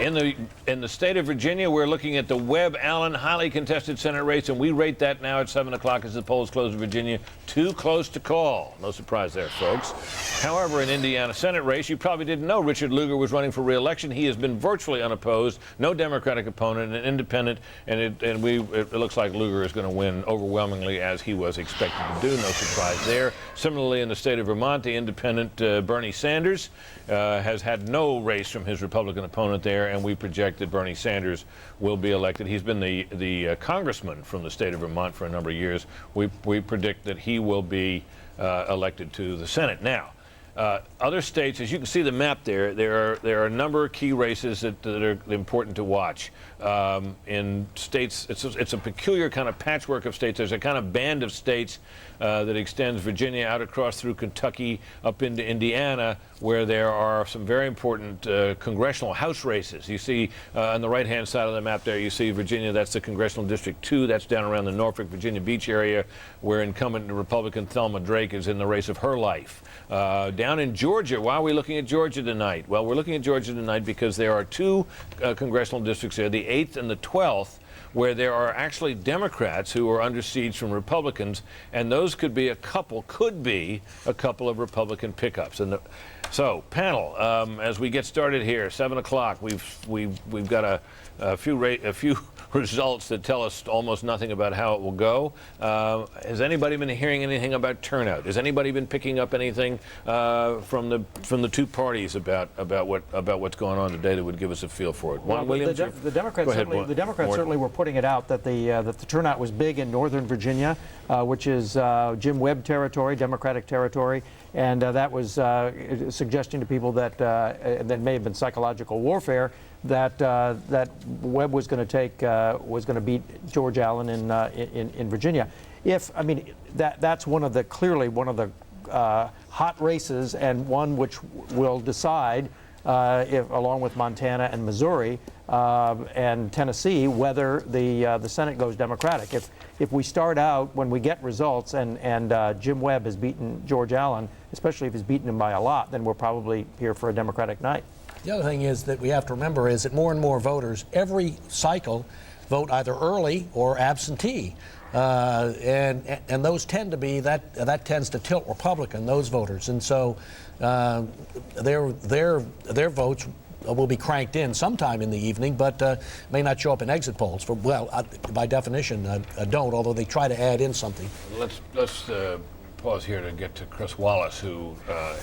In the state of Virginia, we're looking at the Webb-Allen highly contested Senate race, and we rate that now at 7 o'clock as the polls close in Virginia. Too close to call. No surprise there, folks. However, in Indiana Senate race, you probably didn't know Richard Lugar was running for re-election. He has been virtually unopposed, no Democratic opponent, an independent, and it looks like Lugar is going to win overwhelmingly as he was expected to do. No surprise there. Similarly, in the state of Vermont, the independent Bernie Sanders has had no race from his Republican opponent there, and we project that Bernie Sanders will be elected. He's been the congressman from the state of Vermont for a number of years. We predict that he will be elected to the Senate. Now, other states, as you can see the map there are a number of key races that are important to watch. In states, it's a peculiar kind of patchwork of states. There's a kind of band of states that extends Virginia out across through Kentucky up into Indiana, where there are some very important congressional House races. You see on the right-hand side of the map there, you see Virginia. That's the Congressional District 2. That's down around the Norfolk, Virginia Beach area, where incumbent Republican Thelma Drake is in the race of her life. Down in Georgia, why are we looking at Georgia tonight? Well, we're looking at Georgia tonight because there are two congressional districts there, the 8th and the 12th, where there are actually Democrats who are under siege from Republicans, and those could be a couple of Republican pickups. And so, panel, as we get started here, 7 o'clock, we've got a few results that tell us almost nothing about how it will go. Has anybody been hearing anything about turnout? Has anybody been picking up anything from the two parties about what's going on today that would give us a feel for it? Well, the Democrats certainly were putting it out that the turnout was big in Northern Virginia, which is Jim Webb territory, Democratic territory, and that was suggesting to people that that may have been psychological warfare, that Webb was going to beat George Allen in Virginia. That's clearly one of the hot races, and one which will decide, along with Montana and Missouri and Tennessee, whether the Senate goes Democratic. If we start out, when we get results, and Jim Webb has beaten George Allen, especially if he's beaten him by a lot, then we're probably here for a Democratic night. The other thing is that we have to remember is that more and more voters every cycle vote either early or absentee, and those tend to be that tends to tilt Republican, those voters, and so their votes will be cranked in sometime in the evening, but may not show up in exit polls. By definition, don't. Although they try to add in something. Let's pause here to get to Chris Wallace, who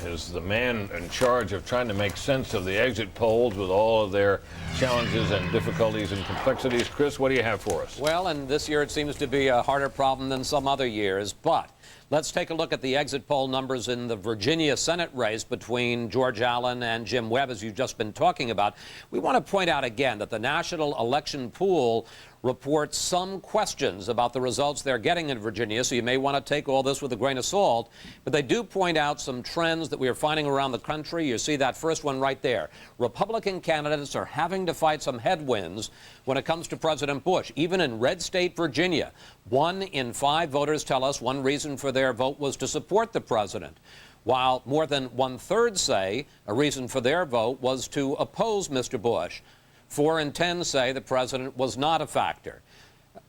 is the man in charge of trying to make sense of the exit polls with all of their challenges and difficulties and complexities. Chris, what do you have for us? Well, and this year it seems to be a harder problem than some other years, but let's take a look at the exit poll numbers in the Virginia Senate race between George Allen and Jim Webb, as you've just been talking about. We want to point out again that the National Election Pool reports some questions about the results they're getting in Virginia, so you may want to take all this with a grain of salt. But they do point out some trends that we are finding around the country. You see that first one right there. Republican candidates are having to fight some headwinds when it comes to President Bush. Even in red state Virginia, 1 in 5 voters tell us one reason for their vote was to support the president, while more than 1/3 say a reason for their vote was to oppose Mr. Bush. 4 in 10 say the president was not a factor.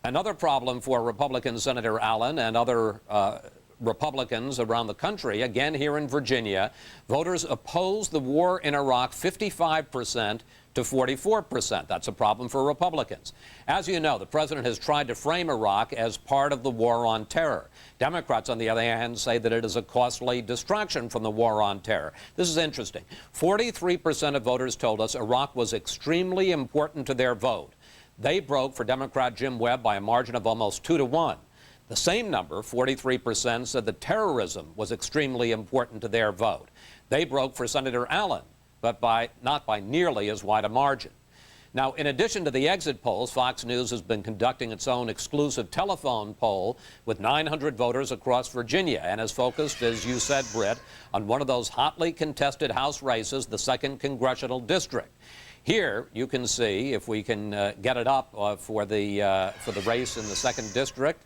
Another problem for Republican Senator Allen and other Republicans around the country, again here in Virginia, voters oppose the war in Iraq 55% to 44%. That's a problem for Republicans. As you know, the president has tried to frame Iraq as part of the war on terror. Democrats, on the other hand, say that it is a costly distraction from the war on terror. This is interesting. 43% of voters told us Iraq was extremely important to their vote. They broke for Democrat Jim Webb by a margin of almost 2-1. The same number, 43%, said that terrorism was extremely important to their vote. They broke for Senator Allen, but not by nearly as wide a margin. Now, in addition to the exit polls, Fox News has been conducting its own exclusive telephone poll with 900 voters across Virginia and has focused, as you said, Britt, on one of those hotly contested House races, the 2nd Congressional District. Here, you can see, if we can get it up for the race in the 2nd District.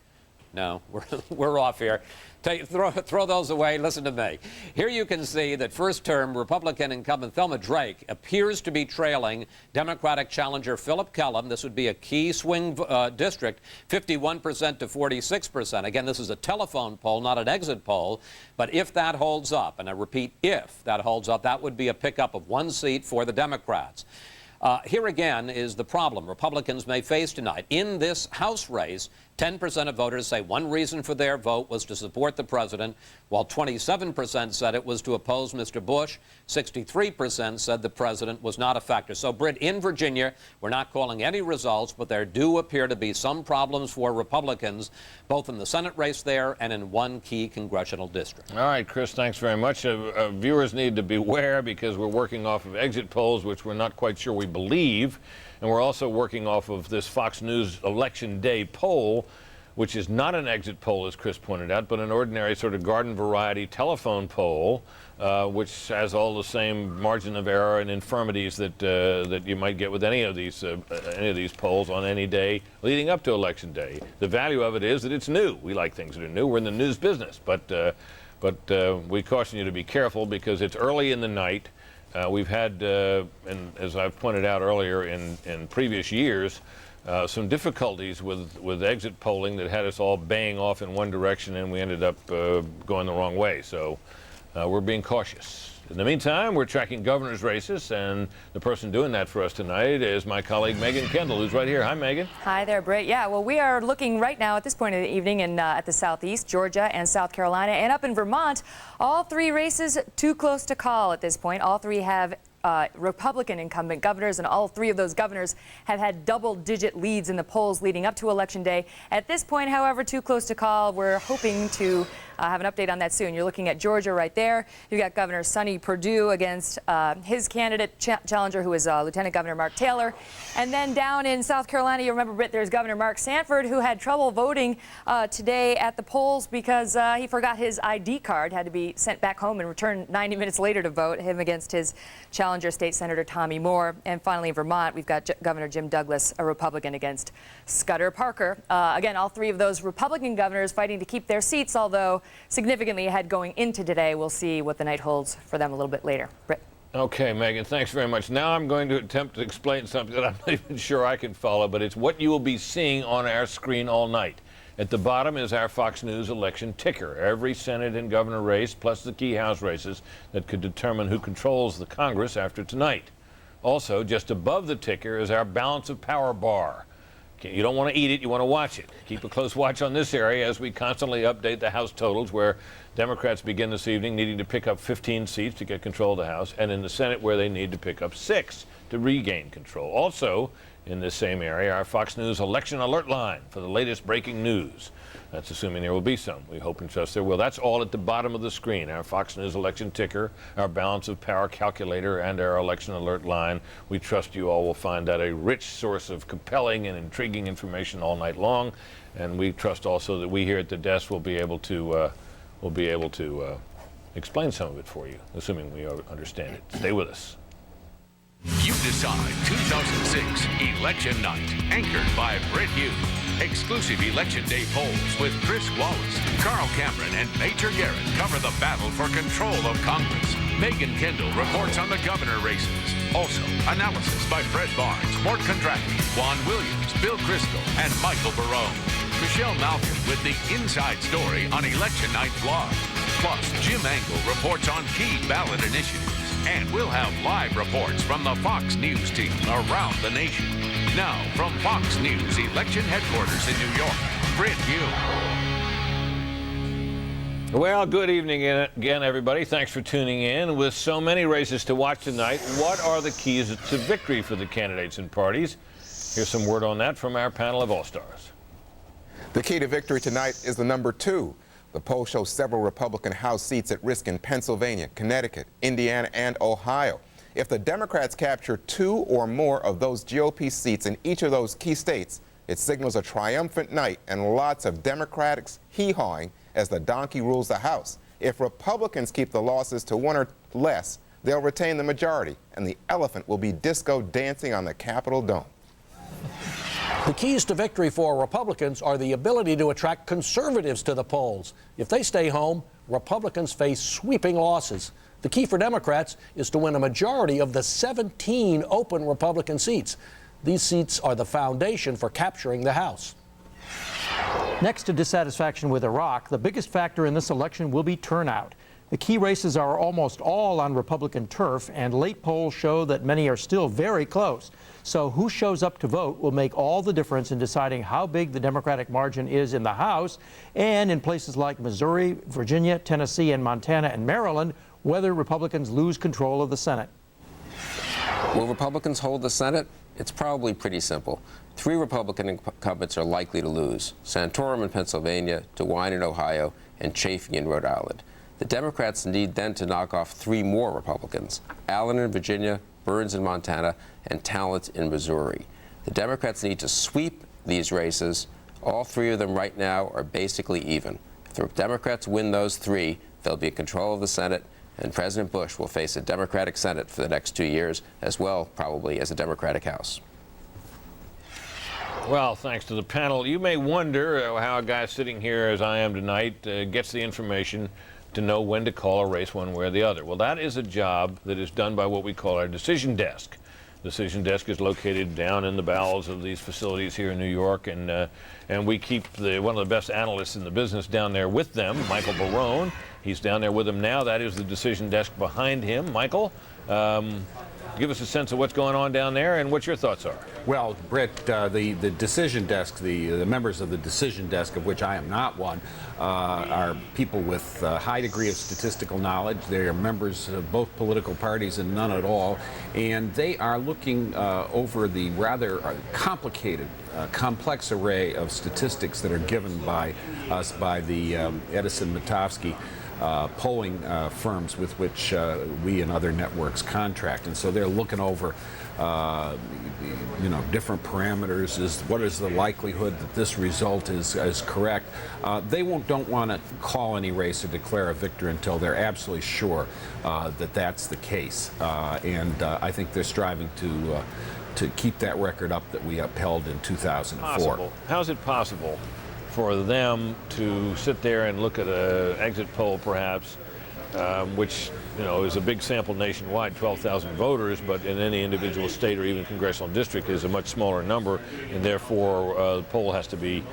No, we're off here. Throw those away. Listen to me. Here you can see that first-term Republican incumbent Thelma Drake appears to be trailing Democratic challenger Philip Kellum. This would be a key swing district, 51% to 46%. Again, this is a telephone poll, not an exit poll. But if that holds up, and I repeat, if that holds up, that would be a pickup of 1 seat for the Democrats. Here again is the problem Republicans may face tonight. In this House race, 10% of voters say one reason for their vote was to support the president, while 27% said it was to oppose Mr. Bush. 63% said the president was not a factor. So, Britt, in Virginia, we're not calling any results, but there do appear to be some problems for Republicans, both in the Senate race there and in one key congressional district. All right, Chris, thanks very much. Viewers need to beware because we're working off of exit polls, which we're not quite sure we believe. And we're also working off of this Fox News Election Day poll, which is not an exit poll, as Chris pointed out, but an ordinary sort of garden variety telephone poll, which has all the same margin of error and infirmities that you might get with any of these polls on any day leading up to Election Day. The value of it is that it's new. We like things that are new. We're in the news business, but we caution you to be careful because it's early in the night. We've had, and as I've pointed out earlier in previous years, some difficulties with exit polling that had us all baying off in one direction, and we ended up going the wrong way. So we're being cautious. In the meantime, we're tracking governor's races, and the person doing that for us tonight is my colleague Megan Kendall, who's right here. Hi, Megan. Hi there, Britt. Yeah, well, we are looking right now at this point of the evening at the Southeast, Georgia and South Carolina, and up in Vermont. All 3 races too close to call at this point. All 3 have Republican incumbent governors, and all 3 of those governors have had double-digit leads in the polls leading up to Election Day. At this point, however, too close to call. We're hoping to have an update on that soon. You're looking at Georgia right there. You've got Governor Sonny Perdue against his candidate challenger, who is Lieutenant Governor Mark Taylor. And then down in South Carolina, you remember, Britt, there's Governor Mark Sanford, who had trouble voting today at the polls because he forgot his ID card, had to be sent back home and returned 90 minutes later to vote, him against his challenger, State Senator Tommy Moore. And finally, in Vermont, we've got Governor Jim Douglas, a Republican, against Scudder Parker. Again, all 3 of those Republican governors fighting to keep their seats, although significantly ahead going into today. We'll see what the night holds for them a little bit later. Britt. Okay, Megan, thanks very much. Now I'm going to attempt to explain something that I'm not even sure I can follow, but it's what you will be seeing on our screen all night. At the bottom is our Fox News election ticker. Every Senate and governor race, plus the key House races that could determine who controls the Congress after tonight. Also, just above the ticker is our balance of power bar. You don't want to eat it, you want to watch it. Keep a close watch on this area as we constantly update the House totals, where Democrats begin this evening needing to pick up 15 seats to get control of the House, and in the Senate where they need to pick up 6 to regain control. Also, in this same area, our Fox News election alert line for the latest breaking news. That's assuming there will be some. We hope and trust there will. That's all at the bottom of the screen. Our Fox News election ticker, our balance of power calculator, and our election alert line. We trust you all will find that a rich source of compelling and intriguing information all night long. And we trust also that we here at the desk will be able to explain some of it for you, assuming we understand it. Stay with us. You Decide 2006 Election Night, anchored by Britt Hughes. Exclusive Election Day polls with Chris Wallace, Carl Cameron, and Major Garrett cover the battle for control of Congress. Megan Kendall reports on the governor races. Also, analysis by Fred Barnes, Mort Kondracki, Juan Williams, Bill Kristol, and Michael Barone. Michelle Malkin with the inside story on Election Night blog. Plus, Jim Angle reports on key ballot initiatives. And we'll have live reports from the Fox News team around the nation. Now, from Fox News election headquarters in New York, Britt Hughes. Well, good evening again, everybody. Thanks for tuning in. With so many races to watch tonight, what are the keys to victory for the candidates and parties? Here's some word on that from our panel of all-stars. The key to victory tonight is the number 2. The poll shows several Republican House seats at risk in Pennsylvania, Connecticut, Indiana, and Ohio. If the Democrats capture 2 or more of those GOP seats in each of those key states, it signals a triumphant night and lots of Democrats hee-hawing as the donkey rules the House. If Republicans keep the losses to 1 or less, they'll retain the majority, and the elephant will be disco dancing on the Capitol dome. The keys to victory for Republicans are the ability to attract conservatives to the polls. If they stay home, Republicans face sweeping losses. The key for Democrats is to win a majority of the 17 open Republican seats. These seats are the foundation for capturing the House. Next to dissatisfaction with Iraq, the biggest factor in this election will be turnout. The key races are almost all on Republican turf, and late polls show that many are still very close. So who shows up to vote will make all the difference in deciding how big the Democratic margin is in the House, and in places like Missouri, Virginia, Tennessee, and Montana and Maryland, whether Republicans lose control of the Senate. Will Republicans hold the Senate? It's probably pretty simple. 3 Republican incumbents are likely to lose: Santorum in Pennsylvania, DeWine in Ohio, and Chafee in Rhode Island. The Democrats need then to knock off 3 more Republicans: Allen in Virginia, Burns in Montana, and Talent in Missouri. The Democrats need to sweep these races. All 3 of them right now are basically even. If the Democrats win those 3, they'll be in control of the Senate, and President Bush will face a Democratic Senate for the next 2 years, as well probably as a Democratic House. Well, thanks to the panel. You may wonder how a guy sitting here as I am tonight gets the information to know when to call a race one way or the other. Well, that is a job that is done by what we call our decision desk. Decision desk is located down in the bowels of these facilities here in New York, and we keep one of the best analysts in the business down there with them, Michael Barone. He's down there with them now. That is the decision desk behind him. Michael, give us a sense of what's going on down there and what your thoughts are. Well, Britt, the decision desk, the members of the decision desk, of which I am not one, are people with a high degree of statistical knowledge. They are members of both political parties and none at all, and they are looking over the rather complicated, complex array of statistics that are given by us by the Edison-Matofsky polling firms with which we and other networks contract. And so they're looking over different parameters. What is the likelihood that this result is correct? They don't want to call any race or declare a victor until they're absolutely sure that that's the case. And I think they're striving to keep that record up that we upheld in 2004. How is it possible for them to sit there and look at an exit poll, perhaps, which is a big sample nationwide, 12,000 voters, but in any individual state or even congressional district is a much smaller number, and therefore the poll has to be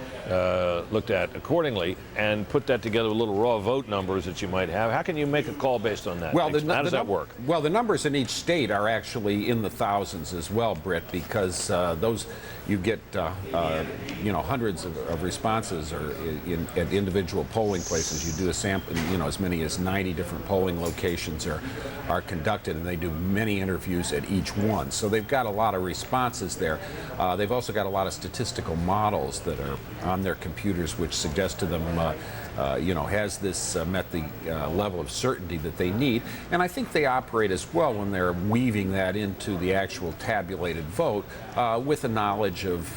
looked at accordingly, and put that together with little raw vote numbers that you might have? How can you make a call based on that? Well, how does that work? Well, the numbers in each state are actually in the thousands as well, Britt, because those you get hundreds of responses or at individual polling places. You do a sample, as many as 90 different polling locations are conducted, and they do many interviews at each one. So they've got a lot of responses there. They've also got a lot of statistical models that are on their computers which suggest to them has this met the level of certainty that they need. And I think they operate as well when they're weaving that into the actual tabulated vote with a knowledge of,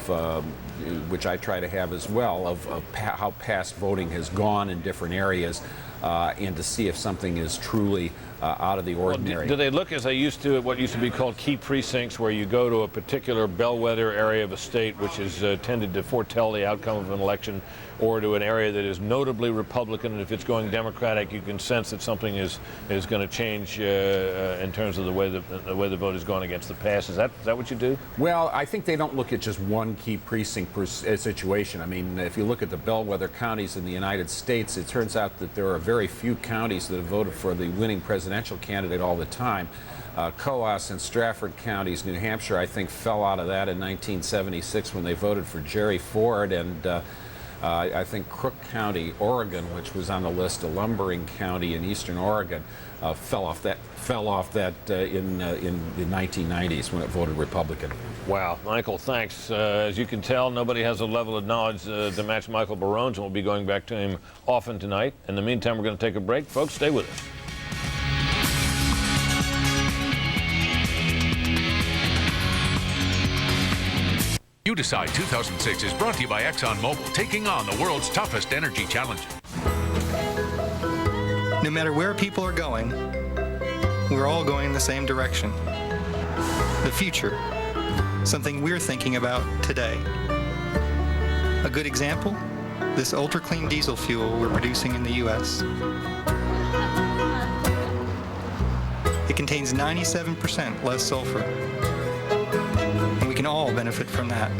which I try to have as well, of how past voting has gone in different areas and to see if something is truly out of the ordinary. Well, do they look, as they used to, at what used to be called key precincts, where you go to a particular bellwether area of a state which is tended to foretell the outcome of an election, or to an area that is notably Republican, and if it's going Democratic, you can sense that something is going to change in terms of the way the vote is going against the past? Is that what you do? Well, I think they don't look at just one key precinct situation. I mean, if you look at the bellwether counties in the United States, it turns out that there are very few counties that have voted for the winning presidential candidate all the time. Coas and Strafford counties, New Hampshire, I think fell out of that in 1976 when they voted for Jerry Ford, and I think Crook County, Oregon, which was on the list, a lumbering county in eastern Oregon, fell off that in the 1990s when it voted Republican. Wow, Michael, thanks. As you can tell, nobody has a level of knowledge to match Michael Barone's, and we'll be going back to him often tonight. In the meantime, we're going to take a break. Folks, stay with us. You Decide 2006 is brought to you by ExxonMobil, taking on the world's toughest energy challenges. No matter where people are going, we're all going in the same direction. The future, something we're thinking about today. A good example? This ultra-clean diesel fuel we're producing in the U.S. It contains 97% less sulfur, and we can all benefit from that.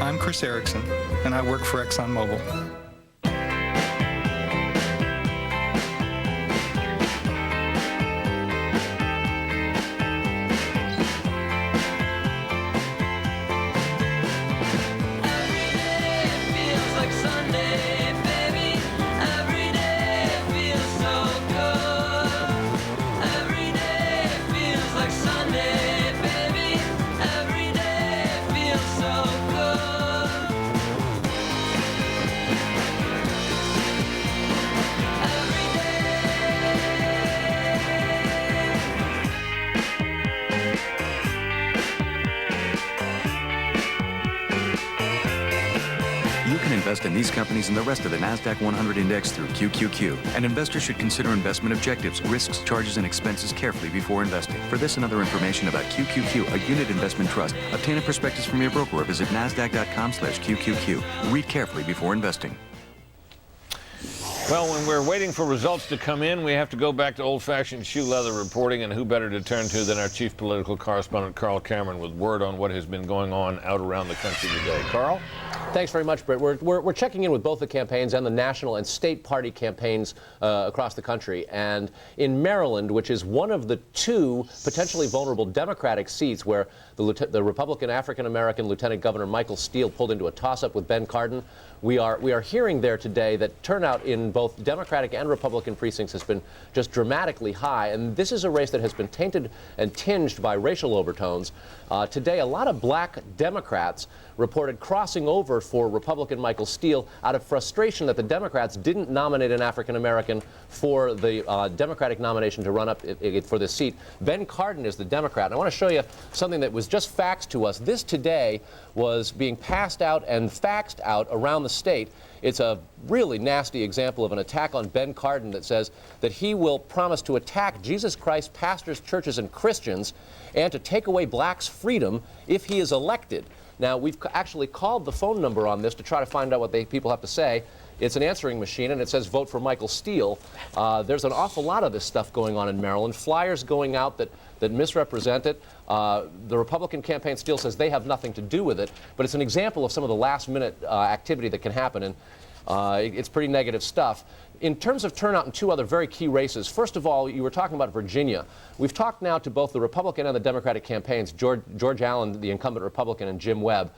I'm Chris Erickson, and I work for ExxonMobil. Invest in these companies and the rest of the NASDAQ 100 index through QQQ. And investors should consider investment objectives, risks, charges, and expenses carefully before investing. For this and other information about QQQ, a unit investment trust, obtain a prospectus from your broker or visit NASDAQ.com/QQQ. Read carefully before investing. Well, when we're waiting for results to come in, we have to go back to old-fashioned shoe leather reporting, and who better to turn to than our chief political correspondent, Carl Cameron, with word on what has been going on out around the country today. Carl? Thanks very much, Britt. We're checking in with both the campaigns and the national and state party campaigns across the country. And in Maryland, which is one of the two potentially vulnerable Democratic seats where the Republican African-American Lieutenant Governor Michael Steele pulled into a toss-up with Ben Cardin, we are hearing there today that turnout in both Democratic and Republican precincts has been just dramatically high. And this is a race that has been tainted and tinged by racial overtones. Today, a lot of black Democrats reported crossing over for Republican Michael Steele out of frustration that the Democrats didn't nominate an African-American for the Democratic nomination to run up for this seat. Ben Cardin is the Democrat. And I want to show you something that was just faxed to us. This today was being passed out and faxed out around the state. It's a really nasty example of an attack on Ben Cardin that says that he will promise to attack Jesus Christ, pastors, churches, and Christians, and to take away blacks' freedom if he is elected. Now, we've actually called the phone number on this to try to find out what people have to say. It's an answering machine, and it says vote for Michael Steele. There's an awful lot of this stuff going on in Maryland. Flyers going out that misrepresent it. The Republican campaign still says they have nothing to do with it, but it's an example of some of the last-minute activity that can happen, and it's pretty negative stuff. In terms of turnout in two other very key races, first of all, you were talking about Virginia. We've talked now to both the Republican and the Democratic campaigns, George Allen, the incumbent Republican, and Jim Webb.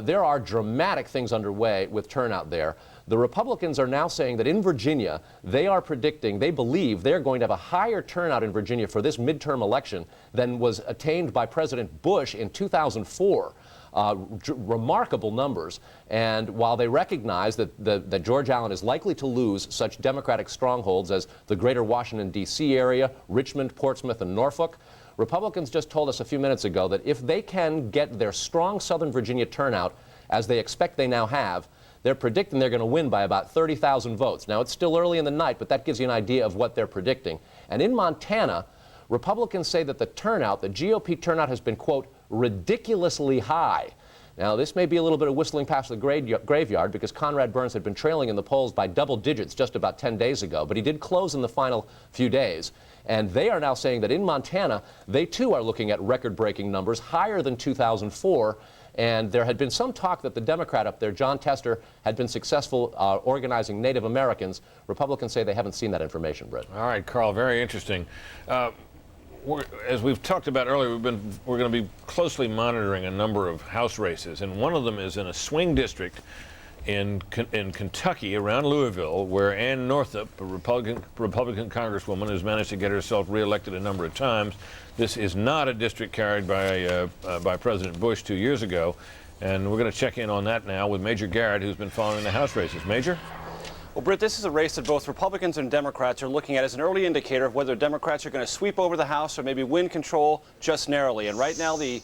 There are dramatic things underway with turnout there. The Republicans are now saying that in Virginia, they believe they're going to have a higher turnout in Virginia for this midterm election than was attained by President Bush in 2004. Remarkable numbers. And while they recognize that George Allen is likely to lose such Democratic strongholds as the greater Washington, D.C. area, Richmond, Portsmouth, and Norfolk, Republicans just told us a few minutes ago that if they can get their strong Southern Virginia turnout, as they expect they now have, they're predicting they're going to win by about 30,000 votes. Now, it's still early in the night, but that gives you an idea of what they're predicting. And in Montana, Republicans say that the GOP turnout has been, quote, ridiculously high. Now, this may be a little bit of whistling past the graveyard because Conrad Burns had been trailing in the polls by double digits just about 10 days ago, but he did close in the final few days. And they are now saying that in Montana, they too are looking at record-breaking numbers, higher than 2004. And there had been some talk that the Democrat up there, John Tester, had been successful organizing Native Americans. Republicans say they haven't seen that information, Britt. All right, Carl, very interesting. As we've talked about earlier, we're going to be closely monitoring a number of House races, and one of them is in a swing district in Kentucky, around Louisville, where Ann Northup, a Republican congresswoman, has managed to get herself reelected a number of times. This is not a district carried by President Bush 2 years ago, and we're going to check in on that now with Major Garrett, who's been following the House races. Major? Well, Britt, this is a race that both Republicans and Democrats are looking at as an early indicator of whether Democrats are going to sweep over the House or maybe win control just narrowly. And right now, the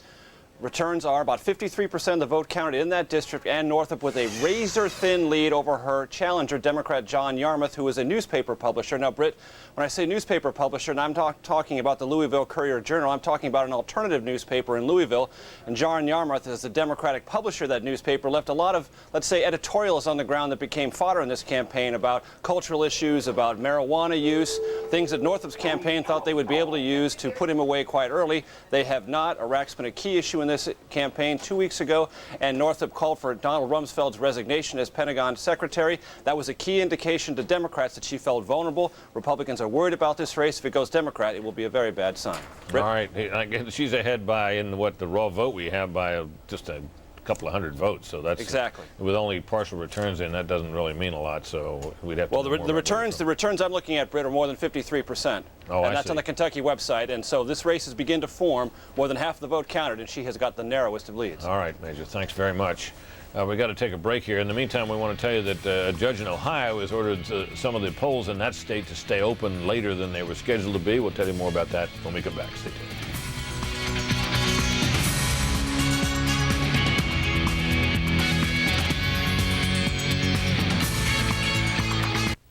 Returns are about 53% of the vote counted in that district, and Northup with a razor-thin lead over her challenger, Democrat John Yarmouth, who is a newspaper publisher. Now, Britt, when I say newspaper publisher, and I'm talking about the Louisville Courier-Journal, I'm talking about an alternative newspaper in Louisville, and John Yarmouth, as the Democratic publisher of that newspaper, left a lot of, let's say, editorials on the ground that became fodder in this campaign about cultural issues, about marijuana use, things that Northup's campaign thought they would be able to use to put him away quite early. They have not. Iraq's been a key issue in this campaign 2 weeks ago, and Northup called for Donald Rumsfeld's resignation as Pentagon secretary. That was a key indication to Democrats that she felt vulnerable. Republicans are worried about this race. If it goes Democrat, it will be a very bad sign. Britt? All right. She's ahead by, in what, the raw vote we have by just a couple of hundred votes. So that's exactly. With only partial returns in, that doesn't really mean a lot. So we'd have to. Well, the returns I'm looking at, Britt, are more than 53%. Oh, and that's on the Kentucky website. And so this race has begun to form. More than half of the vote counted, and she has got the narrowest of leads. All right, Major. Thanks very much. We got to take a break here. In the meantime, we want to tell you that a judge in Ohio has ordered some of the polls in that state to stay open later than they were scheduled to be. We'll tell you more about that when we come back. Stay tuned.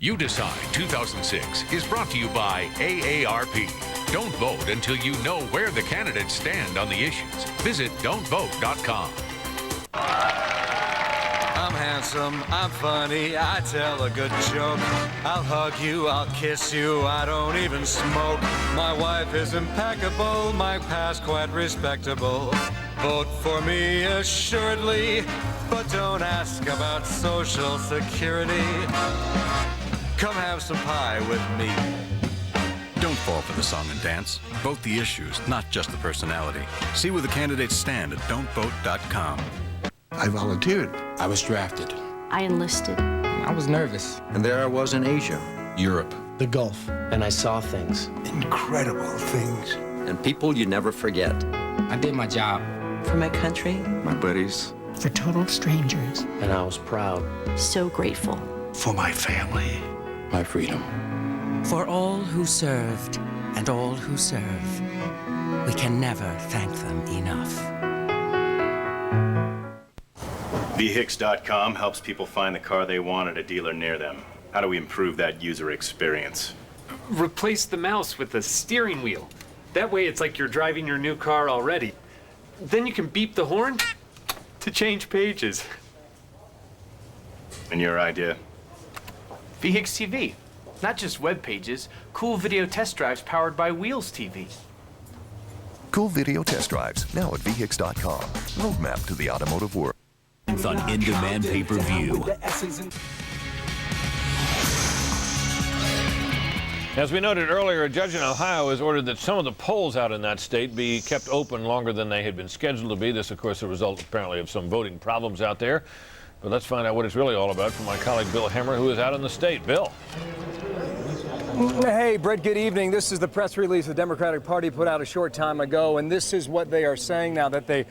You Decide 2006 is brought to you by AARP. Don't vote until you know where the candidates stand on the issues. Visit don'tvote.com. I'm handsome, I'm funny, I tell a good joke. I'll hug you, I'll kiss you, I don't even smoke. My wife is impeccable, my past quite respectable. Vote for me assuredly, but don't ask about Social Security. Come have some pie with me. Don't fall for the song and dance. Vote the issues, not just the personality. See where the candidates stand at don'tvote.com. I volunteered. I was drafted. I enlisted. I was nervous. And there I was in Asia, Europe, the Gulf, and I saw things. Incredible things. And people you never forget. I did my job. For my country. My buddies. For total strangers. And I was proud. So grateful. For my family. My freedom. For all who served and all who serve, we can never thank them enough. VHIX.com helps people find the car they want at a dealer near them. How do we improve that user experience? Replace the mouse with the steering wheel. That way it's like you're driving your new car already. Then you can beep the horn to change pages. And your idea? VHIX TV. Not just web pages, cool video test drives powered by Wheels TV. Cool video test drives, now at VHIX.com. Roadmap to the automotive world. On in-demand pay-per-view. As we noted earlier, a judge in Ohio has ordered that some of the polls out in that state be kept open longer than they had been scheduled to be. This, of course, a result apparently of some voting problems out there. But let's find out what it's really all about from my colleague Bill Hemmer, who is out in the state. Bill. Hey, Brett, good evening. This is the press release the Democratic Party put out a short time ago, and this is what they are saying now that they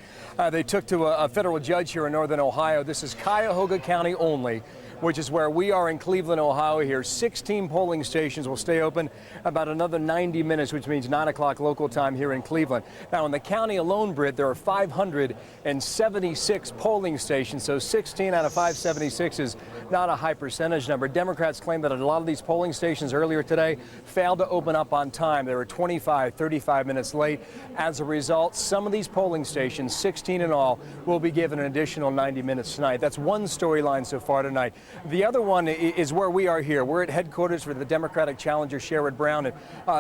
took to a federal judge here in northern Ohio. This is Cuyahoga County only, which is where we are in Cleveland, Ohio here. 16 polling stations will stay open about another 90 minutes, which means 9 o'clock local time here in Cleveland. Now, in the county alone, Britt, there are 576 polling stations, so 16 out of 576 is not a high percentage number. Democrats claim that a lot of these polling stations earlier today failed to open up on time. They were 25, 35 minutes late. As a result, some of these polling stations, 16 in all, will be given an additional 90 minutes tonight. That's one storyline so far tonight. The other one is where we are here. We're at headquarters for the Democratic challenger, Sherrod Brown, and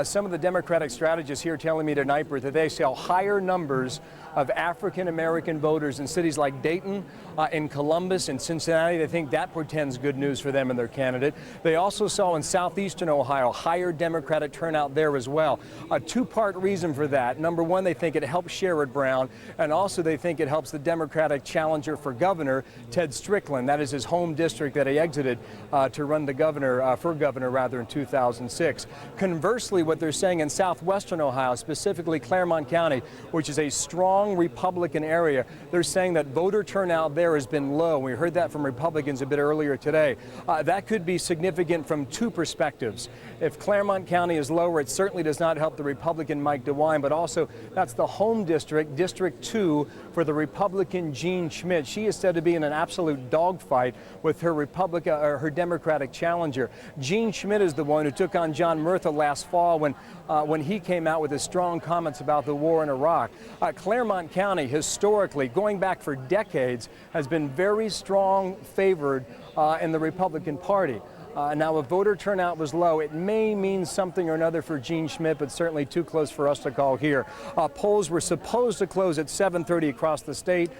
some of the Democratic strategists here telling me tonight, Britt, that they saw higher numbers of African-American voters in cities like Dayton, in Columbus, and Cincinnati. They think that portends good news for them and their candidate. They also saw in southeastern Ohio higher Democratic turnout there as well. A two-part reason for that. Number one, they think it helps Sherrod Brown, and also they think it helps the Democratic challenger for governor, Ted Strickland. That is his home district that he exited to run for governor in 2006. Conversely, what they're saying in southwestern Ohio, specifically Claremont County, which is a strong Republican area, they're saying that voter turnout there has been low. We heard that from Republicans a bit earlier today. That could be significant from two perspectives. If Claremont County is lower, it certainly does not help the Republican Mike DeWine, but also that's the home district, District 2, for the Republican Jean Schmidt. She is said to be in an absolute dogfight with her her Democratic challenger. Jean Schmidt is the one who took on John Murtha last fall when he came out with his strong comments about the war in Iraq. Claremont County, historically, going back for decades, has been very strong favored in the Republican Party. Now, if voter turnout was low, it may mean something or another for Jean Schmidt, but certainly too close for us to call here. Polls were supposed to close at 7:30 across the state.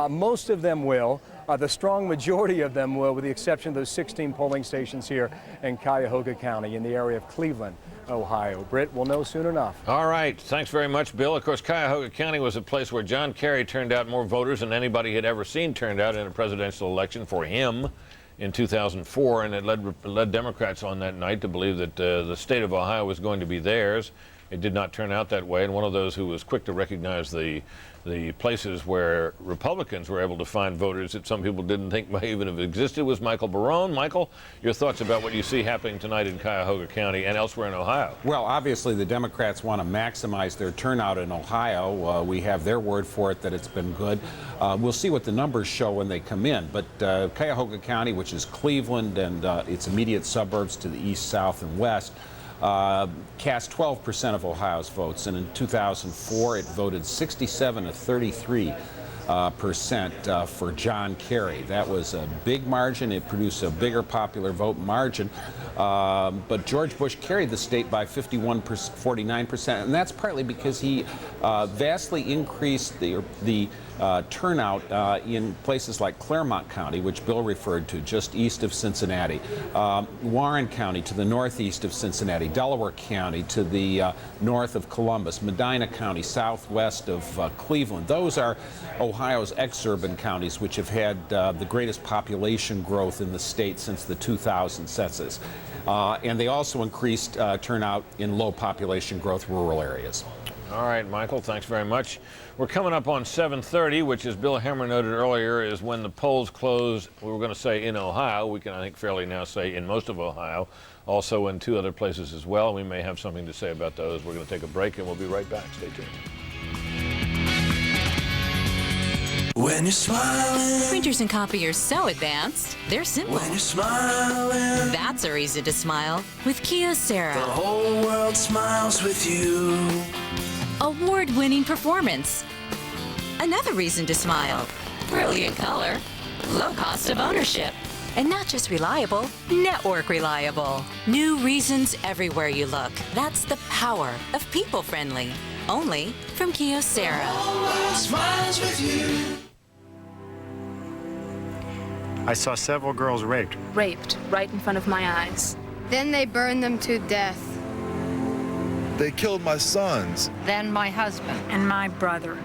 Most of them will. The strong majority of them will, with the exception of those 16 polling stations here in Cuyahoga County in the area of Cleveland, Ohio. Britt, we'll know soon enough. All right. Thanks very much, Bill. Of course, Cuyahoga County was a place where John Kerry turned out more voters than anybody had ever seen turned out in a presidential election for him in 2004, and it led Democrats on that night to believe that the state of Ohio was going to be theirs. It did not turn out that way, and one of those who was quick to recognize the places where Republicans were able to find voters that some people didn't think might even have existed was Michael Barone. Michael, your thoughts about what you see happening tonight in Cuyahoga County and elsewhere in Ohio? Well, obviously the Democrats want to maximize their turnout in Ohio. We have their word for it that it's been good. We'll see what the numbers show when they come in. But Cuyahoga County, which is Cleveland and its immediate suburbs to the east, south, and west, cast 12% of Ohio's votes, and in 2004 it voted 67 to 33% for John Kerry. That was a big margin. It produced a bigger popular vote margin. But George Bush carried the state by 49%, and that's partly because he vastly increased the turnout in places like Claremont County, which Bill referred to, just east of Cincinnati, Warren County to the northeast of Cincinnati, Delaware County to the north of Columbus, Medina County southwest of Cleveland. Those are Ohio's exurban counties, which have had the greatest population growth in the state since the 2000 census. And they also increased turnout in low population growth rural areas. All right, Michael, thanks very much. We're coming up on 7:30, which, as Bill Hemmer noted earlier, is when the polls close. We were going to say in Ohio. We can, I think, fairly now say in most of Ohio. Also in two other places as well. We may have something to say about those. We're going to take a break, and we'll be right back. Stay tuned. When you're smiling. Printers and copiers so advanced, they're simple. When you're smiling. That's a reason to smile with Kyocera. The whole world smiles with you. Award-winning performance. Another reason to smile. Brilliant color. Low cost of ownership. And not just reliable, network reliable. New reasons everywhere you look. That's the power of people-friendly. Only from Kyocera. The whole world smiles with you. I saw several girls raped. Raped right in front of my eyes. Then they burned them to death. They killed my sons. Then my husband. And my brother.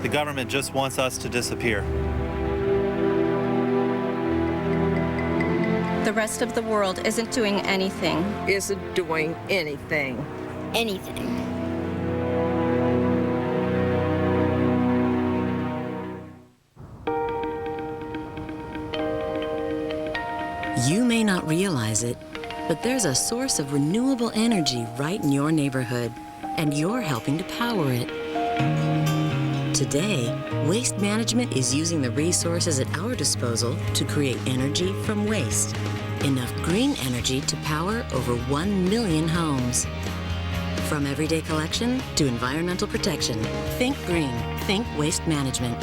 The government just wants us to disappear. The rest of the world isn't doing anything. Isn't doing anything. Anything. You may not realize it, but there's a source of renewable energy right in your neighborhood, and you're helping to power it. Today, Waste Management is using the resources at our disposal to create energy from waste. Enough green energy to power over 1 million homes. From everyday collection to environmental protection, think green, think Waste Management.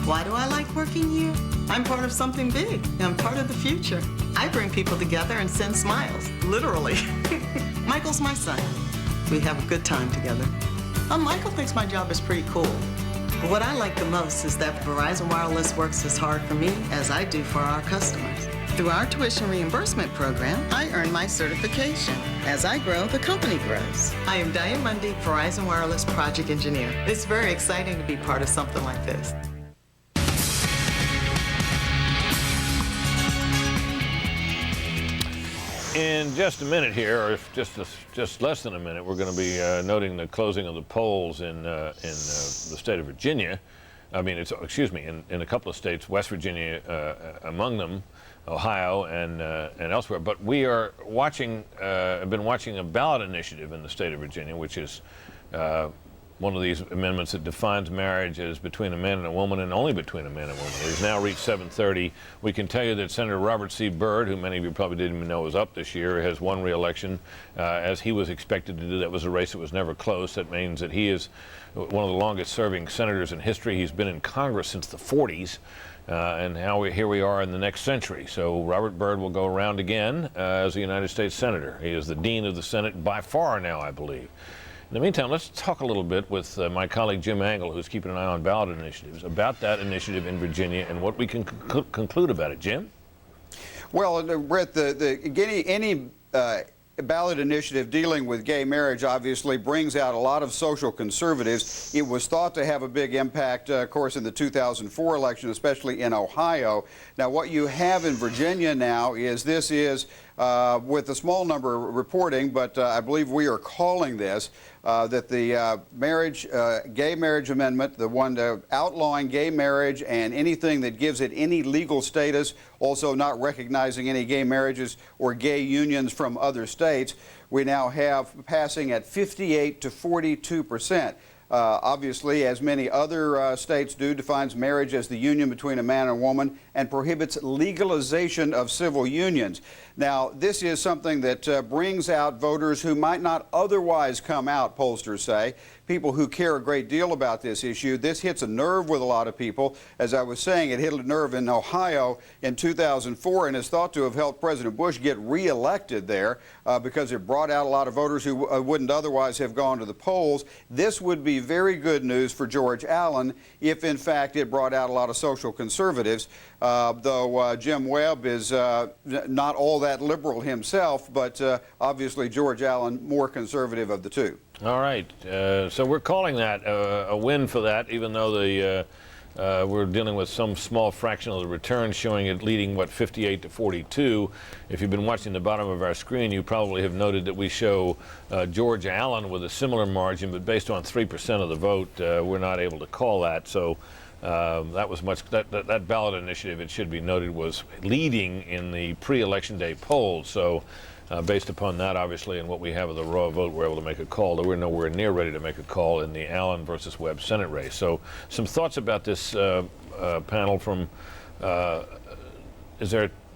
Why do I like working here? I'm part of something big. I'm part of the future. I bring people together and send smiles, literally. Michael's my son. We have a good time together. Michael thinks my job is pretty cool. But what I like the most is that Verizon Wireless works as hard for me as I do for our customers. Through our tuition reimbursement program, I earn my certification. As I grow, the company grows. I am Diane Mundy, Verizon Wireless Project Engineer. It's very exciting to be part of something like this. In just a minute here, or just less than a minute, we're going to be noting the closing of the polls in the state of Virginia. I mean, in a couple of states, West Virginia among them, Ohio and elsewhere. But we are watching, have been watching a ballot initiative in the state of Virginia, which is one of these amendments that defines marriage as between a man and a woman, and only between a man and a woman. It has now reached 7:30. We can tell you that Senator Robert C. Byrd, who many of you probably didn't even know was up this year, has won re-election as he was expected to do. That was a race that was never close. That means that he is one of the longest-serving senators in history. He's been in Congress since the 40s. And here we are in the next century. So Robert Byrd will go around again as a United States Senator. He is the Dean of the Senate by far now, I believe. In the meantime, let's talk a little bit with my colleague Jim Angle, who's keeping an eye on ballot initiatives, about that initiative in Virginia and what we can conclude about it. Jim? Well, Brett, any ballot initiative dealing with gay marriage obviously brings out a lot of social conservatives. It was thought to have a big impact, of course, in the 2004 election, especially in Ohio. Now, what you have in Virginia now is with a small number reporting, but I believe we are calling this, that the gay marriage amendment, the one outlawing gay marriage and anything that gives it any legal status, also not recognizing any gay marriages or gay unions from other states, we now have passing at 58 to 42%. Obviously, as many other states do, defines marriage as the union between a man and a woman and prohibits legalization of civil unions. Now, this is something that brings out voters who might not otherwise come out, pollsters say, people who care a great deal about this issue. This hits a nerve with a lot of people. As I was saying, it hit a nerve in Ohio in 2004 and is thought to have helped President Bush get reelected there because it brought out a lot of voters who wouldn't otherwise have gone to the polls. This would be very good news for George Allen if, in fact, it brought out a lot of social conservatives, though Jim Webb is not all that liberal himself, but obviously George Allen more conservative of the two. All right, so we're calling that a win for that, even though we're dealing with some small fraction of the returns showing it leading, 58 to 42. If you've been watching the bottom of our screen, you probably have noted that we show George Allen with a similar margin, but based on 3% of the vote, we're not able to call that. So that was that ballot initiative, it should be noted, was leading in the pre-election day polls. So based upon that, obviously, and what we have of the raw vote, we're able to make a call. Though we're nowhere near ready to make a call in the Allen versus Webb Senate race. So some thoughts about this panel from, does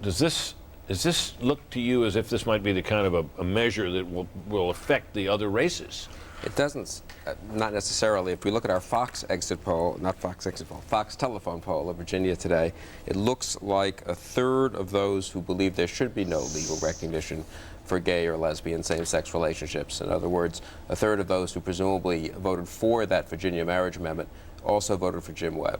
this look to you as if this might be the kind of a measure that will affect the other races? It doesn't, not necessarily. If we look at our Fox telephone poll of Virginia today, it looks like a third of those who believe there should be no legal recognition for gay or lesbian same-sex relationships. In other words, a third of those who presumably voted for that Virginia marriage amendment also voted for Jim Webb.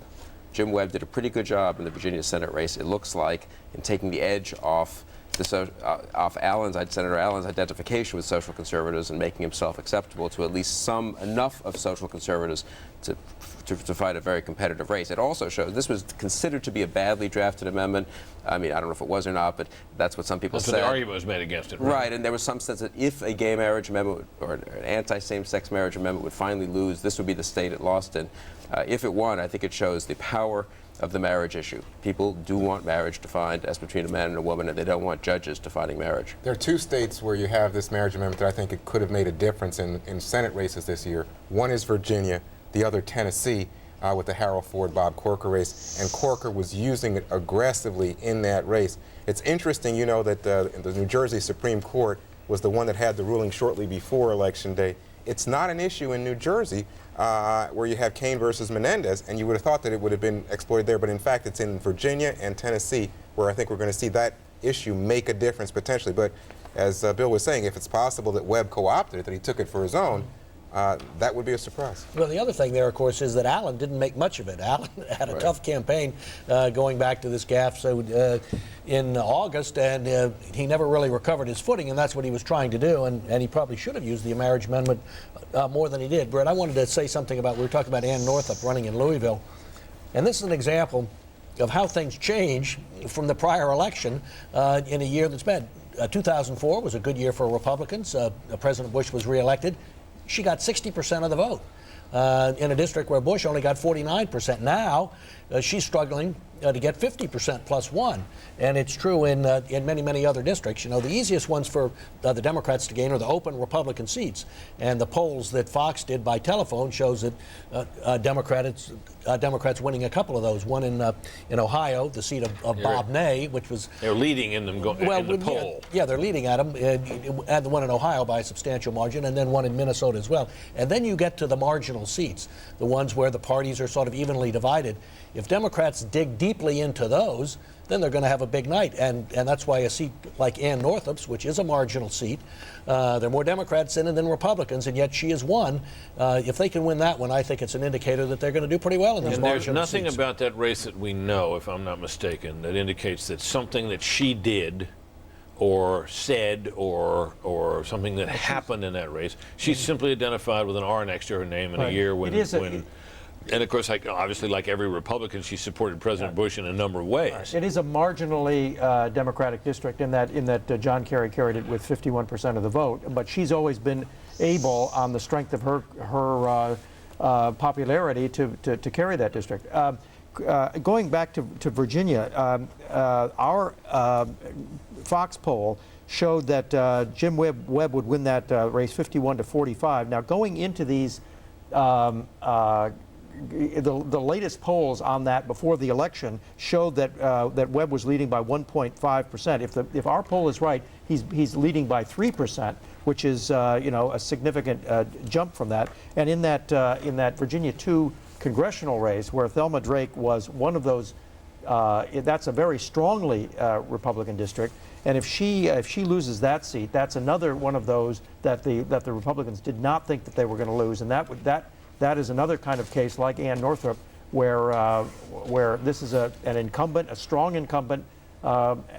Jim Webb did a pretty good job in the Virginia Senate race, it looks like, in taking the edge off Senator Allen's identification with social conservatives and making himself acceptable to at least enough of social conservatives to fight a very competitive race. It also shows this was considered to be a badly drafted amendment. I mean, I don't know if it was or not, but that's what some people said. That's what the argument was made against it, right? And there was some sense that if a gay marriage amendment or an anti-same-sex marriage amendment would finally lose, this would be the state it lost in. If it won, I think it shows the power of the marriage issue. People do want marriage defined as between a man and a woman, and they don't want judges defining marriage. There are two states where you have this marriage amendment that I think it could have made a difference in Senate races this year. One is Virginia, the other Tennessee, with the Harold Ford-Bob Corker race, and Corker was using it aggressively in that race. It's interesting, you know, that the New Jersey Supreme Court was the one that had the ruling shortly before Election Day. It's not an issue in New Jersey where you have Kane versus Menendez, and you would have thought that it would have been exploited there, but in fact it's in Virginia and Tennessee where I think we're going to see that issue make a difference potentially. But as Bill was saying, if it's possible that Webb co-opted it, that he took it for his own, that would be a surprise. Well, the other thing there, of course, is that Allen didn't make much of it. Allen had a tough campaign going back to this gaffe in August, and he never really recovered his footing, and that's what he was trying to do, and he probably should have used the marriage amendment more than he did. Brett, I wanted to say something about, we were talking about Ann Northup running in Louisville, and this is an example of how things change from the prior election in a year that's bad. 2004 was a good year for Republicans. President Bush was reelected. She got 60% of the vote in a district where Bush only got 49%. Now she's struggling to get 50% plus one. And it's true in many, many other districts. You know, the easiest ones for the Democrats to gain are the open Republican seats. And the polls that Fox did by telephone shows that Democrats winning a couple of those. One in Ohio, the seat of Bob Ney, which was... They're leading in them in the poll. Yeah, they're leading at them, and the one in Ohio by a substantial margin, and then one in Minnesota as well. And then you get to the marginal seats, the ones where the parties are sort of evenly divided. If Democrats dig deeply into those, then they're going to have a big night. And that's why a seat like Ann Northup's, which is a marginal seat, there are more Democrats in it than Republicans, and yet she has won. If they can win that one, I think it's an indicator that they're going to do pretty well in these marginal seats. And there's nothing about that race that we know, if I'm not mistaken, that indicates that something that she did or said or something that happened in that race, she's simply identified with an R next to her name in a year when... And of course, obviously, like every Republican, she supported President Bush in a number of ways. It is a marginally Democratic district in that John Kerry carried it with 51% of the vote. But she's always been able, on the strength of her popularity, to carry that district. Going back to Virginia, our Fox poll showed that Jim Webb would win that race 51 to 45. Now, going into these. The latest polls on that before the election showed that that Webb was leading by 1.5%. If our poll is right, he's leading by 3%, which is a significant jump from that. And in that Virginia 2 congressional race, where Thelma Drake was one of those, that's a very strongly Republican district. And if she loses that seat, that's another one of those that the Republicans did not think that they were going to lose, and that is another kind of case like Ann Northup, where this is an incumbent, a strong incumbent,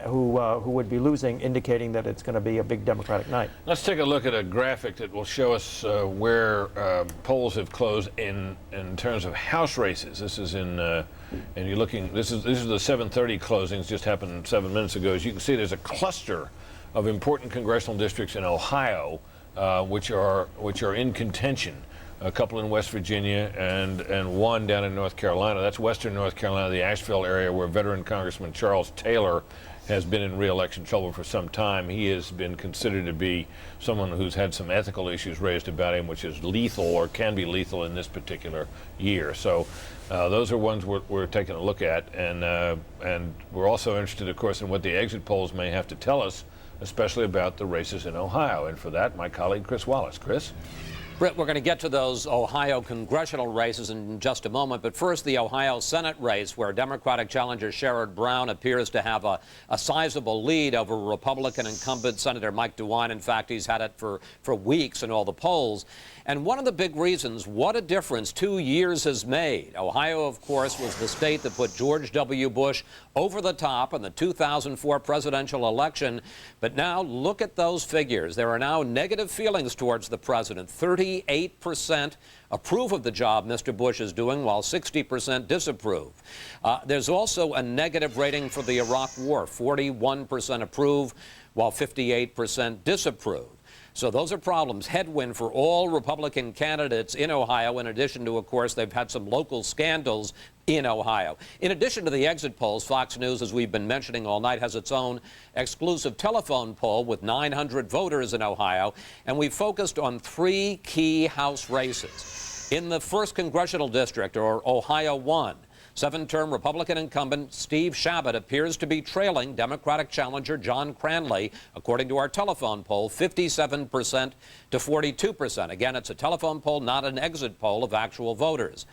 who would be losing, indicating that it's going to be a big Democratic night. Let's take a look at a graphic that will show us where polls have closed in terms of House races. This is and you're looking. This is the 7:30 closings. Just happened 7 minutes ago. As you can see, there's a cluster of important congressional districts in Ohio, which are in contention. A couple in West Virginia and one down in North Carolina. That's Western North Carolina, the Asheville area, where veteran Congressman Charles Taylor has been in re-election trouble for some time. He has been considered to be someone who's had some ethical issues raised about him, which is lethal or can be lethal in this particular year. So those are ones we're taking a look at, and we're also interested, of course, in what the exit polls may have to tell us, especially about the races in Ohio. And for that, my colleague Chris Wallace. Chris? Britt, we're going to get to those Ohio congressional races in just a moment, but first the Ohio Senate race, where Democratic challenger Sherrod Brown appears to have a sizable lead over Republican incumbent Senator Mike DeWine. In fact, he's had it for weeks in all the polls. And one of the big reasons, what a difference 2 years has made. Ohio, of course, was the state that put George W. Bush over the top in the 2004 presidential election. But now look at those figures. There are now negative feelings towards the president. 38% approve of the job Mr. Bush is doing, while 60% disapprove. There's also a negative rating for the Iraq War. 41% approve, while 58% disapprove. So those are problems. Headwind for all Republican candidates in Ohio, in addition to, of course, they've had some local scandals in Ohio. In addition to the exit polls, Fox News, as we've been mentioning all night, has its own exclusive telephone poll with 900 voters in Ohio, and we focused on 3 key House races. In the 1st Congressional District, or Ohio 1, 7-term Republican incumbent Steve Chabot appears to be trailing Democratic challenger John Cranley, according to our telephone poll, 57% to 42%. Again, it's a telephone poll, not an exit poll of actual voters.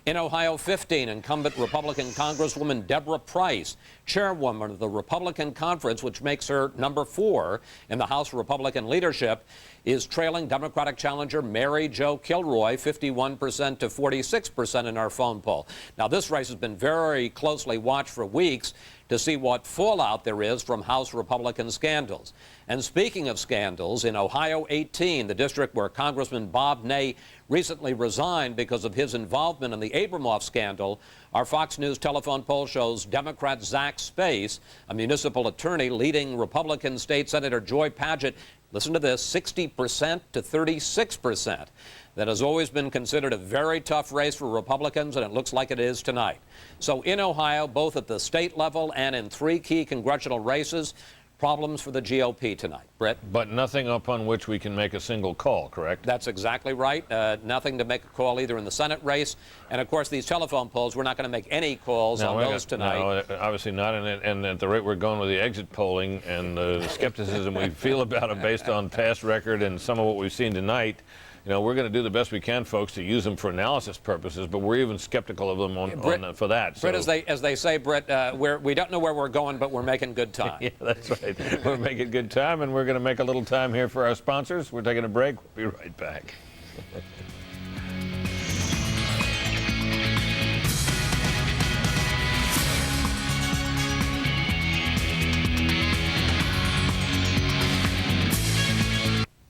In Ohio 15, incumbent Republican Congresswoman Deborah Price, chairwoman of the Republican Conference, which makes her number 4 in the House Republican leadership, is trailing Democratic challenger Mary Jo Kilroy, 51% to 46% in our phone poll. Now, this race race has been very closely watched for weeks to see what fallout there is from House Republican scandals. And speaking of scandals, in Ohio 18, the district where Congressman Bob Ney recently resigned because of his involvement in the Abramoff scandal, our Fox News telephone poll shows Democrat Zach Space, a municipal attorney leading Republican State Senator Joy Padgett, listen to this, 60% to 36%. That has always been considered a very tough race for Republicans, and it looks like it is tonight. So in Ohio, both at the state level and in 3 key congressional races, problems for the GOP tonight. Brett? But nothing upon which we can make a single call, correct? That's exactly right. Nothing to make a call either in the Senate race. And, of course, these telephone polls, we're not going to make any calls on those tonight. No, obviously not. And at the rate we're going with the exit polling and the skepticism we feel about it based on past record and some of what we've seen tonight, you know, we're going to do the best we can, folks, to use them for analysis purposes, but we're even skeptical of them for that. Britt, as they say, Britt, we don't know where we're going, but we're making good time. Yeah, that's right. We're making good time, and we're going to make a little time here for our sponsors. We're taking a break. We'll be right back.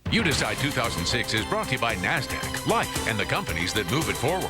You Decide 2006 is brought to you by NASDAQ, Life, and the companies that move it forward.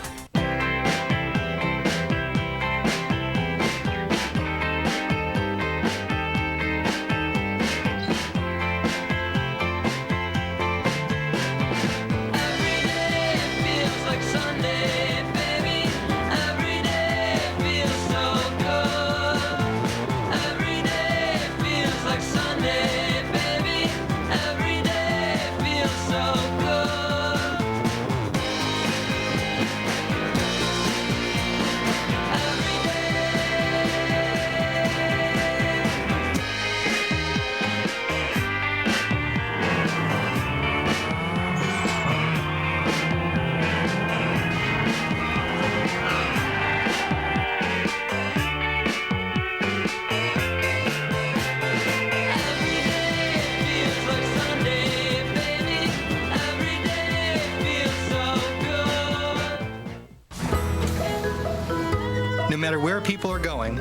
No matter where people are going,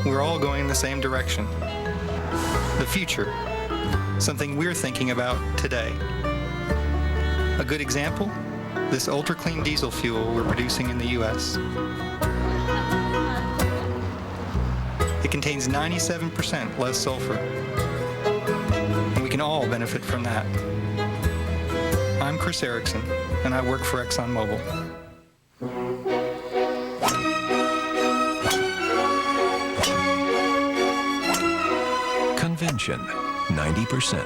we're all going in the same direction. The future, something we're thinking about today. A good example, this ultra-clean diesel fuel we're producing in the U.S. It contains 97% less sulfur, and we can all benefit from that. I'm Chris Erickson, and I work for ExxonMobil. Convention, 90%.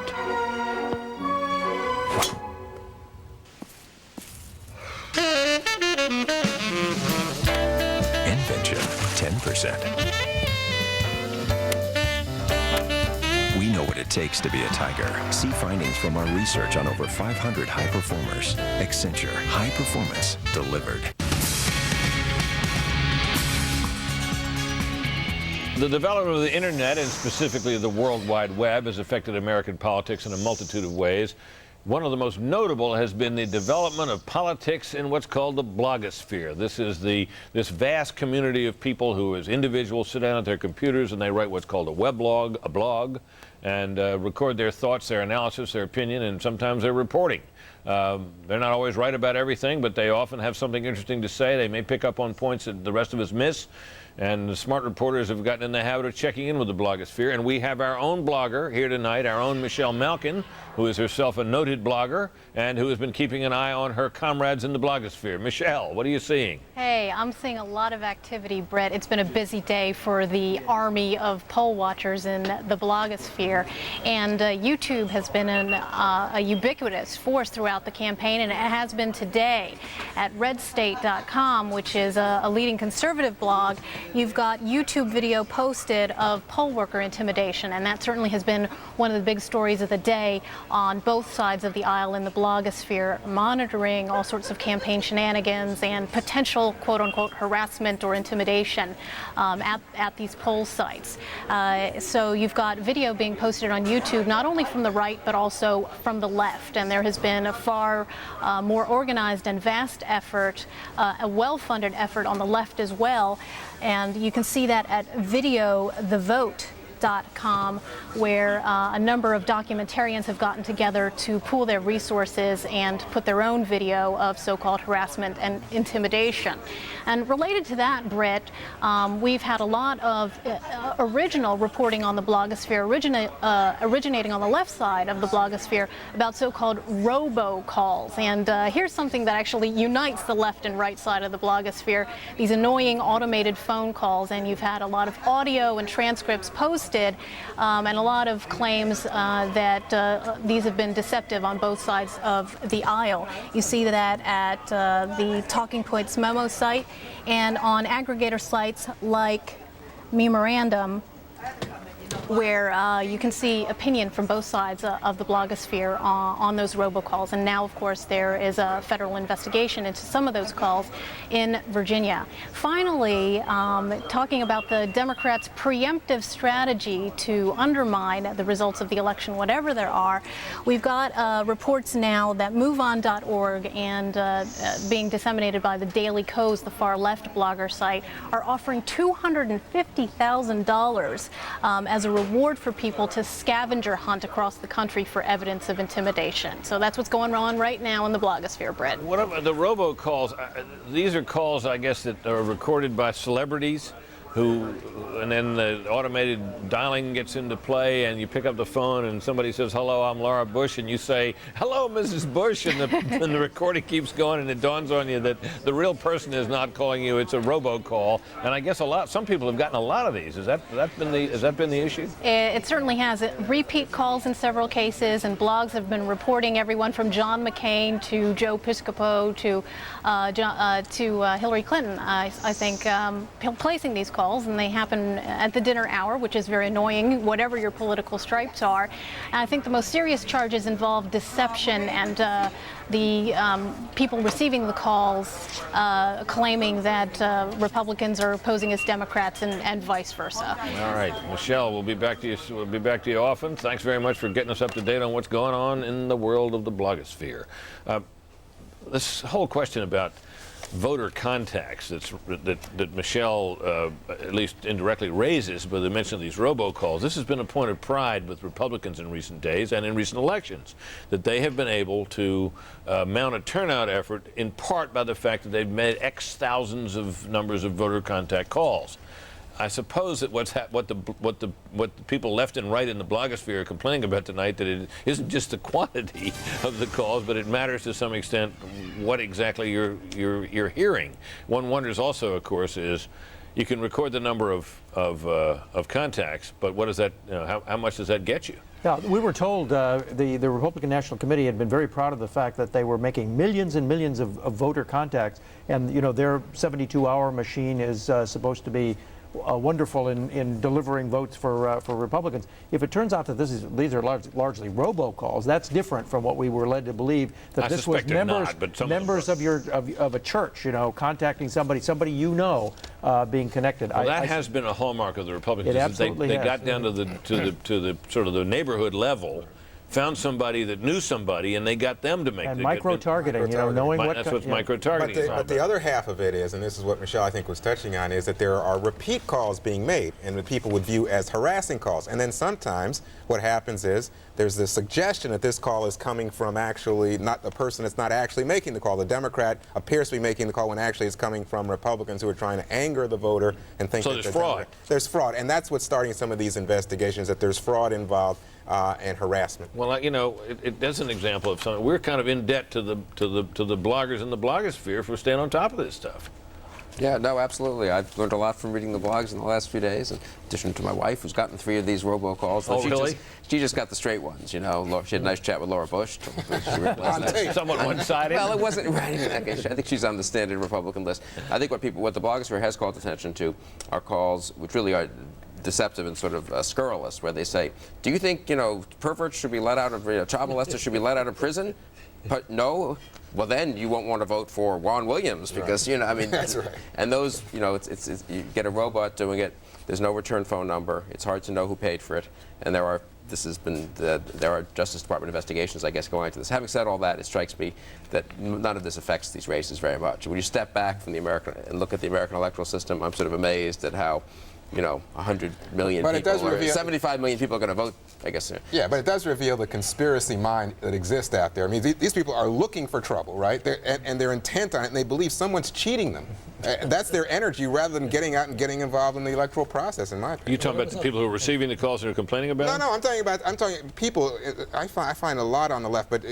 Invention, 10%. We know what it takes to be a tiger. See findings from our research on over 500 high performers. Accenture, high performance delivered. The development of the internet, and specifically the World Wide Web, has affected American politics in a multitude of ways. One of the most notable has been the development of politics in what's called the blogosphere. This is this vast community of people who, as individuals, sit down at their computers and they write what's called a blog, and record their thoughts, their analysis, their opinion, and sometimes their reporting. They're not always right about everything, but they often have something interesting to say. They may pick up on points that the rest of us miss. And the smart reporters have gotten in the habit of checking in with the blogosphere. And we have our own blogger here tonight, our own Michelle Malkin, who is herself a noted blogger and who has been keeping an eye on her comrades in the blogosphere. Michelle, what are you seeing? Hey, I'm seeing a lot of activity, Brett. It's been a busy day for the army of poll watchers in the blogosphere. And YouTube has been a ubiquitous force throughout the campaign, and it has been today at redstate.com, which is a leading conservative blog. You've got YouTube video posted of poll worker intimidation, and that certainly has been one of the big stories of the day on both sides of the aisle in the blogosphere, monitoring all sorts of campaign shenanigans and potential quote-unquote harassment or intimidation at these poll sites. So you've got video being posted on YouTube, not only from the right but also from the left. And there has been a far more organized and vast effort, a well-funded effort on the left as well. And you can see that at videothevote.com, where a number of documentarians have gotten together to pool their resources and put their own video of so-called harassment and intimidation. And related to that, Britt, we've had a lot of original reporting on the blogosphere, originating on the left side of the blogosphere, about so-called robocalls. And here's something that actually unites the left and right side of the blogosphere, these annoying automated phone calls. And you've had a lot of audio and transcripts posted, and a lot of claims that these have been deceptive on both sides of the aisle. You see that at the Talking Points Memo site and on aggregator sites like Memorandum, where you can see opinion from both sides of the blogosphere on those robocalls. And now, of course, there is a federal investigation into some of those calls in Virginia. Finally, talking about the Democrats' preemptive strategy to undermine the results of the election, whatever there are, we've got reports now that MoveOn.org and being disseminated by the Daily Kos, the far-left blogger site, are offering $250,000 as a reward for people to scavenger hunt across the country for evidence of intimidation. So that's what's going on right now in the blogosphere, Brett. What about the robocalls? These are calls, I guess, that are recorded by celebrities and then the automated dialing gets into play, and you pick up the phone and somebody says, "Hello, I'm Laura Bush," and you say, "Hello, Mrs. Bush," and the recording keeps going, and it dawns on you that the real person is not calling you; it's a robocall. And I guess some people have gotten a lot of these. Has that been the issue? It certainly has. Repeat calls in several cases, and blogs have been reporting everyone from John McCain to Joe Piscopo to Hillary Clinton. I think placing these calls, and they happen at the dinner hour, which is very annoying, whatever your political stripes are. And I think the most serious charges involve deception and the people receiving the calls claiming that Republicans are posing as Democrats and vice versa. All right, Michelle, we'll be back to you. We'll be back to you often. Thanks very much for getting us up to date on what's going on in the world of the blogosphere. This whole question about voter contacts that Michelle at least indirectly raises by the mention of these robocalls. This has been a point of pride with Republicans in recent days and in recent elections, that they have been able to mount a turnout effort in part by the fact that they've made X thousands of numbers of voter contact calls. I suppose that what the people left and right in the blogosphere are complaining about tonight, that it isn't just the quantity of the calls, but it matters to some extent what exactly you're hearing. One wonders also, of course, is you can record the number of contacts, but what does that? How much does that get you? Yeah, we were told the Republican National Committee had been very proud of the fact that they were making millions and millions of voter contacts, and their 72-hour machine is supposed to be wonderful in delivering votes for Republicans. If it turns out that these are largely robocalls, that's different from what we were led to believe. That this was members of a church, contacting somebody being connected. Well, that has been a hallmark of the Republicans. It absolutely they has. got down to the sort of the neighborhood level, found somebody that knew somebody, and they got them to make and micro-targeting, knowing what... That's what micro-targeting is. But the other half of it is, and this is what Michelle, I think, was touching on, is that there are repeat calls being made, and that people would view as harassing calls. And then sometimes what happens is there's the suggestion that this call is coming from actually not the person that's not actually making the call. The Democrat appears to be making the call when actually it's coming from Republicans who are trying to anger the voter and think so that there's fraud. There's fraud, and that's what's starting some of these investigations, that there's fraud involved. And harassment. Well, that's an example of something. We're kind of in debt to the bloggers in the blogosphere for staying on top of this stuff. Yeah, no, absolutely. I've learned a lot from reading the blogs in the last few days, in addition to my wife, who's gotten 3 of these robocalls. Oh, really? She just got the straight ones, She had a nice chat with Laura Bush. Somewhat one-sided. Well, it wasn't right in that case. I think she's on the standard Republican list. I think what the blogosphere has called attention to are calls which really are deceptive and sort of scurrilous, where they say, "Do you think perverts should be let out of child molesters should be let out of prison?" But no. Well, then you won't want to vote for Juan Williams because That's right. And those, it's you get a robot doing it. There's no return phone number. It's hard to know who paid for it, and there are this has been, there are Justice Department investigations, I guess, going into this. Having said all that, it strikes me that none of this affects these races very much. When you step back from the American and look at the American electoral system, I'm sort of amazed at how, 100 million people, or 75 million people are going to vote, I guess. Yeah, but it does reveal the conspiracy mind that exists out there. I mean, these people are looking for trouble, right? And they're intent on it, and they believe someone's cheating them. That's their energy, rather than getting out and getting involved in the electoral process, in my opinion. You talking about the people who are receiving the calls and are complaining about it? No, I'm talking people, I find a lot on the left, but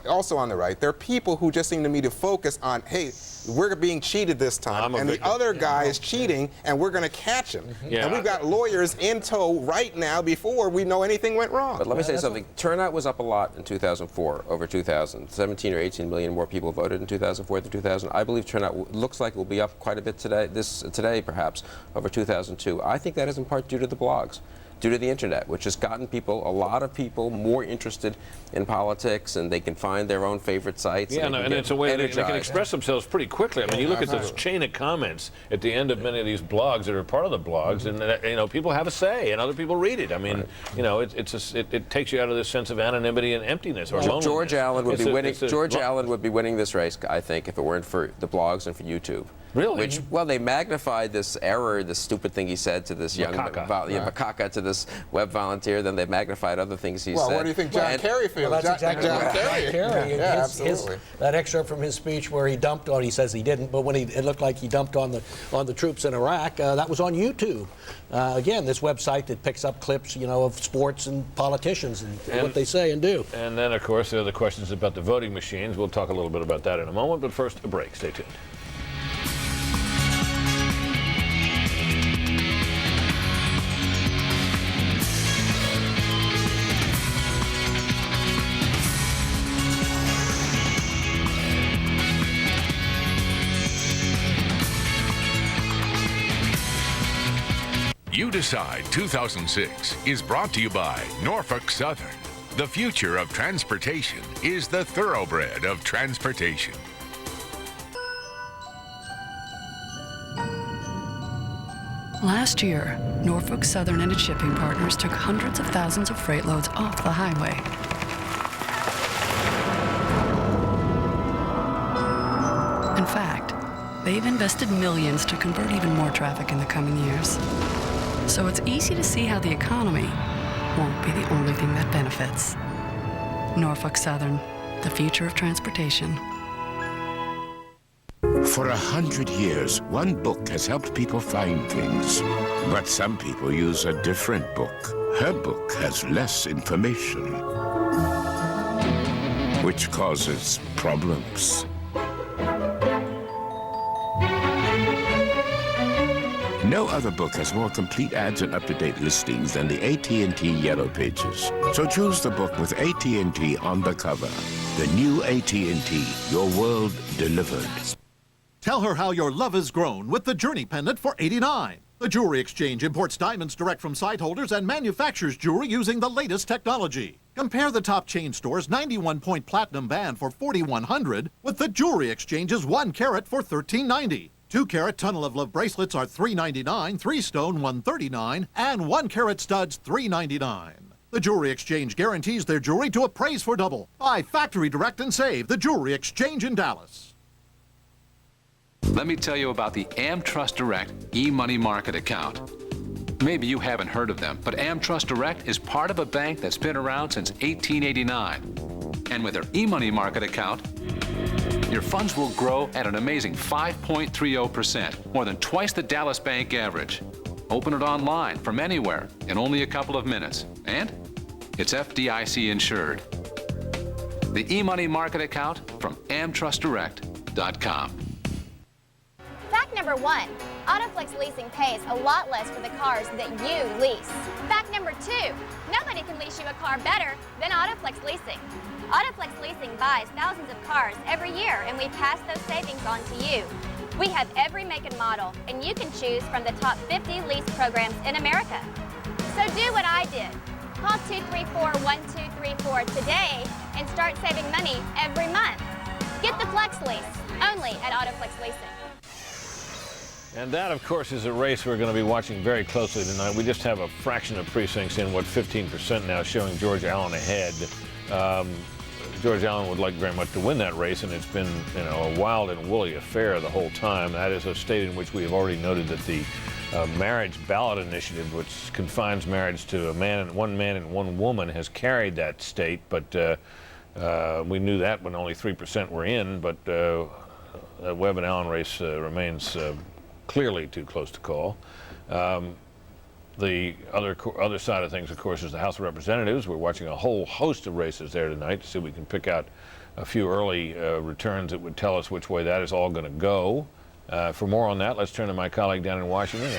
also on the right. There are people who just seem to me to focus on, hey, we're being cheated this time, and the other guy is cheating, and we're going to catch him. Yeah. And we've got lawyers in tow right now before we know anything went wrong. But let me say something. Turnout was up a lot in 2004 over 2000. 17 or 18 million more people voted in 2004 than 2000. I believe turnout looks like it will be up quite a bit today, today perhaps, over 2002. I think that is in part due to the blogs, due to the internet, which has gotten people, a lot of people, more interested in politics, and they can find their own favorite sites. Yeah, and it's a way they can express themselves pretty quickly. I mean, you look at this chain of comments at the end of many of these blogs that are part of the blogs, and people have a say, and other people read it. I mean, it takes you out of this sense of anonymity and emptiness or loneliness. George Allen would be winning. George Allen would be winning this race, I think, if it weren't for the blogs and for YouTube. Really? Which, well, they magnified this error, this stupid thing he said to this young macaca, to this web volunteer. Then they magnified other things he said. Well, what do you think John Kerry feels? Well, that's exactly John Kerry. Yeah, absolutely. That excerpt from his speech where he dumped on, he says he didn't, but when it looked like he dumped on the troops in Iraq, that was on YouTube. Again, this website that picks up clips, of sports and politicians and what they say and do. And then, of course, there are the questions about the voting machines. We'll talk a little bit about that in a moment, but first, a break. Stay tuned. You Decide 2006 is brought to you by Norfolk Southern. The future of transportation is the thoroughbred of transportation. Last year, Norfolk Southern and its shipping partners took hundreds of thousands of freight loads off the highway. In fact, they've invested millions to convert even more traffic in the coming years. So it's easy to see how the economy won't be the only thing that benefits. Norfolk Southern, the future of transportation. For 100 years, one book has helped people find things. But some people use a different book. Her book has less information, which causes problems. No other book has more complete ads and up-to-date listings than the AT&T Yellow Pages. So choose the book with AT&T on the cover. The new AT&T, your world delivered. Tell her how your love has grown with the Journey pendant for $89. The Jewelry Exchange imports diamonds direct from site holders and manufactures jewelry using the latest technology. Compare the top chain store's 91-point platinum band for $4,100 with the Jewelry Exchange's 1 carat for $1,390. 2-carat Tunnel of Love bracelets are $399, 3-stone $139, and 1-carat studs $399. The Jewelry Exchange guarantees their jewelry to appraise for double. Buy factory direct and save. The Jewelry Exchange in Dallas. Let me tell you about the AmTrust Direct e-money market account. Maybe you haven't heard of them, but AmTrust Direct is part of a bank that's been around since 1889. And with their e-money market account, your funds will grow at an amazing 5.30%, more than twice the Dallas Bank average. Open it online from anywhere in only a couple of minutes. And it's FDIC insured. The e-money market account from AmTrustDirect.com. Fact number 1, Autoflex Leasing pays a lot less for the cars that you lease. Fact number 2, nobody can lease you a car better than Autoflex Leasing. Autoflex Leasing buys thousands of cars every year, and we pass those savings on to you. We have every make and model, and you can choose from the top 50 lease programs in America. So do what I did. Call 234-1234 today and start saving money every month. Get the Flex Lease, only at Autoflex Leasing. And that, of course, is a race we're going to be watching very closely tonight. We just have a fraction of precincts in, 15% now, showing George Allen ahead. George Allen would like very much to win that race, and it's been, a wild and woolly affair the whole time. That is a state in which we have already noted that the marriage ballot initiative, which confines marriage to one man and one woman, has carried that state. But we knew that when only 3% were in. But the Webb and Allen race remains clearly too close to call. The other side of things, of course, is the House of Representatives. We're watching a whole host of races there tonight to see if we can pick out a few early returns that would tell us which way that is all going to go. For more on that, let's turn to my colleague down in Washington,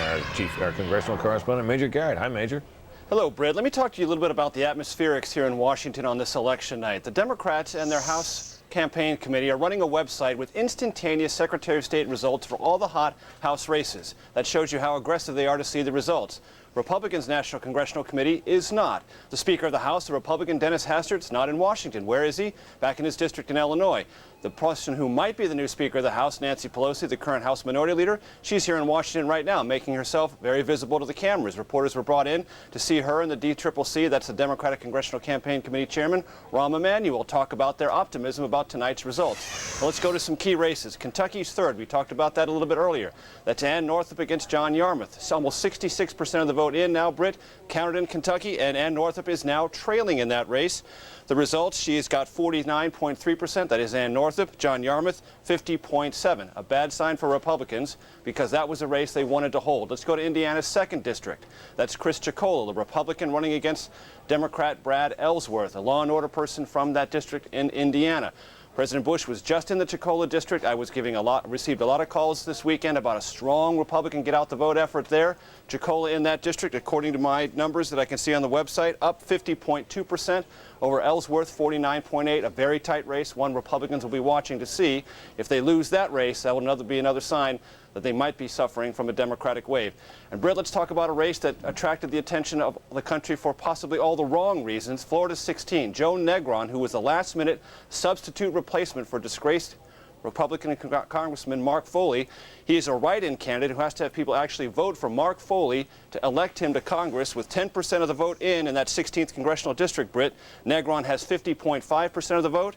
our congressional correspondent, Major Garrett. Hi, Major. Hello, Britt. Let me talk to you a little bit about the atmospherics here in Washington on this election night. The Democrats and their House Campaign Committee are running a website with instantaneous Secretary of State results for all the hot House races. That shows you how aggressive they are to see the results. Republicans' National Congressional Committee is not. The Speaker of the House, the Republican Dennis Hastert's not in Washington. Where is he? Back in his district in Illinois. The person who might be the new Speaker of the House, Nancy Pelosi, the current House Minority Leader, she's here in Washington right now, making herself very visible to the cameras. Reporters were brought in to see her and the DCCC, that's the Democratic Congressional Campaign Committee Chairman, Rahm Emanuel, talk about their optimism about tonight's results. Well, let's go to some key races. Kentucky's third. We talked about that a little bit earlier. That's Ann Northup against John Yarmuth. It's almost 66% of the vote in now, Britt, counted in Kentucky, and Ann Northup is now trailing in that race. The results, she's got 49.3%. That is Ann Northup. John Yarmuth, 50.7%. A bad sign for Republicans because that was a race they wanted to hold. Let's go to Indiana's 2nd district. That's Chris Chicola, the Republican running against Democrat Brad Ellsworth, a law and order person from that district in Indiana. President Bush was just in the Chicola district. I was received a lot of calls this weekend about a strong Republican get out the vote effort there. Chicola in that district, according to my numbers that I can see on the website, up 50.2% over Ellsworth, 49.8%. A very tight race, one Republicans will be watching to see. If they lose that race, that will be another sign that they might be suffering from a Democratic wave. And Britt, let's talk about a race that attracted the attention of the country for possibly all the wrong reasons. Florida 16, Joe Negron, who was a last-minute substitute replacement for disgraced Republican Congressman Mark Foley. He is a write-in candidate who has to have people actually vote for Mark Foley to elect him to Congress. With 10% of the vote in that 16th congressional district, Britt, Negron has 50.5% of the vote.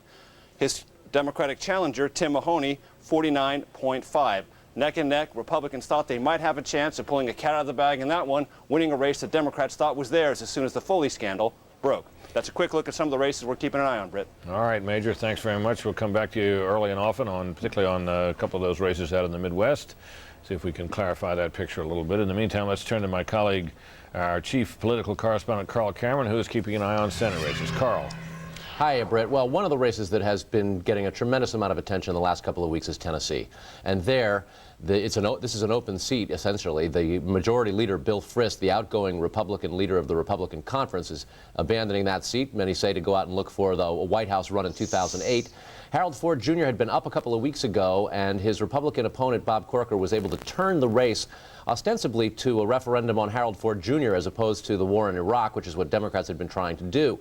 His Democratic challenger, Tim Mahoney, 49.5%. Neck and neck, Republicans thought they might have a chance of pulling a cat out of the bag in that one, winning a race that Democrats thought was theirs as soon as the Foley scandal broke. That's a quick look at some of the races we're keeping an eye on, Britt. All right, Major, thanks very much. We'll come back to you early and often, particularly on a couple of those races out in the Midwest, see if we can clarify that picture a little bit. In the meantime, let's turn to my colleague, our chief political correspondent, Carl Cameron, who is keeping an eye on Senate races. Carl. Hi, Britt. Well, one of the races that has been getting a tremendous amount of attention in the last couple of weeks is Tennessee. And there, this is an open seat, essentially. The majority leader, Bill Frist, the outgoing Republican leader of the Republican Conference, is abandoning that seat. Many say to go out and look for the White House run in 2008. Harold Ford Jr. had been up a couple of weeks ago, and his Republican opponent, Bob Corker, was able to turn the race ostensibly to a referendum on Harold Ford Jr. as opposed to the war in Iraq, which is what Democrats had been trying to do.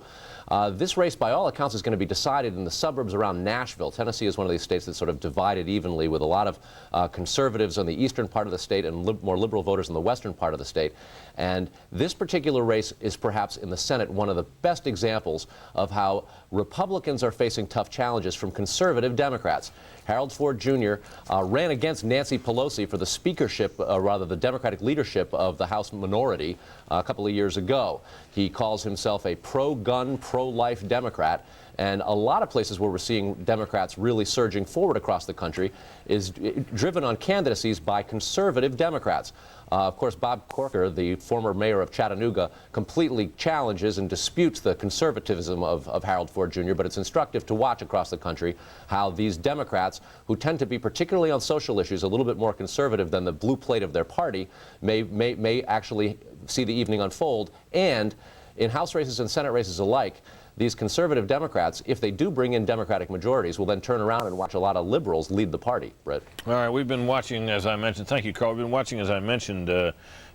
This race, by all accounts, is going to be decided in the suburbs around Nashville. Tennessee is one of these states that's sort of divided evenly, with a lot of conservatives on the eastern part of the state and more liberal voters in the western part of the state. And this particular race is perhaps in the Senate one of the best examples of how Republicans are facing tough challenges from conservative Democrats. Harold Ford Jr. Ran against Nancy Pelosi for the speakership, rather the Democratic leadership of the House minority a couple of years ago. He calls himself a pro-gun, pro-life Democrat. And a lot of places where we're seeing Democrats really surging forward across the country is driven on candidacies by conservative Democrats. Of course, Bob Corker, the former mayor of Chattanooga, completely challenges and disputes the conservatism of Harold Ford Jr., but it's instructive to watch across the country how these Democrats, who tend to be particularly on social issues a little bit more conservative than the blue plate of their party, may actually see the evening unfold. And in House races and Senate races alike, these conservative Democrats, if they do bring in Democratic majorities, will then turn around and watch a lot of liberals lead the party. Brett. All right, we've been watching, as I mentioned. Thank you, Carl. We've been watching, as I mentioned,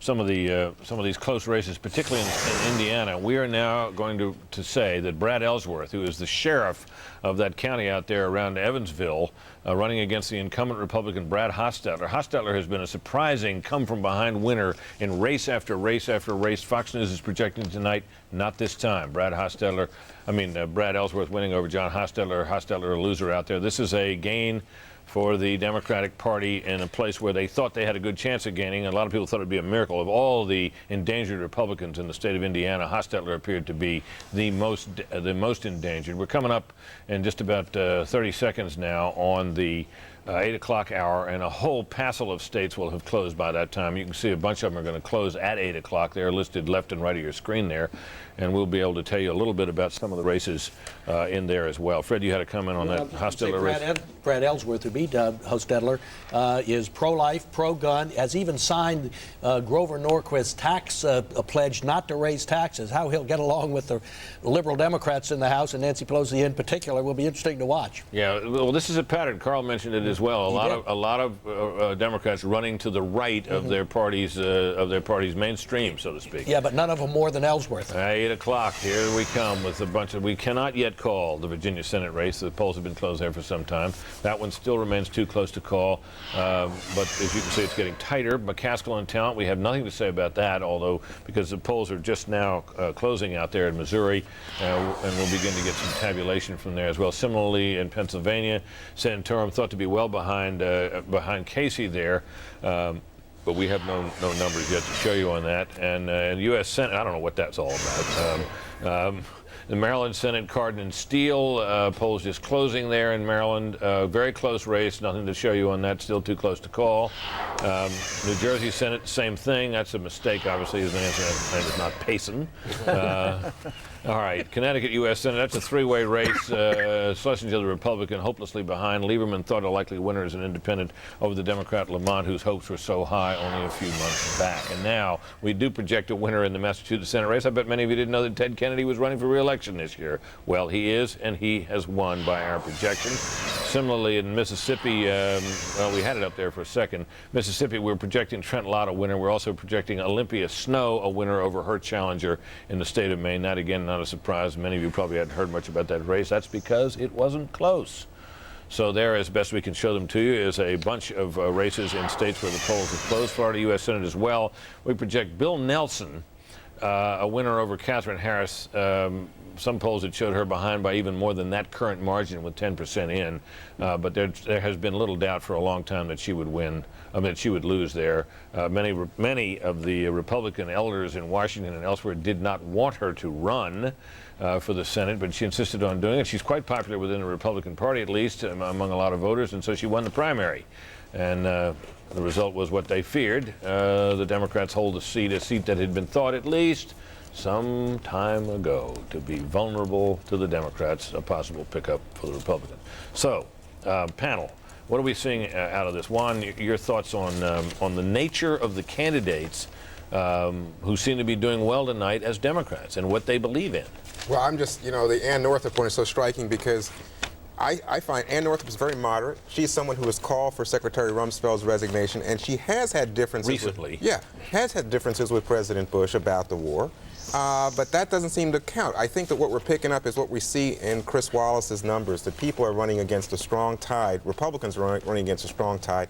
some of these close races, particularly in Indiana. We are now going to say that Brad Ellsworth, who is the sheriff of that county out there around Evansville, running against the incumbent Republican Brad Hostetler. Hostetler has been a surprising come-from-behind winner in race after race after race. Fox News is projecting tonight, not this time. Brad Ellsworth winning over John Hostetler. Hostetler a loser out there. This is a gain for the Democratic Party in a place where they thought they had a good chance of gaining. A lot of people thought it would be a miracle. Of all the endangered Republicans in the state of Indiana, Hostetler appeared to be the most endangered. We're coming up in just about 30 seconds now on the 8 o'clock hour, and a whole passel of states will have closed by that time. You can see a bunch of them are going to close at 8 o'clock. They're listed left and right of your screen there, and we'll be able to tell you a little bit about some of the races in there as well. Fred, you had a comment on that Hostetler race? Brad Ellsworth, who beat Hostetler, is pro-life, pro-gun, has even signed Grover Norquist's tax pledge not to raise taxes. How he'll get along with the liberal Democrats in the House, and Nancy Pelosi in particular, will be interesting to watch. Yeah, well, this is a pattern. Carl mentioned it as well. A lot of Democrats running to the right of their party's mainstream, so to speak. Yeah, but none of them more than Ellsworth. 8 o'clock. Here we come with a bunch of. We cannot yet call the Virginia Senate race. The polls have been closed there for some time. That one still remains too close to call. But as you can see, it's getting tighter. McCaskill and Talent, we have nothing to say about that, although because the polls are just now closing out there in Missouri, and we'll begin to get some tabulation from there as well. Similarly, in Pennsylvania, Santorum thought to be well behind Casey there. But we have no numbers yet to show you on that. And U.S. Senate, I don't know what that's all about. The Maryland Senate, Cardin and Steele, polls just closing there in Maryland. Very close race, nothing to show you on that, still too close to call. New Jersey Senate, same thing. That's a mistake, obviously. His name is not Payson. All right, Connecticut U.S. Senate, that's a three-way race. Schlesinger, the Republican, hopelessly behind. Lieberman thought a likely winner as an independent over the Democrat Lamont, whose hopes were so high only a few months back. And now we do project a winner in the Massachusetts Senate race. I bet many of you didn't know that Ted Kennedy was running for re-election this year. Well, he is, and he has won by our projection. Similarly, in Mississippi, well, we had it up there for a second. Mississippi, we're projecting Trent Lott a winner. We're also projecting Olympia Snowe a winner over her challenger in the state of Maine. That, again, not a surprise. Many of you probably hadn't heard much about that race. That's because it wasn't close. So there, as best we can show them to you, is a bunch of races in states where the polls have closed. Florida U.S. Senate as well. We project Bill Nelson a winner over Catherine Harris. Some polls that showed her behind by even more than that current margin with 10% in. But there has been little doubt for a long time that she would win. That she would lose there. Many of the Republican elders in Washington and elsewhere did not want her to run for the Senate, but she insisted on doing it. She's quite popular within the Republican Party, at least among a lot of voters, and so she won the primary. And the result was what they feared. The Democrats hold a seat that had been thought at least some time ago to be vulnerable to the Democrats, a possible pickup for the Republicans. So, panel, what are we seeing out of this? Juan, your thoughts on the nature of the candidates who seem to be doing well tonight as Democrats and what they believe in? Well, I'm just, the Ann Northup one is so striking because I find Ann Northup is very moderate. She's someone who has called for Secretary Rumsfeld's resignation, and she has had differences. Recently. Has had differences with President Bush about the war. But that doesn't seem to count. I think that what we're picking up is what we see in Chris Wallace's numbers, that people are running against a strong tide, Republicans are running against a strong tide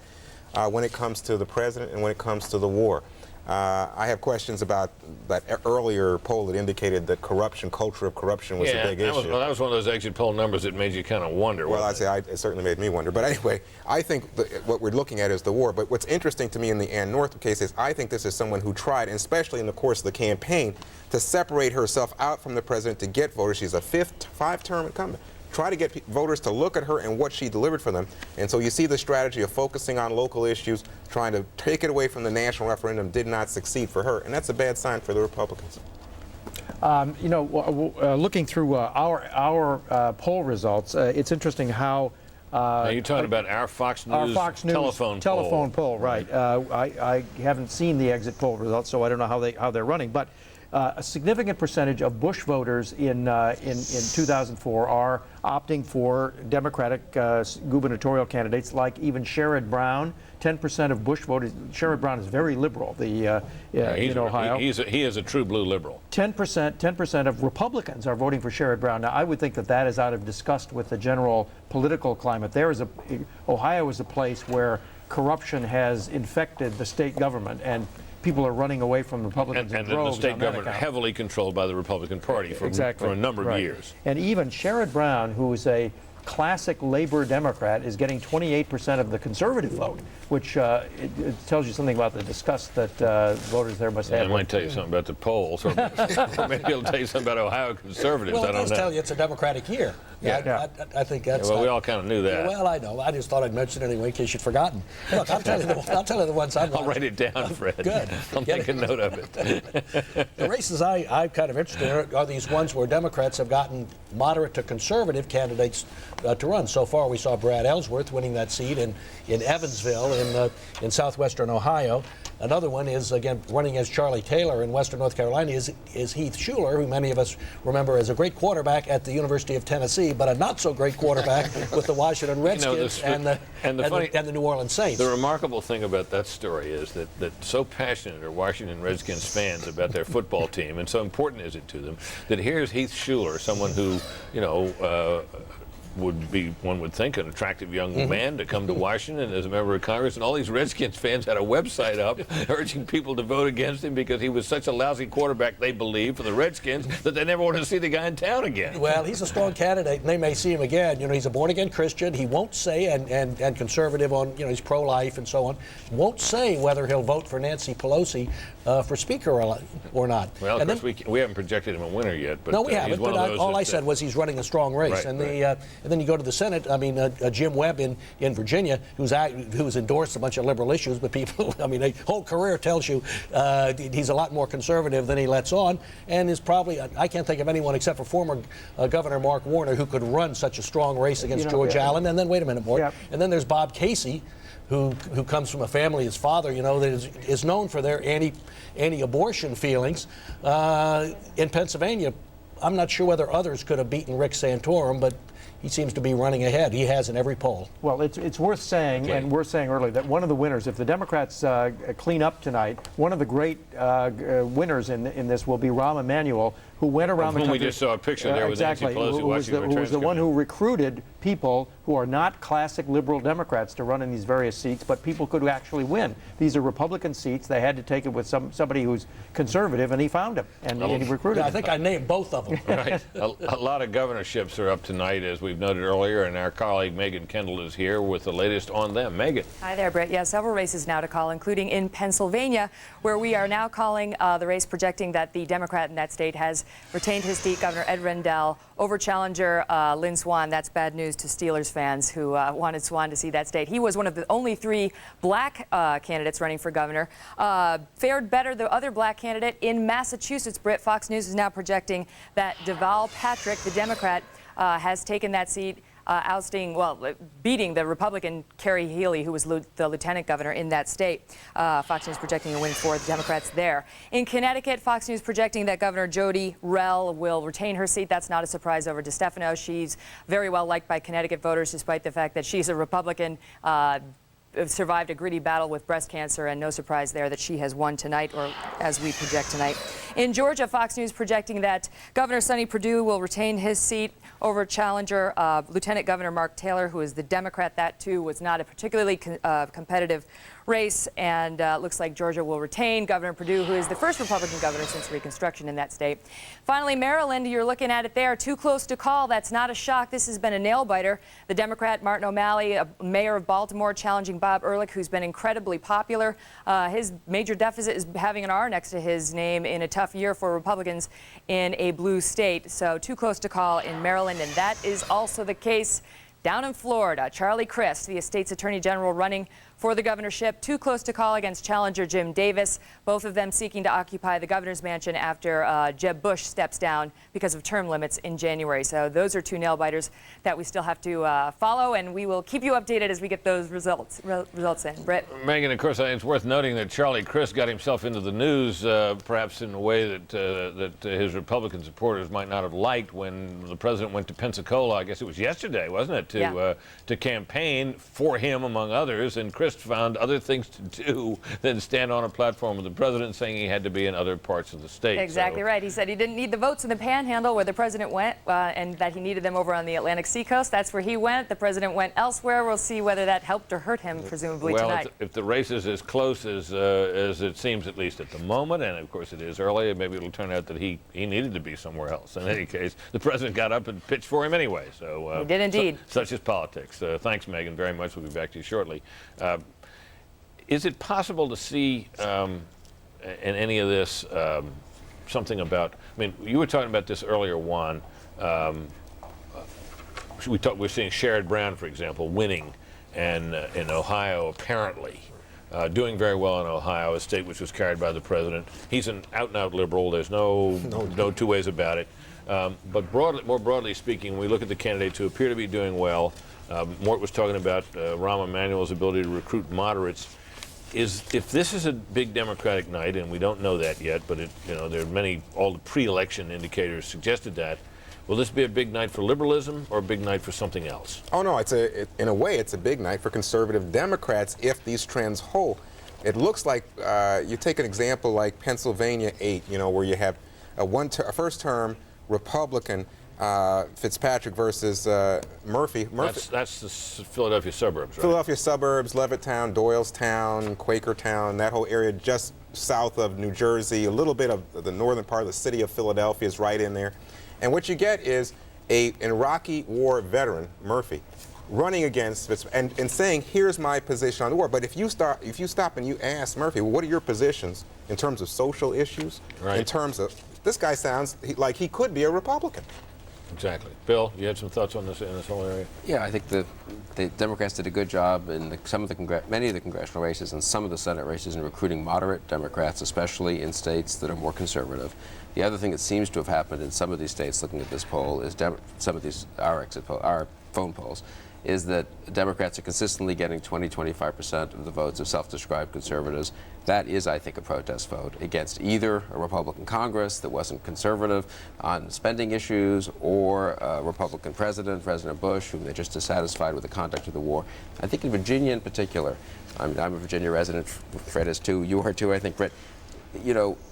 when it comes to the president and when it comes to the war. I have questions about that earlier poll that indicated that culture of corruption was a big issue. That was one of those exit poll numbers that made you kind of wonder. Well, it certainly made me wonder. But anyway, I think what we're looking at is the war. But what's interesting to me in the Ann Northup case is I think this is someone who tried, and especially in the course of the campaign, to separate herself out from the president to get voters. She's a five-term incumbent. Try to get voters to look at her and what she delivered for them. And so you see the strategy of focusing on local issues, trying to take it away from the national referendum did not succeed for her. And that's a bad sign for the Republicans. Looking through our poll results, it's interesting how now you're talking about our Fox News telephone poll, right? I haven't seen the exit poll results, so I don't know how they're running. But a significant percentage of Bush voters in 2004 are opting for Democratic gubernatorial candidates like even Sherrod Brown. 10% of Bush voters. Sherrod Brown is very liberal. In Ohio, he is a true blue liberal. 10% of Republicans are voting for Sherrod Brown. Now, I would think that that is out of disgust with the general political climate. Ohio is a place where corruption has infected the state government, and people are running away from Republicans in droves. And the state government heavily controlled by the Republican Party for a number of years. And even Sherrod Brown, who is a classic labor Democrat, is getting 28% of the conservative vote, which it tells you something about the disgust that voters there must have. It might tell you something about the polls, or maybe it'll tell you something about Ohio conservatives. Well, I don't know. tell you it's a Democratic year. I think that's. Well, we all kind of knew that. Well, I know. I just thought I'd mention it anyway in case you'd forgotten. Look, I'll tell you the ones I'm. I'll write it down, Fred. Good. I'll make a note of it. The races I'm kind of interested in are these ones where Democrats have gotten moderate to conservative candidates to run. So far, we saw Brad Ellsworth winning that seat in Evansville in southwestern Ohio. Another one is, again, running as Charlie Taylor in western North Carolina is Heath Shuler, who many of us remember as a great quarterback at the University of Tennessee, but a not-so-great quarterback with the Washington Redskins and the New Orleans Saints. The remarkable thing about that story is that so passionate are Washington Redskins fans about their football team, and so important is it to them, that here's Heath Shuler, someone who, would be, one would think, an attractive young man to come to Washington as a member of Congress, and all these Redskins fans had a website up urging people to vote against him because he was such a lousy quarterback, they believe, for the Redskins, that they never wanted to see the guy in town again. Well, he's a strong candidate, and they may see him again. He's a born-again Christian. He won't say, and conservative on, he's pro-life and so on, won't say whether he'll vote for Nancy Pelosi for Speaker or not. Well, of course, we haven't projected him a winner yet. But no, we haven't. But all I said was he's running a strong race. Right, and then you go to the Senate. I mean, Jim Webb in Virginia, who's endorsed a bunch of liberal issues, but people, a whole career tells you he's a lot more conservative than he lets on, and is probably, I can't think of anyone except for former Governor Mark Warner who could run such a strong race against George Allen. And then, wait a minute, Mort. And then there's Bob Casey, who comes from a family, his father, that is known for their anti-abortion feelings. In Pennsylvania, I'm not sure whether others could have beaten Rick Santorum, but he seems to be running ahead. He has in every poll. Well, it's worth saying, and we're saying earlier, that one of the winners, if the Democrats clean up tonight, one of the great winners in this will be Rahm Emanuel, who went around the country. We just saw a picture there with Nancy Pelosi who was the one who recruited people who are not classic liberal Democrats to run in these various seats, but people could actually win. These are Republican seats. They had to take it with somebody who's conservative, and he found him, and he recruited him. I think I named both of them. Right. A lot of governorships are up tonight, as we've noted earlier, and our colleague Megan Kendall is here with the latest on them. Megan. Hi there, Britt. Yeah, several races now to call, including in Pennsylvania, where we are now calling the race projecting that the Democrat in that state has retained his seat, Governor Ed Rendell, over challenger Lynn Swann. That's bad news to Steelers fans who wanted Swann to see that state. He was one of the only 3 black candidates running for governor. Fared better, the other black candidate in Massachusetts, Britt. Fox News is now projecting that Deval Patrick, the Democrat, has taken that seat, beating the Republican Kerry Healy, who was the lieutenant governor in that state. Fox News projecting a win for the Democrats there. In Connecticut, Fox News projecting that Governor Jody Rell will retain her seat. That's not a surprise over DeStefano. She's very well liked by Connecticut voters, despite the fact that she's a Republican. Survived a gritty battle with breast cancer, and no surprise there that she has won tonight, or as we project tonight. In Georgia, Fox News projecting that Governor Sonny Perdue will retain his seat over challenger Lieutenant Governor Mark Taylor, who is the Democrat. That, too, was not a particularly competitive race, and looks like Georgia will retain Governor Perdue, who is the first Republican governor since Reconstruction in that state. Finally, Maryland, you're looking at it there. Too close to call. That's not a shock. This has been a nail-biter. The Democrat Martin O'Malley, mayor of Baltimore, challenging Bob Ehrlich, who's been incredibly popular. His major deficit is having an R next to his name in a tough year for Republicans in a blue state. So too close to call in Maryland, and that is also the case down in Florida. Charlie Crist, the state's attorney general, running for the governorship, too close to call against challenger Jim Davis, both of them seeking to occupy the governor's mansion after Jeb Bush steps down because of term limits in January. So those are two nail-biters that we still have to follow, and we will keep you updated as we get those results in. Britt? Megan, of course, it's worth noting that Charlie Crist got himself into the news, perhaps in a way that his Republican supporters might not have liked when the president went to Pensacola. I guess it was yesterday, wasn't it, to campaign for him, among others, and Crist found other things to do than stand on a platform with the president, saying he had to be in other parts of the state. Exactly right. He said he didn't need the votes in the Panhandle where the president went, and that he needed them over on the Atlantic seacoast. That's where he went. The president went elsewhere. We'll see whether that helped or hurt him, presumably, tonight. Well, if the race is as close as it seems, at least at the moment, and of course it is early, maybe it'll turn out that he needed to be somewhere else. In any case, the president got up and pitched for him anyway. So he did indeed. Such is politics. Thanks, Megan, very much. We'll be back to you shortly. Is it possible to see in any of this something about, I mean, you were talking about this earlier, Juan. We're seeing Sherrod Brown, for example, winning in Ohio, apparently. Doing very well in Ohio, a state which was carried by the president. He's an out-and-out liberal. There's no two ways about it. But more broadly speaking, when we look at the candidates who appear to be doing well, Mort was talking about Rahm Emanuel's ability to recruit moderates. If this is a big Democratic night, and we don't know that yet, but there are all the pre-election indicators suggested that. Will this be a big night for liberalism or a big night for something else? Oh no, in a way it's a big night for conservative Democrats if these trends hold. It looks like you take an example like Pennsylvania 8, where you have a first-term Republican Fitzpatrick versus Murphy. That's the Philadelphia suburbs, right? Philadelphia suburbs, Levittown, Doylestown, Quakertown, that whole area just south of New Jersey. A little bit of the northern part of the city of Philadelphia is right in there. And what you get is an Iraqi war veteran, Murphy, running against and saying, here's my position on the war. But if you stop and you ask Murphy, well, what are your positions in terms of social issues? Right. In terms of, this guy sounds like he could be a Republican. Exactly. Bill, you had some thoughts on this in this whole area? Yeah, I think the Democrats did a good job in many of the congressional races and some of the Senate races in recruiting moderate Democrats, especially in states that are more conservative. The other thing that seems to have happened in some of these states, looking at this poll, is our phone polls, is that Democrats are consistently getting 20-25% of the votes of self-described conservatives. That is, I think, a protest vote against either a Republican Congress that wasn't conservative on spending issues or a Republican president, President Bush, whom they're just dissatisfied with the conduct of the war. I think in Virginia in particular, I'm a Virginia resident, Fred is too, you are too, I think, Brett.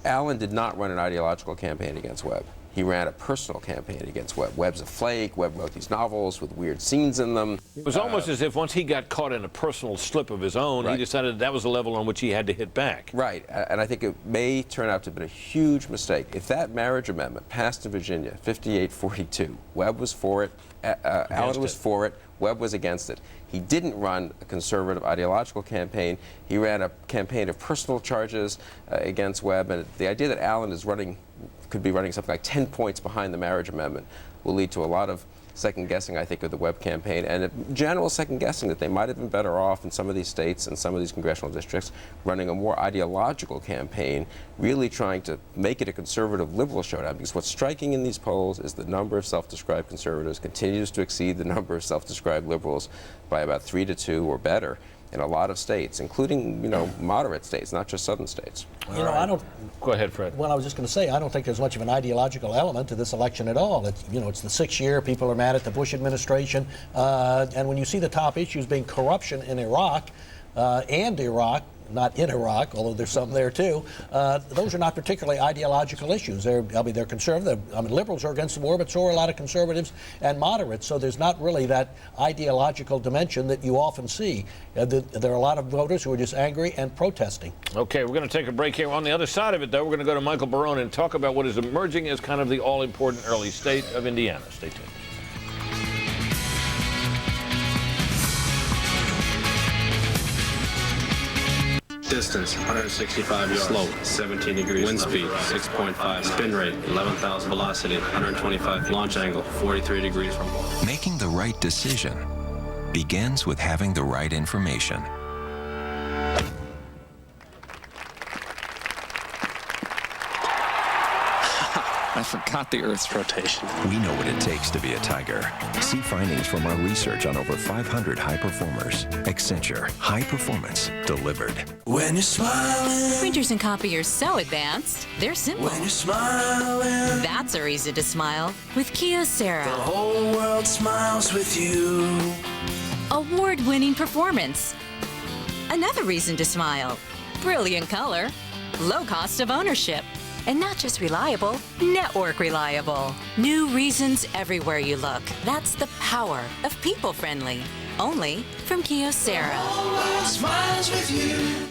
Allen did not run an ideological campaign against Webb. He ran a personal campaign against Webb. Webb's a flake. Webb wrote these novels with weird scenes in them. It was almost as if once he got caught in a personal slip of his own, he decided that was the level on which he had to hit back. Right, and I think it may turn out to have been a huge mistake. If that marriage amendment passed in Virginia, 58-42, Webb was for it, Allen was for it, Webb was against it. He didn't run a conservative ideological campaign. He ran a campaign of personal charges against Webb, and the idea that Allen could be running something like 10 points behind the marriage amendment will lead to a lot of second-guessing, I think, of the Webb campaign, and a general second-guessing that they might have been better off in some of these states and some of these congressional districts running a more ideological campaign, really trying to make it a conservative liberal showdown, because what's striking in these polls is the number of self-described conservatives continues to exceed the number of self-described liberals by about 3 to 2 or better in a lot of states, including, moderate states, not just southern states. I don't. Go ahead, Fred. Well, I was just going to say, I don't think there's much of an ideological element to this election at all. It's the 6th year. People are mad at the Bush administration, and when you see the top issues being corruption in Iraq and Iraq. Not in Iraq, although there's some there too. Those are not particularly ideological issues. They're conservative. Liberals are against the war, but so are a lot of conservatives and moderates. So there's not really that ideological dimension that you often see. There are a lot of voters who are just angry and protesting. Okay, we're going to take a break here. On the other side of it, though, we're going to go to Michael Barone and talk about what is emerging as kind of the all-important early state of Indiana. Stay tuned. Distance, 165 yards. Slope, 17 degrees. Wind speed, 6.5. Spin rate, 11,000. Velocity, 125. Launch angle, 43 degrees from ball. Making the right decision begins with having the right information. I forgot the Earth's rotation. We know what it takes to be a Tiger. See findings from our research on over 500 high performers. Accenture. High performance delivered. When you're smiling. Printers and copiers so advanced, they're simple. When you're smiling. That's a reason to smile with Kyocera. The whole world smiles with you. Award-winning performance. Another reason to smile. Brilliant color. Low cost of ownership. And not just reliable, network reliable. New reasons everywhere you look. That's the power of people-friendly. Only from Kyocera. The whole world smiles with you.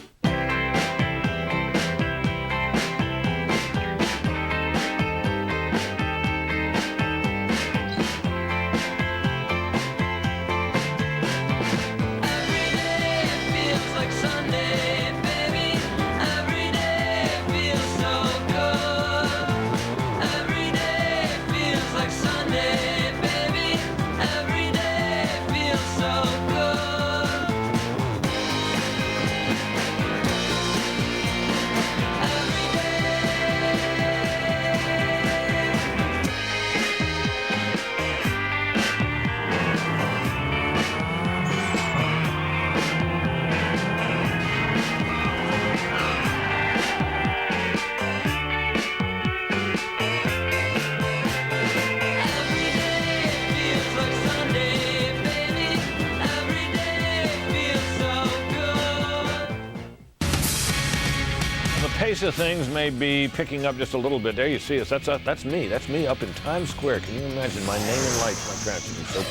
Pace of things may be picking up just a little bit. There you see us. That's me. That's me up in Times Square. Can you imagine my name and lights, my traffic? So,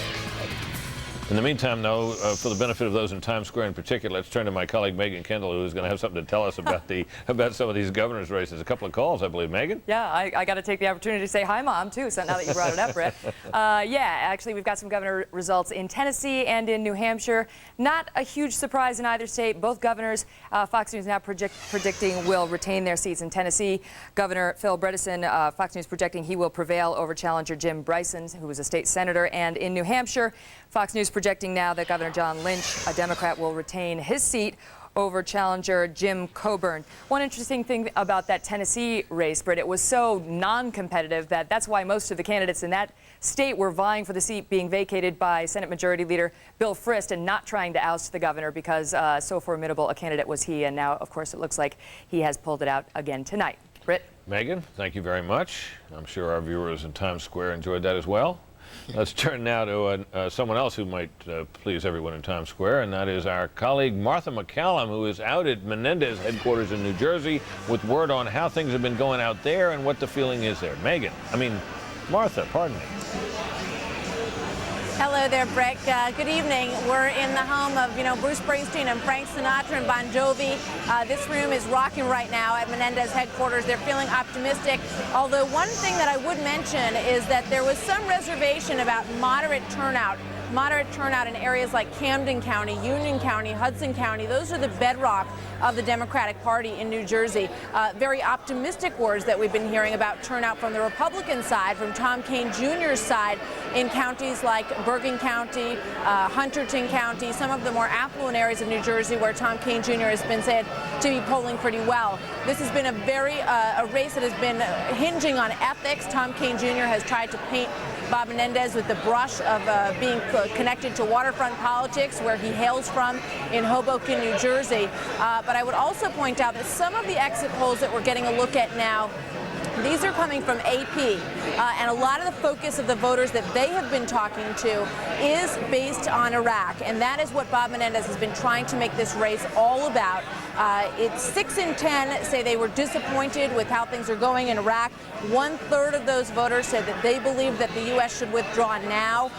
in the meantime, though, for the benefit of those in Times Square in particular, let's turn to my colleague Megan Kendall, who's going to have something to tell us about about some of these governor's races. A couple of calls, I believe. Megan? Yeah, I got to take the opportunity to say hi, Mom, too, so now that you brought it up, Britt. Yeah, actually, we've got some governor results in Tennessee and in New Hampshire. Not a huge surprise in either state. Both governors, Fox News now predicting will retain their seats. In Tennessee, Governor Phil Bredesen, Fox News projecting he will prevail over challenger Jim Bryson, who was a state senator. And in New Hampshire, Fox News projecting now that Governor John Lynch, a Democrat, will retain his seat over challenger Jim Coburn. One interesting thing about that Tennessee race, Britt, it was so non-competitive that that's why most of the candidates in that state were vying for the seat being vacated by Senate Majority Leader Bill Frist and not trying to oust the governor because so formidable a candidate was he. And now, of course, it looks like he has pulled it out again tonight. Britt? Megan, thank you very much. I'm sure our viewers in Times Square enjoyed that as well. Let's turn now to someone else who might please everyone in Times Square, and that is our colleague Martha McCallum, who is out at Menendez headquarters in New Jersey with word on how things have been going out there and what the feeling is there. Martha, pardon me. Hello there, Brett. Good evening. We're in the home of, Bruce Springsteen and Frank Sinatra and Bon Jovi. This room is rocking right now at Menendez headquarters. They're feeling optimistic. Although one thing that I would mention is that there was some reservation about moderate turnout in areas like Camden County, Union County, Hudson County. Those are the bedrock of the Democratic Party in New Jersey. Very optimistic words that we've been hearing about turnout from the Republican side, from Tom Kean Jr.'s side in counties like Bergen County, Hunterdon County, some of the more affluent areas of New Jersey where Tom Kean Jr. has been said to be polling pretty well. This has been a race that has been hinging on ethics. Tom Kean Jr. has tried to paint Bob Menendez with the brush of being connected to waterfront politics, where he hails from in Hoboken, New Jersey. But I would also point out that some of the exit polls that we're getting a look at now, these are coming from AP, and a lot of the focus of the voters that they have been talking to is based on Iraq, and that is what Bob Menendez has been trying to make this race all about. It's 6 in 10 say they were disappointed with how things are going in Iraq. 1/3 of those voters said that they believe that the U.S. should withdraw now.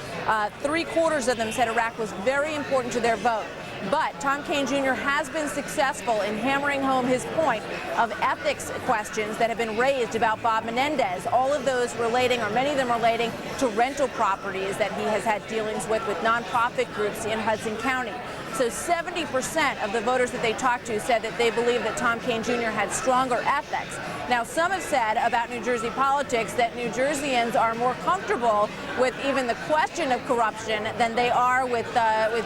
3/4 of them said Iraq was very important to their vote. But Tom Kean Jr. has been successful in hammering home his point of ethics questions that have been raised about Bob Menendez. All of those relating, or many of them relating, to rental properties that he has had dealings with nonprofit groups in Hudson County. So 70% of the voters that they talked to said that they believe that Tom Kean Jr. had stronger ethics. Now, some have said about New Jersey politics that New Jerseyans are more comfortable with even the question of corruption than they are with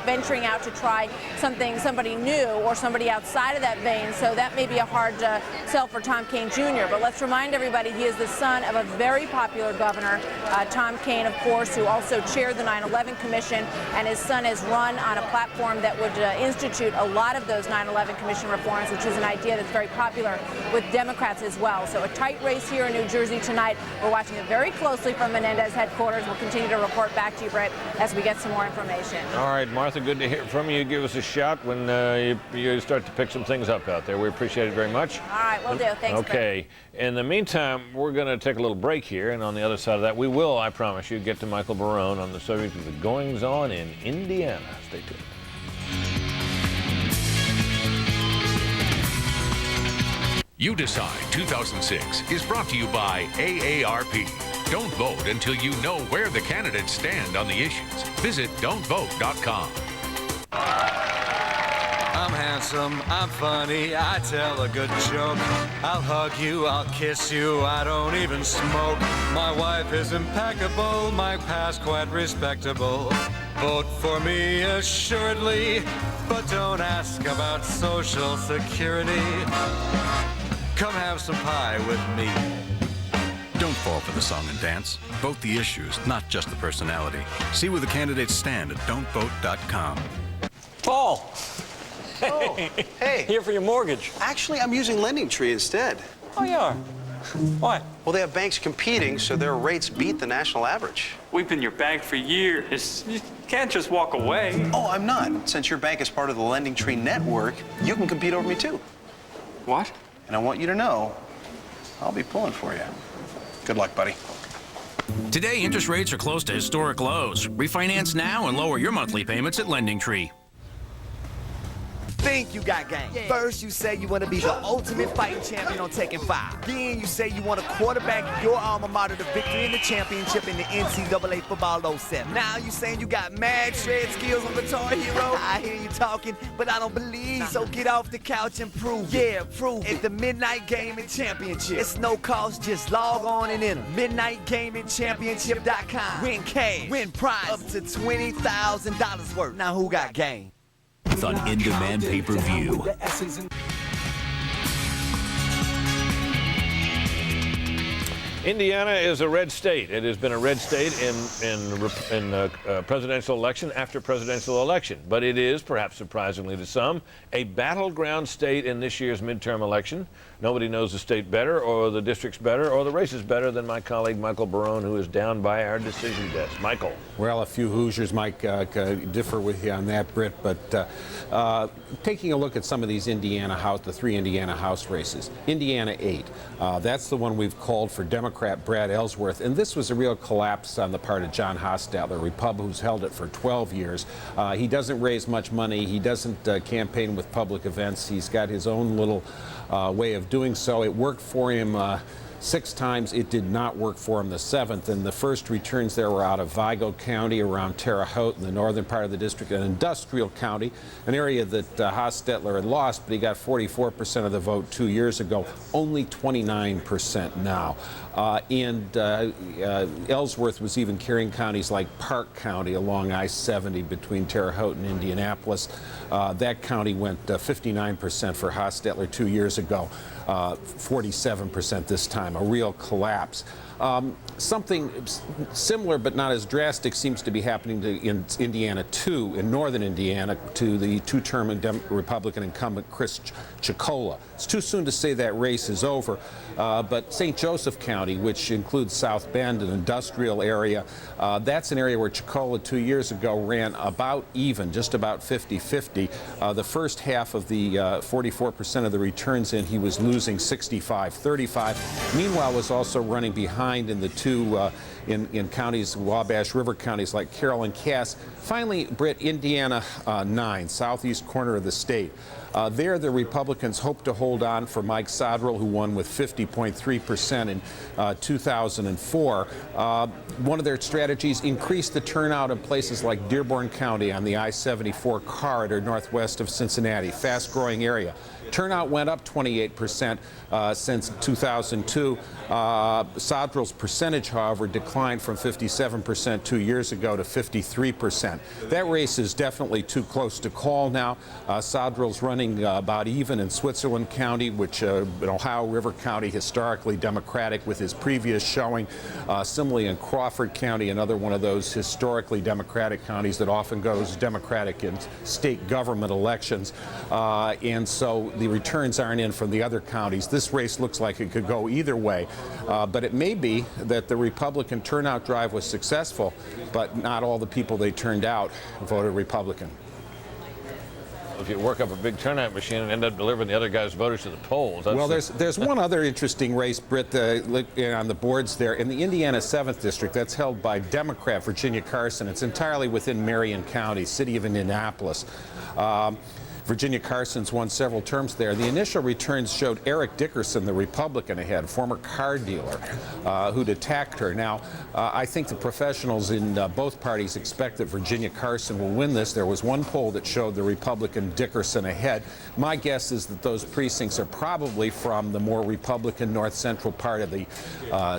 venturing out to try somebody new or somebody outside of that vein. So that may be a hard sell for Tom Kean Jr. But let's remind everybody he is the son of a very popular governor, Tom Kean, of course, who also chaired the 9/11 Commission, and his son has run on a platform that would institute a lot of those 9/11 Commission reforms, which is an idea that's very popular with Democrats as well. So a tight race here in New Jersey tonight. We're watching it very closely from Menendez headquarters. We'll continue to report back to you, Brett, as we get some more information. All right, Martha, good to hear from you. Give us a shout when you start to pick some things up out there. We appreciate it very much. All right, will do. Thanks, Okay. Brett. In the meantime, we're going to take a little break here, and on the other side of that, we will, I promise you, get to Michael Barone on the subject of the goings-on in Indiana. Stay tuned. You Decide 2006 is brought to you by AARP. Don't vote until you know where the candidates stand on the issues. Visit don'tvote.com. I'm handsome, I'm funny, I tell a good joke. I'll hug you, I'll kiss you, I don't even smoke. My wife is impeccable, my past quite respectable. Vote for me assuredly, but don't ask about Social Security. Come have some pie with me. Don't fall for the song and dance. Vote the issues, not just the personality. See where the candidates stand at don'tvote.com. Paul! Oh, hey. Here for your mortgage. Actually, I'm using LendingTree instead. Oh, you are? Why? Well, they have banks competing, so their rates beat the national average. We've been your bank for years. You can't just walk away. Oh, I'm not. Since your bank is part of the LendingTree network, you can compete over me, too. What? And I want you to know, I'll be pulling for you. Good luck, buddy. Today, interest rates are close to historic lows. Refinance now and lower your monthly payments at LendingTree. Think you got game. First, you say you want to be the ultimate fighting champion on Tekken 5. Then you say you want to quarterback your alma mater to victory in the championship in the NCAA football 07. Now you saying you got mad shred skills on Guitar Hero. I hear you talking, but I don't believe. So get off the couch and prove it. Yeah, prove it. At the Midnight Gaming Championship. It's no cost, just log on and enter midnightgamingchampionship.com. Win cash, win prize up to $20,000 worth. Now who got game? On in-demand pay-per-view. Indiana is a red state. It has been a red state in presidential election after presidential election. But it is, perhaps surprisingly to some, a battleground state in this year's midterm election. Nobody knows the state better or the districts better or the races better than my colleague Michael Barone, who is down by our decision desk. Michael. Well, a few Hoosiers might differ with you on that, Britt, but taking a look at some of these the three Indiana House races. Indiana 8, that's the one we've called for Democrat Brad Ellsworth, and this was a real collapse on the part of John Hostetler, a Republican who's held it for 12 years. He doesn't raise much money. He doesn't campaign with public events. He's got his own little way of doing so. It worked for him 6 times. It did not work for him the 7th, and the first returns there were out of Vigo County, around Terre Haute in the northern part of the district, an industrial county, an area that Hostetler had lost, but he got 44% of the vote 2 years ago, only 29% now. Ellsworth was even carrying counties like Park County along I-70 between Terre Haute and Indianapolis. That county went 59% for Hostetler 2 years ago, 47% this time, a real collapse. Something similar but not as drastic seems to be happening in Indiana 2, in northern Indiana, to the two-term Republican incumbent Chris Chicola. It's too soon to say that race is over, but St. Joseph County, which includes South Bend, an industrial area, that's an area where Chicola 2 years ago ran about even, just about 50-50. The first half of the 44% of the returns in, he was losing 65-35. Meanwhile, was also running behind in the two in counties, Wabash River counties like Carroll and Cass. Finally, Britt, Indiana 9, southeast corner of the state. There, the Republicans hope to hold on for Mike Sodrell, who won with 50.3% in 2004. One of their strategies, increase the turnout in places like Dearborn County on the I-74 corridor northwest of Cincinnati, fast-growing area. Turnout went up 28% since 2002. Sodrell's percentage, however, declined from 57% 2 years ago to 53%. That race is definitely too close to call now. Sodrell's running about even in Switzerland County, which in Ohio River County, historically Democratic with his previous showing. Similarly in Crawford County, another one of those historically Democratic counties that often goes Democratic in state government elections. And so the returns aren't in from the other counties. This race looks like it could go either way. But it may be that the Republican turnout drive was successful, but not all the people they turned out voted Republican. If you work up a big turnout machine and end up delivering the other guy's voters to the polls. Well, there's one other interesting race, Britt, on the boards there. In the Indiana 7th District, that's held by Democrat Virginia Carson. It's entirely within Marion County, city of Indianapolis. Virginia Carson's won several terms there. The initial returns showed Eric Dickerson, the Republican, ahead, former car dealer, who'd attacked her. Now, I think the professionals in both parties expect that Virginia Carson will win this. There was one poll that showed the Republican Dickerson ahead. My guess is that those precincts are probably from the more Republican north central part of the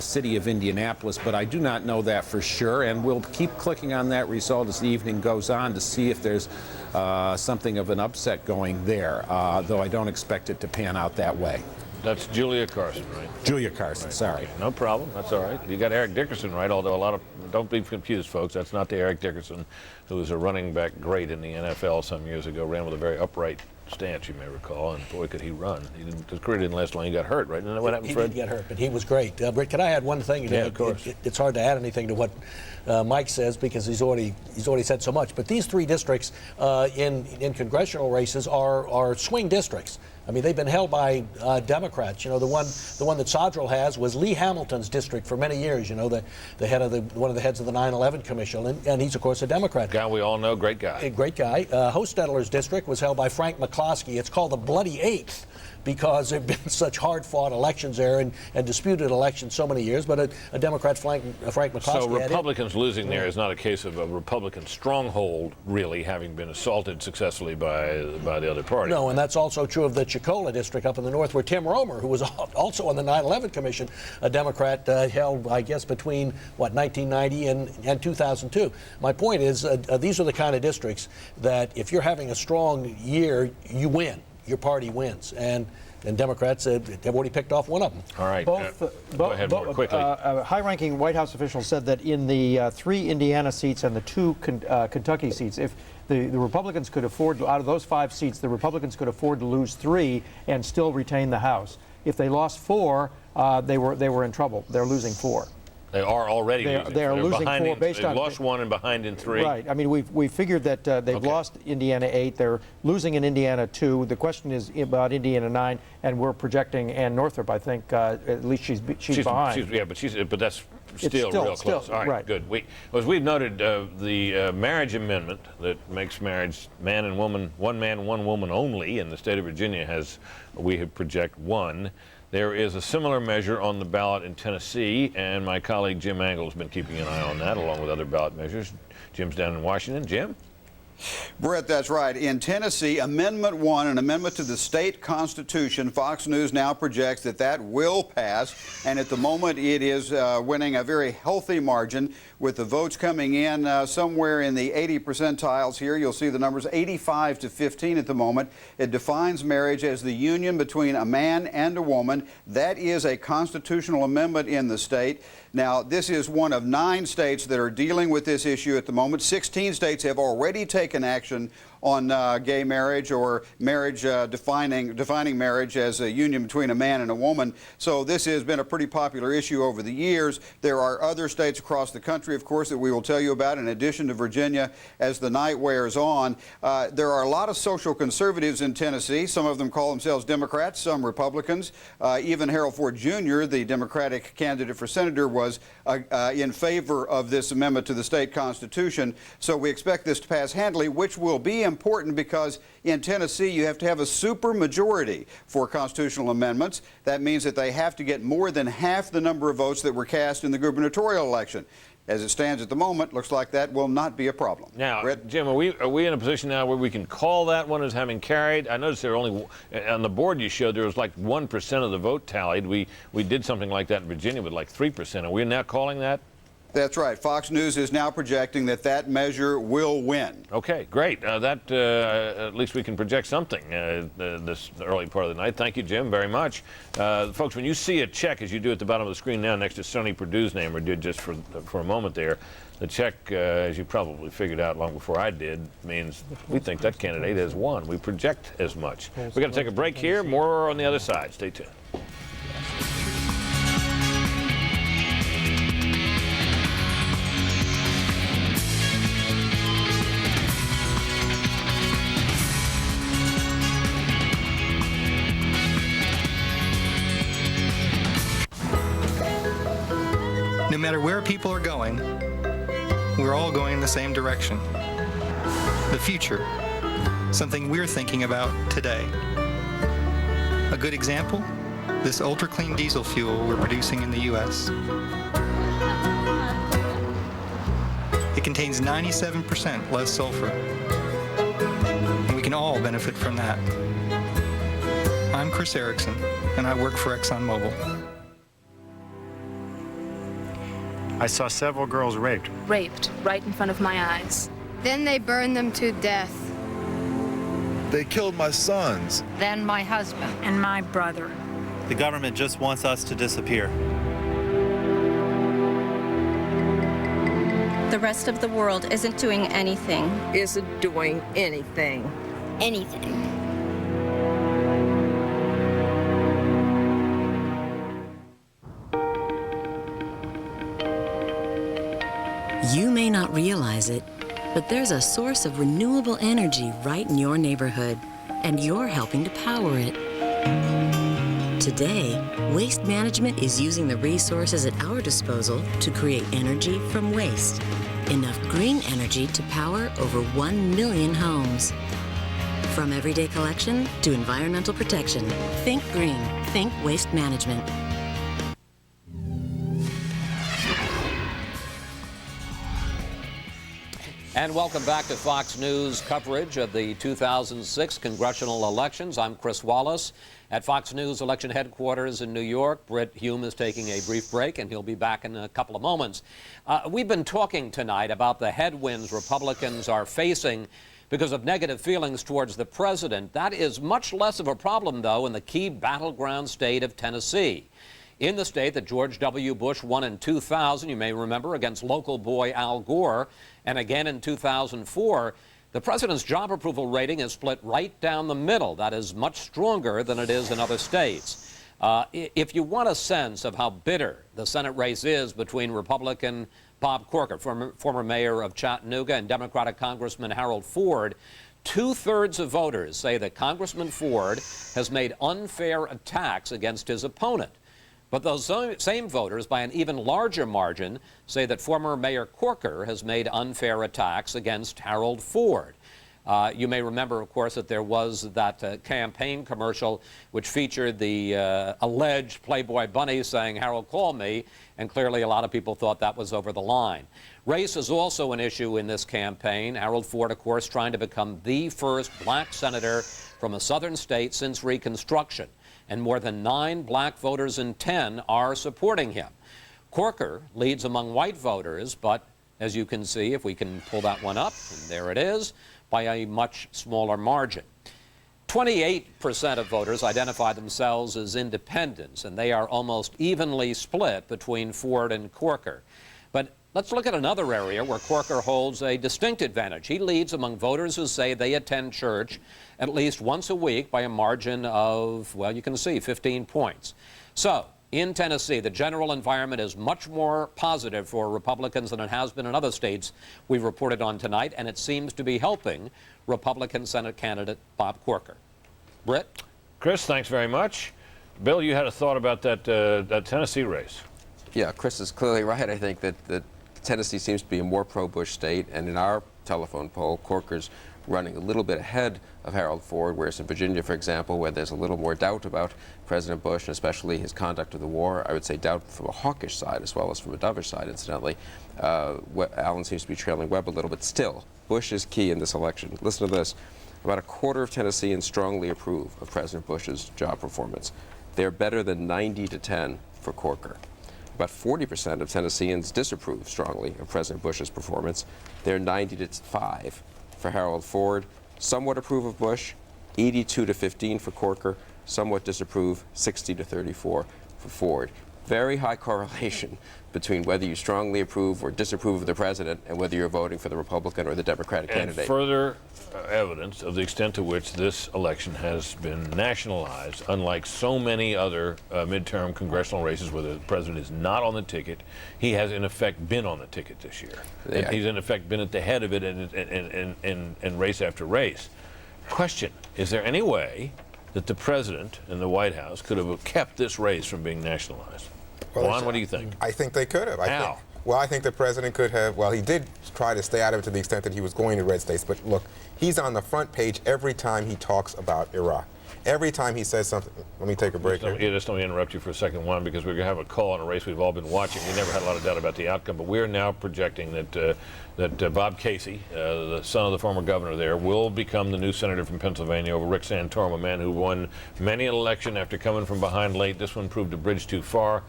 city of Indianapolis, but I do not know that for sure, and we'll keep clicking on that result as the evening goes on to see if there's something of an upset going there, though I don't expect it to pan out that way. That's Julia Carson, right? Julia Carson, sorry. No problem. That's all right. You got Eric Dickerson right, although a lot of, don't be confused, folks. That's not the Eric Dickerson who was a running back great in the NFL some years ago, ran with a very upright stance, you may recall, and boy, could he run. His career didn't last long. He got hurt, right? Isn't that what happened, Fred? He did get hurt, but he was great. Britt, can I add one thing? Yeah, of course. It's hard to add anything to what Mike says because he's already said so much. But these three districts in congressional races are swing districts. I mean, they've been held by Democrats. You know, the one that Sodrell has was Lee Hamilton's district for many years. You know, the head of one of the heads of the 9/11 Commission, and he's of course a Democrat. Guy we all know, great guy. A great guy. Hostetler's district was held by Frank McCloskey. It's called the Bloody Eighth because there have been such hard-fought elections there and disputed elections so many years. But a Democrat, Frank McCloskey. So Republicans losing there is not a case of a Republican stronghold, really, having been assaulted successfully by the other party. No, and that's also true of the Chicola district up in the north, where Tim Romer, who was also on the 9/11 Commission, a Democrat, held, I guess, between 1990 and 2002. My point is, these are the kind of districts that if you're having a strong year, you win. Your party wins, and Democrats have already picked off one of them. All right. Go ahead more quickly. High-ranking White House officials said that in the 3 Indiana seats and the 2 Kentucky seats, if the Republicans could afford, out of those 5 seats, the Republicans could afford to lose 3 and still retain the House. If they lost 4, they were in trouble. They're losing 4. They are already losing. They are losing 4 based on... They've lost 1 and behind in 3. Right. I mean, we figured that they've lost Indiana 8. They're losing in Indiana 2. The question is about Indiana 9, and we're projecting Ann Northrop. I think at least she's behind. But that's still real close. All right, good. As we've noted, the marriage amendment that makes marriage man and woman, one man, one woman only in the state of Virginia we have project 1. There is a similar measure on the ballot in Tennessee, and my colleague Jim Angle has been keeping an eye on that, along with other ballot measures. Jim's down in Washington. Jim? Brett, that's right. In Tennessee, Amendment 1, an amendment to the state constitution, Fox News now projects that will pass, and at the moment it is winning a very healthy margin with the votes coming in somewhere in the 80 percentiles here. You'll see the numbers 85 to 15 at the moment. It defines marriage as the union between a man and a woman. That is a constitutional amendment in the state. Now, this is one of 9 states that are dealing with this issue at the moment. 16 states have already taken action on gay marriage or marriage defining marriage as a union between a man and a woman. So this has been a pretty popular issue over the years. There are other states across the country, of course, that we will tell you about in addition to Virginia as the night wears on. There are a lot of social conservatives in Tennessee. Some of them call themselves Democrats, some Republicans. Even Harold Ford Jr., the Democratic candidate for senator, was in favor of this amendment to the state constitution. So we expect this to pass handily, which will be important because in Tennessee you have to have a super majority for constitutional amendments. That means that they have to get more than half the number of votes that were cast in the gubernatorial election. As it stands at the moment, looks like that will not be a problem. Now, Brett? Jim, are we in a position now where we can call that one as having carried? I noticed there only, on the board you showed, there was like 1% of the vote tallied. We did something like that in Virginia with like 3%. Are we now calling that? That's right. Fox News is now projecting that that measure will win. Okay, great. At least we can project something this early part of the night. Thank you, Jim, very much. Folks, when you see a check, as you do at the bottom of the screen now next to Sonny Perdue's name, or did just for a moment there, the check, as you probably figured out long before I did, means we think that candidate has won. We project as much. We've got to take a break here. More on the other side. Stay tuned. No matter where people are going, we're all going in the same direction. The future, something we're thinking about today. A good example, this ultra-clean diesel fuel we're producing in the U.S. It contains 97% less sulfur, and we can all benefit from that. I'm Chris Erickson, and I work for ExxonMobil. I saw several girls raped. Raped right in front of my eyes. Then they burned them to death. They killed my sons. Then my husband. And my brother. The government just wants us to disappear. The rest of the world isn't doing anything. Isn't doing anything. Anything. You may not realize it, but there's a source of renewable energy right in your neighborhood, and you're helping to power it. Today, Waste Management is using the resources at our disposal to create energy from waste. Enough green energy to power over 1 million homes. From everyday collection to environmental protection, think green, think Waste Management. And welcome back to Fox News coverage of the 2006 congressional elections. I'm Chris Wallace at Fox News election headquarters in New York. Britt Hume is taking a brief break, and he'll be back in a couple of moments. We've been talking tonight about the headwinds Republicans are facing because of negative feelings towards the president. That is much less of a problem, though, in the key battleground state of Tennessee. In the state that George W. Bush won in 2000, you may remember, against local boy Al Gore, and again in 2004, the president's job approval rating is split right down the middle. That is much stronger than it is in other states. If you want a sense of how bitter the Senate race is between Republican Bob Corker, former mayor of Chattanooga, and Democratic Congressman Harold Ford, 2/3 of voters say that Congressman Ford has made unfair attacks against his opponent. But those same voters, by an even larger margin, say that former Mayor Corker has made unfair attacks against Harold Ford. You may remember, of course, that there was that campaign commercial which featured the alleged Playboy bunny saying, "Harold, call me," and clearly a lot of people thought that was over the line. Race is also an issue in this campaign. Harold Ford, of course, trying to become the first black senator from a southern state since Reconstruction. And more than 9 black voters in 10 are supporting him. Corker leads among white voters, but as you can see, if we can pull that one up, and there it is, by a much smaller margin. 28% of voters identify themselves as independents, and they are almost evenly split between Ford and Corker. But let's look at another area where Corker holds a distinct advantage. He leads among voters who say they attend church at least once a week by a margin of, well, you can see, 15 points. So, in Tennessee, the general environment is much more positive for Republicans than it has been in other states we've reported on tonight, and it seems to be helping Republican Senate candidate Bob Corker. Britt? Chris, thanks very much. Bill, you had a thought about that Tennessee race. Yeah, Chris is clearly right. I think that Tennessee seems to be a more pro-Bush state, and in our telephone poll, Corker's running a little bit ahead of Harold Ford, whereas in Virginia, for example, where there's a little more doubt about President Bush, and especially his conduct of the war, I would say doubt from a hawkish side as well as from a dovish side, incidentally, Allen seems to be trailing Webb a little bit. Still, Bush is key in this election. Listen to this. About a quarter of Tennesseans strongly approve of President Bush's job performance. They're better than 90 to 10 for Corker. About 40% of Tennesseans disapprove strongly of President Bush's performance. They're 90 to 5 for Harold Ford. Somewhat approve of Bush, 82 to 15 for Corker. Somewhat disapprove, 60 to 34 for Ford. Very high correlation between whether you strongly approve or disapprove of the president and whether you're voting for the Republican or the Democratic candidate. And further evidence of the extent to which this election has been nationalized, unlike so many other midterm congressional races where the president is not on the ticket. He has, in effect, been on the ticket this year. Yeah. He's, in effect, been at the head of it in race after race. Question, is there any way that the president and the White House could have kept this race from being nationalized? Well, Juan, what do you think? I think they could have. How? Well, I think the president could have. Well, he did try to stay out of it to the extent that he was going to red states. But look, he's on the front page every time he talks about Iraq. Every time he says something. Let me take a break here. Just let me interrupt you for a second, Juan, because we're going to have a call on a race we've all been watching. We never had a lot of doubt about the outcome, but we're now projecting that Bob Casey, the son of the former governor there, will become the new senator from Pennsylvania over Rick Santorum, a man who won many an election after coming from behind late. This one proved a bridge too far.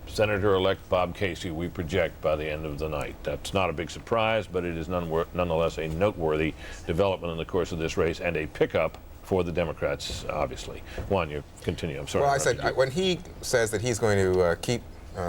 Senator-elect Bob Casey, we project by the end of the night. That's not a big surprise, but it is nonetheless a noteworthy development in the course of this race and a pickup for the Democrats, obviously. Juan, you continue. I'm sorry. Well, I said, when he says that he's going to keep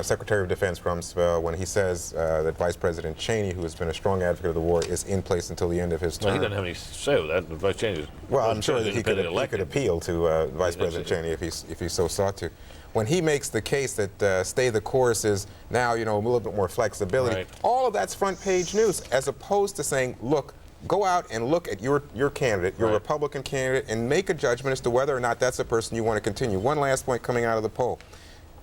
Secretary of Defense Rumsfeld, when he says that Vice President Cheney, who has been a strong advocate of the war, is in place until the end of his term. Well, he doesn't have any say with that. Vice Cheney is well, I'm sure that he could appeal to Vice President Cheney if he so sought to. When he makes the case that stay the course is now, a little bit more flexibility, right. All of that's front page news, as opposed to saying, look, go out and look at your candidate, your Republican candidate, and make a judgment as to whether or not that's a person you want to continue. One last point coming out of the poll.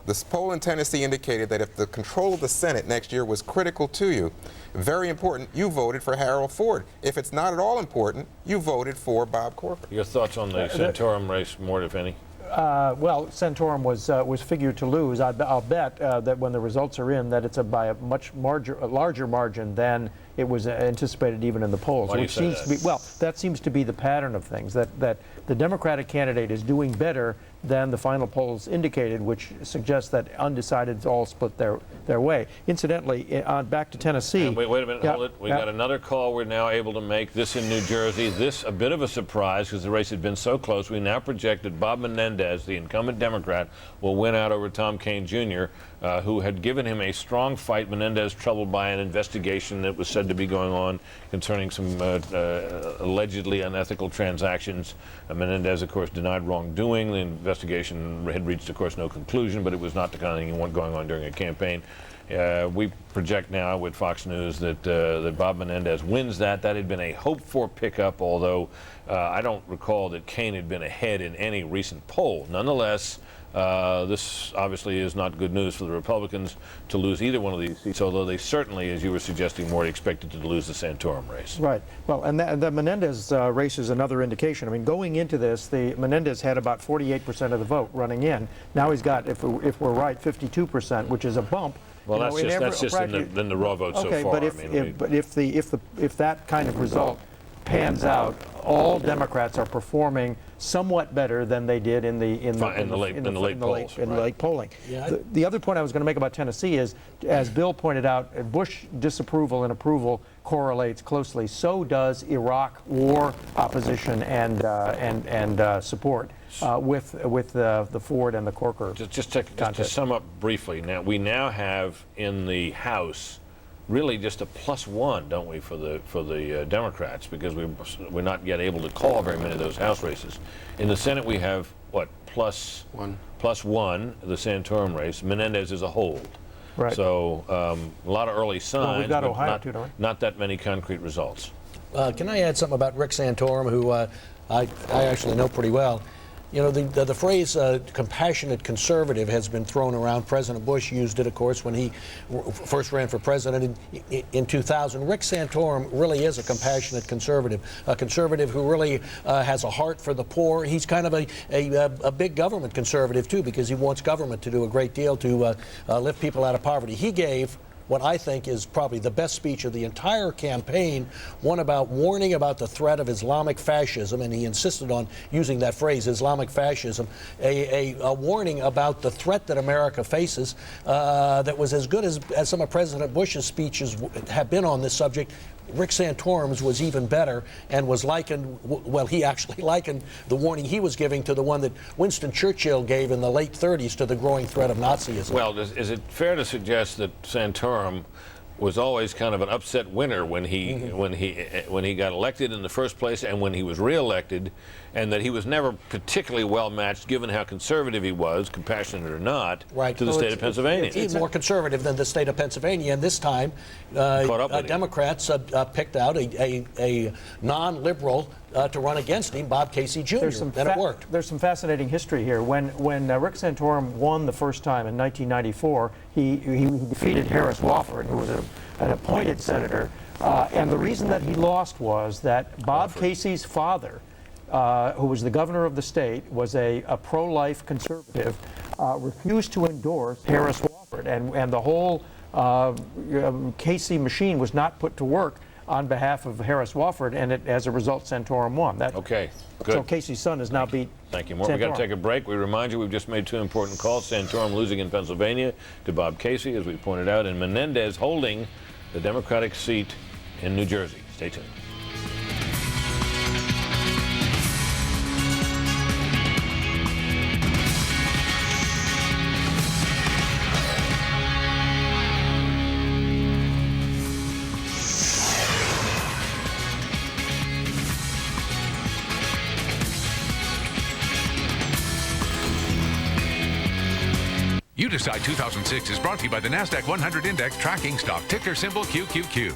This poll in Tennessee indicated that if the control of the Senate next year was critical to you, very important, you voted for Harold Ford. If it's not at all important, you voted for Bob Corker. Your thoughts on the Santorum race, Mort, if any? Well, Santorum was figured to lose. I'll bet that when the results are in, that it's by a much larger margin than it was anticipated even in the polls. Why do you say seems that? to be, well, that seems to be the pattern of things, that the Democratic candidate is doing better than the final polls indicated, which suggests that undecideds all split their way. Incidentally, back to Tennessee. Wait a minute, hold it. We got another call we're now able to make. This in New Jersey. This a bit of a surprise because the race had been so close. We now project that Bob Menendez, the incumbent Democrat, will win out over Tom Kean Jr., who had given him a strong fight. Menendez troubled by an investigation that was said to be going on concerning some allegedly unethical transactions. Menendez, of course, denied wrongdoing. The investigation had reached, of course, no conclusion, but it was not the kind of thing you want going on during a campaign. We project now with Fox News that Bob Menendez wins that. That had been a hoped-for pickup, although I don't recall that Kean had been ahead in any recent poll. Nonetheless, this obviously is not good news for the Republicans to lose either one of these seats, although they certainly, as you were suggesting, more expected to lose the Santorum race. Right. Well, and the Menendez race is another indication. I mean, going into this, Menendez had about 48% of the vote running in. Now he's got, if we're right, 52%, which is a bump. Well, that's just in the raw vote so far. But if that kind of result pans out, all Democrats are performing somewhat better than they did in the late polling. Yeah, the other point I was going to make about Tennessee is, as Bill pointed out, Bush disapproval and approval correlates closely. So does Iraq war opposition and support with the Ford and the Corker. Just to sum up briefly, we now have in the House really just a +1, don't we, for the Democrats, because we're not yet able to call very many of those House races. In the Senate, we have what, +1, the Santorum race. Menendez is a hold. Right. So a lot of early signs. Well, we've got but Ohio too, don't we? Not that many concrete results. Can I add something about Rick Santorum, who I actually know pretty well? You know, the phrase compassionate conservative has been thrown around. President Bush used it, of course, when he first ran for president in 2000. Rick Santorum really is a compassionate conservative, a conservative who really has a heart for the poor. He's kind of a big government conservative, too, because he wants government to do a great deal to lift people out of poverty. He gave what I think is probably the best speech of the entire campaign, one about warning about the threat of Islamic fascism, and he insisted on using that phrase, Islamic fascism, a warning about the threat that America faces that was as good as some of President Bush's speeches have been on this subject. Rick Santorum's was even better and was likened, well, he actually likened the warning he was giving to the one that Winston Churchill gave in the late 30s to the growing threat of Nazism. Well, is it fair to suggest that Santorum was always kind of an upset winner when he got elected in the first place and when he was reelected, and that he was never particularly well matched, given how conservative he was, compassionate or not, to the state of Pennsylvania? He's more conservative than the state of Pennsylvania, and this time Democrats picked out a non-liberal to run against him, Bob Casey Jr., and it worked. There's some fascinating history here. When Rick Santorum won the first time in 1994, he defeated Harris Wofford, who was an appointed senator, and the reason that he lost was that Bob Casey's father, who was the governor of the state, was a pro-life conservative, refused to endorse Harris Wofford, and the whole Casey machine was not put to work on behalf of Harris Wofford, and as a result, Santorum won. Okay, good. So Casey's son has now beat Thank you, Mort. We've got to take a break. We remind you we've just made two important calls. Santorum losing in Pennsylvania to Bob Casey, as we pointed out, and Menendez holding the Democratic seat in New Jersey. Stay tuned. You Decide 2006 is brought to you by the NASDAQ 100 Index tracking stock, ticker symbol QQQ.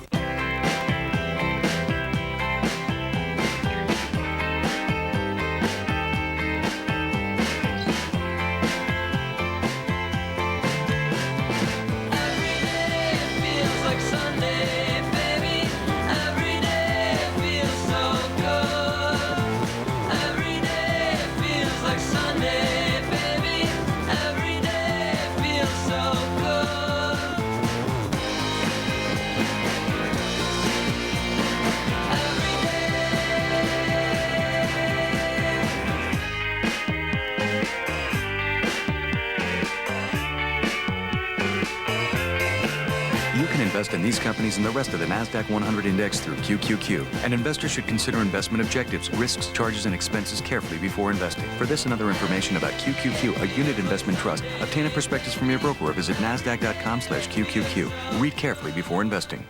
Invest in these companies and the rest of the NASDAQ 100 Index through QQQ. An investor should consider investment objectives, risks, charges, and expenses carefully before investing. For this and other information about QQQ, a unit investment trust, obtain a prospectus from your broker or visit NASDAQ.com/QQQ. Read carefully before investing.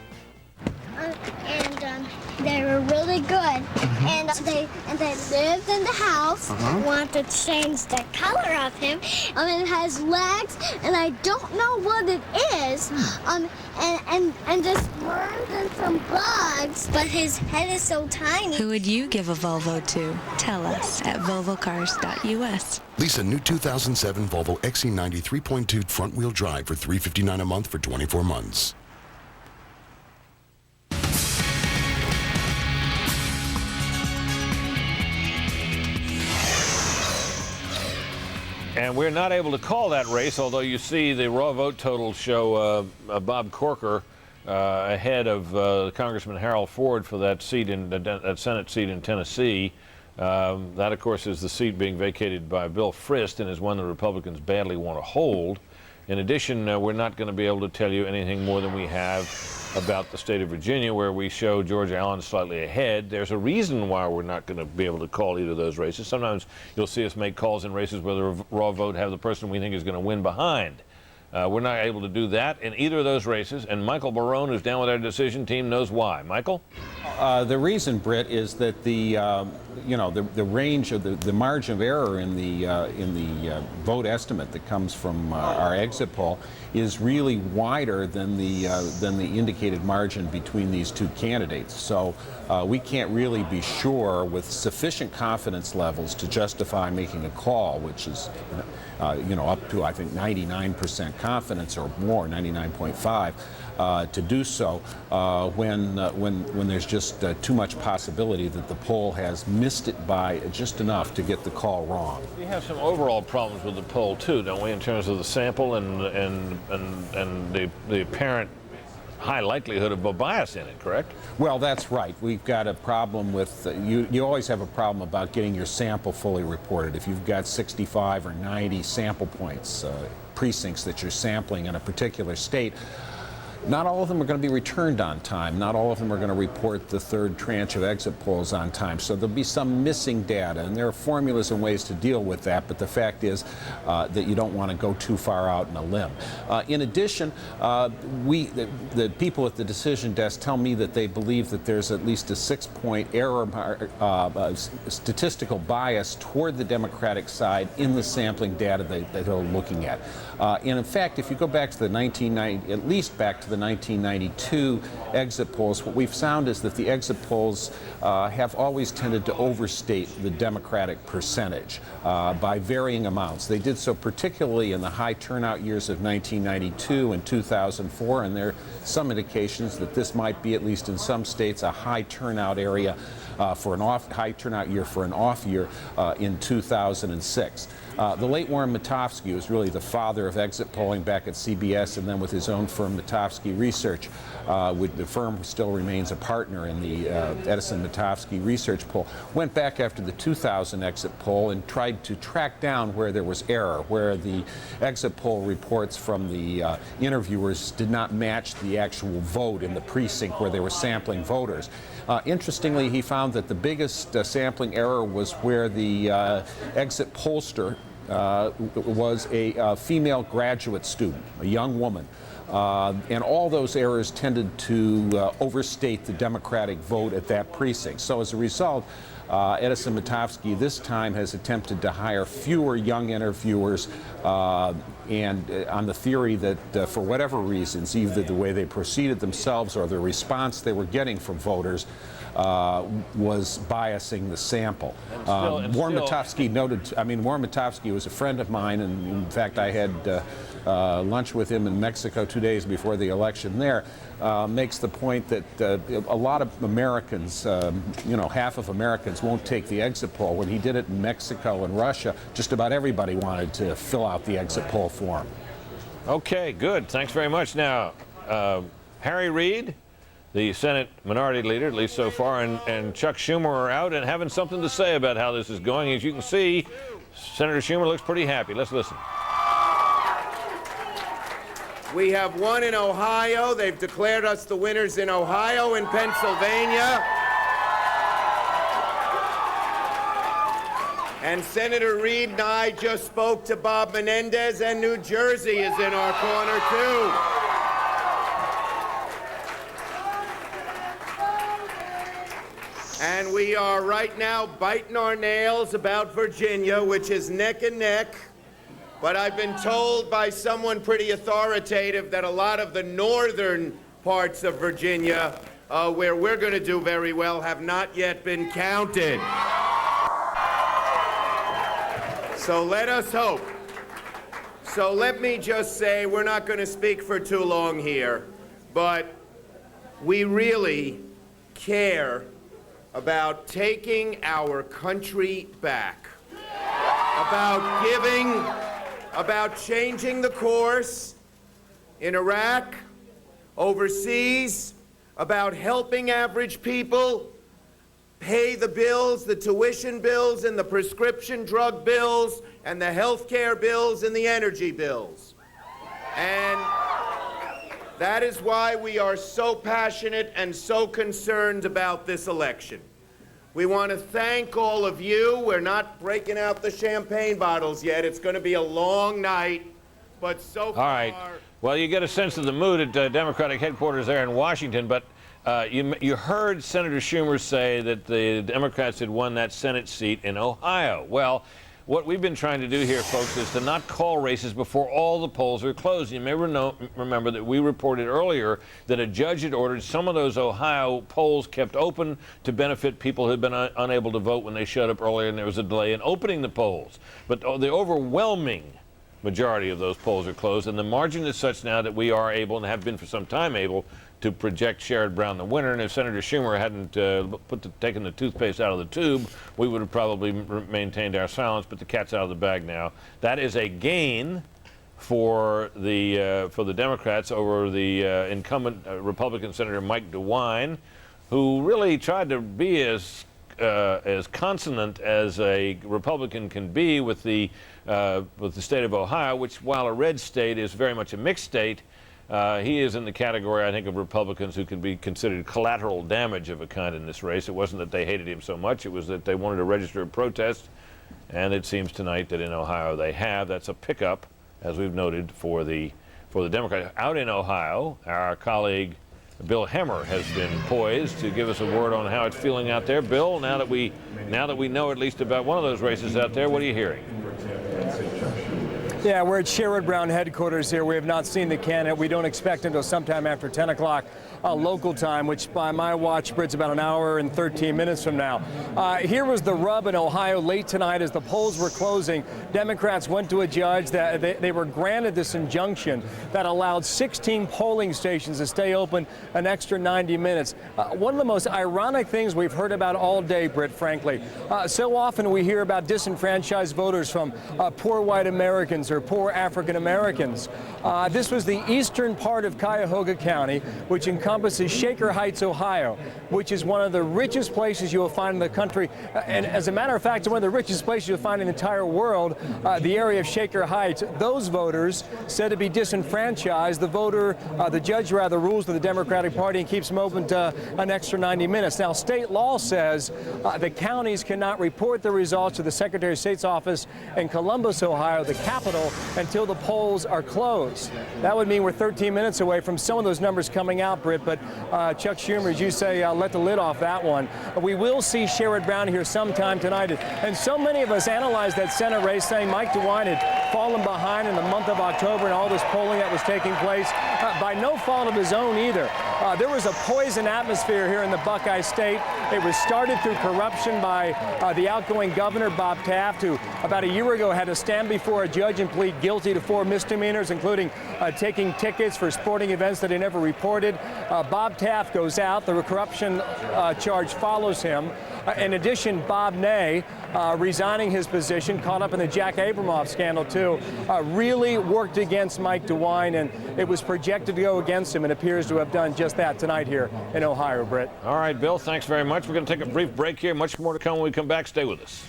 They were really good, and they lived in the house. Wanted to change the color of him. It has legs, and I don't know what it is. And just worms and some bugs. But his head is so tiny. Who would you give a Volvo to? Tell us at volvocars.us. Lease a new 2007 Volvo XC90 3.2 front-wheel drive for $359 a month for 24 months. And we're not able to call that race, although you see the raw vote totals show Bob Corker ahead of Congressman Harold Ford for that seat in that Senate seat in Tennessee. That, of course, is the seat being vacated by Bill Frist and is one the Republicans badly want to hold. In addition, we're not going to be able to tell you anything more than we have about the state of Virginia, where we show George Allen slightly ahead. There's a reason why we're not going to be able to call either of those races. Sometimes you'll see us make calls in races where the raw vote have the person we think is going to win behind We're not able to do that in either of those races, and Michael Barone, who's down with our decision team, knows why. Michael? The reason, Britt, is that the range of the margin of error in the vote estimate that comes from our exit poll is really wider than the indicated margin between these two candidates. So we can't really be sure with sufficient confidence levels to justify making a call, which is up to, I think, 99% confidence or more, 99.5, to do so when there's just too much possibility that the poll has missed it by just enough to get the call wrong. We have some overall problems with the poll too, don't we, in terms of the sample and the apparent high likelihood of a bias in it, correct? Well, that's right. We've got a problem with, you always have a problem about getting your sample fully reported. If you've got 65 or 90 sample points, precincts that you're sampling in a particular state, not all of them are going to be returned on time. Not all of them are going to report the third tranche of exit polls on time. So there'll be some missing data, and there are formulas and ways to deal with that, but the fact is that you don't want to go too far out on a limb. In addition, the people at the decision desk tell me that they believe that there's at least a 6-point error, statistical bias toward the Democratic side in the sampling data that they're looking at. And in fact, if you go back to the at least back to the 1992 exit polls, what we've found is that the exit polls have always tended to overstate the Democratic percentage by varying amounts. They did so particularly in the high turnout years of 1992 and 2004, and there are some indications that this might be, at least in some states, a high turnout area for an high turnout year for an off year in 2006. The late Warren Matofsky was really the father of exit polling back at CBS, and then with his own firm, Matofsky Research. The firm still remains a partner in the Edison-Matofsky Research poll. Went back after the 2000 exit poll and tried to track down where there was error, where the exit poll reports from the interviewers did not match the actual vote in the precinct where they were sampling voters. Interestingly, he found that the biggest sampling error was where the exit pollster was a female graduate student, a young woman. And all those errors tended to overstate the Democratic vote at that precinct. So as a result, Edison-Matofsky this time has attempted to hire fewer young interviewers and on the theory that for whatever reasons, either the way they proceeded themselves or the response they were getting from voters was biasing the sample. Warren Matofsky noted, Warren Matofsky was a friend of mine, and in fact I had lunch with him in Mexico 2 days before the election there, makes the point that a lot of Americans, half of Americans won't take the exit poll. When he did it in Mexico and Russia, just about everybody wanted to fill out the exit poll form. Okay, good. Thanks very much. Now, Harry Reid, the Senate Minority Leader, at least so far, and Chuck Schumer are out and having something to say about how this is going. As you can see, Senator Schumer looks pretty happy. Let's listen. We have won in Ohio. They've declared us the winners in Ohio and Pennsylvania. And Senator Reid and I just spoke to Bob Menendez, and New Jersey is in our corner, too. And we are right now biting our nails about Virginia, which is neck and neck. But I've been told by someone pretty authoritative that a lot of the northern parts of Virginia, where we're going to do very well, have not yet been counted. So let us hope. So let me just say, we're not going to speak for too long here, but we really care about taking our country back, about giving, about changing the course in Iraq, overseas, about helping average people pay the bills, the tuition bills and the prescription drug bills and the health care bills and the energy bills. And that is why we are so passionate and so concerned about this election. We want to thank all of you. We're not breaking out the champagne bottles yet. It's going to be a long night. But so All far... right. Well, you get a sense of the mood at Democratic headquarters there in Washington, but you heard Senator Schumer say that the Democrats had won that Senate seat in Ohio. Well, what we've been trying to do here, folks, is to not call races before all the polls are closed. You may remember that we reported earlier that a judge had ordered some of those Ohio polls kept open to benefit people who had been unable to vote when they showed up earlier, and there was a delay in opening the polls. But the overwhelming majority of those polls are closed, and the margin is such now that we are able, and have been for some time able, to project Sherrod Brown the winner. And if Senator Schumer hadn't taken the toothpaste out of the tube, we would have probably maintained our silence, but the cat's out of the bag now. That is a gain for the Democrats over the incumbent Republican Senator Mike DeWine, who really tried to be as consonant as a Republican can be with the state of Ohio, which, while a red state, is very much a mixed state. He is in the category, I think, of Republicans who can be considered collateral damage of a kind in this race. It wasn't that they hated him so much, it was that they wanted to register a protest, and it seems tonight that in Ohio they have. That's a pickup, as we've noted, for the Democrats. Out in Ohio, our colleague Bill Hemmer has been poised to give us a word on how it's feeling out there. Bill, now that we know at least about one of those races out there, what are you hearing? Yeah, we're at Sherrod Brown headquarters here. We have not seen the candidate. We don't expect until sometime after 10 o'clock local time, which by my watch, Britt's about an hour and 13 minutes from now. Here was the rub in Ohio late tonight as the polls were closing. Democrats went to a judge that they were granted this injunction that allowed 16 polling stations to stay open an extra 90 minutes. One of the most ironic things we've heard about all day, Britt, frankly. So often we hear about disenfranchised voters from poor white Americans or poor African Americans. This was the eastern part of Cuyahoga County, which encompasses Shaker Heights, Ohio, which is one of the richest places you will find in the country. And as a matter of fact, it's one of the richest places you'll find in the entire world, the area of Shaker Heights. Those voters said to be disenfranchised. The judge rules with the Democratic Party and keeps them open to an extra 90 minutes. Now, state law says the counties cannot report the results to the Secretary of State's office in Columbus, Ohio, the capital, until the polls are closed. That would mean we're 13 minutes away from some of those numbers coming out, Britt, but Chuck Schumer, as you say, let the lid off that one. We will see Sherrod Brown here sometime tonight, and so many of us analyzed that Senate race, saying Mike DeWine had fallen behind in the month of October and all this polling that was taking place, by no fault of his own either. There was a poison atmosphere here in the Buckeye State. It was started through corruption by the outgoing governor, Bob Taft, who about a year ago had to stand before a judge and plead guilty to 4 misdemeanors, including taking tickets for sporting events that he never reported. Bob Taft goes out. The corruption charge follows him. In addition, Bob Ney, resigning his position, caught up in the Jack Abramoff scandal, too, really worked against Mike DeWine, and it was projected to go against him, and appears to have done just that tonight here in Ohio, Britt. All right, Bill, thanks very much. We're going to take a brief break here. Much more to come when we come back. Stay with us.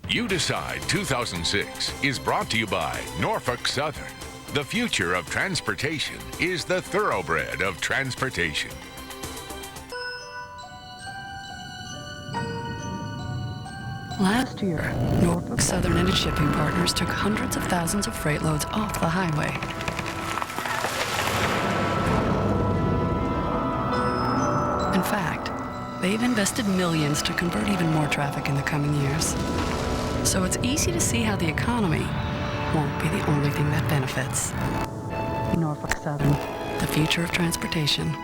You Decide 2006 is brought to you by Norfolk Southern. The future of transportation is the thoroughbred of transportation. Last year, Norfolk Southern and its shipping partners took hundreds of thousands of freight loads off the highway. In fact, they've invested millions to convert even more traffic in the coming years. So it's easy to see how the economy won't be the only thing that benefits. Norfolk Southern, the future of transportation.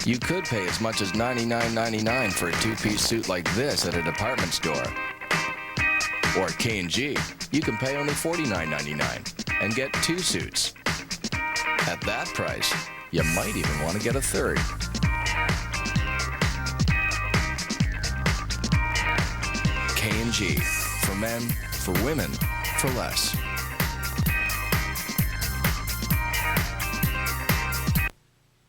You could pay as much as $99.99 for a two-piece suit like this at a department store. Or at K&G, you can pay only $49.99 and get 2 suits. At that price, you might even want to get a third. K&G, for men, for women, for less.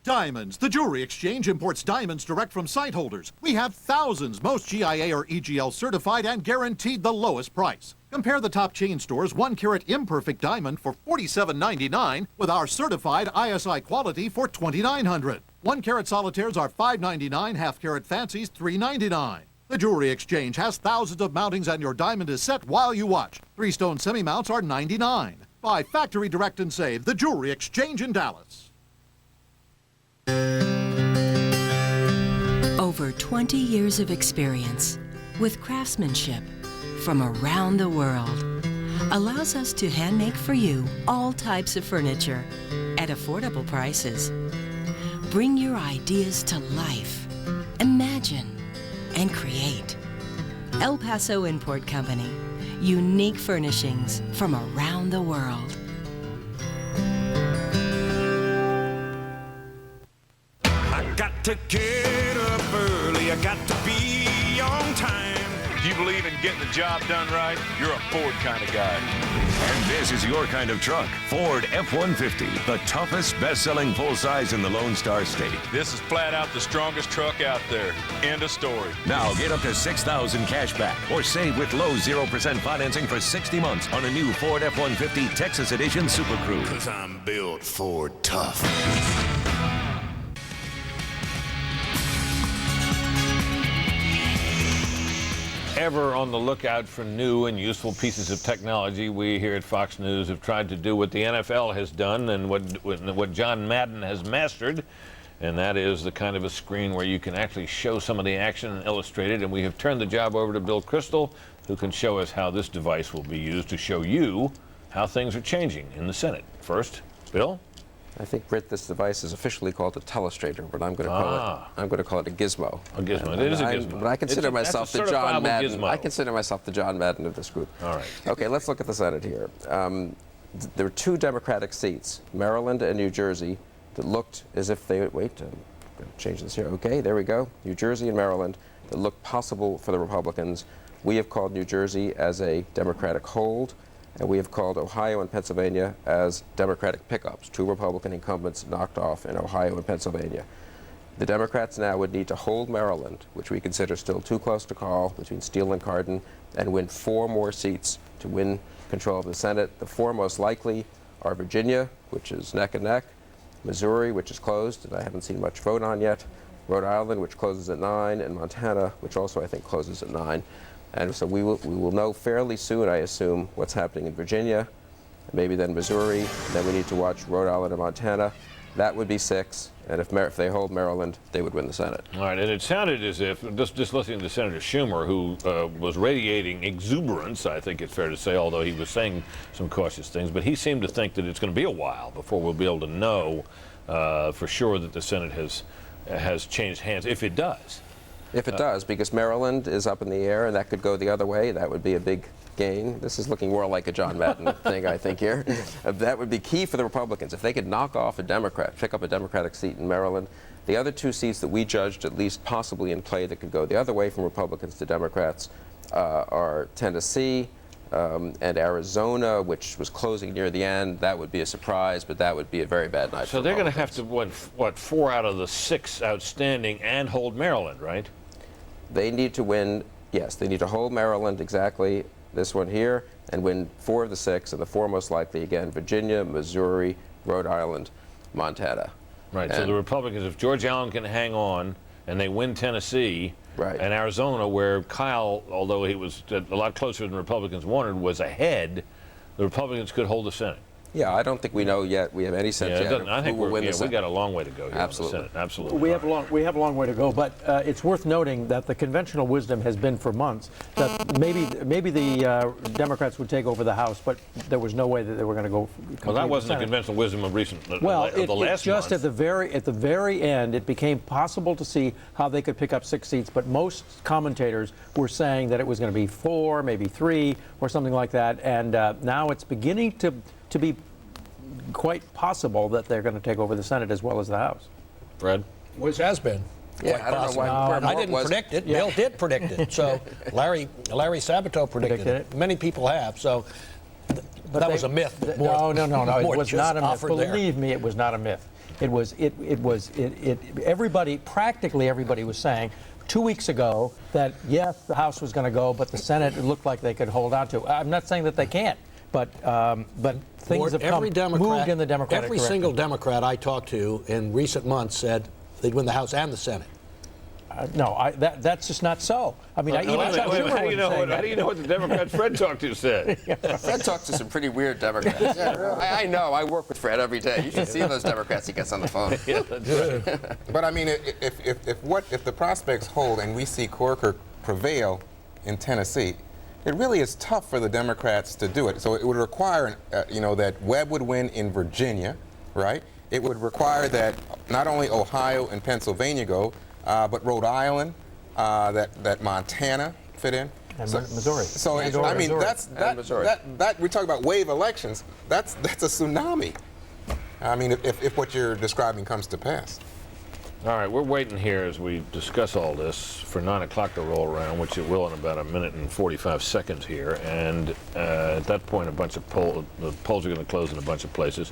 Diamonds. The Jewelry Exchange imports diamonds direct from site holders. We have thousands, most GIA or EGL certified and guaranteed the lowest price. Compare the top chain stores 1-carat imperfect diamond for $47.99 with our certified ISI quality for $2,900. 1-carat solitaires are $5.99, half-carat fancies $3.99. The Jewelry Exchange has thousands of mountings and your diamond is set while you watch. 3-stone semi-mounts are $99. Buy factory direct and save. The Jewelry Exchange in Dallas. Over 20 years of experience with craftsmanship from around the world allows us to hand make for you all types of furniture at affordable prices. Bring your ideas to life. Imagine and create. El Paso Import Company. Unique furnishings from around the world. I got to get up early. I got to be on time. Do you believe in getting the job done right? You're a Ford kind of guy. And this is your kind of truck. Ford F-150, the toughest, best-selling full-size in the Lone Star State. This is flat out the strongest truck out there. End of story. Now get up to $6,000 cash back or save with low 0% financing for 60 months on a new Ford F-150 Texas Edition Super Crew. 'Cause I'm built Ford tough. Ever on the lookout for new and useful pieces of technology, we here at Fox News have tried to do what the NFL has done and what John Madden has mastered, and that is the kind of a screen where you can actually show some of the action and illustrate it. And we have turned the job over to Bill Kristol, who can show us how this device will be used to show you how things are changing in the Senate. First, Bill? I think, Britt, this device is officially called a telestrator, but I'm going to call it a gizmo. A gizmo. It is a gizmo. But I consider myself the John Madden. Gizmo. I consider myself the John Madden of this group. All right. Okay, let's look at the Senate here. There were two Democratic seats, Maryland and New Jersey, that looked as if they I'm going to change this here. Okay, there we go. New Jersey and Maryland that looked possible for the Republicans. We have called New Jersey as a Democratic hold. And we have called Ohio and Pennsylvania as Democratic pickups, two Republican incumbents knocked off in Ohio and Pennsylvania. The Democrats now would need to hold Maryland, which we consider still too close to call, between Steele and Cardin, and win 4 more seats to win control of the Senate. The 4 most likely are Virginia, which is neck and neck, Missouri, which is closed, and I haven't seen much vote on yet, Rhode Island, which closes at 9, and Montana, which also I think closes at 9. And so we will know fairly soon, I assume, what's happening in Virginia, maybe then Missouri. Then we need to watch Rhode Island and Montana. That would be 6. And if they hold Maryland, they would win the Senate. All right, and it sounded as if, just listening to Senator Schumer, who was radiating exuberance, I think it's fair to say, although he was saying some cautious things, but he seemed to think that it's going to be a while before we'll be able to know for sure that the Senate has changed hands, if it does. If it does, because Maryland is up in the air, and that could go the other way. That would be a big gain. This is looking more like a John Madden thing, I think, here. That would be key for the Republicans. If they could knock off a Democrat, pick up a Democratic seat in Maryland, the other 2 seats that we judged at least possibly in play that could go the other way from Republicans to Democrats are Tennessee and Arizona, which was closing near the end. That would be a surprise, but that would be a very bad night. So they're going to have to win, what, 4 out of the 6 outstanding and hold Maryland, right? They need to win, yes, they need to hold Maryland, exactly, this one here, and win 4 of the 6, and the 4 most likely, again, Virginia, Missouri, Rhode Island, Montana. Right, so the Republicans, if George Allen can hang on and they win Tennessee and Arizona, where Kyle, although he was a lot closer than the Republicans wanted, was ahead, the Republicans could hold the Senate. Yeah, I don't think we know yet. We have any sense yet I think who will win the we Senate. got a long way to go here. Absolutely. On the Senate. Absolutely. We have a long way to go, but it's worth noting that the conventional wisdom has been for months that maybe the Democrats would take over the House, but there was no way that they were going to go. Well, that wasn't the conventional wisdom of recent. Well, the last just month. at the very end, it became possible to see how they could pick up 6 seats, but most commentators were saying that it was going to be 4, maybe 3, or something like that, and now it's beginning to be quite possible that they're going to take over the Senate as well as the House. Fred? Which has been. Yeah, I don't know why. I didn't predict it. Bill did predict it. So Larry Sabato predicted it. Many people have. So that was a myth. No. It was not a myth. Believe me, it was not a myth. Practically everybody was saying 2 weeks ago that yes, the House was going to go, but the Senate it looked like they could hold on to. I'm not saying that they can't, but things have moved in the Democratic Every direction. single Democrat I talked to in recent months said They'd win the House and the Senate. No, that's just not so. I mean, How do you know what the Democrat Fred talked to said? Fred talks to some pretty weird Democrats. I know. I work with Fred every day. You should see those Democrats he gets on the phone. Yeah, that's right. But I mean, if the prospects hold and we see Corker prevail in Tennessee, it really is tough for the Democrats to do it. So it would require, that Webb would win in Virginia, right? It would require that not only Ohio and Pennsylvania go, but Rhode Island, that Montana fit in. And Missouri. So Missouri. I mean, Missouri. that we talk about wave elections. That's a tsunami. I mean, if what you're describing comes to pass. All right, we're waiting here as we discuss all this for 9 o'clock to roll around, which it will in about a minute and 45 seconds here. And at that point, the polls are going to close in a bunch of places,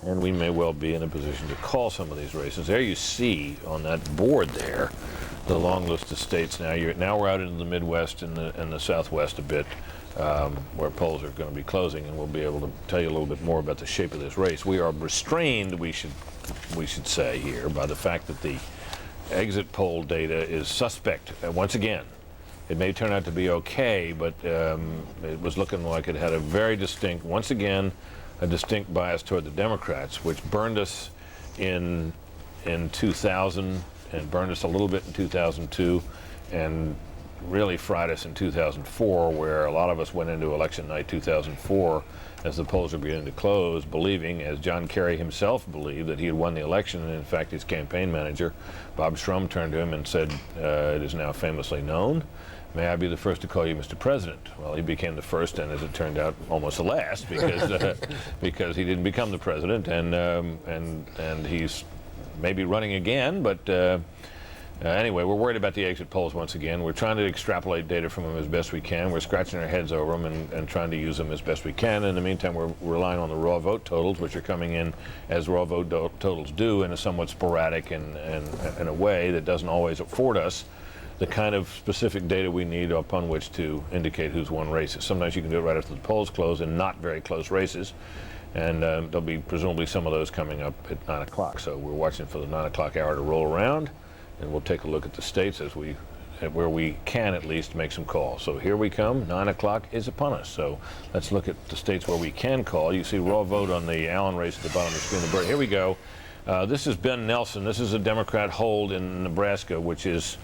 and we may well be in a position to call some of these races. There you see on that board there the long list of states. Now we're out into the Midwest and the Southwest a bit, where polls are going to be closing, and we'll be able to tell you a little bit more about the shape of this race. We are restrained, we should say here, by the fact that the exit poll data is suspect. Once again, it may turn out to be okay, but it was looking like it had a very distinct, once again, a distinct bias toward the Democrats, which burned us in 2000 and burned us a little bit in 2002 and really fried us in 2004, where a lot of us went into election night 2004 as the polls were beginning to close, believing, as John Kerry himself believed, that he had won the election. And in fact, his campaign manager, Bob Shrum, turned to him and said, it is now famously known, may I be the first to call you Mr. President? Well, he became the first, and as it turned out, almost the last, because he didn't become the president, and he's maybe running again, but anyway, we're worried about the exit polls once again. We're trying to extrapolate data from them as best we can. We're scratching our heads over them and trying to use them as best we can. In the meantime, we're relying on the raw vote totals, which are coming in as raw vote totals do, in a somewhat sporadic and in a way that doesn't always afford us the kind of specific data we need upon which to indicate who's won races. Sometimes you can do it right after the polls close in not very close races. And there'll be presumably some of those coming up at 9 o'clock. So we're watching for the 9 o'clock hour to roll around, and we'll take a look at the states where we can at least make some calls. So here we come. 9 o'clock is upon us. So let's look at the states where we can call. You see raw vote on the Allen race at the bottom of the screen. Here we go. This is Ben Nelson. This is a Democrat hold in Nebraska, which is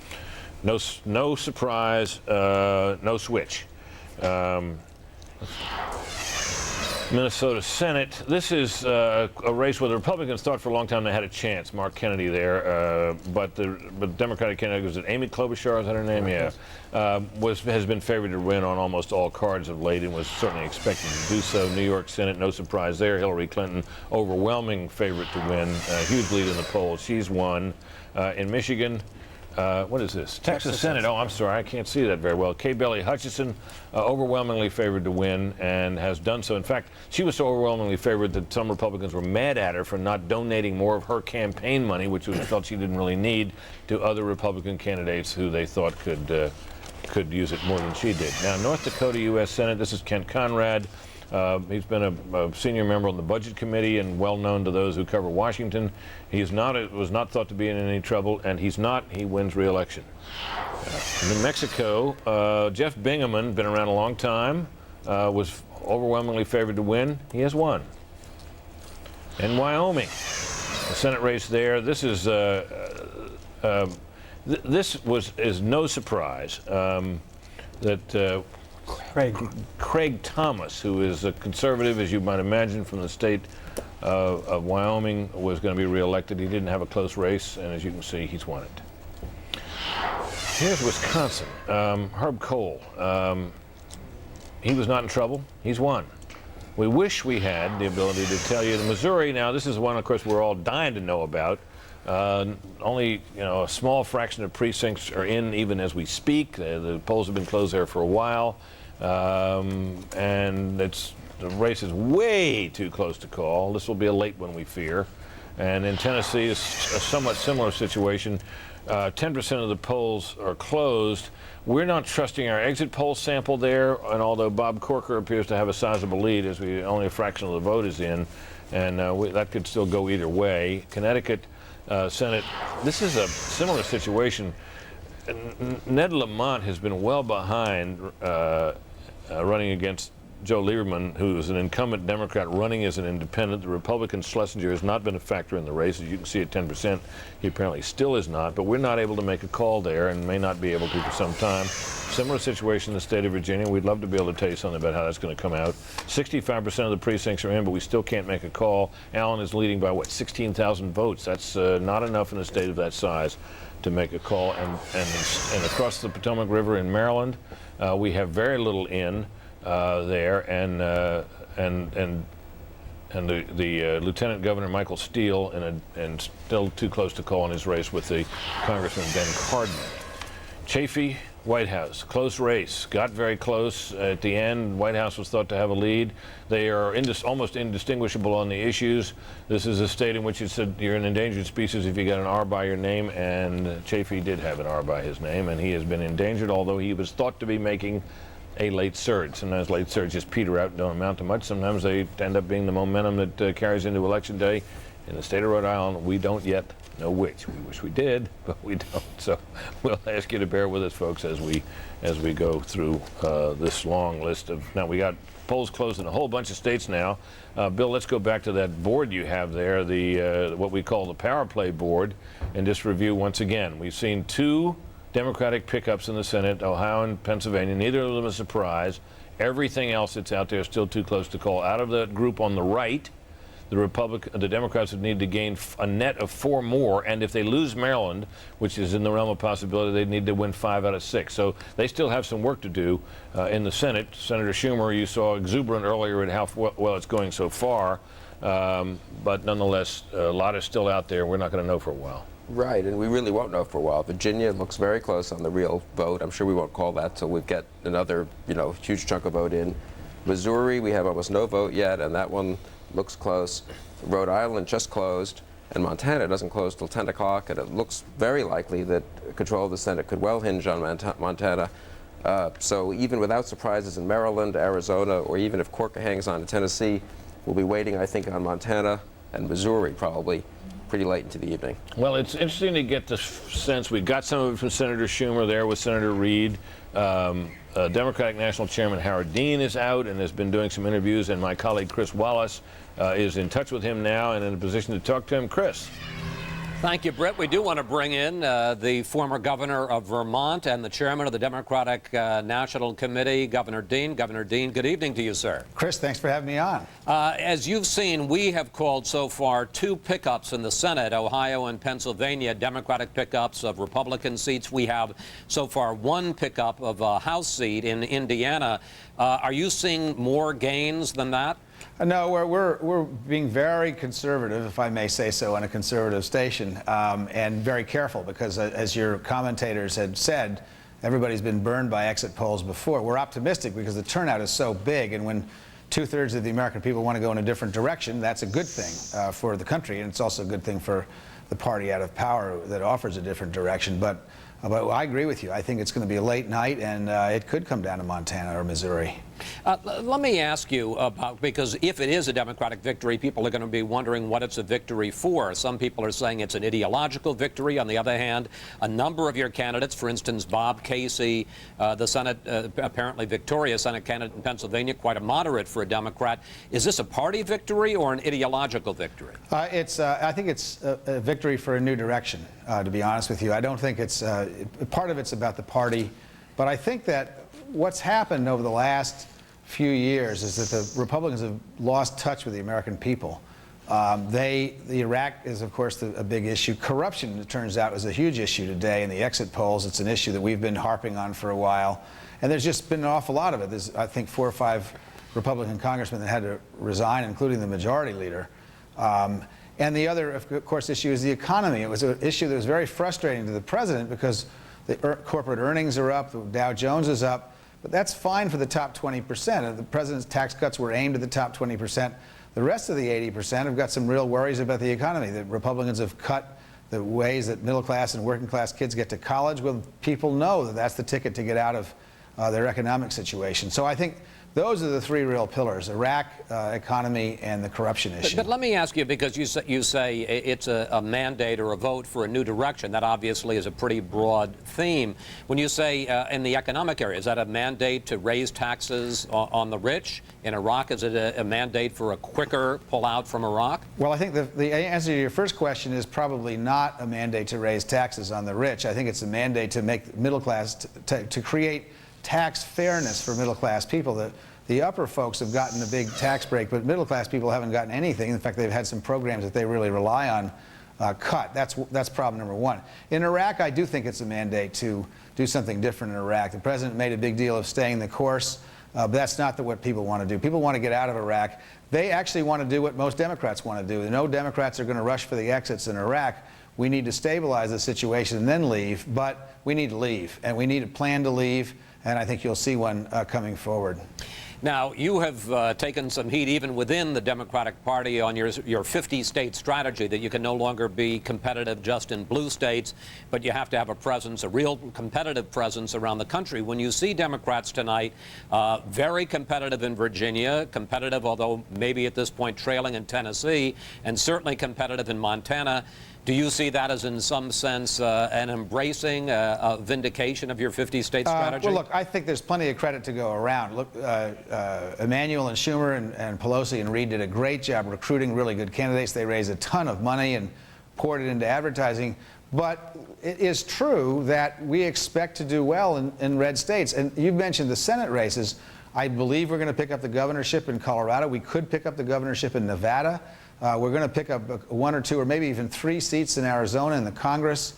no surprise, no switch. Minnesota Senate. This is a race where the Republicans thought for a long time they had a chance. Mark Kennedy there, but the Democratic candidate, was it Amy Klobuchar? Is that her name? Yeah, has been favored to win on almost all cards of late, and was certainly expected to do so. New York Senate, no surprise there. Hillary Clinton, overwhelming favorite to win, huge lead in the polls. She's won. In Michigan. What is this? Texas Senate. Oh, I'm sorry. I can't see that very well. Kay Bailey Hutchison, overwhelmingly favored to win, and has done so. In fact, she was so overwhelmingly favored that some Republicans were mad at her for not donating more of her campaign money, which was felt she didn't really need, to other Republican candidates who they thought could use it more than she did. Now, North Dakota U.S. Senate. This is Kent Conrad. He's been a senior member on the Budget Committee and well known to those who cover Washington. Was not thought to be in any trouble, and he's not. He wins re-election. New Mexico, Jeff Bingaman, been around a long time, was overwhelmingly favored to win. He has won. In Wyoming, the Senate race there. This is is no surprise that. Craig Thomas, who is a conservative, as you might imagine, from the state of Wyoming, was going to be reelected. He didn't have a close race, and as you can see, he's won it. Here's Wisconsin. Herb Kohl. He was not in trouble. He's won. We wish we had the ability to tell you. The Missouri, now this is one, of course, we're all dying to know about. Only a small fraction of precincts are in even as we speak. The polls have been closed there for a while, and the race is way too close to call. This will be a late one, we fear. And in Tennessee, it's a somewhat similar situation. 10% of the polls are closed. We're not trusting our exit poll sample there, and although Bob Corker appears to have a sizable lead, as only a fraction of the vote is in, and that could still go either way. Connecticut. Senate. This is a similar situation. Ned Lamont has been well behind running against Joe Lieberman, who is an incumbent Democrat running as an independent. The Republican Schlesinger has not been a factor in the race. As you can see at 10%, he apparently still is not. But we're not able to make a call there and may not be able to for some time. Similar situation in the state of Virginia. We'd love to be able to tell you something about how that's going to come out. 65% of the precincts are in, but we still can't make a call. Allen is leading by, what, 16,000 votes. That's not enough in a state of that size to make a call. And across the Potomac River in Maryland, we have very little in there, and the Lieutenant Governor Michael Steele, and still too close to call in his race with the Congressman Ben Cardin. Chafee, White House, close race, got very close at the end. White House was thought to have a lead. They are almost indistinguishable on the issues. This is a state in which it said you're an endangered species if you got an R by your name, and Chafee did have an R by his name, and he has been endangered, although he was thought to be making a late surge. Sometimes late surges peter out and don't amount to much. Sometimes they end up being the momentum that carries into Election Day. In the state of Rhode Island, we don't yet know which. We wish we did, but we don't. So we'll ask you to bear with us, folks, as we go through this long list of. Now we got polls closed in a whole bunch of states now. Bill, let's go back to that board you have there, the what we call the power play board, and just review once again. We've seen two Democratic pickups in the Senate, Ohio and Pennsylvania. Neither of them a surprise. Everything else that's out there is still too close to call. Out of the group on the right, the Democrats would need to gain a net of 4 more, and if they lose Maryland, which is in the realm of possibility, they'd need to win 5 out of 6. So they still have some work to do in the Senate. Senator Schumer, you saw exuberant earlier at how well it's going so far, but nonetheless, a lot is still out there. We're not going to know for a while. Right, and we really won't know for a while. Virginia looks very close on the real vote. I'm sure we won't call that till we get another, huge chunk of vote in. Missouri, we have almost no vote yet, and that one looks close. Rhode Island just closed, and Montana doesn't close till 10 o'clock, and it looks very likely that control of the Senate could well hinge on Montana. So even without surprises in Maryland, Arizona, or even if Corker hangs on to Tennessee, we'll be waiting, I think, on Montana and Missouri probably pretty late into the evening. Well, it's interesting to get the sense. We got some of it from Senator Schumer there with Senator Reid. Democratic National Chairman Howard Dean is out and has been doing some interviews, and my colleague Chris Wallace is in touch with him now and in a position to talk to him. Chris. Thank you, Britt. We do want to bring in the former governor of Vermont and the chairman of the Democratic National Committee, Governor Dean. Governor Dean, good evening to you, sir. Chris, thanks for having me on. As you've seen, we have called so far 2 pickups in the Senate, Ohio and Pennsylvania, Democratic pickups of Republican seats. We have so far 1 pickup of a House seat in Indiana. Are you seeing more gains than that? No, we're being very conservative, if I may say so, on a conservative station, and very careful because, as your commentators had said, everybody's been burned by exit polls before. We're optimistic because the turnout is so big, and when 2/3 of the American people want to go in a different direction, that's a good thing for the country, and it's also a good thing for the party out of power that offers a different direction. But I agree with you. I think it's going to be a late night, and it could come down to Montana or Missouri. Let me ask you about, because if it is a Democratic victory, people are going to be wondering what it's a victory for. Some people are saying it's an ideological victory. On the other hand, a number of your candidates, for instance, Bob Casey, the Senate, apparently victorious Senate candidate in Pennsylvania, quite a moderate for a Democrat. Is this a party victory or an ideological victory? I think it's a victory for a new direction, to be honest with you. I don't think it's, part of it's about the party, but I think that what's happened over the last few years is that the Republicans have lost touch with the American people. The Iraq is, of course, a big issue. Corruption, it turns out, is a huge issue today in the exit polls. It's an issue that we've been harping on for a while. And there's just been an awful lot of it. There's, I think, 4 or 5 Republican congressmen that had to resign, including the majority leader. And the other, of course, issue is the economy. It was an issue that was very frustrating to the president because the corporate earnings are up, the Dow Jones is up. But that's fine for the top 20%. The president's tax cuts were aimed at the top 20%. The rest of the 80% have got some real worries about the economy. The Republicans have cut the ways that middle class and working class kids get to college. Well, people know that that's the ticket to get out of their economic situation. So I think Those are the three real pillars: Iraq, economy, and the corruption issue. But let me ask you, because you say it's a mandate or a vote for a new direction. That obviously is a pretty broad theme. When you say in the economic area, is that a mandate to raise taxes on the rich? In Iraq, is it a mandate for a quicker pullout from Iraq? Well, I think the answer to your first question is probably not a mandate to raise taxes on the rich. I think it's a mandate to make middle class, to create tax fairness for middle-class people. The upper folks have gotten a big tax break, but middle-class people haven't gotten anything. In fact, they've had some programs that they really rely on cut. That's problem number one. In Iraq, I do think it's a mandate to do something different in Iraq. The president made a big deal of staying the course, but that's not what people want to do. People want to get out of Iraq. They actually want to do what most Democrats want to do. No Democrats are going to rush for the exits in Iraq. We need to stabilize the situation and then leave, but we need to leave, and we need a plan to leave. And I think you'll see one coming forward. Now, you have taken some heat even within the Democratic Party on your 50-state strategy, that you can no longer be competitive just in blue states, but you have to have a presence, a real competitive presence around the country. When you see Democrats tonight, very competitive in Virginia, competitive, although maybe at this point trailing in Tennessee, and certainly competitive in Montana, do you see that as, in some sense, an embracing, a vindication of your 50-state strategy? Well, look, I think there's plenty of credit to go around. Look, Emanuel and Schumer and Pelosi and Reid did a great job recruiting really good candidates. They raised a ton of money and poured it into advertising. But it is true that we expect to do well in red states. And you mentioned the Senate races. I believe we're going to pick up the governorship in Colorado. We could pick up the governorship in Nevada. We're going to pick up one or two or maybe even 3 seats in Arizona in the Congress.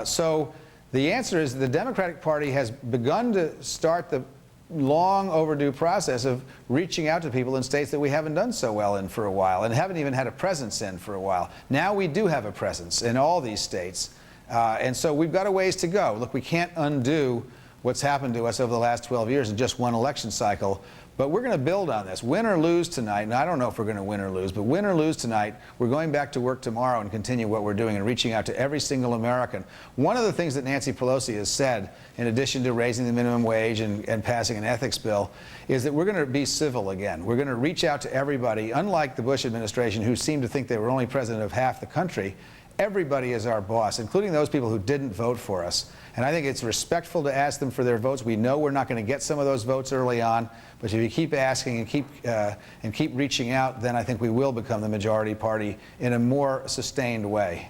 So the answer is the Democratic Party has begun to start the long overdue process of reaching out to people in states that we haven't done so well in for a while and haven't even had a presence in for a while. Now we do have a presence in all these states. And so we've got a ways to go. Look, we can't undo what's happened to us over the last 12 years in just one election cycle. But we're going to build on this. Win or lose tonight, and I don't know if we're going to win or lose, but win or lose tonight, we're going back to work tomorrow and continue what we're doing and reaching out to every single American. One of the things that Nancy Pelosi has said, in addition to raising the minimum wage and passing an ethics bill, is that we're going to be civil again. We're going to reach out to everybody, unlike the Bush administration, who seemed to think they were only president of half the country. Everybody is our boss, including those people who didn't vote for us. And I think it's respectful to ask them for their votes. We know we're not going to get some of those votes early on, but if you keep asking and keep reaching out, then I think we will become the majority party in a more sustained way.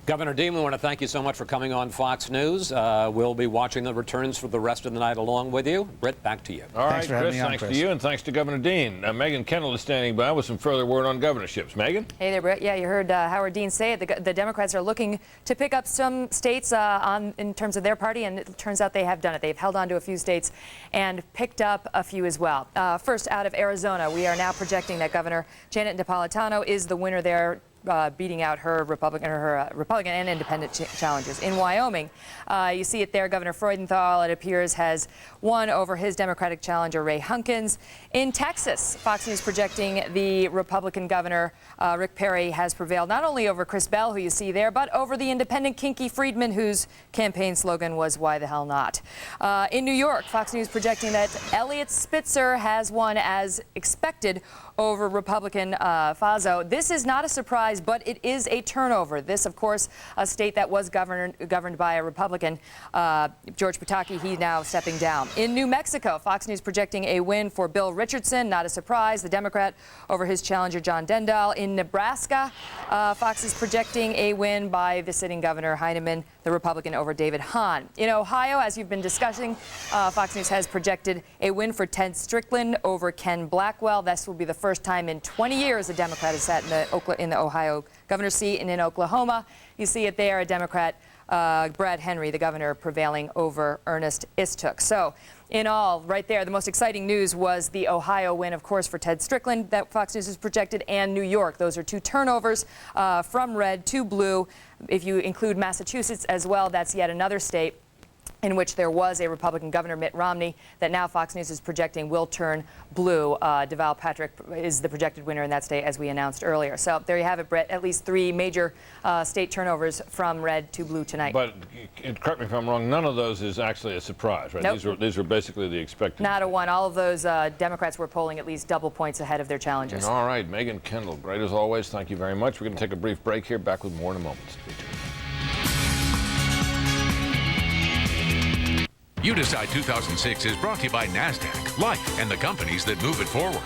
Governor Dean, we want to thank you so much for coming on Fox News. We'll be watching the returns for the rest of the night along with you. Britt, back to you. All right, Chris, thanks to you, and thanks to Governor Dean. Megan Kendall is standing by with some further word on governorships. Megan? Hey there, Britt. Yeah, you heard Howard Dean say it. The Democrats are looking to pick up some states in terms of their party, and it turns out they have done it. They've held on to a few states and picked up a few as well. First, out of Arizona, we are now projecting that Governor Janet Napolitano is the winner there, beating out her Republican and independent challenges. In Wyoming, you see it there. Governor Freudenthal, it appears, has won over his Democratic challenger, Ray Hunkins. In Texas, Fox News projecting the Republican governor, Rick Perry, has prevailed not only over Chris Bell, who you see there, but over the independent Kinky Friedman, whose campaign slogan was, "Why the hell not?" In New York, Fox News projecting that Eliot Spitzer has won as expected over Republican Faso. This is not a surprise, but it is a turnover. This, of course, a state that was governed by a Republican, George Pataki, he now stepping down. In New Mexico, Fox News projecting a win for Bill Richardson, not a surprise, the Democrat over his challenger, John Dendal. In Nebraska, Fox is projecting a win by the sitting governor, Heinemann, the Republican, over David Hahn. In Ohio, as you've been discussing, Fox News has projected a win for Ted Strickland over Ken Blackwell. This will be the first time in 20 years a Democrat has sat in the Ohio governor's seat. And in Oklahoma, you see it there, a Democrat, Brad Henry, the governor, prevailing over Ernest Istook. So in all, right there, the most exciting news was the Ohio win, of course, for Ted Strickland that Fox News has projected, and New York. Those are 2 turnovers from red to blue. If you include Massachusetts as well, that's yet another state in which there was a Republican governor, Mitt Romney, that now Fox News is projecting will turn blue. Deval Patrick is the projected winner in that state, as we announced earlier. So there you have it, Brett. At least 3 major state turnovers from red to blue tonight. But correct me if I'm wrong, none of those is actually a surprise, right? Nope. These were basically the expected. Not a one. All of those Democrats were polling at least double points ahead of their challengers. All right, Megan Kendall, great as always. Thank you very much. We're going to take a brief break here. Back with more in a moment. You Decide 2006 is brought to you by NASDAQ, Life, and the companies that move it forward.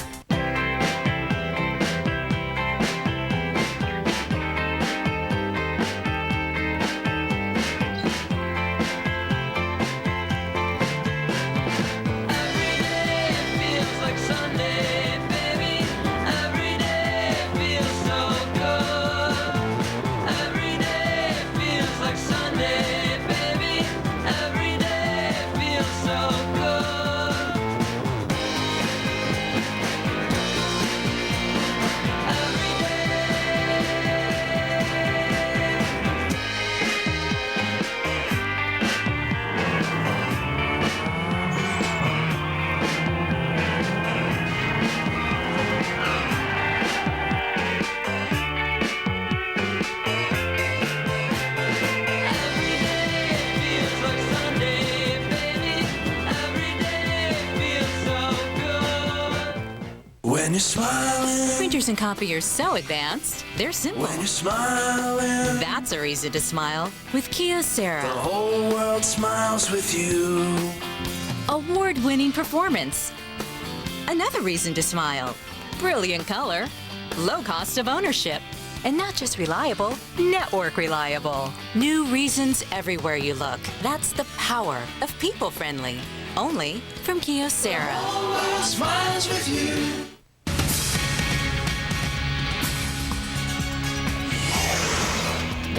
When you're smiling. Printers and copiers so advanced, they're simple. When you're smiling. That's a reason to smile with Kyocera. The whole world smiles with you. Award-winning performance. Another reason to smile. Brilliant color. Low cost of ownership. And not just reliable, network reliable. New reasons everywhere you look. That's the power of people-friendly. Only from Kyocera. The whole world smiles with you.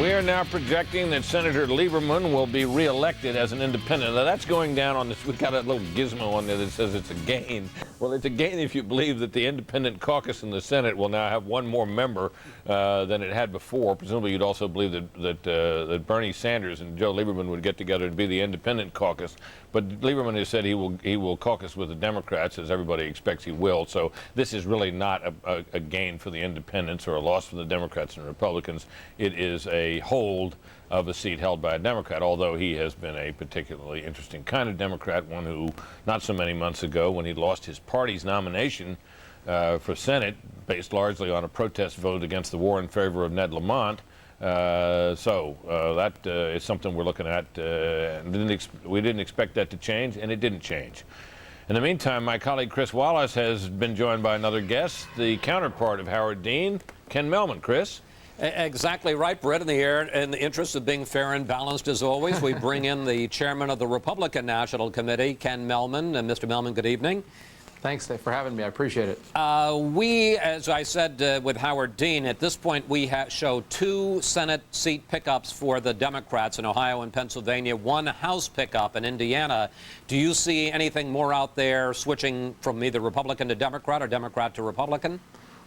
We are now projecting that Senator Lieberman will be reelected as an independent. Now, that's going down on this. We got a little gizmo on there that says it's a gain. Well, it's a gain if you believe that the independent caucus in the Senate will now have one more member than it had before. Presumably, you'd also believe that Bernie Sanders and Joe Lieberman would get together and be the independent caucus. But Lieberman has said he will caucus with the Democrats, as everybody expects he will. So this is really not a gain for the independents or a loss for the Democrats and Republicans. It is a hold of a seat held by a Democrat, although he has been a particularly interesting kind of Democrat, one who, not so many months ago, when he lost his party's nomination for Senate, based largely on a protest vote against the war in favor of Ned Lamont. That is something we're looking at. We didn't expect that to change, and it didn't change. In the meantime, my colleague Chris Wallace has been joined by another guest, the counterpart of Howard Dean, Ken Mehlman. Chris? Exactly right, Brett. In the interest of being fair and balanced, as always, we bring in the chairman of the Republican National Committee, Ken Mehlman. And Mr. Mehlman, good evening. Thanks for having me. I appreciate it. We, as I said with Howard Dean, at this point we show 2 Senate seat pickups for the Democrats in Ohio and Pennsylvania, 1 House pickup in Indiana. Do you see anything more out there switching from either Republican to Democrat or Democrat to Republican?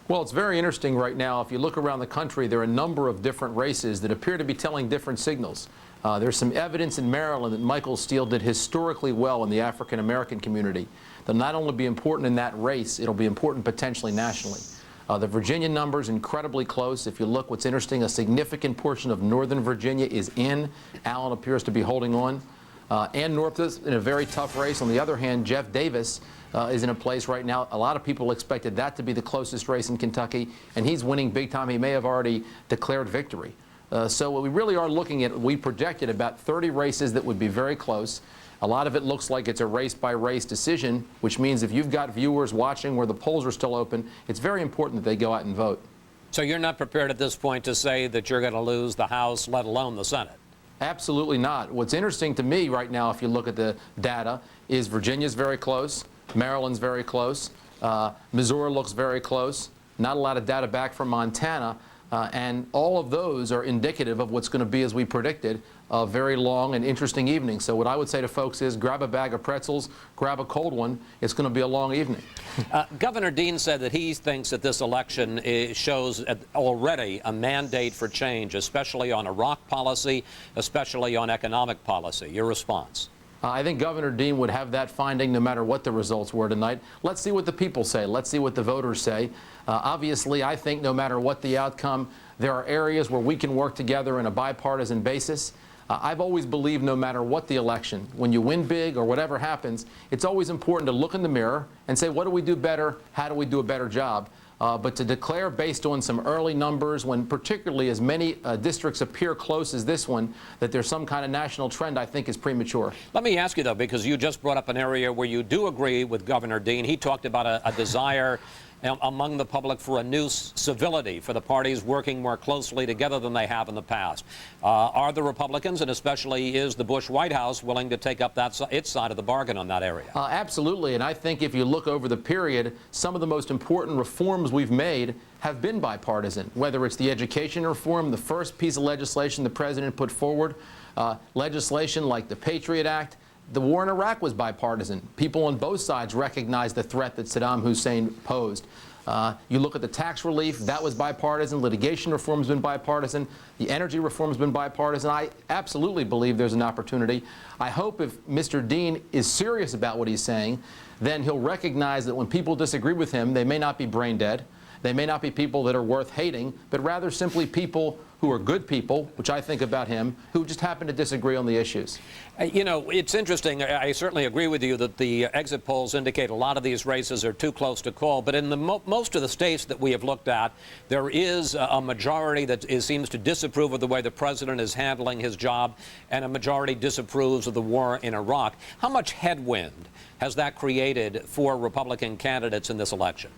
Well, it's very interesting right now. If you look around the country, there are a number of different races that appear to be telling different signals. There's some evidence in Maryland that Michael Steele did historically well in the African-American community. They'll not only be important in that race, it'll be important potentially nationally. The Virginia number's incredibly close. If you look, what's interesting, a significant portion of Northern Virginia is in. Allen appears to be holding on. Ann North is in a very tough race. On the other hand, Jeff Davis is in a place right now. A lot of people expected that to be the closest race in Kentucky, and he's winning big time. He may have already declared victory. So what we really are looking at, we projected about 30 races that would be very close. A lot of it looks like it's a race-by-race decision, which means if you've got viewers watching where the polls are still open, it's very important that they go out and vote. So you're not prepared at this point to say that you're going to lose the House, let alone the Senate? Absolutely not. What's interesting to me right now, if you look at the data, is Virginia's very close, Maryland's very close, Missouri looks very close, not a lot of data back from Montana, and all of those are indicative of what's going to be, as we predicted, a very long and interesting evening. So what I would say to folks is grab a bag of pretzels, grab a cold one. It's going to be a long evening. Governor Dean said that he thinks that this election shows already a mandate for change, especially on Iraq policy, especially on economic policy. Your response? I think Governor Dean would have that finding no matter what the results were tonight. Let's see what the people say. Let's see what the voters say. Obviously, I think no matter what the outcome, there are areas where we can work together on a bipartisan basis. I've always believed no matter what the election, when you win big or whatever happens, it's always important to look in the mirror and say, what do we do better? How do we do a better job? But to declare based on some early numbers, when particularly as many districts appear close as this one, that there's some kind of national trend, I think is premature. Let me ask you, though, because you just brought up an area where you do agree with Governor Dean. He talked about a desire among the public for a new civility, for the parties working more closely together than they have in the past. Are the Republicans, and especially is the Bush White House, willing to take up its side of the bargain on that area? Absolutely, and I think if you look over the period, some of the most important reforms we've made have been bipartisan, whether it's the education reform, the first piece of legislation the president put forward, legislation like the Patriot Act. The war in Iraq was bipartisan. People on both sides recognized the threat that Saddam Hussein posed. You look at the tax relief, that was bipartisan. Litigation reform has been bipartisan. The energy reform has been bipartisan. I absolutely believe there's an opportunity. I hope if Mr. Dean is serious about what he's saying, then he'll recognize that when people disagree with him, they may not be brain dead. They may not be people that are worth hating, but rather simply people who are good people, which I think about him, who just happen to disagree on the issues. You know, it's interesting. I certainly agree with you that the exit polls indicate a lot of these races are too close to call. But in the most of the states that we have looked at, there is a majority that seems to disapprove of the way the president is handling his job, and a majority disapproves of the war in Iraq. How much headwind has that created for Republican candidates in this election?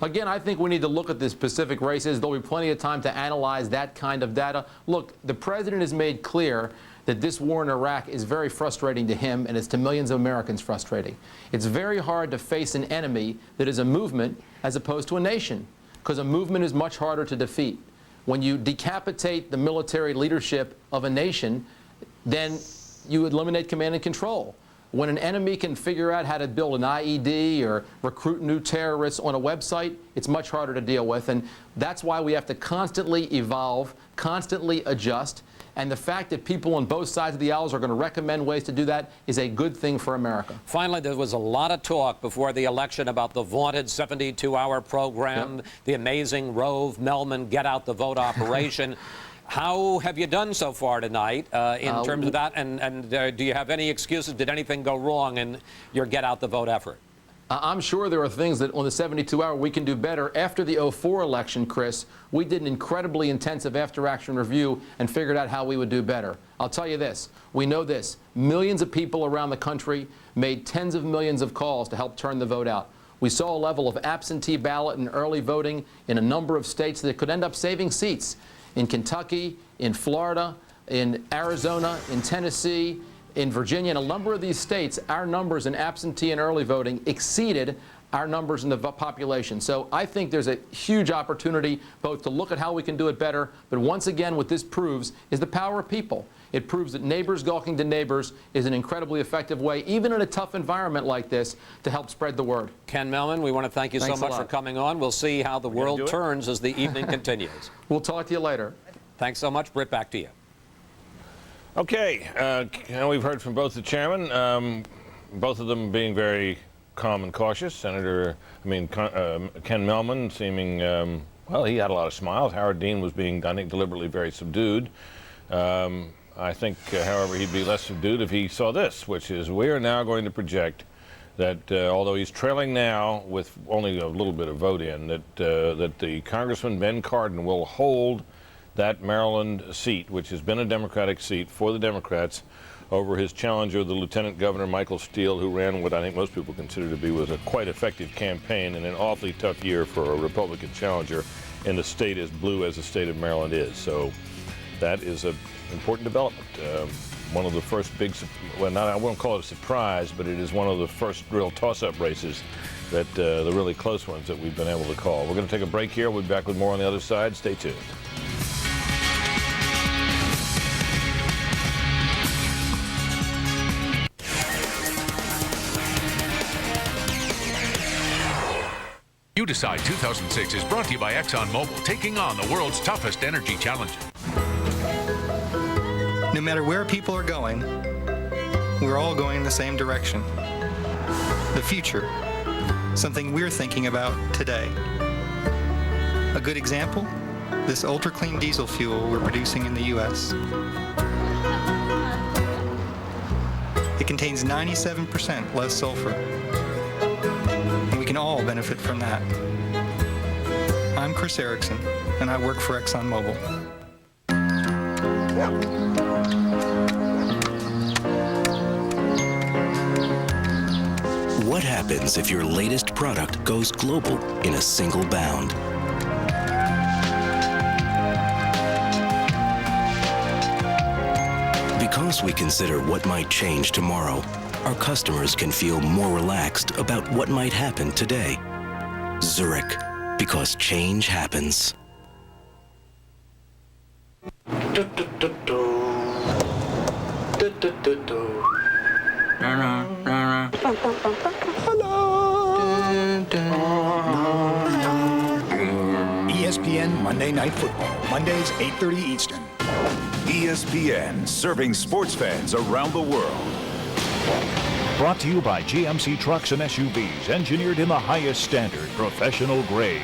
Again, I think we need to look at the specific races. There'll be plenty of time to analyze that kind of data. Look, the president has made clear that this war in Iraq is very frustrating to him, and it's to millions of Americans frustrating. It's very hard to face an enemy that is a movement as opposed to a nation, because a movement is much harder to defeat. When you decapitate the military leadership of a nation, then you eliminate command and control. When an enemy can figure out how to build an IED or recruit new terrorists on a website, it's much harder to deal with. And that's why we have to constantly evolve, constantly adjust. And the fact that people on both sides of the aisles are going to recommend ways to do that is a good thing for America. Finally, there was a lot of talk before the election about the vaunted 72-hour program, the amazing Rove, Melman, get out the vote operation. How have you done so far tonight in terms of that? And do you have any excuses? Did anything go wrong in your get out the vote effort? I'm sure there are things that on the 72-hour we can do better. After the 2004 election, Chris, we did an incredibly intensive after-action review and figured out how we would do better. I'll tell you this. We know this. Millions of people around the country made tens of millions of calls to help turn the vote out. We saw a level of absentee ballot and early voting in a number of states that could end up saving seats. In Kentucky, in Florida, in Arizona, in Tennessee, in Virginia, in a number of these states, our numbers in absentee and early voting exceeded our numbers in the population. So I think there's a huge opportunity both to look at how we can do it better, but once again what this proves is the power of people. It proves that neighbors gawking to neighbors is an incredibly effective way, even in a tough environment like this, to help spread the word. Ken Melman, we want to thank you so much for coming on. We'll see how the world turns as the evening continues. We'll talk to you later. Thanks so much. Britt, back to you. Okay, now we've heard from both the chairmen, both of them being very calm and cautious. Ken Melman seeming, well, he had a lot of smiles. Howard Dean was being, I think, deliberately very subdued. I think, however, he'd be less subdued if he saw this, which is we are now going to project that although he's trailing now with only a little bit of vote in, that the Congressman Ben Cardin will hold that Maryland seat, which has been a Democratic seat for the Democrats, over his challenger, the Lieutenant Governor Michael Steele, who ran what I think most people consider to be was a quite effective campaign in an awfully tough year for a Republican challenger in the state as blue as the state of Maryland is. So that is an important development. One of the first big, well, I won't call it a surprise, but it is one of the first real toss-up races that the really close ones that we've been able to call. We're going to take a break here. We'll be back with more on the other side. Stay tuned. You Decide 2006 is brought to you by ExxonMobil, taking on the world's toughest energy challenge. No matter where people are going, we're all going in the same direction. The future, something we're thinking about today. A good example, this ultra-clean diesel fuel we're producing in the U.S. It contains 97% less sulfur, and we can all benefit from that. I'm Chris Erickson, and I work for ExxonMobil. What happens if your latest product goes global in a single bound? Because we consider what might change tomorrow, our customers can feel more relaxed about what might happen today. Zurich, because change happens. ESPN Monday Night Football, Mondays 8:30 Eastern. ESPN, serving sports fans around the world. Brought to you by GMC Trucks and SUVs, engineered in the highest standard, professional grade.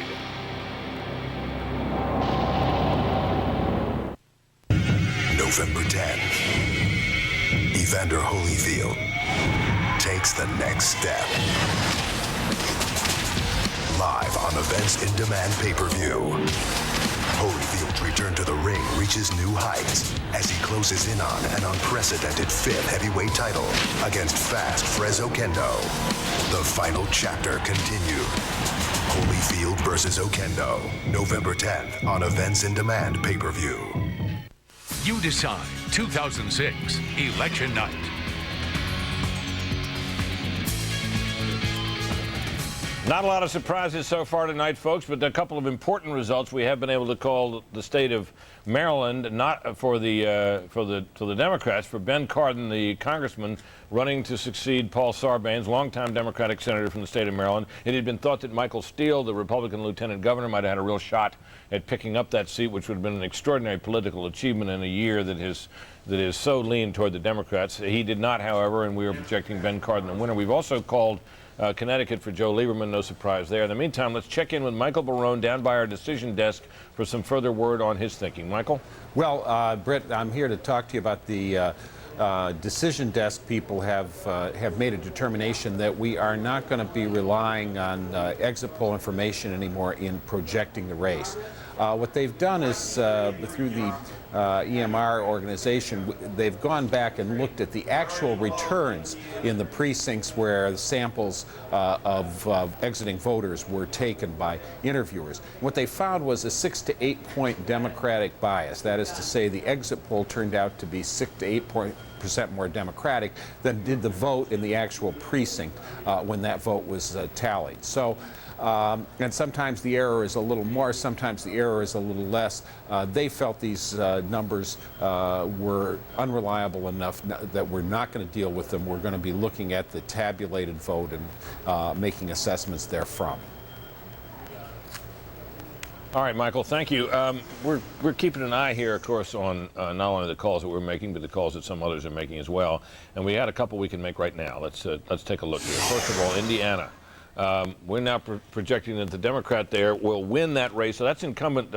November 10th, Evander Holyfield takes the next step. Live on Events in Demand pay-per-view. Holyfield's return to the ring reaches new heights as he closes in on an unprecedented 5th heavyweight title against fast Fres Oquendo. The final chapter continued. Holyfield versus Oquendo, November 10th on Events in Demand pay-per-view. You decide 2006 Election Night. Not a lot of surprises so far tonight, folks, but a couple of important results. We have been able to call the state of Maryland not for the Democrats, for Ben Cardin, the congressman running to succeed Paul Sarbanes, longtime Democratic senator from the state of Maryland. It had been thought that Michael Steele, the Republican lieutenant governor, might have had a real shot at picking up that seat, which would have been an extraordinary political achievement in a year that is so lean toward the Democrats. He did not, however, and we are projecting Ben Cardin the winner. We've also called Connecticut for Joe Lieberman, no surprise there. In the meantime, let's check in with Michael Barone down by our decision desk for some further word on his thinking. Michael? Well, Britt, I'm here to talk to you about the decision desk people have made a determination that we are not going to be relying on exit poll information anymore in projecting the race. What they've done is, through the EMR organization, they've gone back and looked at the actual returns in the precincts where the samples of exiting voters were taken by interviewers. What they found was a 6 to 8 point Democratic bias. That is to say, the exit poll turned out to be 6 to 8% more Democratic than did the vote in the actual precinct when that vote was tallied. So. And sometimes the error is a little more, sometimes the error is a little less. They felt these numbers were unreliable enough that we're not going to deal with them. We're going to be looking at the tabulated vote and making assessments therefrom. All right, Michael, thank you. We're keeping an eye here, of course, on not only the calls that we're making, but the calls that some others are making as well. And we had a couple we can make right now. Let's take a look here. First of all, Indiana. We're now projecting that the Democrat there will win that race. So that's incumbent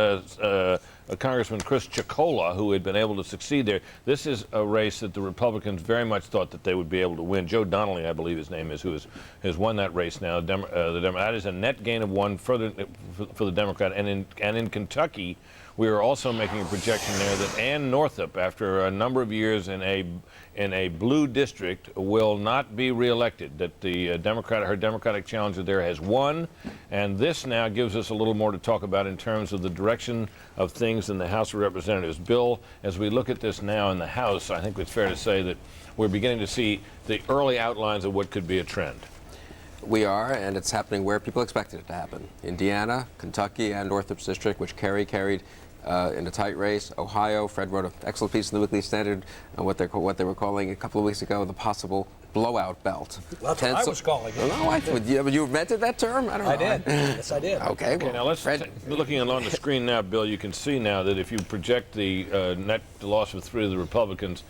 Congressman Chris Chicola, who had been able to succeed there. This is a race that the Republicans very much thought that they would be able to win. Joe Donnelly, I believe his name is, who has won that race now. That is a net gain of one for the Democrat. And in Kentucky, we are also making a projection there that Ann Northup, after a number of years in a blue district, will not be reelected. That her Democratic challenger there has won, and this now gives us a little more to talk about in terms of the direction of things in the House of Representatives. Bill, as we look at this now in the House, I think it's fair to say that we're beginning to see the early outlines of what could be a trend. We are, and it's happening where people expected it to happen. Indiana, Kentucky, and Northup's district, which Kerry carried in a tight race. Ohio, Fred wrote an excellent piece in the Weekly Standard on what they were calling a couple of weeks ago the possible blowout belt. That's what I was calling it. No, you invented that term? I don't know. I did. Yes, I did. Okay. Well, now let's looking along the screen now, Bill. You can see now that if you project the net loss of 3 of the Republicans,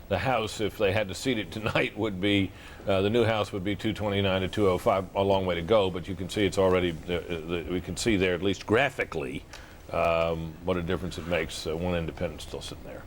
the House, if they had to seat it tonight, would be the new House would be 229 to 205. A long way to go, but you can see it's already. We can see there, at least graphically, what a difference it makes. One independent still sitting there.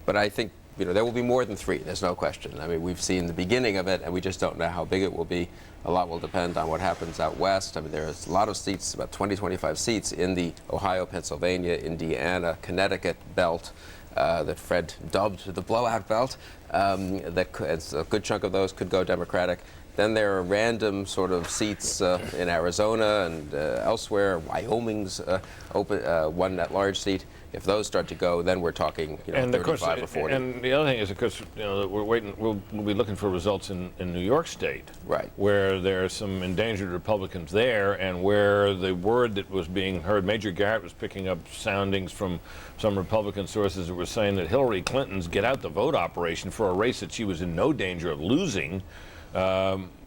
But I think there will be more than 3. There's no question. I mean, we've seen the beginning of it, and we just don't know how big it will be. A lot will depend on what happens out west. I mean, there's a lot of seats, about 20, 25 seats in the Ohio, Pennsylvania, Indiana, Connecticut belt that Fred dubbed the blowout belt. A good chunk of those could go Democratic. Then there are random sort of seats in Arizona and elsewhere. Wyoming's open one at-large seat. If those start to go, then we're talking 35 or 40. And the other thing is, of course, we're waiting. We'll be looking for results in New York State, right, where there are some endangered Republicans there, and where the word that was being heard, Major Garrett was picking up soundings from some Republican sources that were saying that Hillary Clinton's get out the vote operation for a race that she was in no danger of losing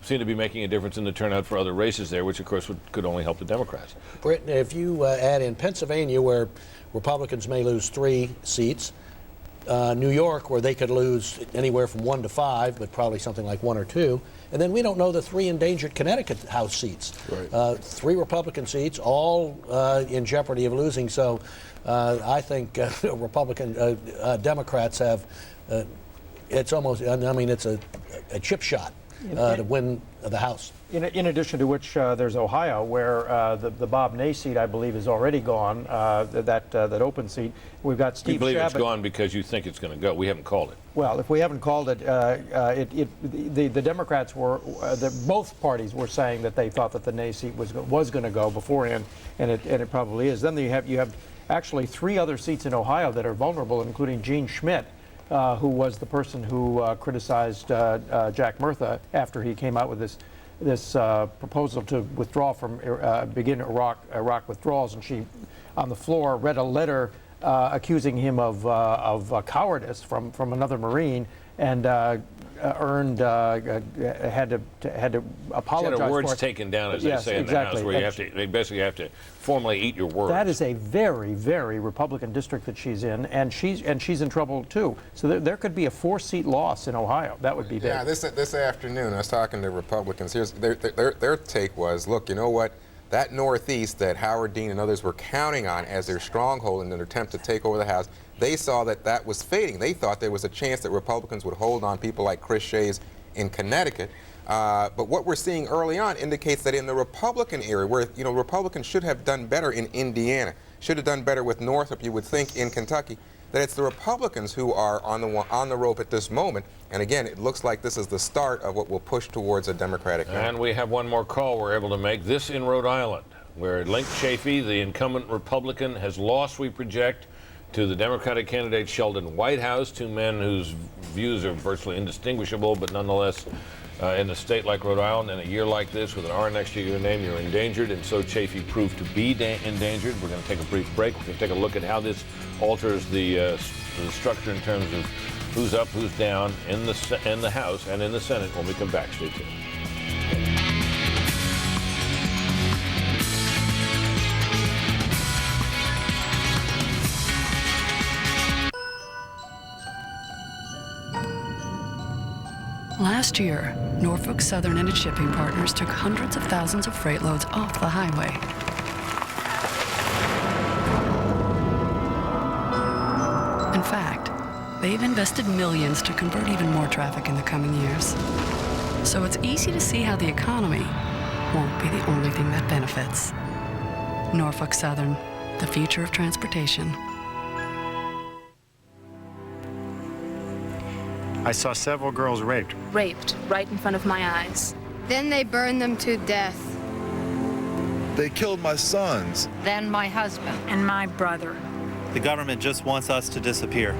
seem to be making a difference in the turnout for other races there, which of course could only help the Democrats. Britt, if you add in Pennsylvania, where Republicans may lose 3 seats, New York, where they could lose anywhere from 1 to 5, but probably something like 1 or 2, and then we don't know the 3 endangered Connecticut House seats. Right. 3 Republican seats, all in jeopardy of losing. So I think Democrats have, it's almost, I mean, it's a chip shot to win the House. In addition to which, there's Ohio, where the Bob Ney seat, I believe, is already gone. That open seat. We've got Steve. You believe Chabot. it's gone because you think it's going to go. We haven't called it. Well, if we haven't called it, the Democrats were, both parties were saying that they thought that the Ney seat was going to go beforehand, and it probably is. Then you have actually 3 other seats in Ohio that are vulnerable, including Gene Schmidt, who was the person who criticized Jack Murtha after he came out with this proposal to withdraw from begin Iraq withdrawals, and she, on the floor, read a letter accusing him of cowardice from another Marine, and had to apologize. She had her words for it. taken down, as Yes, they say in exactly. the House, where you basically have to formally eat your words. That is a very, very Republican district that she's in, and she's in trouble too. So there could be a 4-seat loss in Ohio. That would be big. Yeah, this afternoon I was talking to Republicans. Here's their take was, look, you know what? That Northeast that Howard Dean and others were counting on as their stronghold in an attempt to take over the House, they saw that was fading. They thought there was a chance that Republicans would hold on people like Chris Shays in Connecticut. But what we're seeing early on indicates that in the Republican area, where Republicans should have done better in Indiana, should have done better with Northrop, you would think, in Kentucky, that it's the Republicans who are on the rope at this moment. And again, it looks like this is the start of what will push towards a Democratic. And we have one more call we're able to make. This in Rhode Island, where Link Chafee, the incumbent Republican, has lost, we project, to the Democratic candidate Sheldon Whitehouse, 2 men whose views are virtually indistinguishable, but nonetheless, in a state like Rhode Island, in a year like this, with an R next to your name, you're endangered, and so Chafee proved to be endangered. We're going to take a brief break. We're going to take a look at how this alters the structure in terms of who's up, who's down in the House and in the Senate when we come back. Stay tuned. Last year, Norfolk Southern and its shipping partners took hundreds of thousands of freight loads off the highway. In fact, they've invested millions to convert even more traffic in the coming years. So it's easy to see how the economy won't be the only thing that benefits. Norfolk Southern, the future of transportation. I saw several girls raped. Raped right in front of my eyes. Then they burned them to death. They killed my sons. Then my husband. And my brother. The government just wants us to disappear.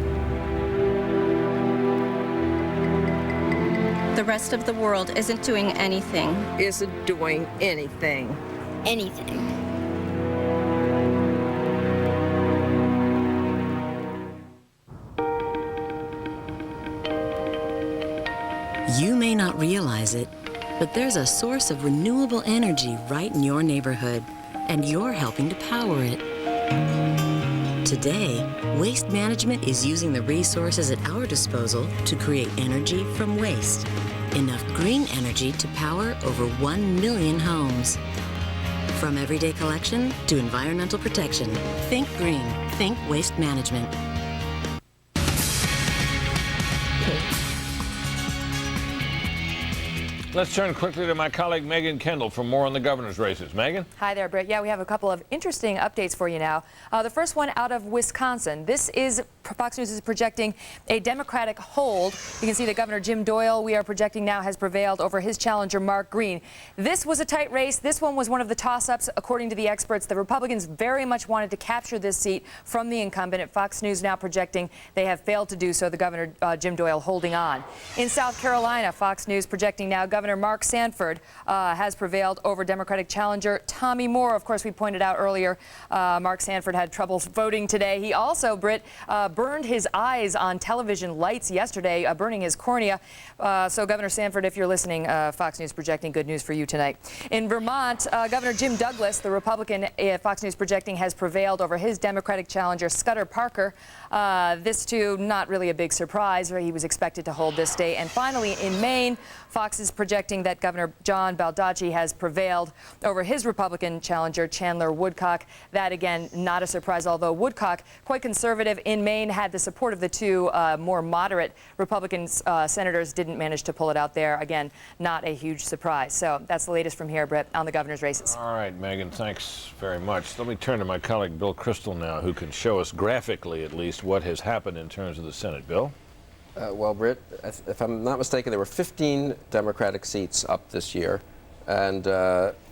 The rest of the world isn't doing anything. Isn't doing anything. Anything. You may not realize it, but there's a source of renewable energy right in your neighborhood, and you're helping to power it. Today, waste management is using the resources at our disposal to create energy from waste. Enough green energy to power over 1 million homes. From everyday collection to environmental protection, think green, think waste management. Let's turn quickly to my colleague Megan Kendall for more on the governor's races. Megan? Hi there, Britt. Yeah, we have a couple of interesting updates for you now. The first one out of Wisconsin. This is, Fox News is projecting a Democratic hold. You can see that Governor Jim Doyle, we are projecting now, has prevailed over his challenger, Mark Green. This was a tight race. This one was one of the toss-ups, according to the experts. The Republicans very much wanted to capture this seat from the incumbent. At Fox News now projecting they have failed to do so. The Governor, Jim Doyle, holding on. In South Carolina, Fox News projecting now Governor Mark Sanford has prevailed over Democratic challenger Tommy Moore. Of course, we pointed out earlier, Mark Sanford had trouble voting today. He also, Britt, burned his eyes on television lights yesterday, burning his cornea. So Governor Sanford, if you're listening, Fox News projecting good news for you tonight. In Vermont, Governor Jim Douglas, the Republican, Fox News projecting, has prevailed over his Democratic challenger Scudder Parker. This too, not really a big surprise. He was expected to hold this day. And finally, in Maine, Fox is projecting that Governor John Baldacci has prevailed over his Republican challenger Chandler Woodcock. That, again, not a surprise, although Woodcock, quite conservative in Maine, had the support of the two more moderate Republican senators, didn't manage to pull it out there. Again, not a huge surprise. So that's the latest from here, Britt, on the governor's races. All right, Megan, thanks very much. Let me turn to my colleague Bill Kristol now, who can show us graphically, at least, what has happened in terms of the Senate. Bill? Well, Britt, if I'm not mistaken, there were 15 Democratic seats up this year, and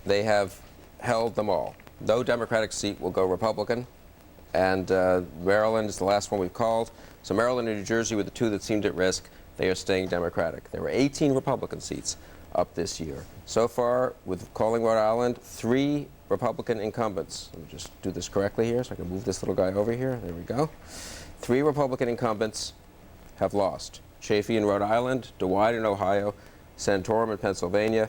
they have held them all. No Democratic seat will go Republican, and Maryland is the last one we've called. So Maryland and New Jersey were the two that seemed at risk. They are staying Democratic. There were 18 Republican seats up this year. So far, with calling Rhode Island, 3 Republican incumbents. Let me just do this correctly here so I can move this little guy over here. There we go. 3 Republican incumbents have lost. Chafee in Rhode Island, DeWine in Ohio, Santorum in Pennsylvania.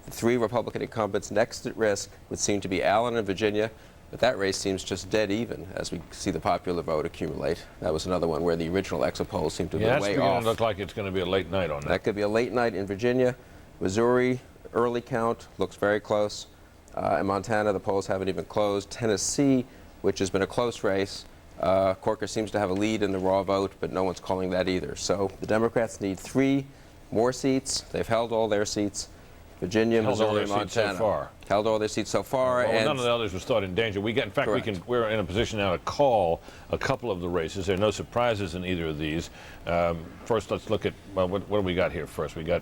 The 3 Republican incumbents next at risk would seem to be Allen in Virginia, but that race seems just dead even as we see the popular vote accumulate. That was another one where the original exit polls seem to be way off. Yeah, that's beginning to look like it's going to be a late night on that. That could be a late night in Virginia. Missouri, early count, looks very close. In Montana, the polls haven't even closed. Tennessee, which has been a close race, Corker seems to have a lead in the raw vote, but no one's calling that either. So the Democrats need 3 more seats. They've held all their seats. Virginia, Missouri, Montana. Held all their seats so far. Well, and none of the others was thought in danger. In fact, we're in a position now to call a couple of the races. There are no surprises in either of these. First, let's look at, well, what do we got here first? We got,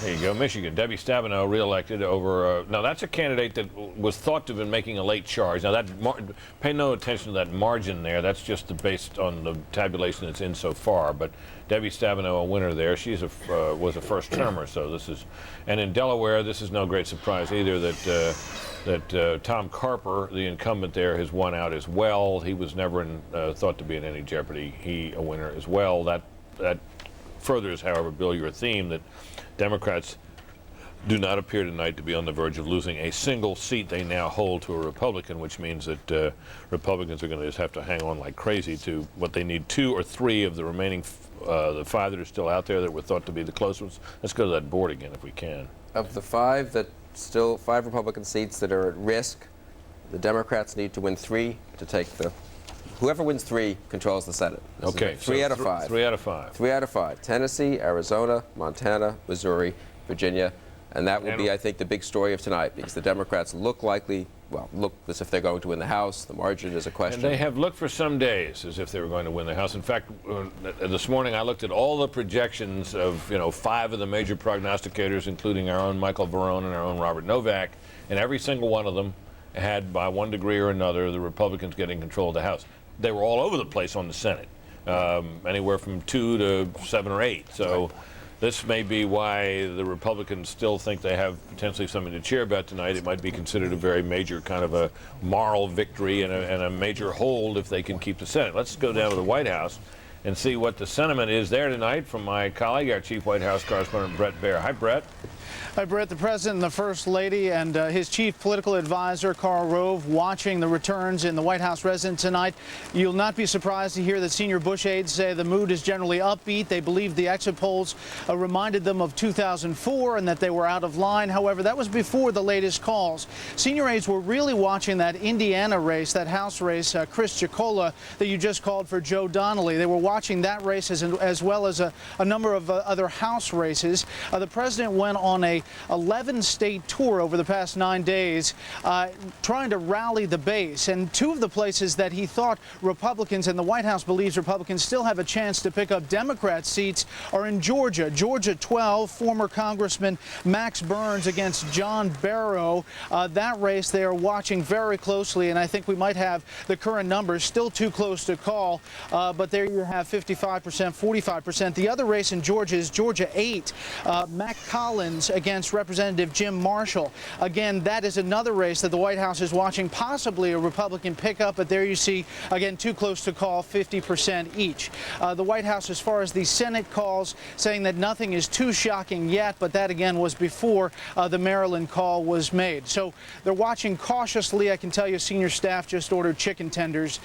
there you go, Michigan. Debbie Stabenow reelected over, now that's a candidate that was thought to have been making a late charge. Now pay no attention to that margin there. That's just based on the tabulation that's in so far. But Debbie Stabenow, a winner there. She's was a first termer, so this is, and in Delaware, this is no great surprise either that Tom Carper, the incumbent there, has won out as well. He was never thought to be in any jeopardy. He a winner as well. That furthers, however, Bill, your theme that Democrats do not appear tonight to be on the verge of losing a single seat they now hold to a Republican, which means that Republicans are going to just have to hang on like crazy to what they need 2 or 3 of the remaining the 5 that are still out there that were thought to be the close ones. Let's go to that board again if we can. Of the 5 Republican seats that are at risk, the Democrats need to win 3 to take the. Whoever wins 3 controls the Senate. Okay, 3 out of 5. 3 out of 5. 3 out of 5. Tennessee, Arizona, Montana, Missouri, Virginia, and that will be, I think, the big story of tonight because the Democrats look as if they're going to win the House. The margin is a question. And they have looked for some days as if they were going to win the House. In fact, this morning I looked at all the projections of 5 of the major prognosticators, including our own Michael Verone and our own Robert Novak, and every single one of them had, by one degree or another, the Republicans getting control of the House. They were all over the place on the Senate, anywhere from 2 to 7 or 8. So this may be why the Republicans still think they have potentially something to cheer about tonight. It might be considered a very major kind of a moral victory and a major hold if they can keep the Senate. Let's go down to the White House and see what the sentiment is there tonight from my colleague, our chief White House correspondent, Brett Baer. Hi, Brett. Hi, Brett. The President and the First Lady and his chief political advisor, Karl Rove, watching the returns in the White House residence tonight. You'll not be surprised to hear that senior Bush aides say the mood is generally upbeat. They believe the exit polls reminded them of 2004 and that they were out of line. However, that was before the latest calls. Senior aides were really watching that Indiana race, that House race, Chris Chicola, that you just called for Joe Donnelly. They were watching that race as well as a number of other House races. The President went on a 11-state tour over the past 9 days, trying to rally the base. And two of the places that he thought Republicans, and the White House believes Republicans still have a chance to pick up Democrat seats, are in Georgia. Georgia 12, former Congressman Max Burns against John Barrow. That race they are watching very closely, and I think we might have the current numbers. Still too close to call, but there you have 55%, 45%. The other race in Georgia is Georgia 8, Mac Collins against Representative Jim Marshall. Again, that is another race that the White House is watching, possibly a Republican pickup, but there you see, again, too close to call, 50% each. The White House, as far as the Senate calls, saying that nothing is too shocking yet, but that, again, was before the Maryland call was made. So they're watching cautiously. I can tell you senior staff just ordered chicken tenders.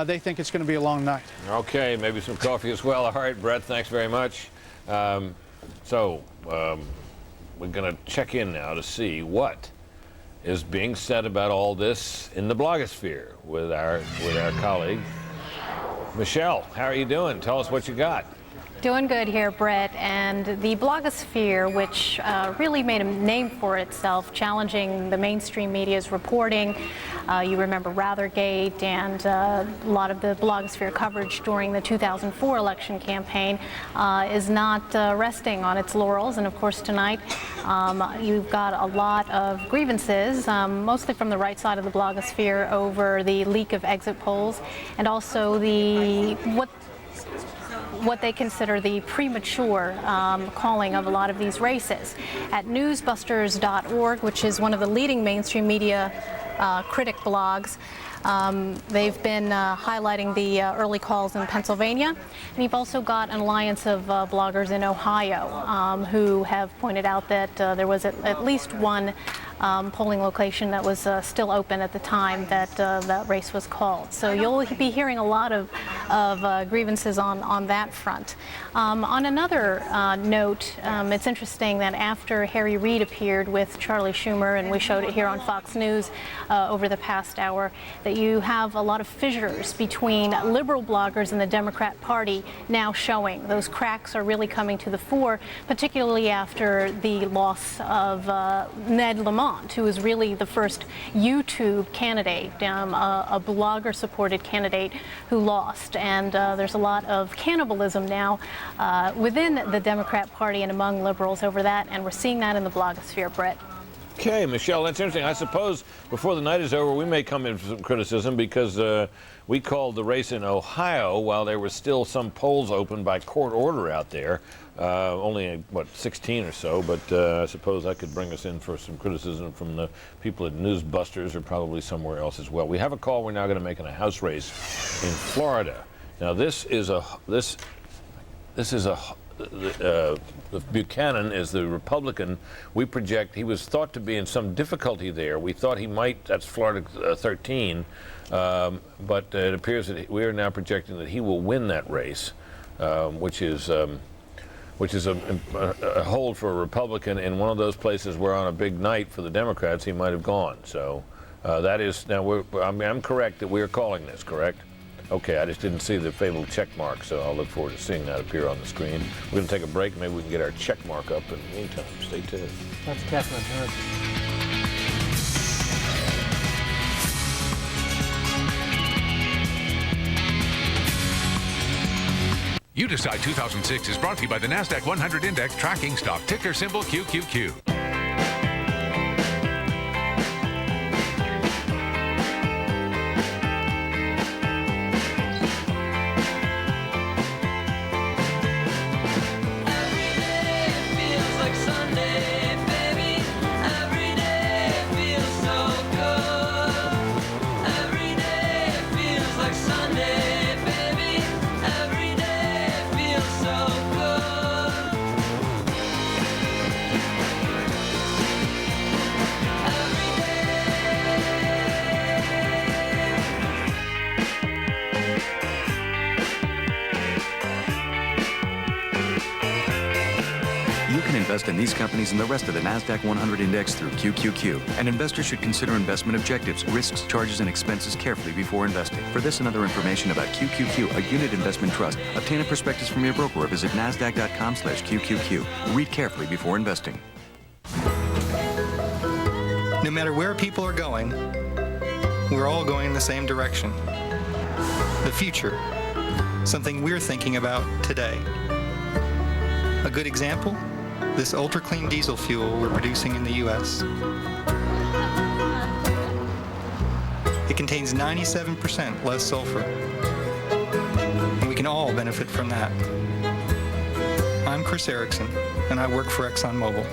They think it's going to be a long night. Okay, maybe some coffee as well. All right, Brett, thanks very much. We're going to check in now to see what is being said about all this in the blogosphere with our colleague, Michelle. How are you doing? Tell us what you got. Doing good here, Brett. And the blogosphere, which really made a name for itself, challenging the mainstream media's reporting. You remember Rathergate and a lot of the blogosphere coverage during the 2004 election campaign is not resting on its laurels. And of course, tonight you've got a lot of grievances, mostly from the right side of the blogosphere, over the leak of exit polls and also what they consider the premature calling of a lot of these races. At newsbusters.org, which is one of the leading mainstream media critic blogs, they've been highlighting the early calls in Pennsylvania. And you've also got an alliance of bloggers in Ohio who have pointed out that there was at least one polling location that was still open at the time that that race was called. So you'll be hearing a lot of grievances on that front. On another note, it's interesting that after Harry Reid appeared with Charlie Schumer, and we showed it here on Fox News over the past hour, that you have a lot of fissures between liberal bloggers and the Democrat Party now showing. Those cracks are really coming to the fore, particularly after the loss of Ned Lamont, who was really the first YouTube candidate, a blogger-supported candidate who lost. And there's a lot of cannibalism now within the Democrat Party and among liberals over that, and we're seeing that in the blogosphere, Brett. Okay, Michelle, that's interesting. I suppose before the night is over, we may come in for some criticism because we called the race in Ohio while there were still some polls open by court order out there. Only, 16 or so, but I suppose that could bring us in for some criticism from the people at Newsbusters or probably somewhere else as well. We have a call we're now going to make in a House race in Florida. Now, Buchanan is the Republican. We project he was thought to be in some difficulty there. We thought he might, that's Florida 13, but it appears that we are now projecting that he will win that race, which is a hold for a Republican in one of those places where on a big night for the Democrats he might have gone. So that is, now I'm correct that we're calling this, correct? Okay, I just didn't see the fabled check mark, so I'll look forward to seeing that appear on the screen. We're going to take a break. Maybe we can get our check mark up in the meantime. Stay tuned. That's Catherine Harris. You Decide 2006 is brought to you by the NASDAQ 100 Index tracking stock, ticker symbol QQQ. in these companies and the rest of the NASDAQ 100 index through QQQ. And investors should consider investment objectives, risks, charges, and expenses carefully before investing. For this and other information about QQQ, a unit investment trust, obtain a prospectus from your broker or visit NASDAQ.com/QQQ. Read carefully before investing. No matter where people are going, we're all going in the same direction. The future, something we're thinking about today. A good example, this ultra-clean diesel fuel we're producing in the U.S. It contains 97% less sulfur, and we can all benefit from that. I'm Chris Erickson, and I work for ExxonMobil.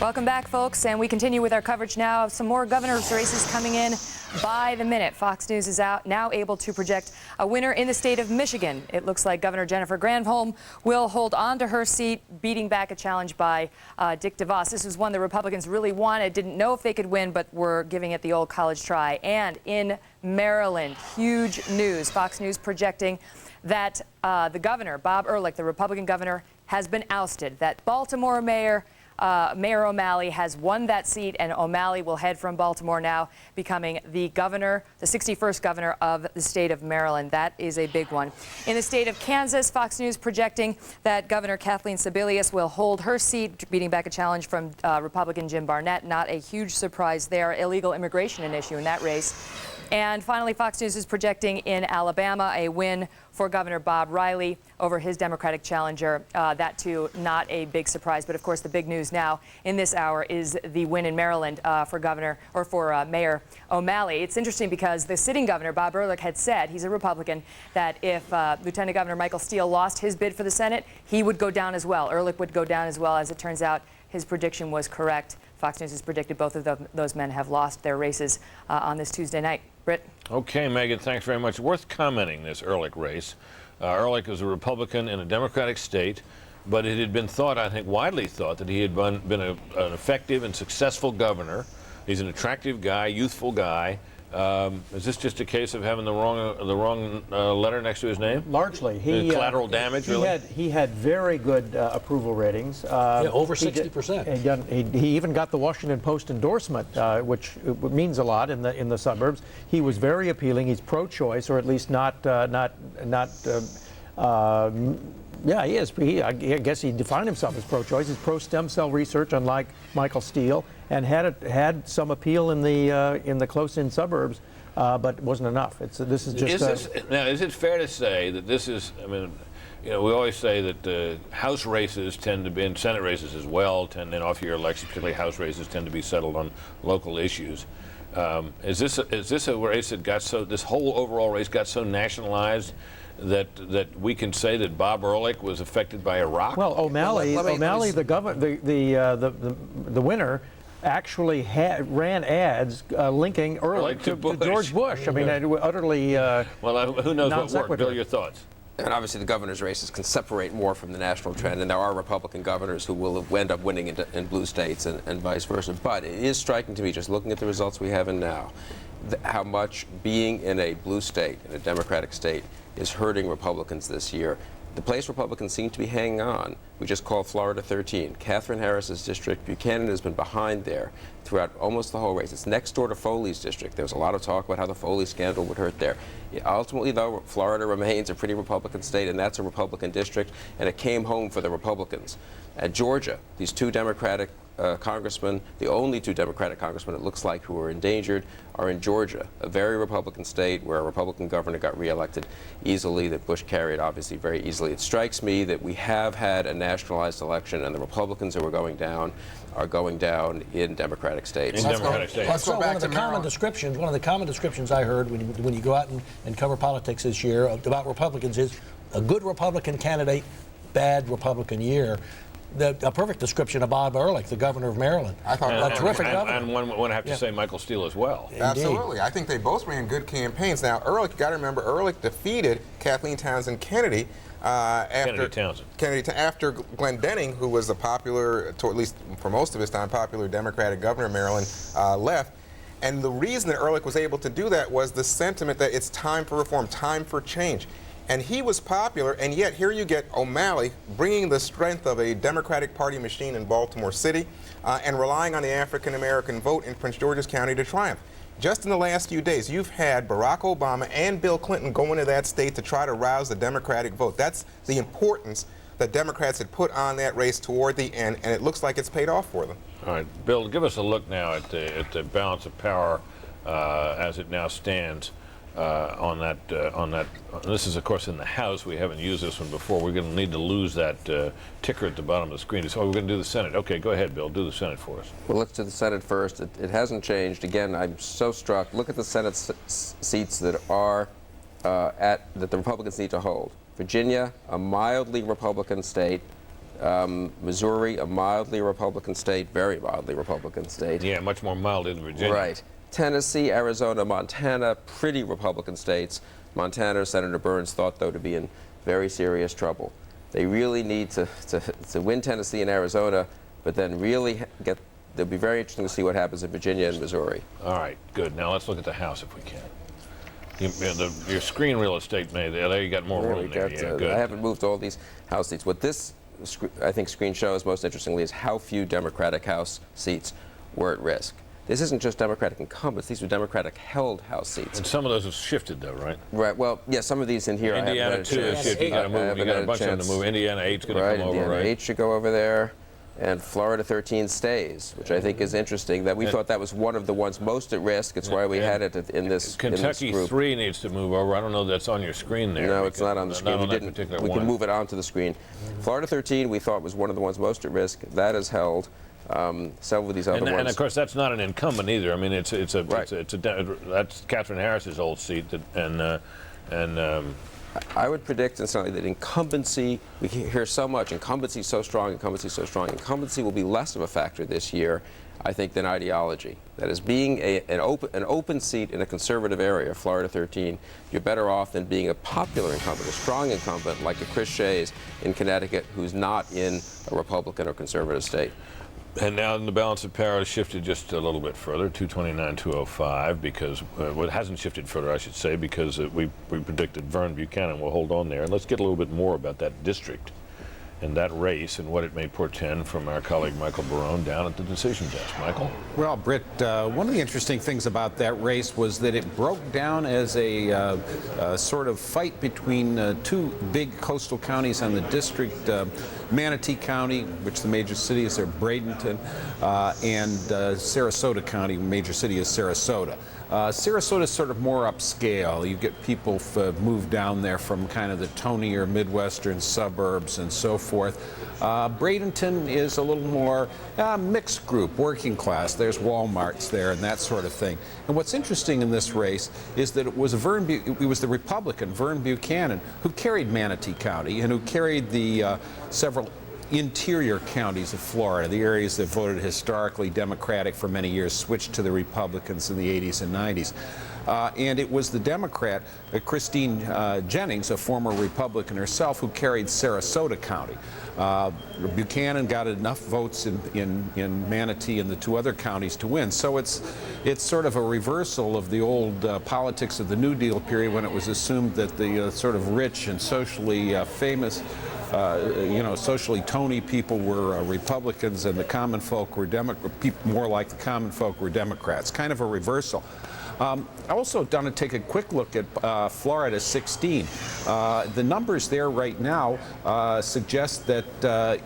Welcome back, folks, and we continue with our coverage now of some more governor's races coming in by the minute. Fox News is now able to project a winner in the state of Michigan. It looks like Governor Jennifer Granholm will hold on to her seat, beating back a challenge by Dick DeVos. This was one the Republicans really wanted, didn't know if they could win, but were giving it the old college try. And in Maryland, huge news. Fox News projecting that the governor, Bob Ehrlich, the Republican governor, has been ousted, that Baltimore Mayor O'Malley has won that seat, and O'Malley will head from Baltimore now, becoming the governor, the 61st governor of the state of Maryland. That is a big one. In the state of Kansas, Fox News projecting that Governor Kathleen Sebelius will hold her seat, beating back a challenge from Republican Jim Barnett. Not a huge surprise there. Illegal immigration an issue in that race. And finally, Fox News is projecting in Alabama a win for Governor Bob Riley over his Democratic challenger. That, too, not a big surprise. But, of course, the big news now in this hour is the win in Maryland for Mayor O'Malley. It's interesting because the sitting governor, Bob Ehrlich, had said, he's a Republican, that if Lieutenant Governor Michael Steele lost his bid for the Senate, he would go down as well. Ehrlich would go down as well. As it turns out, his prediction was correct. Fox News has predicted both of those men have lost their races on this Tuesday night. Britt? Okay, Megan, thanks very much. Worth commenting, this Ehrlich race. Ehrlich is a Republican in a Democratic state, but it had been thought, I think widely thought, that he had been an effective and successful governor. He's an attractive guy, youthful guy. Is this just a case of having the wrong letter next to his name? Largely. Collateral damage, really? He had very good approval ratings. Over 60%. He even got the Washington Post endorsement, which means a lot in the suburbs. He was very appealing. He's pro-choice, or at least not. Yeah, he is. I guess he defined himself as pro-choice. He's pro-stem cell research, unlike Michael Steele, and had some appeal in the close-in suburbs, but wasn't enough. This is just. Is it fair to say that this is? I mean, we always say that House races tend to be, and Senate races as well, tend in off-year elections, particularly House races, tend to be settled on local issues. Is this a race that got so? This whole overall race got so nationalized that we can say that Bob Ehrlich was affected by Iraq? Well, O'Malley, the winner, actually ran ads linking Ehrlich to George Bush. I mean, utterly. Well, who knows what worked? Bill, your thoughts? And obviously, the governor's races can separate more from the national trend, and there are Republican governors who will end up winning in blue states and vice versa. But it is striking to me, just looking at the results we have in now, how much being in a blue state, in a Democratic state, is hurting Republicans this year. The place Republicans seem to be hanging on, we just called Florida 13. Catherine Harris's district, Buchanan has been behind there throughout almost the whole race. It's next door to Foley's district. There was a lot of talk about how the Foley scandal would hurt there. Ultimately, though, Florida remains a pretty Republican state, and that's a Republican district, and it came home for the Republicans. At Georgia, these two Democratic congressmen, the only two Democratic congressmen it looks like who are endangered, are in Georgia, a very Republican state where a Republican governor got reelected easily, that Bush carried obviously very easily. It strikes me that we have had a nationalized election, and the Republicans who are going down in Democratic states. Let's go back to one of the common descriptions I heard when you go out and cover politics this year about Republicans is a good Republican candidate, bad Republican year. A perfect description of Bob Ehrlich, the governor of Maryland. I thought a terrific governor. And one would have to say Michael Steele as well. Indeed. Absolutely. I think they both ran good campaigns. Now, Ehrlich, you got to remember, Ehrlich defeated Kathleen Townsend Kennedy after Glendening, who was a popular, at least for most of his time, popular Democratic governor of Maryland, left. And the reason that Ehrlich was able to do that was the sentiment that it's time for reform, time for change. And he was popular, and yet here you get O'Malley bringing the strength of a Democratic Party machine in Baltimore City and relying on the African-American vote in Prince George's County to triumph. Just in the last few days, you've had Barack Obama and Bill Clinton go into that state to try to rouse the Democratic vote. That's the importance that Democrats had put on that race toward the end, and it looks like it's paid off for them. All right, Bill, give us a look now at the balance of power as it now stands on that. This is, of course, in the House. We haven't used this one before. We're going to need to lose that ticker at the bottom of the screen. So we're going to do the Senate. Okay, go ahead, Bill. Do the Senate for us. Well, let's do the Senate first. It hasn't changed. Again, I'm so struck. Look at the Senate seats that are that the Republicans need to hold. Virginia, a mildly Republican state. Missouri, a mildly Republican state, very mildly Republican state. Yeah, much more mild in Virginia. Right. Tennessee, Arizona, Montana, pretty Republican states. Montana, Senator Burns thought, though, to be in very serious trouble. They really need to win Tennessee and Arizona, but then really it'll be very interesting to see what happens in Virginia and Missouri. All right, good. Now let's look at the House if we can. Your screen real estate made there. You got more room there. Yeah, good. I haven't moved all these House seats. What this, I think, screen shows most interestingly is how few Democratic House seats were at risk. This isn't just Democratic incumbents. These are Democratic-held House seats. And some of those have shifted, though, right? Right. Well, yeah, some of these in here Indiana, too, has shifted. You got a bunch of them to move. Indiana 8's going to come over, right? Indiana 8 should go over there. And Florida 13 stays, which I think is interesting. That we thought that was one of the ones most at risk. It's why we had it in this Kentucky in this group. 3 needs to move over. I don't know if that's on your screen there. No, it's not on the screen. We can move it onto the screen. Florida 13 we thought was one of the ones most at risk. That is held. Several of these other ones. And of course, that's not an incumbent either. I mean, that's Catherine Harris's old seat, I would predict instantly that incumbency, we hear so much, incumbency so strong, incumbency so strong. Incumbency will be less of a factor this year, I think, than ideology. That is, being an open seat in a conservative area, Florida 13, you're better off than being a popular incumbent, a strong incumbent like a Chris Shays in Connecticut, who's not in a Republican or conservative state. And now the balance of power has shifted just a little bit further, 229-205, because well, it hasn't shifted further, I should say, because we predicted Vern Buchanan will hold on there. And let's get a little bit more about that district and that race and what it may portend from our colleague Michael Barone down at the decision desk. Michael? Well, Britt, one of the interesting things about that race was that it broke down as a sort of fight between two big coastal counties on the district, Manatee County, which the major city is there, Bradenton, and Sarasota County, major city is Sarasota. Sarasota is sort of more upscale. You get people move down there from kind of the tonier Midwestern suburbs and so forth. Bradenton is a little more mixed group, working class. There's Walmarts there and that sort of thing. And what's interesting in this race is that it was the Republican Vern Buchanan who carried Manatee County and who carried the several interior counties of Florida, the areas that voted historically Democratic for many years, switched to the Republicans in the 80s and 90s. And it was the Democrat, Christine Jennings, a former Republican herself, who carried Sarasota County. Buchanan got enough votes in Manatee and the two other counties to win. So it's sort of a reversal of the old politics of the New Deal period, when it was assumed that the sort of rich and socially famous socially Tony people were Republicans and the common folk were more like the common folk were Democrats. Kind of a reversal. I also done to take a quick look at Florida 16. The numbers there right now suggest that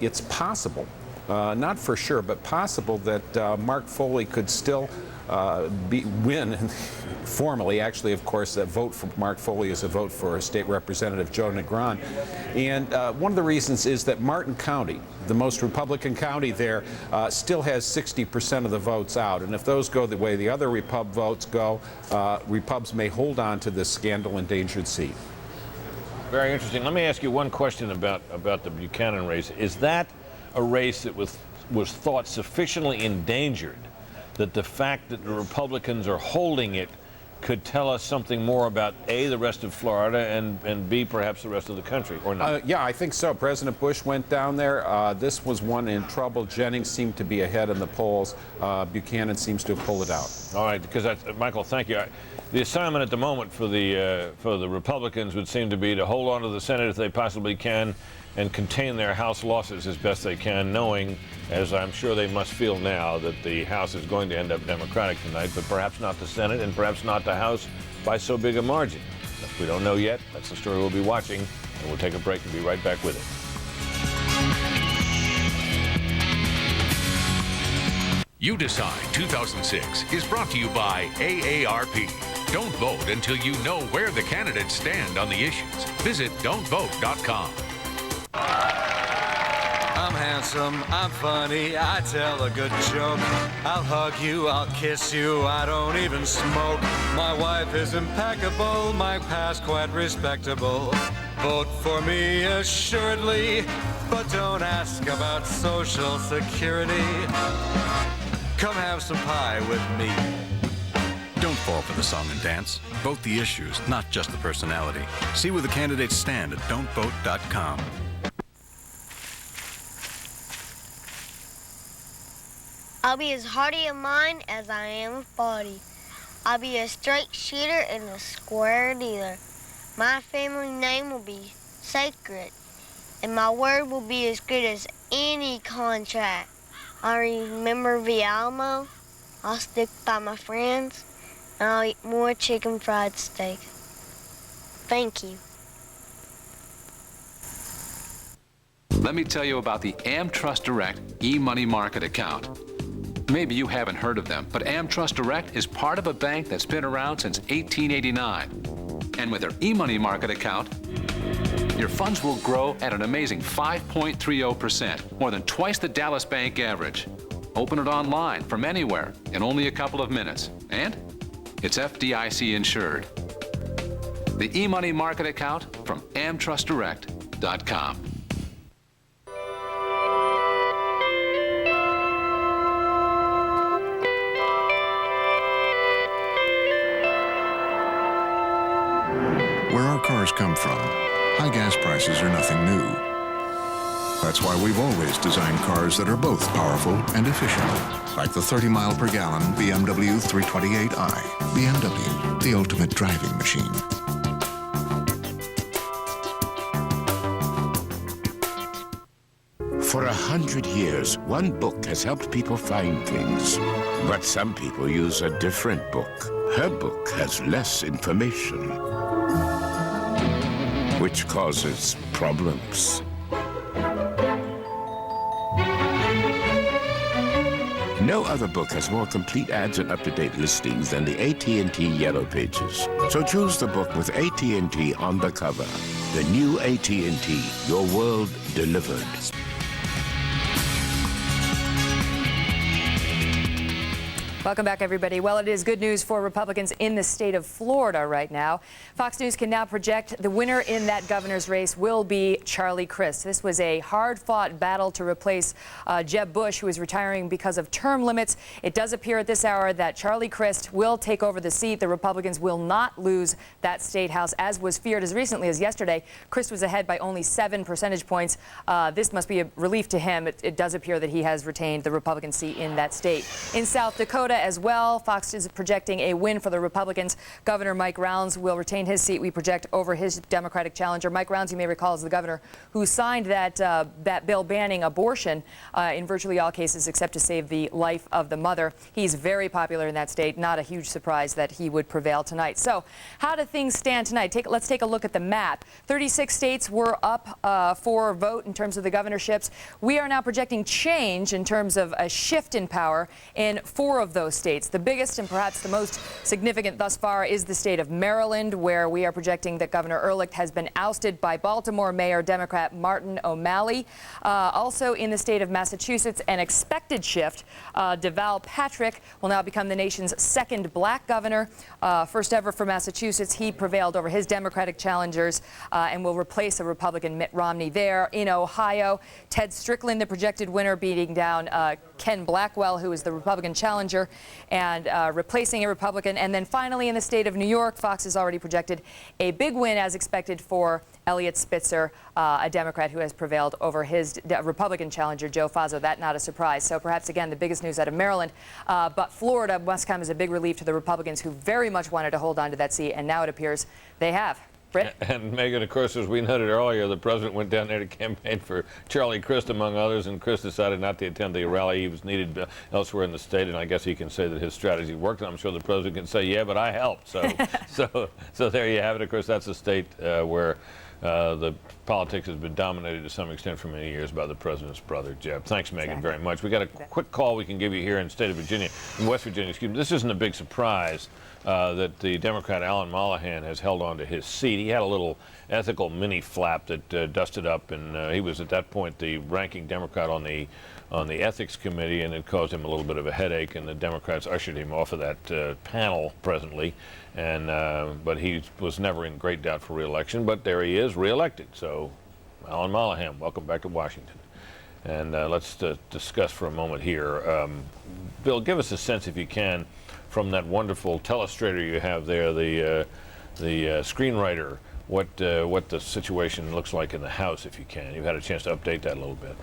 it's possible, not for sure, but possible that Mark Foley could still win formally. Actually, of course, that vote for Mark Foley is a vote for State Representative Joe Negron. And one of the reasons is that Martin County, the most Republican county there, still has 60% of the votes out. And if those go the way the other Repub votes go, Repubs may hold on to this scandal-endangered seat. Very interesting. Let me ask you one question about the Buchanan race. Is that a race that was thought sufficiently endangered that the fact that the Republicans are holding it could tell us something more about A, the rest of Florida, and B, perhaps the rest of the country, or not? Yeah, I think so. President Bush went down there. This was one in trouble. Jennings seemed to be ahead in the polls. Buchanan seems to have pulled it out. All right, because Michael, thank you. The assignment at the moment for the Republicans would seem to be to hold on to the Senate if they possibly can and contain their House losses as best they can, knowing, as I'm sure they must feel now, that the House is going to end up Democratic tonight, but perhaps not the Senate and perhaps not the House by so big a margin. We don't know yet. That's the story we'll be watching, and we'll take a break and be right back with it. You Decide 2006 is brought to you by AARP. Don't vote until you know where the candidates stand on the issues. Visit don'tvote.com. I'm handsome, I'm funny, I tell a good joke. I'll hug you, I'll kiss you, I don't even smoke. My wife is impeccable, my past quite respectable. Vote for me assuredly, but don't ask about Social Security. Come have some pie with me. Don't fall for the song and dance. Vote the issues, not just the personality. See where the candidates stand at don'tvote.com. I'll be as hardy of mind as I am of body. I'll be a straight shooter and a square dealer. My family name will be sacred, and my word will be as good as any contract. I remember the Alamo, I'll stick by my friends, and I'll eat more chicken fried steak. Thank you. Let me tell you about the AmTrust Direct e-money market account. Maybe you haven't heard of them, but AmTrust Direct is part of a bank that's been around since 1889. And with their e-money market account, your funds will grow at an amazing 5.30%, more than twice the Dallas Bank average. Open it online from anywhere in only a couple of minutes. And it's FDIC insured. The e-money market account from AmTrustDirect.com. Where our cars come from, high gas prices are nothing new. That's why we've always designed cars that are both powerful and efficient, like the 30-mile-per-gallon BMW 328i. BMW, the ultimate driving machine. For 100 years, one book has helped people find things. But some people use a different book. Her book has less information, which causes problems. No other book has more complete ads and up-to-date listings than the AT&T Yellow Pages. So choose the book with AT&T on the cover. The new AT&T, your world delivered. Welcome back, everybody. Well, it is good news for Republicans in the state of Florida right now. Fox News can now project the winner in that governor's race will be Charlie Crist. This was a hard-fought battle to replace Jeb Bush, who is retiring because of term limits. It does appear at this hour that Charlie Crist will take over the seat. The Republicans will not lose that state house, as was feared as recently as yesterday. Crist was ahead by only 7 percentage points. This must be a relief to him. It does appear that he has retained the Republican seat in that state. In South Dakota as well, Fox is projecting a win for the Republicans. Governor Mike Rounds will retain his seat, we project, over his Democratic challenger. Mike Rounds, you may recall, is the governor who signed that bill banning abortion in virtually all cases except to save the life of the mother. He's very popular in that state. Not a huge surprise that he would prevail tonight. So how do things stand tonight? Let's take a look at the map. 36 states were up for vote in terms of the governorships. We are now projecting change in terms of a shift in power in 4 of those states. The biggest and perhaps the most significant thus far is the state of Maryland, where we are projecting that Governor Ehrlich has been ousted by Baltimore Mayor Democrat Martin O'Malley. Also in the state of Massachusetts, an expected shift. Deval Patrick will now become the nation's second black governor. First ever for Massachusetts. He prevailed over his Democratic challengers and will replace a Republican Mitt Romney there. In Ohio, Ted Strickland, the projected winner, beating down Ken Blackwell, who is the Republican challenger. and replacing a Republican. And then finally, in the state of New York, Fox has already projected a big win, as expected, for Eliot Spitzer, a Democrat who has prevailed over his Republican challenger, Joe Faso. That not a surprise. So perhaps, again, the biggest news out of Maryland. But Florida must come as a big relief to the Republicans, who very much wanted to hold on to that seat, and now it appears they have. Britt? And Megan, of course, as we noted earlier, the president went down there to campaign for Charlie Crist, among others, and Crist decided not to attend the rally. He was needed elsewhere in the state, and I guess he can say that his strategy worked. And I'm sure the president can say, yeah, but I helped. So, so there you have it. Of course, that's a state where the politics has been dominated to some extent for many years by the president's brother, Jeb. Thanks, Megan, very much. We got a quick call we can give you here in the state of Virginia, in West Virginia, excuse me. This isn't a big surprise that the Democrat Alan Mollahan has held on to his seat. He had a little ethical mini flap that dusted up, and he was at that point the ranking Democrat on the ethics committee, and it caused him a little bit of a headache, and the Democrats ushered him off of that panel presently. And but he was never in great doubt for re-election, but there he is, re-elected. So Alan Mollahan, welcome back to Washington. And let's discuss for a moment here. Bill, give us a sense, if you can, from that wonderful telestrator you have there, the screenwriter, what the situation looks like in the House, if you can. You've had a chance to update that a little bit.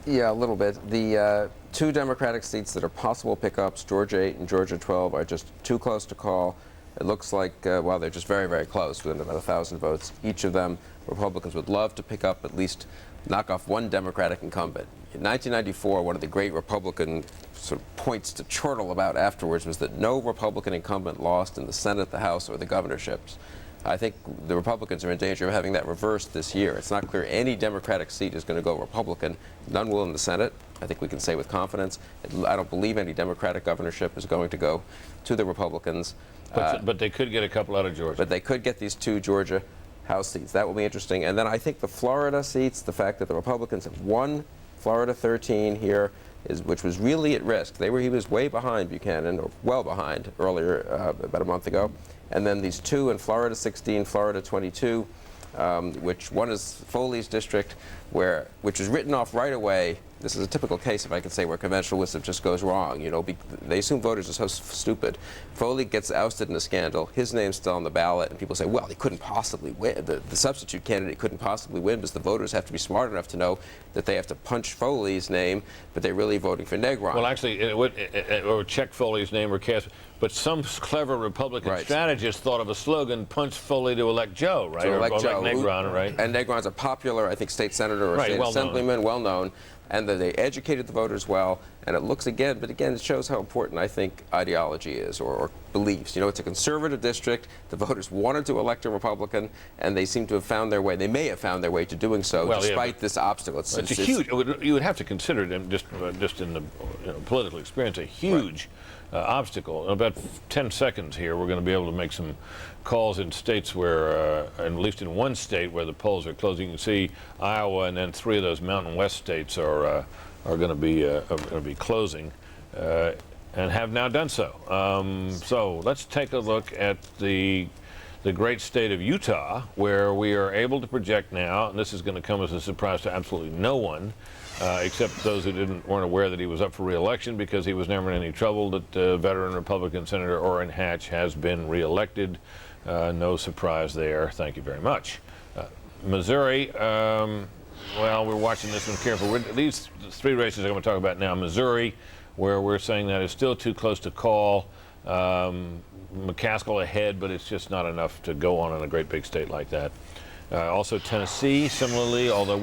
Yeah, a little bit. The two Democratic seats that are possible pickups, Georgia 8 and Georgia 12, are just too close to call. It looks like, well, they're just very, very close, within about 1,000 votes. Each of them, Republicans would love to pick up, at least knock off one Democratic incumbent. In 1994, one of the great Republican sort of points to chortle about afterwards was that no Republican incumbent lost in the Senate, the House, or the governorships. I think the Republicans are in danger of having that reversed this year. It's not clear any Democratic seat is going to go Republican. None will in the Senate, I think we can say with confidence. I don't believe any Democratic governorship is going to go to the Republicans. But they could get a couple out of Georgia. But they could get these two Georgia House seats. That will be interesting. And then I think the Florida seats, the fact that the Republicans have won Florida 13 here, which was really at risk. He was way behind Buchanan, or well behind earlier, about a month ago. And then these two in Florida 16, Florida 22, which one is Foley's district, which was written off right away. This is a typical case, if I could say, where conventional wisdom just goes wrong. You know, they assume voters are so stupid. Foley gets ousted in a scandal. His name's still on the ballot, and people say, well, he couldn't possibly win. The substitute candidate couldn't possibly win because the voters have to be smart enough to know that they have to punch Foley's name, but they're really voting for Negron. Well, actually, or check Foley's name or cast. But some clever Republican strategist thought of a slogan: "Punch Foley to elect Joe," right? To elect Joe, Negron, right? And Negron's a popular, I think, state senator or state assemblyman, well known, and that they educated the voters well. And it looks but again, it shows how important I think ideology is, or beliefs. You know, it's a conservative district. The voters wanted to elect a Republican, and they seem to have found their way. They may have found their way to doing so, despite this obstacle. It's a huge. You would have to consider them just in the political experience a huge. Obstacle. In about 10 seconds here, we're going to be able to make some calls in states where, at least in one state where the polls are closing. You can see Iowa, and then 3 of those Mountain West states are going to be closing, and have now done so. So let's take a look at the great state of Utah, where we are able to project now, and this is going to come as a surprise to absolutely no one, except those who weren't aware that he was up for re-election, because he was never in any trouble, that veteran Republican Senator Orrin Hatch has been re-elected. No surprise there. Thank you very much. Missouri, well, we're watching this one carefully. These 3 races I'm going to talk about now. Missouri, where we're saying that it's still too close to call. McCaskill ahead, but it's just not enough to go on in a great big state like that. Also Tennessee, similarly, although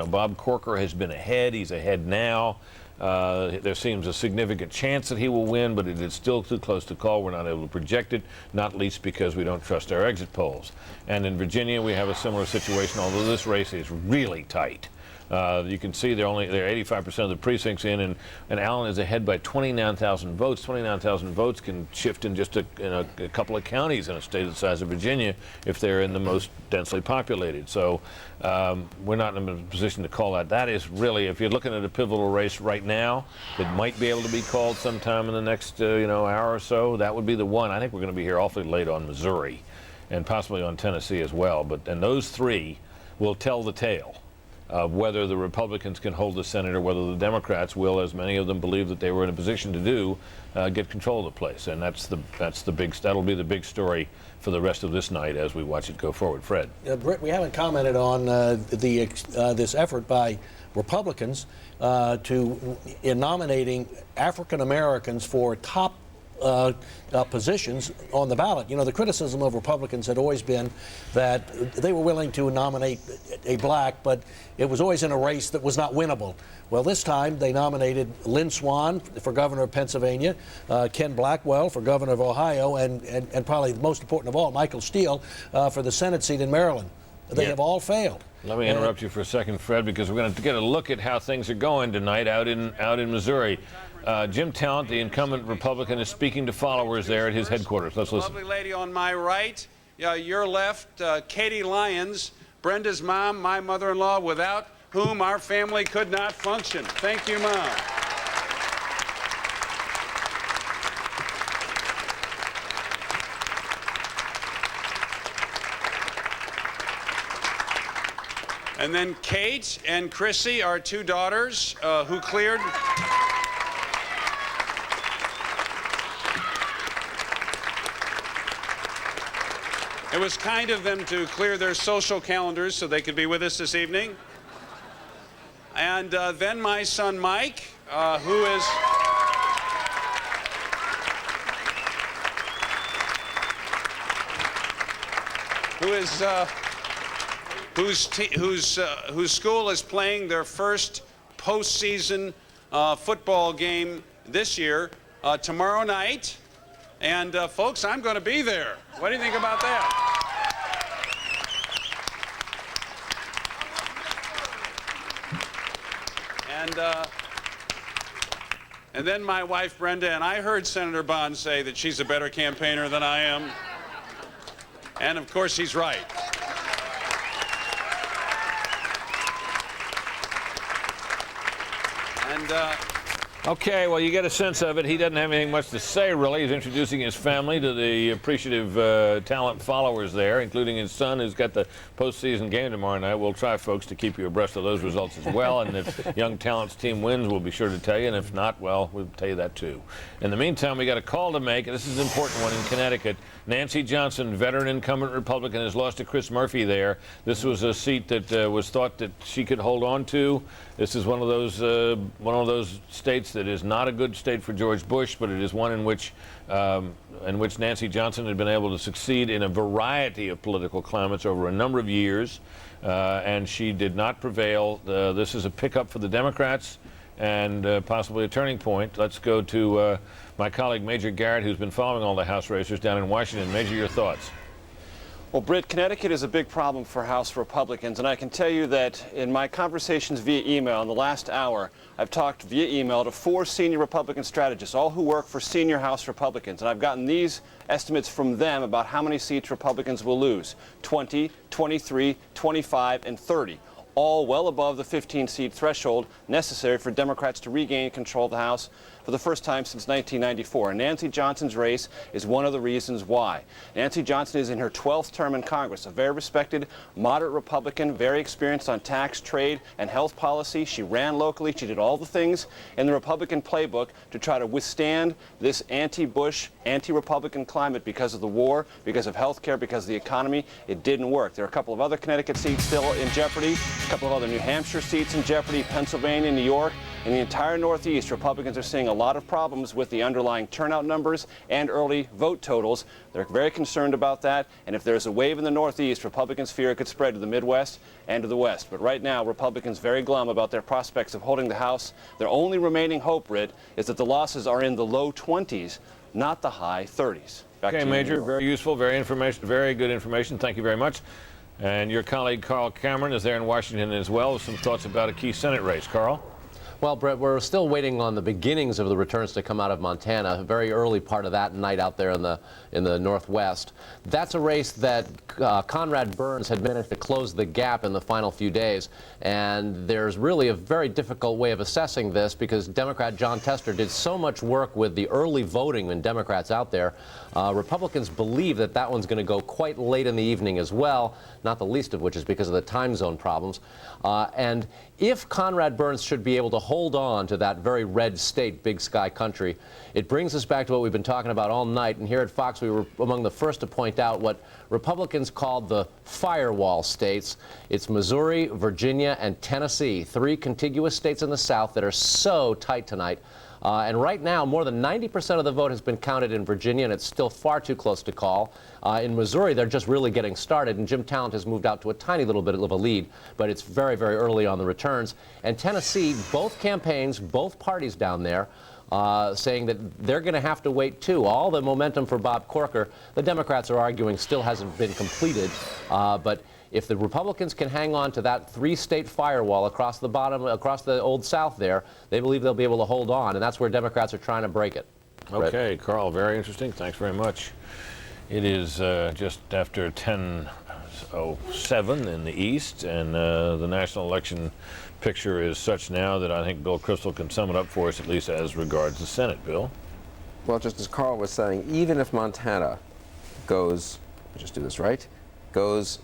Bob Corker has been ahead. He's ahead now. There seems a significant chance that he will win, but it is still too close to call. We're not able to project it, not least because we don't trust our exit polls. And in Virginia, we have a similar situation, although this race is really tight. You can see they're 85% of the precincts in, and Allen is ahead by 29,000 votes. 29,000 votes can shift in just a couple of counties in a state the size of Virginia if they're in the most densely populated. So we're not in a position to call that. That is really, if you're looking at a pivotal race right now that might be able to be called sometime in the next hour or so, that would be the one. I think we're going to be here awfully late on Missouri, and possibly on Tennessee as well. And those 3 will tell the tale. whether the Republicans can hold the Senate or whether the Democrats will, as many of them believe that they were in a position to do, get control of the place. And that'll be the big story for the rest of this night as we watch it go forward. Fred. Britt, we haven't commented on this effort by Republicans in nominating African Americans for top positions on the ballot. You know, the criticism of Republicans had always been that they were willing to nominate a black, but it was always in a race that was not winnable. Well, this time they nominated Lynn Swann for governor of Pennsylvania, Ken Blackwell for governor of Ohio, and probably most important of all, Michael Steele for the Senate seat in Maryland. They have all failed. Let me interrupt you for a second, Fred, because we're going to get a look at how things are going tonight out in Missouri. Jim Talent, the incumbent Republican, is speaking to followers there at his headquarters. Let's listen. Lovely lady on my right, your left, Katie Lyons, Brenda's mom, my mother-in-law, without whom our family could not function. Thank you, Mom. And then Kate and Chrissy, our two daughters, who cleared. It was kind of them to clear their social calendars so they could be with us this evening. And then my son Mike, whose school is playing their first postseason football game this year tomorrow night. And folks, I'm going to be there. What do you think about that? And then my wife Brenda, and I heard Senator Bond say that she's a better campaigner than I am. And of course he's right. Okay, well, you get a sense of it. He doesn't have anything much to say, really. He's introducing his family to the appreciative Talent followers there, including his son, who's got the postseason game tomorrow night. We'll try, folks, to keep you abreast of those results as well. And if Young Talent's team wins, we'll be sure to tell you. And if not, well, we'll tell you that, too. In the meantime, we got a call to make. This is an important one in Connecticut. Nancy Johnson, veteran incumbent Republican, has lost to Chris Murphy there. This was a seat that was thought that she could hold on to. This is one of those states that is not a good state for George Bush, but it is one in which Nancy Johnson had been able to succeed in a variety of political climates over a number of years, and she did not prevail. This is a pickup for the Democrats and possibly a turning point. Let's go to my colleague Major Garrett, who's been following all the House races down in Washington. Major, your thoughts? Well, Britt, Connecticut is a big problem for House Republicans, and I can tell you that in my conversations via email in the last hour, I've talked via email to 4 senior Republican strategists, all who work for senior House Republicans, and I've gotten these estimates from them about how many seats Republicans will lose: 20, 23, 25, and 30. All well above the 15-seat threshold necessary for Democrats to regain control of the House for the first time since 1994. And Nancy Johnson's race is one of the reasons why. Nancy Johnson is in her 12th term in Congress, a very respected, moderate Republican, very experienced on tax, trade, and health policy. She ran locally. She did all the things in the Republican playbook to try to withstand this anti-Bush, anti-Republican climate because of the war, because of health care, because of the economy. It didn't work. There are a couple of other Connecticut seats still in jeopardy, a couple of other New Hampshire seats in jeopardy, Pennsylvania, New York. In the entire Northeast, Republicans are seeing a lot of problems with the underlying turnout numbers and early vote totals. They're very concerned about that, and if there's a wave in the Northeast, Republicans fear it could spread to the Midwest and to the West. But right now, Republicans very glum about their prospects of holding the House. Their only remaining hope, Britt, is that the losses are in the low 20s, not the high 30s. Back okay, Major, very useful, very good information. Thank you very much. And your colleague Carl Cameron is there in Washington as well with some thoughts about a key Senate race. Carl? Well, Brett, we're still waiting on the beginnings of the returns to come out of Montana, a very early part of that night out there in the Northwest. That's a race that Conrad Burns had managed to close the gap in the final few days, and there's really a very difficult way of assessing this because Democrat John Tester did so much work with the early voting when Democrats out there. Republicans believe that that one's going to go quite late in the evening as well. not the least of which is because of the time zone problems. And if Conrad Burns should be able to hold on to that very red state, big sky country, it brings us back to what we've been talking about all night. And here at Fox, we were among the first to point out what Republicans called the firewall states. It's Missouri, Virginia, and Tennessee, 3 contiguous states in the South that are so tight tonight. And right now, more than 90% of the vote has been counted in Virginia, and it's still far too close to call. In Missouri, they're just really getting started, and Jim Talent has moved out to a tiny little bit of a lead, but it's very, very early on the returns. And Tennessee, both campaigns, both parties down there, saying that they're going to have to wait, too. All the momentum for Bob Corker, the Democrats are arguing, still hasn't been completed. But if the Republicans can hang on to that 3-state firewall across the bottom, across the Old South there, they believe they'll be able to hold on, and that's where Democrats are trying to break it. Okay, Carl, very interesting. Thanks very much. It is just after 10:07 in the East, and the national election picture is such now that I think Bill Kristol can sum it up for us, at least as regards the Senate. Bill? Well, just as Carl was saying, even if Montana goes, just do this right, goes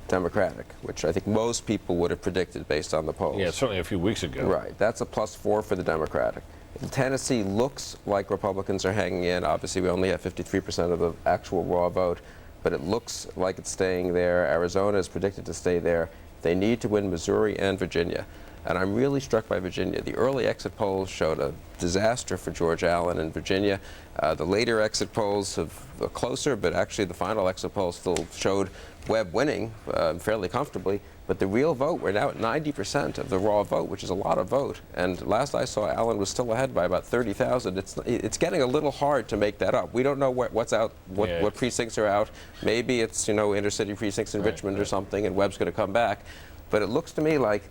Democratic, which I think most people would have predicted based on the polls. Yeah, certainly a few weeks ago. Right. That's a +4 for the Democratic. Tennessee looks like Republicans are hanging in. Obviously, we only have 53% of the actual raw vote, but it looks like it's staying there. Arizona is predicted to stay there. They need to win Missouri and Virginia. And I'm really struck by Virginia. The early exit polls showed a disaster for George Allen in Virginia. The later exit polls are closer, but actually the final exit polls still showed Webb winning fairly comfortably. But the real vote, we're now at 90% of the raw vote, which is a lot of vote. And last I saw, Allen was still ahead by about 30,000. It's getting a little hard to make that up. We don't know what's out, what precincts are out. Maybe it's, inner city precincts in Richmond or something, and Webb's going to come back. But it looks to me like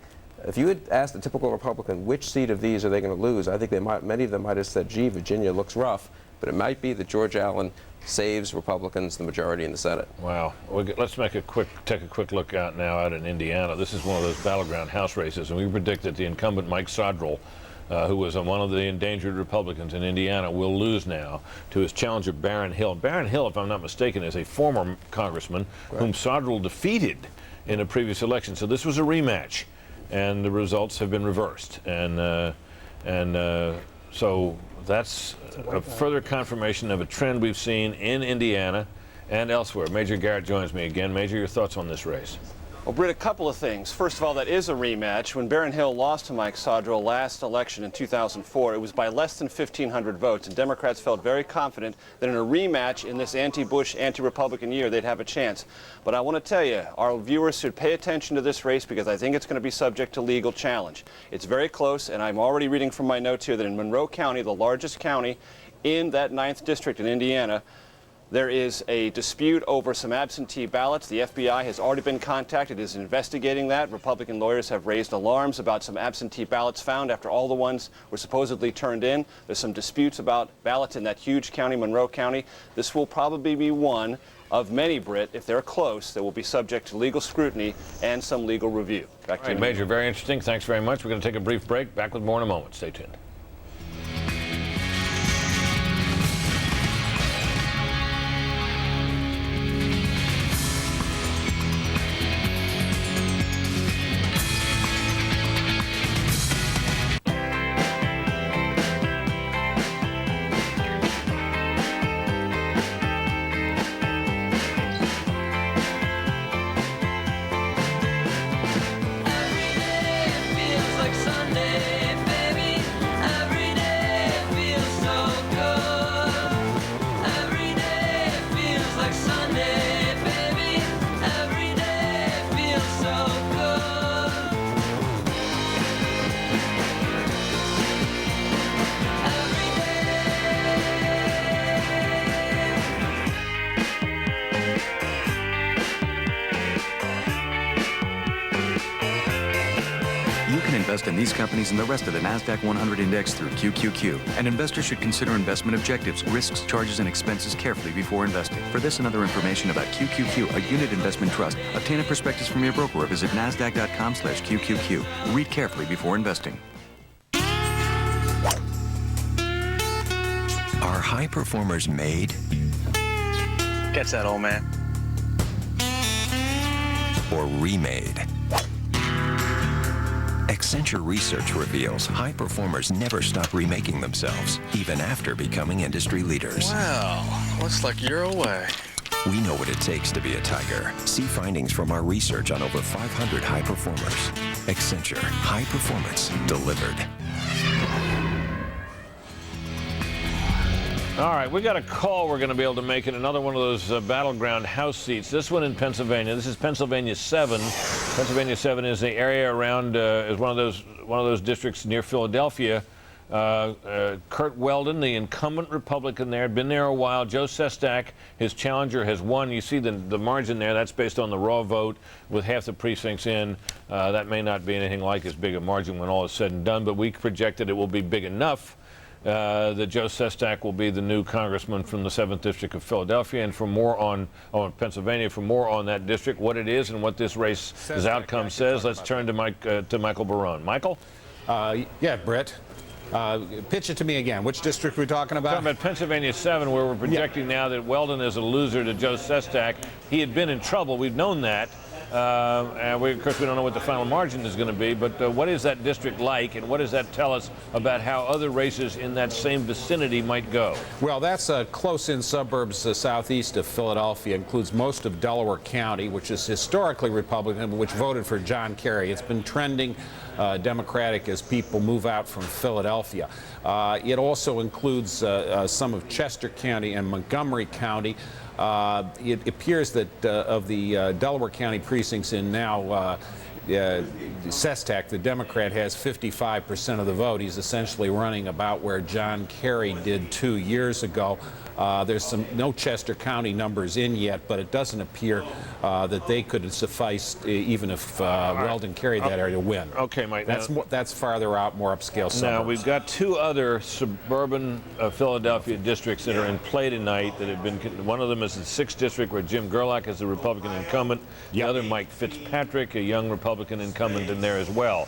if you had asked a typical Republican which seat of these are they going to lose, I think many of them might have said, gee, Virginia looks rough. But it might be that George Allen saves Republicans the majority in the Senate. Wow. Let's take a quick look out in Indiana. This is one of those battleground House races, and we predict that the incumbent Mike Sodrell, who was one of the endangered Republicans in Indiana, will lose now to his challenger Barron Hill. Barron Hill, if I'm not mistaken, is a former congressman whom Sodrell defeated in a previous election. So this was a rematch, and the results have been reversed. So that's a further confirmation of a trend we've seen in Indiana and elsewhere. Major Garrett joins me again. Major, your thoughts on this race? Well, Britt, a couple of things. First of all, that is a rematch. When Barron Hill lost to Mike Sodrell last election in 2004, it was by less than 1,500 votes, and Democrats felt very confident that in a rematch in this anti-Bush, anti-Republican year, they'd have a chance. But I want to tell you, our viewers should pay attention to this race because I think it's going to be subject to legal challenge. It's very close, and I'm already reading from my notes here that in Monroe County, the largest county in that 9th district in Indiana, there is a dispute over some absentee ballots. The FBI has already been contacted, is investigating that. Republican lawyers have raised alarms about some absentee ballots found after all the ones were supposedly turned in. There's some disputes about ballots in that huge county, Monroe County. This will probably be one of many, Britt, if they're close, that will be subject to legal scrutiny and some legal review. Back to you, Major. Very interesting. Thanks very much. We're going to take a brief break. Back with more in a moment. Stay tuned. Invest in these companies and the rest of the NASDAQ 100 index through QQQ. And investors should consider investment objectives, risks, charges, and expenses carefully before investing. For this and other information about QQQ, a unit investment trust, obtain a prospectus from your broker or visit NASDAQ.com/QQQ. Read carefully before investing. Are high performers made? Catch that, old man. or remade. Accenture research reveals high performers never stop remaking themselves, even after becoming industry leaders. Well, looks like you're away. We know what it takes to be a tiger. See findings from our research on over 500 high performers. Accenture, high performance delivered. All right, we got a call we're going to be able to make in another one of those battleground House seats. This one in Pennsylvania. This is Pennsylvania 7. Pennsylvania 7 is the area around is one of those districts near Philadelphia. Kurt Weldon, the incumbent Republican there, had been there a while. Joe Sestak, his challenger, has won. You see the margin there. That's based on the raw vote with half the precincts in. That may not be anything like as big a margin when all is said and done, but we projected it will be big enough that Joe Sestak will be the new congressman from the 7th District of Philadelphia. And for more on Pennsylvania, for more on that district, what it is and what this race's outcome says, let's turn to Michael Barone. Michael? Yeah, Britt. Pitch it to me again. Which district are we talking about? Talking about Pennsylvania 7, where we're projecting now that Weldon is a loser to Joe Sestak. He had been in trouble. We've known that. And of course, we don't know what the final margin is going to be, but what is that district like, and what does that tell us about how other races in that same vicinity might go? Well, that's close-in suburbs southeast of Philadelphia. Includes most of Delaware County, which is historically Republican, which voted for John Kerry. It's been trending Democratic as people move out from Philadelphia. It also includes some of Chester County and Montgomery County. It appears that of the Delaware County precincts in now, Sestak, the Democrat, has 55% of the vote. He's essentially running about where John Kerry did 2 years ago. There's no Chester County numbers in yet, but it doesn't appear that they could suffice even if Weldon carried that area to win. Okay, Mike. That's farther out, more upscale suburbs. Now, we've got two other suburban Philadelphia districts that are in play tonight that have been, one of them is the 6th District where Jim Gerlach is the Republican incumbent. The other, Mike Fitzpatrick, a young Republican incumbent in there as well.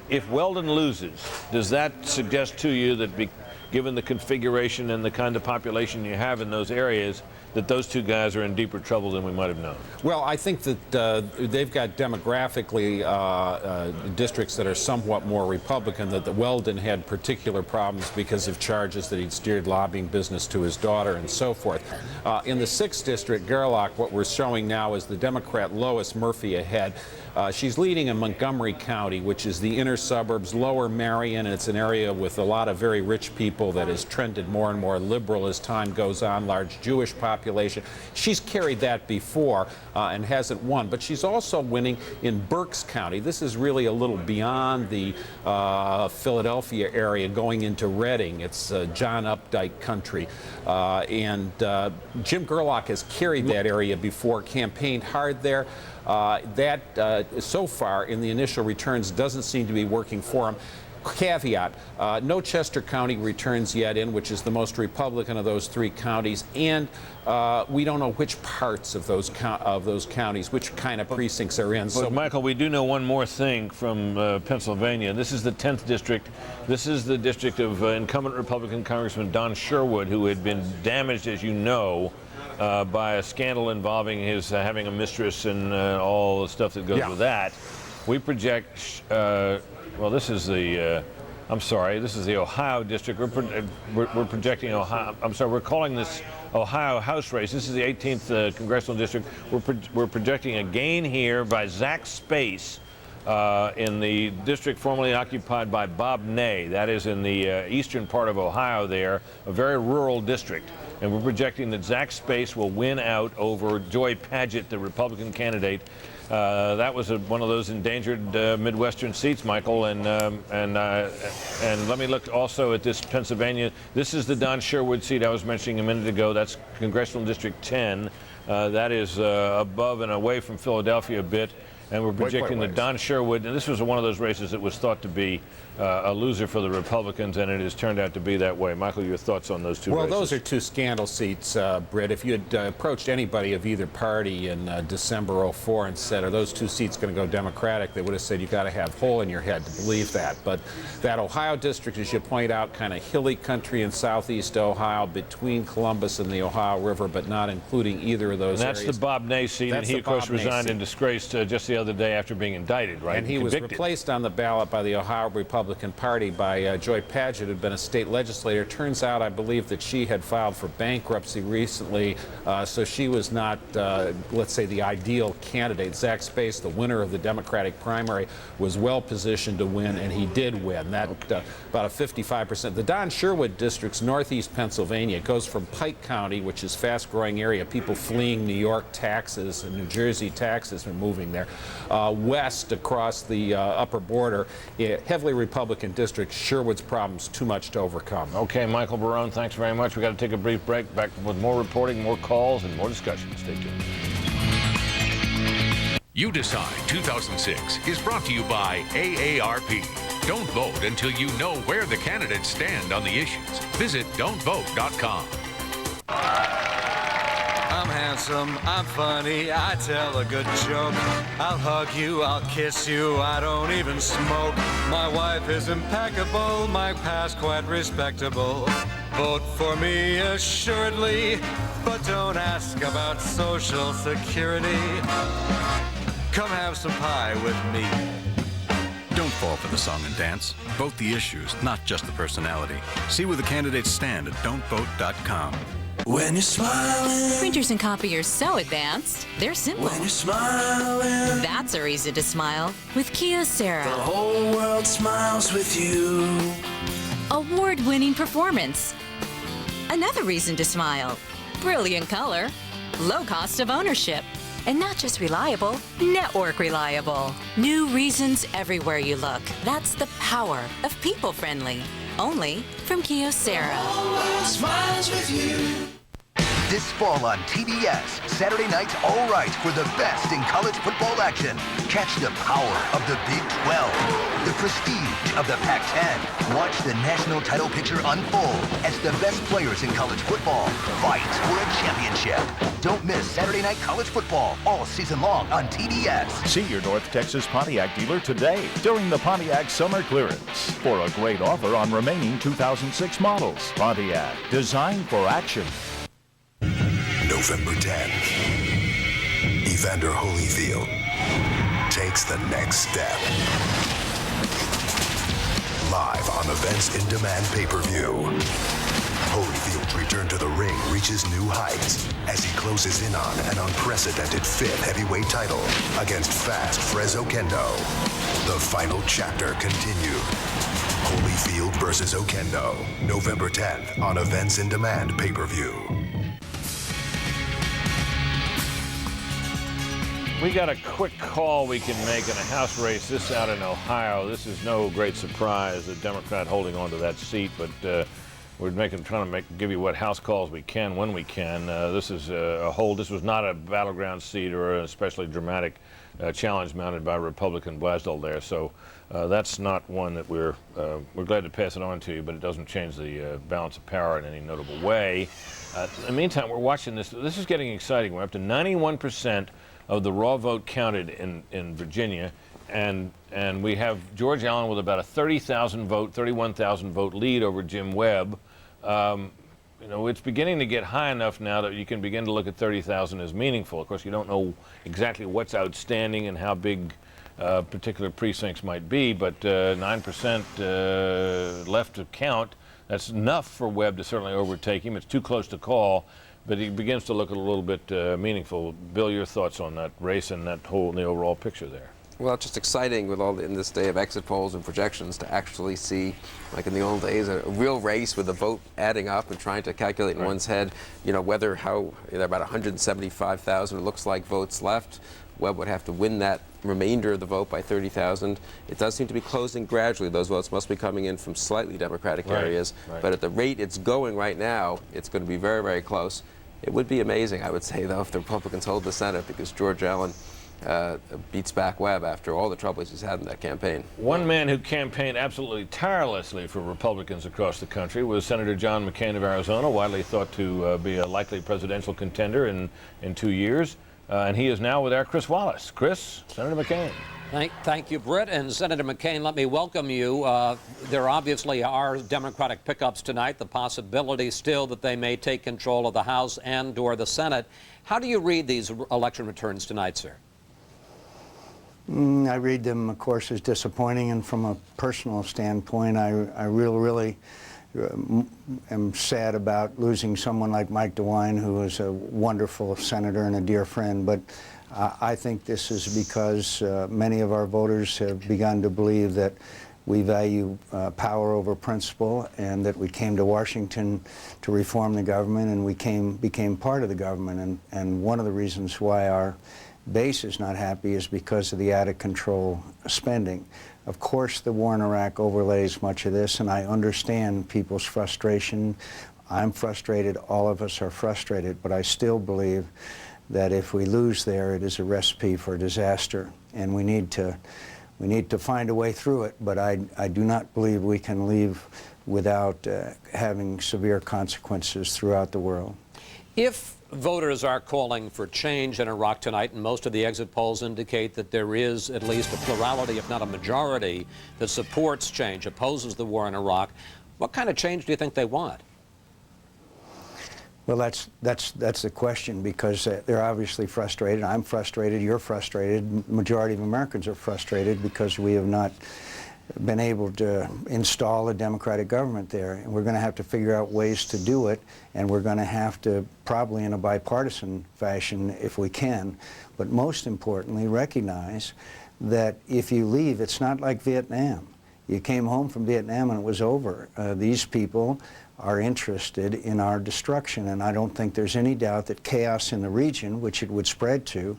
If Weldon loses, does that suggest to you that given the configuration and the kind of population you have in those areas, that those two guys are in deeper trouble than we might have known? Well, I think that they've got demographically districts that are somewhat more Republican, that the Weldon had particular problems because of charges that he'd steered lobbying business to his daughter and so forth. In the 6th District, Gerlach, what we're showing now is the Democrat Lois Murphy ahead. She's leading in Montgomery County, which is the inner suburbs, lower Marion, and it's an area with a lot of very rich people that has trended more and more liberal as time goes on, large Jewish population. She's carried that before and hasn't won, but she's also winning in Berks County. This is really a little beyond the Philadelphia area going into Reading. It's John Updike country. And Jim Gerlach has carried that area before, campaigned hard there. So far in the initial returns doesn't seem to be working for him. Caveat, no Chester County returns yet in, which is the most Republican of those 3 counties, and we don't know which parts of those counties, which kind of precincts are in. So, Michael, we do know one more thing from Pennsylvania. This is the 10th District. This is the district of incumbent Republican Congressman Don Sherwood, who had been damaged, as you know, by a scandal involving his having a mistress and all the stuff that goes with that. We project, well, this is the, I'm sorry, this is the Ohio district. We're projecting Ohio, I'm sorry, we're calling this Ohio House race. This is the 18th Congressional District. We're projecting a gain here by Zach Space in the district formerly occupied by Bob Ney. That is in the eastern part of Ohio there, a very rural district. And we're projecting that Zach Space will win out over Joy Padgett, the Republican candidate. That was one of those endangered Midwestern seats, Michael. And let me look also at this Pennsylvania. This is the Don Sherwood seat I was mentioning a minute ago. That's Congressional District 10. That is above and away from Philadelphia a bit. And we're projecting that ways. Don Sherwood, and this was one of those races that was thought to be a loser for the Republicans, and it has turned out to be that way. Michael, your thoughts on those two races? Well, those are two scandal seats, Britt. If you had approached anybody of either party in December '04 and said, are those two seats going to go Democratic, they would have said you got to have a hole in your head to believe that. But that Ohio district, as you point out, kind of hilly country in southeast Ohio, between Columbus and the Ohio River, but not including either of those And that's areas. the Bob Ney seat, and he, of course, resigned in disgrace just the other day after being indicted, right? And he was replaced on the ballot by the Ohio Republican Party by Joy Padgett, who had been a state legislator. Turns out, I believe, that she had filed for bankruptcy recently, so she was not, let's say, the ideal candidate. Zach Space, the winner of the Democratic primary, was well positioned to win, and he did win. That about a 55%. The Don Sherwood district's northeast Pennsylvania. It goes from Pike County, which is a fast-growing area, people fleeing New York taxes and New Jersey taxes and moving there, west across the upper border, heavily Republican district. Sherwood's problems too much to overcome. Okay, Michael Barone, thanks very much. We've got to take a brief break. Back with more reporting, more calls, and more discussion. Stay tuned. You Decide 2006 is brought to you by AARP. Don't vote until you know where the candidates stand on the issues. Visit don'tvote.com. I'm handsome, I'm funny, I tell a good joke. I'll hug you, I'll kiss you, I don't even smoke. My wife is impeccable, my past quite respectable. Vote for me assuredly, but don't ask about Social Security. Come have some pie with me. Don't fall for the song and dance. Vote the issues, not just the personality. See where the candidates stand at don'tvote.com. When you're smiling. Printers and copiers so advanced, they're simple. When you're smiling. That's a reason to smile with Kyocera. The whole world smiles with you. Award-winning performance. Another reason to smile. Brilliant color. Low cost of ownership. And not just reliable, network reliable. New reasons everywhere you look. That's the power of people-friendly. Only from Kyocera. The whole world smiles with you. This fall on TBS, Saturday night's All Right for the best in college football action. Catch the power of the Big 12, the prestige of the Pac-10. Watch the national title picture unfold as the best players in college football fight for a championship. Don't miss Saturday night college football all season long on TBS. See your North Texas Pontiac dealer today during the Pontiac Summer Clearance for a great offer on remaining 2006 models. Pontiac, designed for action. November 10th, Evander Holyfield takes the next step. Live on Events in Demand pay-per-view. Holyfield's return to the ring reaches new heights as he closes in on an unprecedented fifth heavyweight title against fast Frez Oquendo. The final chapter continued. Holyfield versus Oquendo, November 10th on Events in Demand pay-per-view. We got a quick call we can make in a House race. This out in Ohio. This is no great surprise, a Democrat holding on to that seat, but we're trying to give you what House calls we can when we can. This is a hold. This was not a battleground seat or an especially dramatic challenge mounted by Republican Blasdell there. So that's not one that we're glad to pass it on to you, but it doesn't change the balance of power in any notable way. In the meantime, we're watching this. This is getting exciting. We're up to 91% of the raw vote counted in Virginia, and we have George Allen with about a 31,000 vote lead over Jim Webb. You know, it's beginning to get high enough now that you can begin to look at 30,000 as meaningful. Of course, you don't know exactly what's outstanding and how big particular precincts might be, but 9% left to count. That's enough for Webb to certainly overtake him. It's too close to call, but he begins to look a little bit meaningful. Bill, your thoughts on that race and that the overall picture there? Well, it's just exciting with in this day of exit polls and projections to actually see, like in the old days, a real race with the vote adding up and trying to calculate in one's head, you know, there are about 175,000 it looks like votes left. Webb would have to win that remainder of the vote by 30,000. It does seem to be closing gradually. Those votes must be coming in from slightly Democratic areas. But at the rate it's going right now, it's going to be very, very close. It would be amazing, I would say, though, if the Republicans hold the Senate, because George Allen beats back Webb after all the troubles he's had in that campaign. One man who campaigned absolutely tirelessly for Republicans across the country was Senator John McCain of Arizona, widely thought to be a likely presidential contender in 2 years. And he is now with our Chris Wallace. Chris, Senator McCain. Thank you, Britt. And Senator McCain, let me welcome you. There obviously are Democratic pickups tonight, the possibility still that they may take control of the House and/or the Senate. How do you read these election returns tonight, sir? I read them, of course, as disappointing, and from a personal standpoint, I really am sad about losing someone like Mike DeWine, who is a wonderful senator and a dear friend. But I think this is because many of our voters have begun to believe that we value power over principle, and that we came to Washington to reform the government, and we became part of the government. And one of the reasons why our base is not happy is because of the out-of-control spending. Of course, the war in Iraq overlays much of this, and I understand people's frustration. I'm frustrated. All of us are frustrated, but I still believe that if we lose there, it is a recipe for disaster, and we need to find a way through it. But I do not believe we can leave without having severe consequences throughout the world. If voters are calling for change in Iraq tonight, and most of the exit polls indicate that there is at least a plurality, if not a majority, that supports change, opposes the war in Iraq, what kind of change do you think they want? Well, that's the question, because they're obviously frustrated. I'm frustrated. You're frustrated. The majority of Americans are frustrated because we have not been able to install a democratic government there. And we're going to have to figure out ways to do it, and we're going to have to, probably in a bipartisan fashion if we can, but most importantly recognize that if you leave, it's not like Vietnam. You came home from Vietnam and it was over. These people are interested in our destruction, and I don't think there's any doubt that chaos in the region, which it would spread to,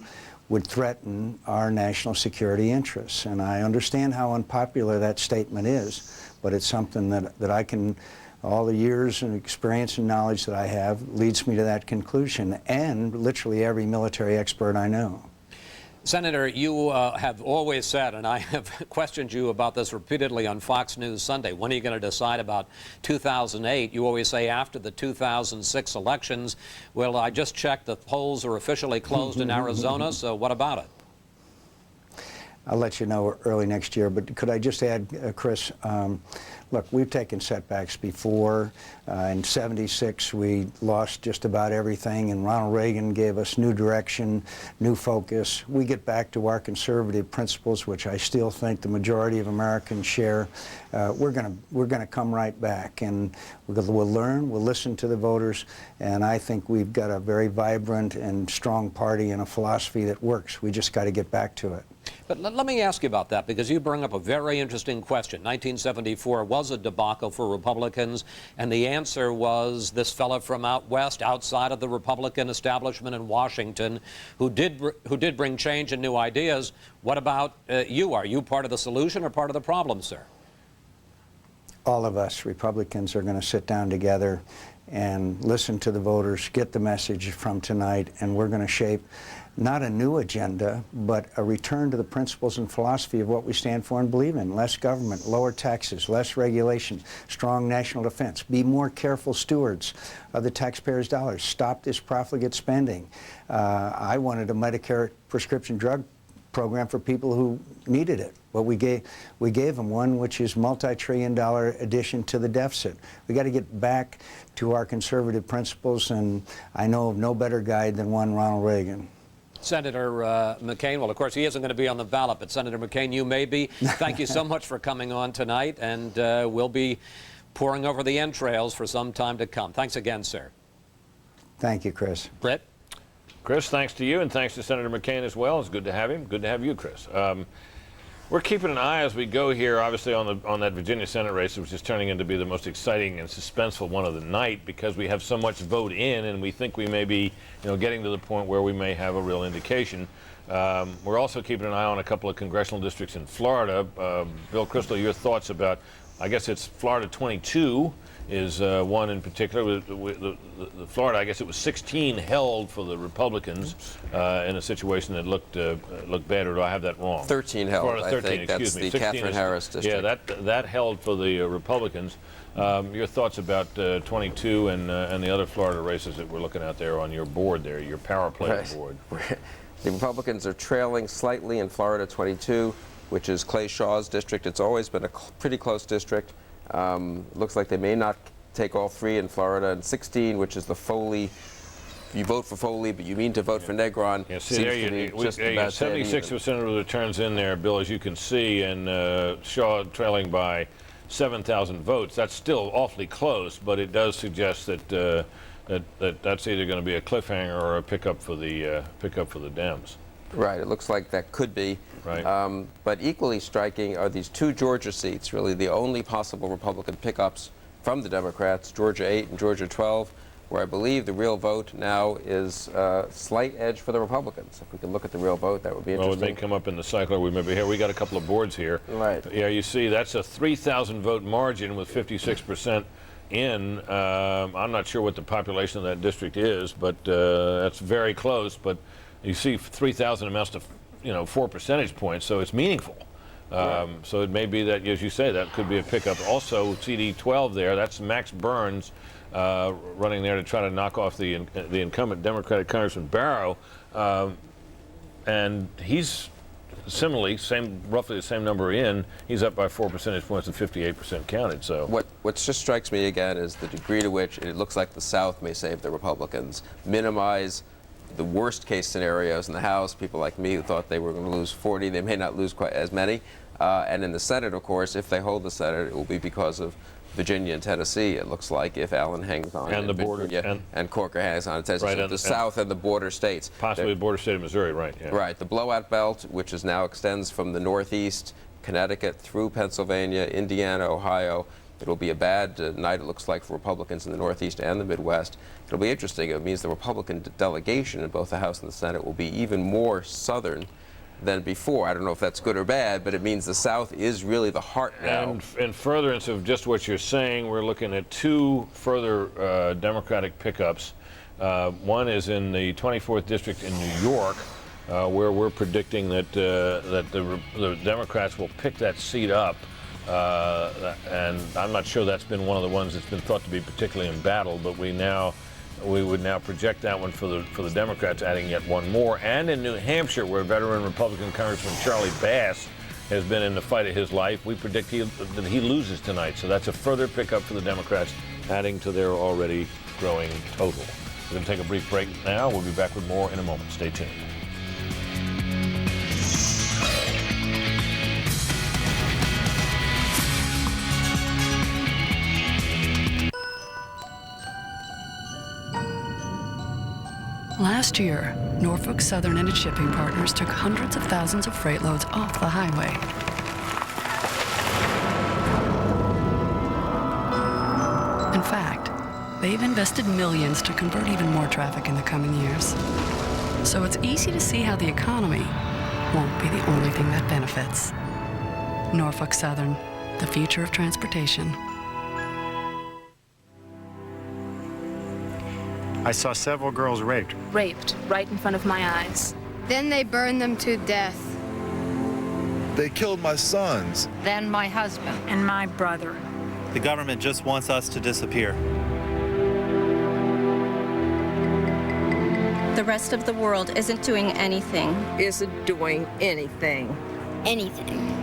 would threaten our national security interests. And I understand how unpopular that statement is, but it's something that I can, all the years and experience and knowledge that I have leads me to that conclusion, and literally every military expert I know. Senator, you have always said, and I have questioned you about this repeatedly on Fox News Sunday, when are you going to decide about 2008? You always say after the 2006 elections. Well, I just checked, the polls are officially closed in Arizona, so what about it? I'll let you know early next year, but could I just add, Chris, look, we've taken setbacks before. In '76, we lost just about everything, and Ronald Reagan gave us new direction, new focus. We get back to our conservative principles, which I still think the majority of Americans share. We're gonna come right back, and we'll learn, we'll listen to the voters, and I think we've got a very vibrant and strong party and a philosophy that works. We just got to get back to it. But let me ask you about that, because you bring up a very interesting question. 1974 was a debacle for Republicans, and the answer was this fella from out west, outside of the Republican establishment in Washington, who did bring change and new ideas. What about you? Are you part of the solution or part of the problem, sir? All of us Republicans are going to sit down together and listen to the voters, get the message from tonight, and we're going to shape not a new agenda, but a return to the principles and philosophy of what we stand for and believe in. Less government, lower taxes, less regulation, strong national defense, be more careful stewards of the taxpayers' dollars, stop this profligate spending. I wanted a Medicare prescription drug program for people who needed it, but we gave them one which is multi-trillion-dollar addition to the deficit. We got to get back to our conservative principles, and I know of no better guide than one Ronald Reagan. Senator McCain, well, of course, he isn't going to be on the ballot, but Senator McCain, you may be. Thank you so much for coming on tonight, and we'll be pouring over the entrails for some time to come. Thanks again, sir. Thank you, Chris. Britt? Chris, thanks to you, and thanks to Senator McCain as well. It's good to have him. Good to have you, Chris. We're keeping an eye as we go here, obviously, on that Virginia Senate race, which is turning into be the most exciting and suspenseful one of the night, because we have so much vote in, and we think we may be, getting to the point where we may have a real indication. We're also keeping an eye on a couple of congressional districts in Florida. Bill Crystal, your thoughts about, I guess it's Florida 22 is one in particular. The Florida, I guess it was 16 held for the Republicans in a situation that looked bad, or do I have that wrong? 13 held, Florida 13, I think. That's the Catherine Harris district. Yeah, that held for the Republicans. Your thoughts about 22 and the other Florida races that we're looking at there on your board there, your power play board? The Republicans are trailing slightly in Florida 22, which is Clay Shaw's district. It's always been a pretty close district. Looks like they may not take all three in Florida. And 16, which is the Foley, you vote for Foley, but you mean to vote for Negron. Yeah, see, there you 76% of the returns in there, Bill, as you can see, and Shaw trailing by 7,000 votes. That's still awfully close, but it does suggest that that's either going to be a cliffhanger or a pickup for the Dems. Right, it looks like that could be. Right. But equally striking are these two Georgia seats, really the only possible Republican pickups from the Democrats, Georgia 8 and Georgia 12, where I believe the real vote now is a slight edge for the Republicans. If we can look at the real vote, that would be interesting. Well, it may come up in the cycler. We remember here, we got a couple of boards here. Right. Yeah, you see, that's a 3,000 vote margin with 56% in. I'm not sure what the population of that district is, but that's very close. But you see 3,000 amounts to 4 percentage points, so it's meaningful. So it may be that, as you say, that could be a pickup. Also, CD 12 there, that's Max Burns running there to try to knock off the incumbent Democratic Congressman Barrow. And he's similarly, roughly the same number in. He's up by 4 percentage points and 58% counted. So what just strikes me again is the degree to which it looks like the South may save the Republicans, minimize the worst case scenarios in the House. People like me who thought they were going to lose 40, they may not lose quite as many. And in the Senate, of course, if they hold the Senate, it will be because of Virginia and Tennessee, it looks like, if Allen hangs on. And the border. And Corker hangs on in Tennessee. Right, so the South and the border states. Possibly the border state of Missouri, right. Yeah. Right. The blowout belt, which is now extends from the Northeast, Connecticut, through Pennsylvania, Indiana, Ohio. It'll be a bad night, it looks like, for Republicans in the Northeast and the Midwest. It'll be interesting. It means the Republican delegation in both the House and the Senate will be even more Southern than before. I don't know if that's good or bad, but it means the South is really the heart now. And in furtherance of just what you're saying, we're looking at two further Democratic pickups. One is in the 24th District in New York, where we're predicting that the Democrats will pick that seat up. And I'm not sure that's been one of the ones that's been thought to be particularly embattled, but we would now project that one for the Democrats, adding yet one more. And in New Hampshire, where veteran Republican Congressman Charlie Bass has been in the fight of his life, we predict that he loses tonight. So that's a further pickup for the Democrats, adding to their already growing total. We're going to take a brief break now. We'll be back with more in a moment. Stay tuned. Last year, Norfolk Southern and its shipping partners took hundreds of thousands of freight loads off the highway. In fact, they've invested millions to convert even more traffic in the coming years. So it's easy to see how the economy won't be the only thing that benefits. Norfolk Southern, the future of transportation. I saw several girls raped. Raped right in front of my eyes. Then they burned them to death. They killed my sons. Then my husband. And my brother. The government just wants us to disappear. The rest of the world isn't doing anything. Isn't doing anything. Anything.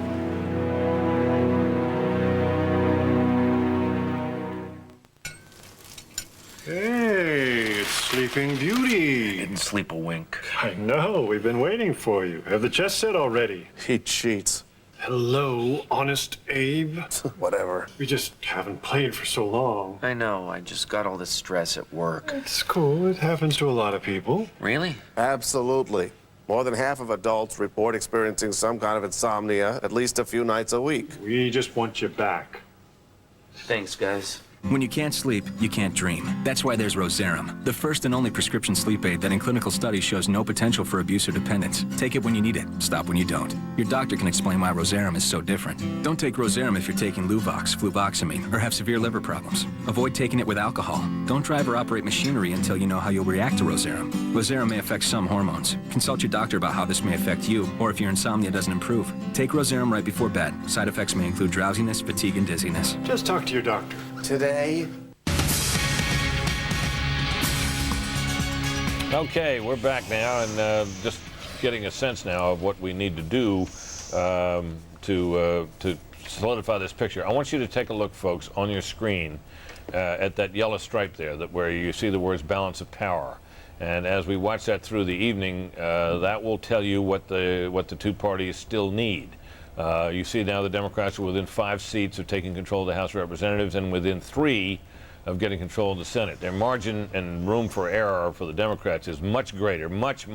Hey, it's Sleeping Beauty. Didn't sleep a wink. I know, we've been waiting for you. Have the chess set already? He cheats. Hello, Honest Abe. Whatever. We just haven't played for so long. I know, I just got all this stress at work. It's cool, it happens to a lot of people. Really? Absolutely. More than half of adults report experiencing some kind of insomnia at least a few nights a week. We just want you back. Thanks, guys. When you can't sleep, you can't dream. That's why there's Roserum, the first and only prescription sleep aid that in clinical studies shows no potential for abuse or dependence. Take it when you need it, stop when you don't. Your doctor can explain why Roserum is so different. Don't take Roserum if you're taking Luvox, fluvoxamine, or have severe liver problems. Avoid taking it with alcohol. Don't drive or operate machinery until you know how you'll react to Roserum. Roserum may affect some hormones. Consult your doctor about how this may affect you, or if your insomnia doesn't improve. Take Roserum right before bed. Side effects may include drowsiness, fatigue, and dizziness. Just talk to your doctor. Today. Okay, we're back now, and just getting a sense now of what we need to do to solidify this picture. I want you to take a look, folks, on your screen at that yellow stripe there, where you see the words balance of power. And as we watch that through the evening, that will tell you what the two parties still need. You see now the Democrats are within 5 seats of taking control of the House of Representatives and within 3 of getting control of the Senate. Their margin and room for error for the Democrats is much greater, much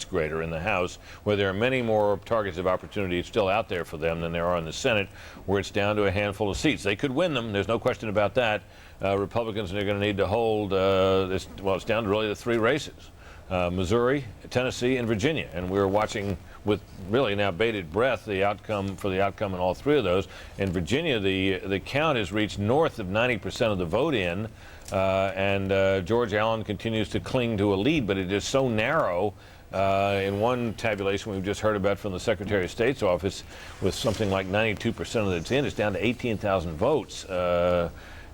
greater in the House, where there are many more targets of opportunity still out there for them than there are in the Senate, where it's down to a handful of seats. They could win them, there's no question about that. Republicans are going to need to hold, it's down to really the 3 races. Missouri, Tennessee, and Virginia. And we're watching with really now bated breath the outcome in all 3 of those. In Virginia, the count has reached north of 90% of the vote in, and George Allen continues to cling to a lead, but it is so narrow. In one tabulation we've just heard about from the Secretary of State's office, with something like 92% of it's in, it's down to 18,000 votes.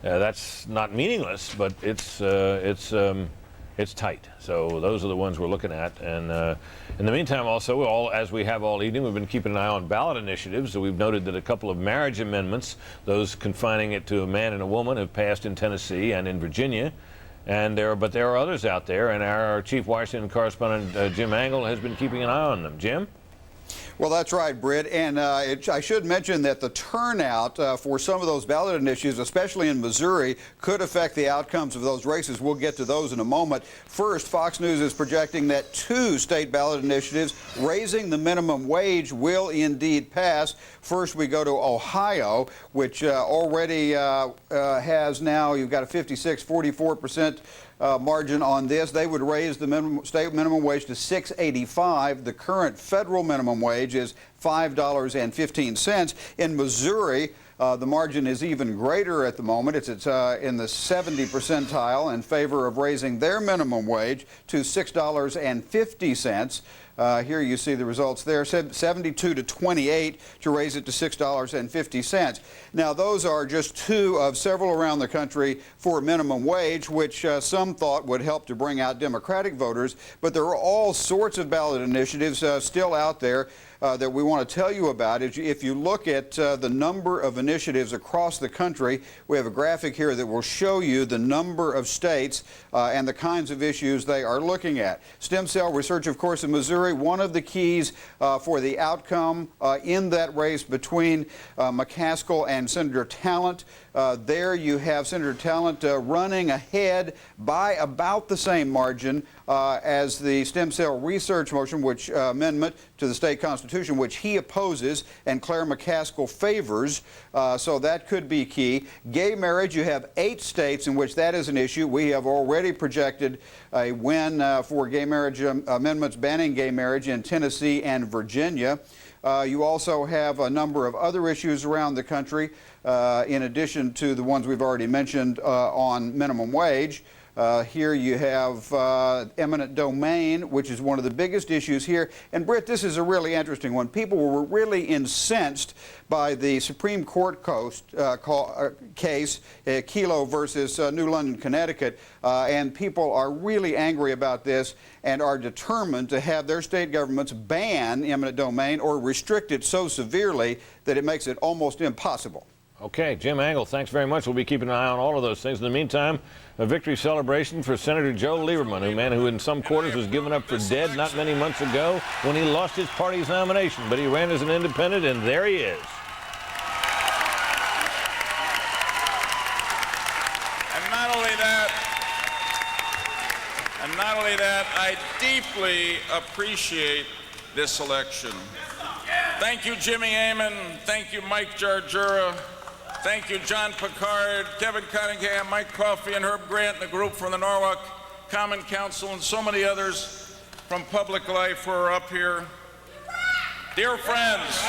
That's not meaningless, but it's tight. So those are the ones we're looking at. And in the meantime, also, as we have all evening, we've been keeping an eye on ballot initiatives. So we've noted that a couple of marriage amendments, those confining it to a man and a woman, have passed in Tennessee and in Virginia. But there are others out there, and our chief Washington correspondent, Jim Angle, has been keeping an eye on them. Jim? Well, that's right, Britt. And I should mention that the turnout for some of those ballot initiatives, especially in Missouri, could affect the outcomes of those races. We'll get to those in a moment. First, Fox News is projecting that 2 state ballot initiatives raising the minimum wage will indeed pass. First, we go to Ohio, which already has now, you've got a 44% margin on this. They would raise the state minimum wage to $6.85. The current federal minimum wage is $5.15. In Missouri, the margin is even greater at the moment. It's in the 70 percentile in favor of raising their minimum wage to $6.50. Here you see the results there, 72 to 28 to raise it to $6.50. Now, those are just 2 of several around the country for minimum wage, which some thought would help to bring out Democratic voters. But there are all sorts of ballot initiatives still out there that we want to tell you about. If you look at the number of initiatives across the country, we have a graphic here that will show you the number of states and the kinds of issues they are looking at. Stem cell research, of course, in Missouri, one of the keys for the outcome in that race between McCaskill and Senator Talent. There you have Senator Talent running ahead by about the same margin as the stem cell research motion, which amendment to the state constitution, which he opposes and Claire McCaskill favors. So that could be key. Gay marriage, you have 8 states in which that is an issue. We have already projected a win for gay marriage amendments banning gay marriage in Tennessee and Virginia. You also have a number of other issues around the country, in addition to the ones we've already mentioned on minimum wage. Here you have eminent domain, which is one of the biggest issues here. And Britt, this is a really interesting one. People were really incensed by the Supreme Court case, Kelo versus New London, Connecticut, and people are really angry about this and are determined to have their state governments ban eminent domain or restrict it so severely that it makes it almost impossible. Okay, Jim Angle, thanks very much. We'll be keeping an eye on all of those things. In the meantime, a victory celebration for Senator Joe Lieberman, a man who in some quarters was given up for dead not many months ago when he lost his party's nomination. But he ran as an independent, and there he is. And not only that, I deeply appreciate this election. Thank you, Jimmy Ammon. Thank you, Mike Jarjura. Thank you, John Picard, Kevin Cunningham, Mike Coffey, and Herb Grant, and the group from the Norwalk Common Council, and so many others from public life who are up here. Dear friends,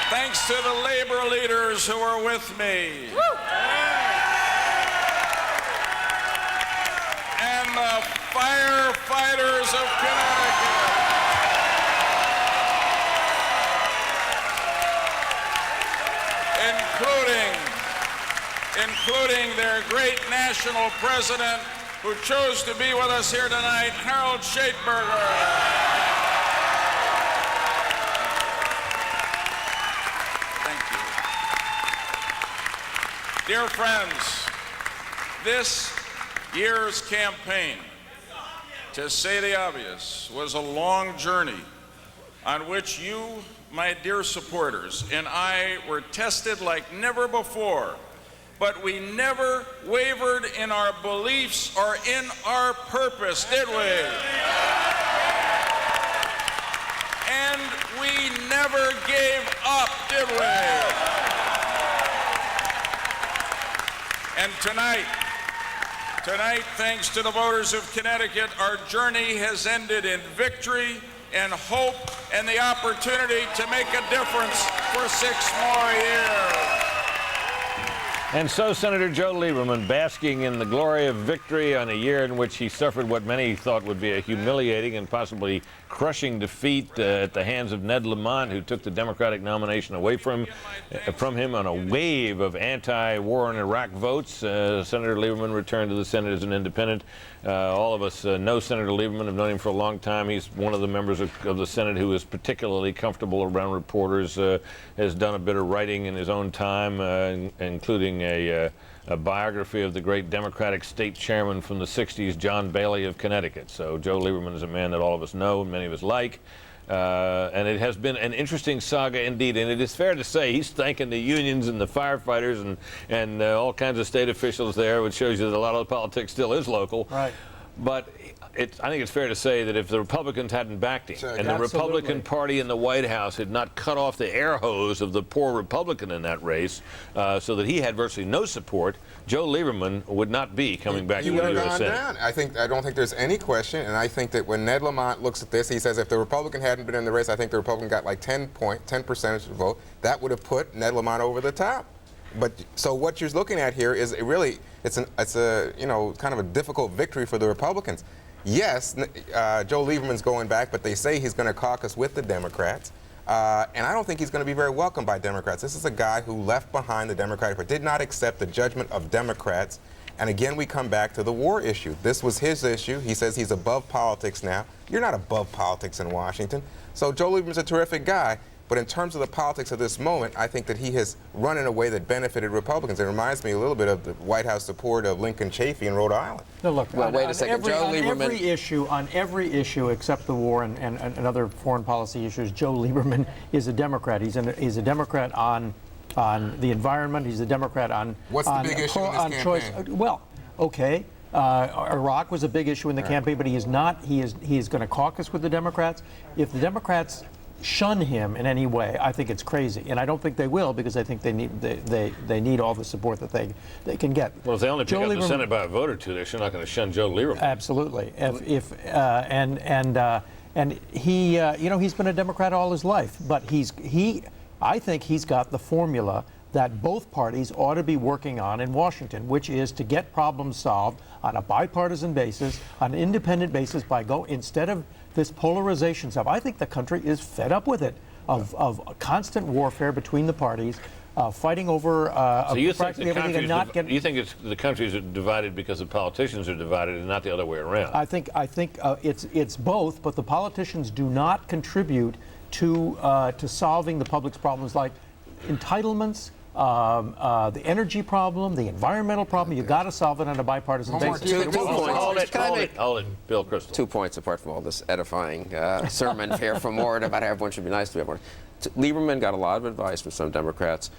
thanks to the labor leaders who are with me, and the firefighters of Connecticut, including their great national president who chose to be with us here tonight, Harold Schaitberger. Thank you. Dear friends, this year's campaign, to say the obvious, was a long journey on which you, my dear supporters, and I were tested like never before, but we never wavered in our beliefs or in our purpose, did we? And we never gave up, did we? And tonight, thanks to the voters of Connecticut, our journey has ended in victory and hope and the opportunity to make a difference for 6 more years. And so Senator Joe Lieberman, basking in the glory of victory on a year in which he suffered what many thought would be a humiliating and possibly crushing defeat at the hands of Ned Lamont, who took the Democratic nomination away from him on a wave of anti-war in Iraq votes. Senator Lieberman returned to the Senate as an independent. All of us know Senator Lieberman, have known him for a long time. He's one of the members of the Senate who is particularly comfortable around reporters, has done a bit of writing in his own time, including a biography of the great Democratic state chairman from the 60s, John Bailey of Connecticut. So Joe Lieberman is a man that all of us know, and many of us like. And it has been an interesting saga indeed. And it is fair to say he's thanking the unions and the firefighters and all kinds of state officials there, which shows you that a lot of the politics still is local. Right. But I think it's fair to say that if the Republicans hadn't backed him and the Republican Party in the White House had not cut off the air hose of the poor Republican in that race so that he had virtually no support, Joe Lieberman would not be coming back to the U.S. Senate. I don't think there's any question, and I think that when Ned Lamont looks at this, he says if the Republican hadn't been in the race, I think the Republican got like 10% of the vote. That would have put Ned Lamont over the top. But so what you're looking at here is it's a kind of a difficult victory for the Republicans. Yes, Joe Lieberman's going back, but they say he's going to caucus with the Democrats. And I don't think he's going to be very welcome by Democrats. This is a guy who left behind the Democratic Party, did not accept the judgment of Democrats. And again, we come back to the war issue. This was his issue. He says he's above politics now. You're not above politics in Washington. So Joe Lieberman's a terrific guy. But in terms of the politics of this moment, I think that he has run in a way that benefited Republicans. It reminds me a little bit of the White House support of Lincoln Chafee in Rhode Island. No, look, well, wait a second. Joe Lieberman, on every issue except the war and other foreign policy issues, Joe Lieberman is a Democrat. He's a Democrat on the environment. He's a Democrat on what's the big issue in this campaign? Choice. Well, okay. Iraq was a big issue in the campaign, but he is not. He is going to caucus with the Democrats. If the Democrats shun him in any way, I think it's crazy, and I don't think they will, because I think they need all the support that they can get. Well, if they only pick up the Senate by a vote or two, they're sure not going to shun Joe Lieberman. Absolutely. And he he's been a Democrat all his life, but I think he's got the formula that both parties ought to be working on in Washington, which is to get problems solved on a bipartisan basis, on an independent basis, instead of this polarization stuff. I think the country is fed up with it, of constant warfare between the parties, fighting over so you think you think the countries are divided because the politicians are divided and not the other way around? I think it's both, but the politicians do not contribute to solving the public's problems like entitlements, the energy problem, the environmental problem. You've got to solve it on a bipartisan basis. Hold it, Bill Kristol. 2 points apart from all this edifying sermon here from Ward about how everyone should be nice to everyone. Lieberman got a lot of advice from some Democrats.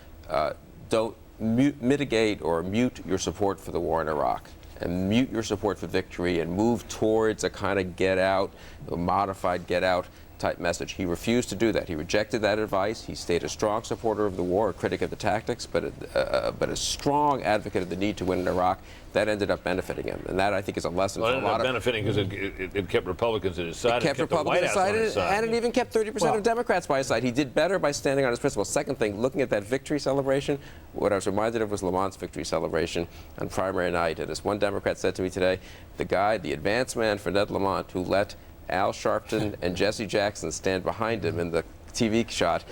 Don't mitigate or mute your support for the war in Iraq, and mute your support for victory, and move towards a kind of get out, a modified get out type message. He refused to do that. He rejected that advice. He stayed a strong supporter of the war, a critic of the tactics, but a strong advocate of the need to win in Iraq. That ended up benefiting him, and that I think is a lesson for a lot of. It ended up benefiting because it kept Republicans at his side. It kept Republicans the White House on his side, and it even kept 30% of Democrats by his side. He did better by standing on his principles. Second thing, looking at that victory celebration, what I was reminded of was Lamont's victory celebration on primary night. And as one Democrat said to me today, the advance man for Ned Lamont, who let Al Sharpton and Jesse Jackson stand behind him in the TV shot,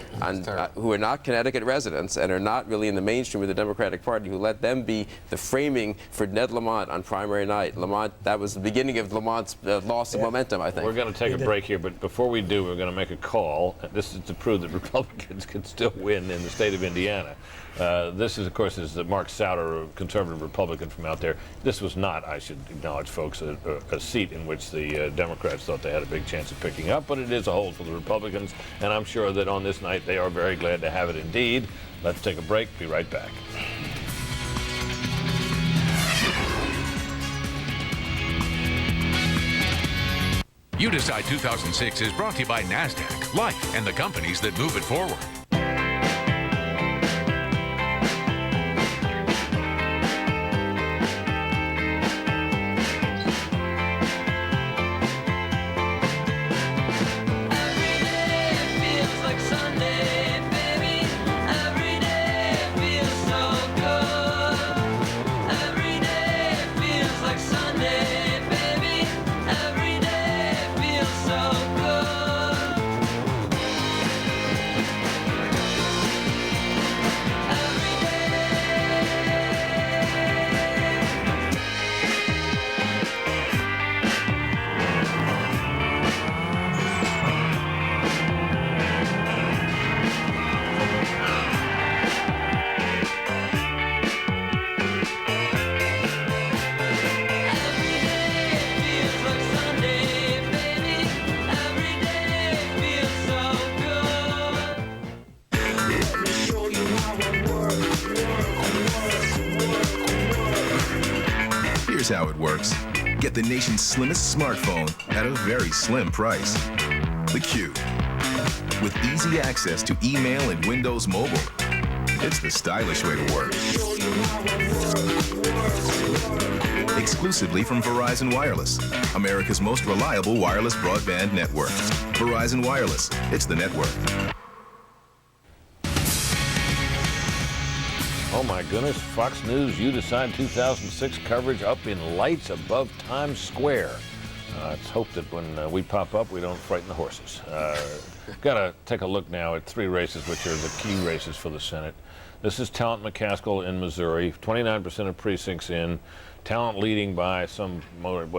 who are not Connecticut residents and are not really in the mainstream of the Democratic Party, who let them be the framing for Ned Lamont on primary night. Lamont, that was the beginning of Lamont's loss of momentum, I think. We're going to take a break here, but before we do, we're going to make a call. This is to prove that Republicans can still win in the state of Indiana. This is, of course, is the Mark Souder, conservative Republican from out there. This was not, I should acknowledge, folks, a seat in which the Democrats thought they had a big chance of picking up, but it is a hold for the Republicans, and I'm sure that on this night they are very glad to have it indeed. Let's take a break. Be right back. You Decide 2006 is brought to you by NASDAQ, Life, and the companies that move it forward. Here's how it works. Get the nation's slimmest smartphone at a very slim price. theCUBE. With easy access to email and Windows Mobile. It's the stylish way to work. Exclusively from Verizon Wireless, America's most reliable wireless broadband network. Verizon Wireless, it's the network. Oh my goodness, Fox News, You Decide 2006 coverage up in lights above Times Square. Let's hope that when we pop up, we don't frighten the horses. Got to take a look now at three races, which are the key races for the Senate. This is Talent McCaskill in Missouri, 29% of precincts in. Talent leading by some,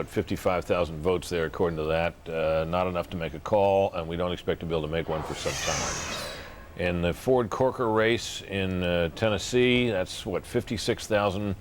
55,000 votes there, according to that. Not enough to make a call, and we don't expect to be able to make one for some time. In the Ford Corker race in Tennessee, that's 56,000,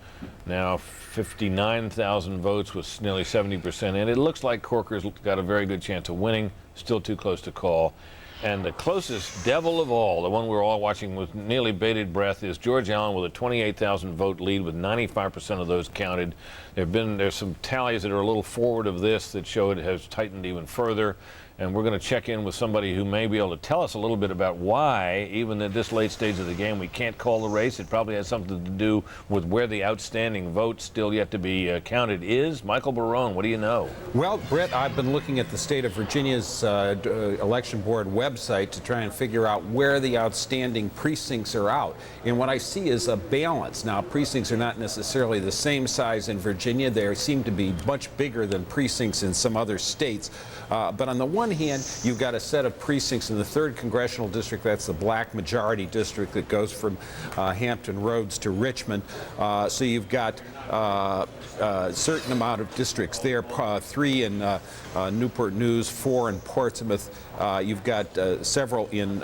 now 59,000 votes with nearly 70% in. It looks like Corker's got a very good chance of winning, still too close to call. And the closest devil of all, the one we're all watching with nearly bated breath, is George Allen with a 28,000 vote lead with 95% of those counted. There's some tallies that are a little forward of this that show it has tightened even further. And we're going to check in with somebody who may be able to tell us a little bit about why, even at this late stage of the game, we can't call the race. It probably has something to do with where the outstanding vote still yet to be counted is. Michael Barone, what do you know? Well, Brett, I've been looking at the state of Virginia's election board website to try and figure out where the outstanding precincts are out. And what I see is a balance. Now, precincts are not necessarily the same size in Virginia. They seem to be much bigger than precincts in some other states. But on the one hand, you've got a set of precincts in the 3rd Congressional District. That's the black majority district that goes from Hampton Roads to Richmond. So you've got a certain amount of districts there, 3 in Newport News, 4 in Portsmouth. You've got several in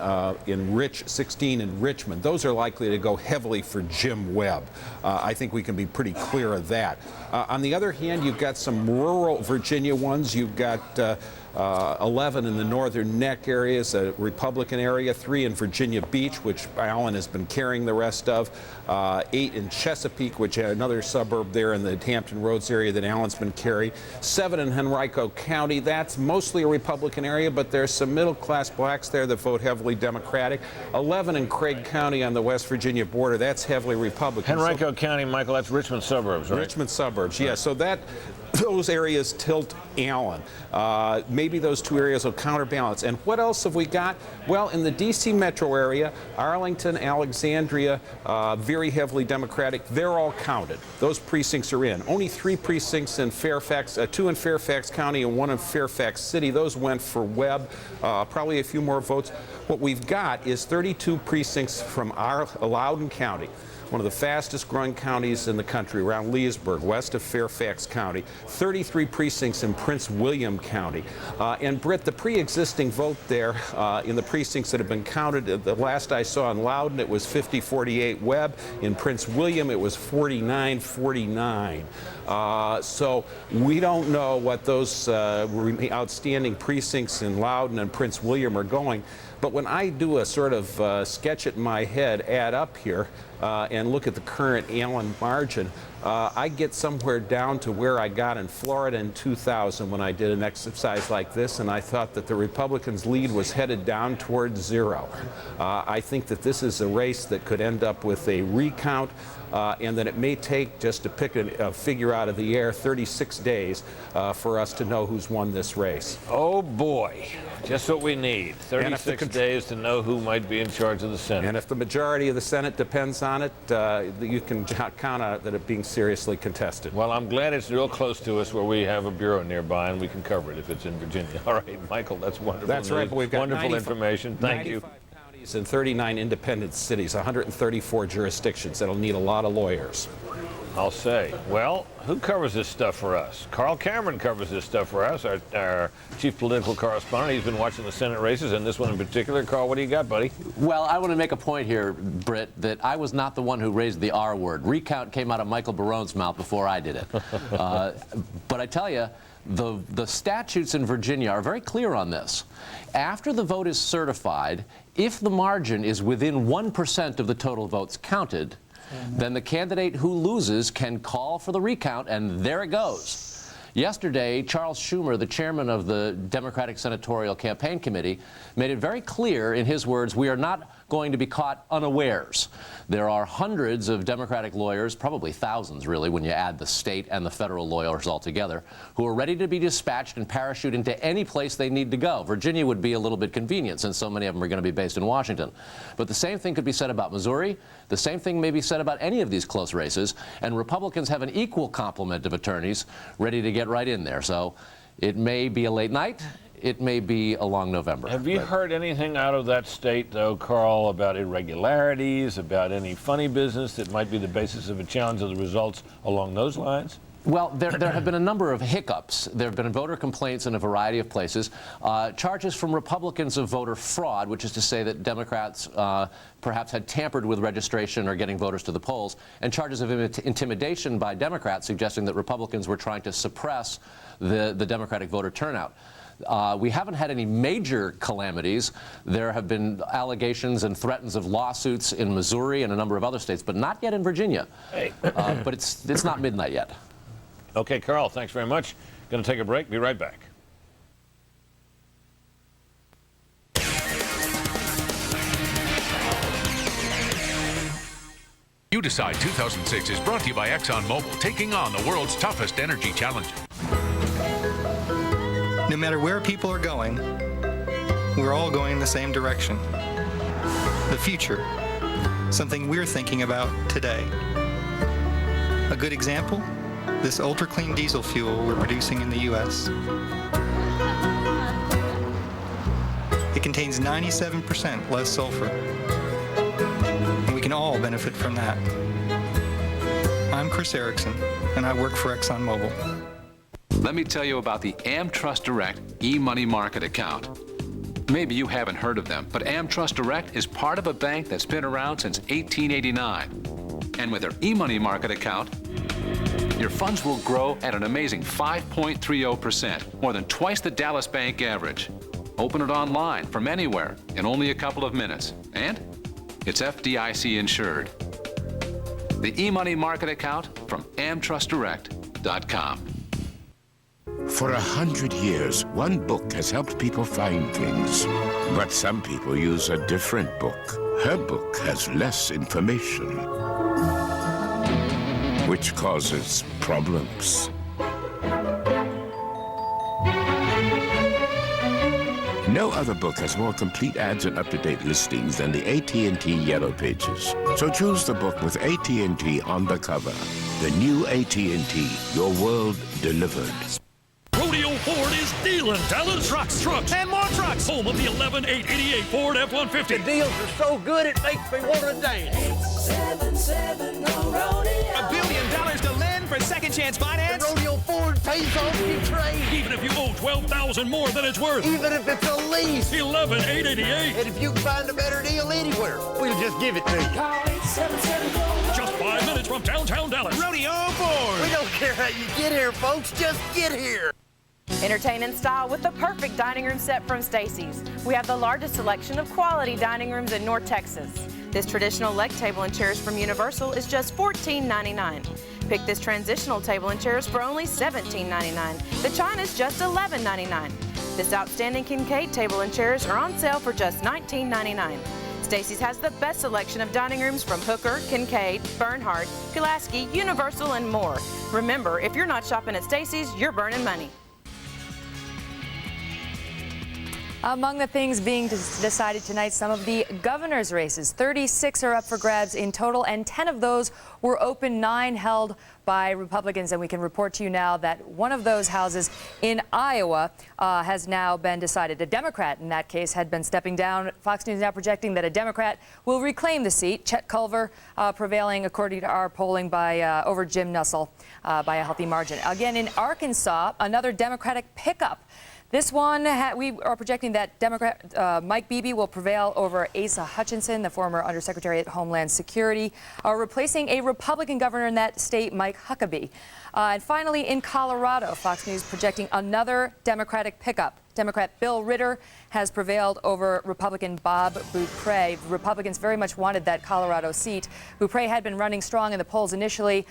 16 in Richmond. Those are likely to go heavily for Jim Webb. I think we can be pretty clear of that. On the other hand, you've got some rural Virginia ones. You've got 11 in the northern neck areas, a Republican area, 3 in Virginia Beach, which Allen has been carrying the rest of, 8 in Chesapeake, which is another suburb there in the Hampton Roads area that Allen's been carrying, 7 in Henrico County. That's mostly a Republican area, but there's some some middle-class blacks there that vote heavily Democratic. 11 in Craig County on the West Virginia border. That's heavily Republican. Henrico County, Michael, that's Richmond suburbs, right? Richmond suburbs, yeah. So those areas tilt Allen. Maybe those two areas will counterbalance. And what else have we got? Well, in the D.C. metro area, Arlington, Alexandria, very heavily Democratic. They're all counted. Those precincts are in. Only 3 precincts in Fairfax, 2 in Fairfax County and 1 in Fairfax City. Those went for Webb. Probably a few more votes. What we've got is 32 precincts from Loudoun County, one of the fastest growing counties in the country, around Leesburg, west of Fairfax County, 33 precincts in Prince William County. And Britt, the pre-existing vote there in the precincts that have been counted, the last I saw in Loudoun, it was 50-48 Webb. In Prince William, it was 49-49. So we don't know what those outstanding precincts in Loudoun and Prince William are going. But when I do a sort of sketch it in my head, add up here, and look at the current Allen margin, I get somewhere down to where I got in Florida in 2000 when I did an exercise like this, and I thought that the Republicans' lead was headed down towards 0. I think that this is a race that could end up with a recount, and that it may take, just to pick a figure out of the air, 36 days for us to know who's won this race. Oh boy, just what we need. 36 days to know who might be in charge of the Senate. And if the majority of the Senate depends on it, you can count on it that it being seriously contested. Well, I'm glad it's real close to us where we have a bureau nearby and we can cover it if it's in Virginia. All right, Michael, that's wonderful. That's right, but we've got wonderful information. Thank you. 95 counties and 39 independent cities, 134 jurisdictions. That'll need a lot of lawyers. I'll say. Well, who covers this stuff for us? Carl Cameron covers this stuff for us, our chief political correspondent. He's been watching the Senate races, and this one in particular. Carl, what do you got, buddy? Well, I want to make a point here, Britt, that I was not the one who raised the R word. Recount came out of Michael Barone's mouth before I did it. But I tell you, the statutes in Virginia are very clear on this. After the vote is certified, if the margin is within 1% of the total votes counted, then the candidate who loses can call for the recount, and there it goes. Yesterday, Charles Schumer, the chairman of the Democratic Senatorial Campaign Committee, made it very clear in his words, we are not going to be caught unawares. There are hundreds of Democratic lawyers, probably thousands really when you add the state and the federal lawyers all together, who are ready to be dispatched and parachute into any place they need to go. Virginia would be a little bit convenient since so many of them are going to be based in Washington. But the same thing could be said about Missouri. The same thing may be said about any of these close races. And Republicans have an equal complement of attorneys ready to get right in there. So it may be a late night. It may be a long November. Have you heard anything out of that state, though, Carl, about irregularities, about any funny business that might be the basis of a challenge of the results along those lines? Well, there have been a number of hiccups. There have been voter complaints in a variety of places. Charges from Republicans of voter fraud, which is to say that Democrats perhaps had tampered with registration or getting voters to the polls, and charges of intimidation by Democrats suggesting that Republicans were trying to suppress the Democratic voter turnout. We haven't had any major calamities. There have been allegations and threats of lawsuits in Missouri and a number of other states, but not yet in Virginia. Hey. But it's not midnight yet. Okay, Carl, thanks very much. Going to take a break. Be right back. You Decide 2006 is brought to you by ExxonMobil, taking on the world's toughest energy challenges. No matter where people are going, we're all going in the same direction. The future, something we're thinking about today. A good example, this ultra-clean diesel fuel we're producing in the U.S. It contains 97% less sulfur, and we can all benefit from that. I'm Chris Erickson, and I work for ExxonMobil. Let me tell you about the AmTrust Direct e-money market account. Maybe you haven't heard of them, but AmTrust Direct is part of a bank that's been around since 1889. And with their e-money market account, your funds will grow at an amazing 5.30%, more than twice the Dallas Bank average. Open it online from anywhere in only a couple of minutes. And it's FDIC insured. The e-money market account from AmTrustDirect.com. For 100 years, one book has helped people find things. But some people use a different book. Her book has less information, which causes problems. No other book has more complete ads and up-to-date listings than the AT&T Yellow Pages. So choose the book with AT&T on the cover. The new AT&T, your world delivered. Rodeo Ford is dealing, Dallas. Trucks, and more trucks. Home of the 11,888 Ford F-150. The deals are so good it makes me want to dance. 877 Rodeo. $1 billion to lend for second chance finance. The Rodeo Ford pays off your trade. Even if you owe $12,000 more than it's worth. Even if it's a lease. 11,888. And if you can find a better deal anywhere, we'll just give it to you. Call 877 Just 5 minutes from downtown Dallas. Rodeo Ford. We don't care how you get here, folks. Just get here. Entertain in style with the perfect dining room set from Stacy's. We have the largest selection of quality dining rooms in North Texas. This traditional leg table and chairs from Universal is just $14.99. Pick this transitional table and chairs for only $17.99. The china is just $11.99. This outstanding Kincaid table and chairs are on sale for just $19.99. Stacy's has the best selection of dining rooms from Hooker, Kincaid, Bernhardt, Pulaski, Universal, and more. Remember, if you're not shopping at Stacy's, you're burning money. Among the things being decided tonight, some of the governor's races. 36 are up for grabs in total, and 10 of those were open, 9 held by Republicans. And we can report to you now that one of those houses in Iowa has now been decided. A Democrat in that case had been stepping down. Fox News now projecting that a Democrat will reclaim the seat. Chet Culver prevailing, according to our polling, by over Jim Nussle by a healthy margin. Again, in Arkansas, another Democratic pickup. This one, we are projecting that Democrat Mike Beebe will prevail over Asa Hutchinson, the former Undersecretary at Homeland Security, replacing a Republican governor in that state, Mike Huckabee. And finally, in Colorado, Fox News projecting another Democratic pickup. Democrat Bill Ritter has prevailed over Republican Bob Beaupre. Republicans very much wanted that Colorado seat. Beaupre had been running strong in the polls initially,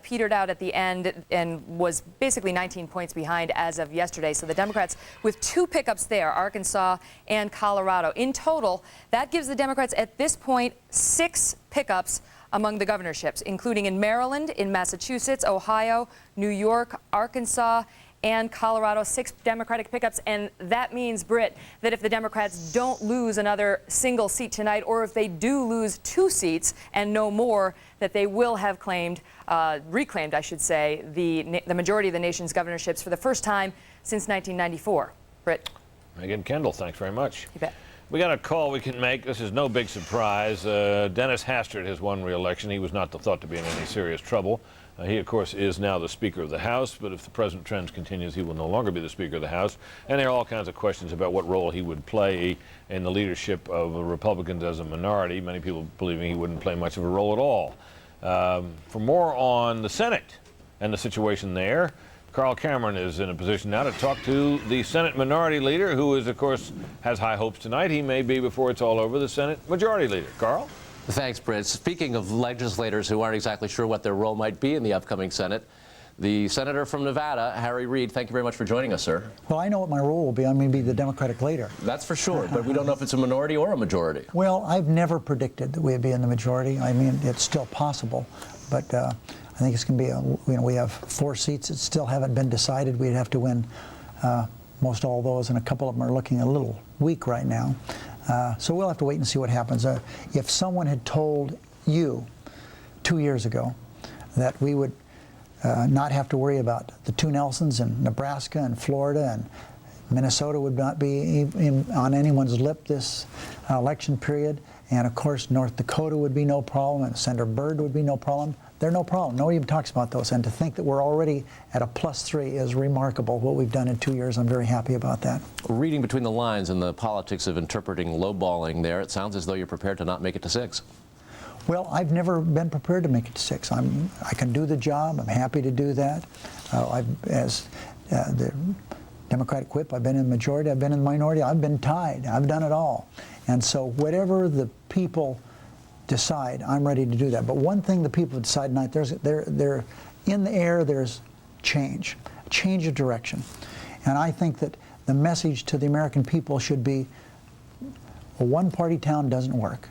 petered out at the end, and was basically 19 points behind as of yesterday. So the Democrats with 2 pickups there, Arkansas and Colorado. In total, that gives the Democrats at this point 6 pickups among the governorships, including in Maryland, in Massachusetts, Ohio, New York, Arkansas, and Colorado. 6 Democratic pickups, and that means, Britt, that if the Democrats don't lose another single seat tonight, or if they do lose 2 seats and no more, that they will have reclaimed, I should say, the majority of the nation's governorships for the first time since 1994. Britt. Megan Kendall, thanks very much. You bet. We got a call we can make. This is no big surprise. Dennis Hastert has won re-election. He was not thought to be in any serious trouble. He, of course, is now the Speaker of the House, but if the present trend continues, he will no longer be the Speaker of the House. And there are all kinds of questions about what role he would play in the leadership of the Republicans as a minority, many people believing he wouldn't play much of a role at all. For more on the Senate and the situation there, Carl Cameron is in a position now to talk to the Senate Minority Leader, who is, of course, has high hopes tonight. He may be, before it's all over, the Senate Majority Leader. Carl? Thanks, Britt. Speaking of legislators who aren't exactly sure what their role might be in the upcoming Senate, the Senator from Nevada, Harry Reid, thank you very much for joining us, sir. Well, I know what my role will be. I'm going to be the Democratic leader. That's for sure, but we don't know if it's a minority or a majority. Well, I've never predicted that we'd be in the majority. I mean, it's still possible, but I think it's going to be we have 4 seats that still haven't been decided. We'd have to win most all those, and a couple of them are looking a little weak right now. So we'll have to wait and see what happens. If someone had told you 2 years ago that we would not have to worry about the 2 Nelsons in Nebraska and Florida, and Minnesota would not be on anyone's lip this election period, and of course North Dakota would be no problem, and Senator Byrd would be no problem, they're no problem. Nobody even talks about those. And to think that we're already at a +3 is remarkable. What we've done in 2 years, I'm very happy about that. Reading between the lines in the politics of interpreting lowballing there, it sounds as though you're prepared to not make it to 6. Well, I've never been prepared to make it to 6. I can do the job. I'm happy to do that. As the Democratic whip, I've been in the majority, I've been in the minority, I've been tied. I've done it all. And so whatever the people decide, I'm ready to do that. But one thing the people decide tonight, they're in the air, there's change. change of direction. And I think that the message to the American people should be, a one-party town doesn't work.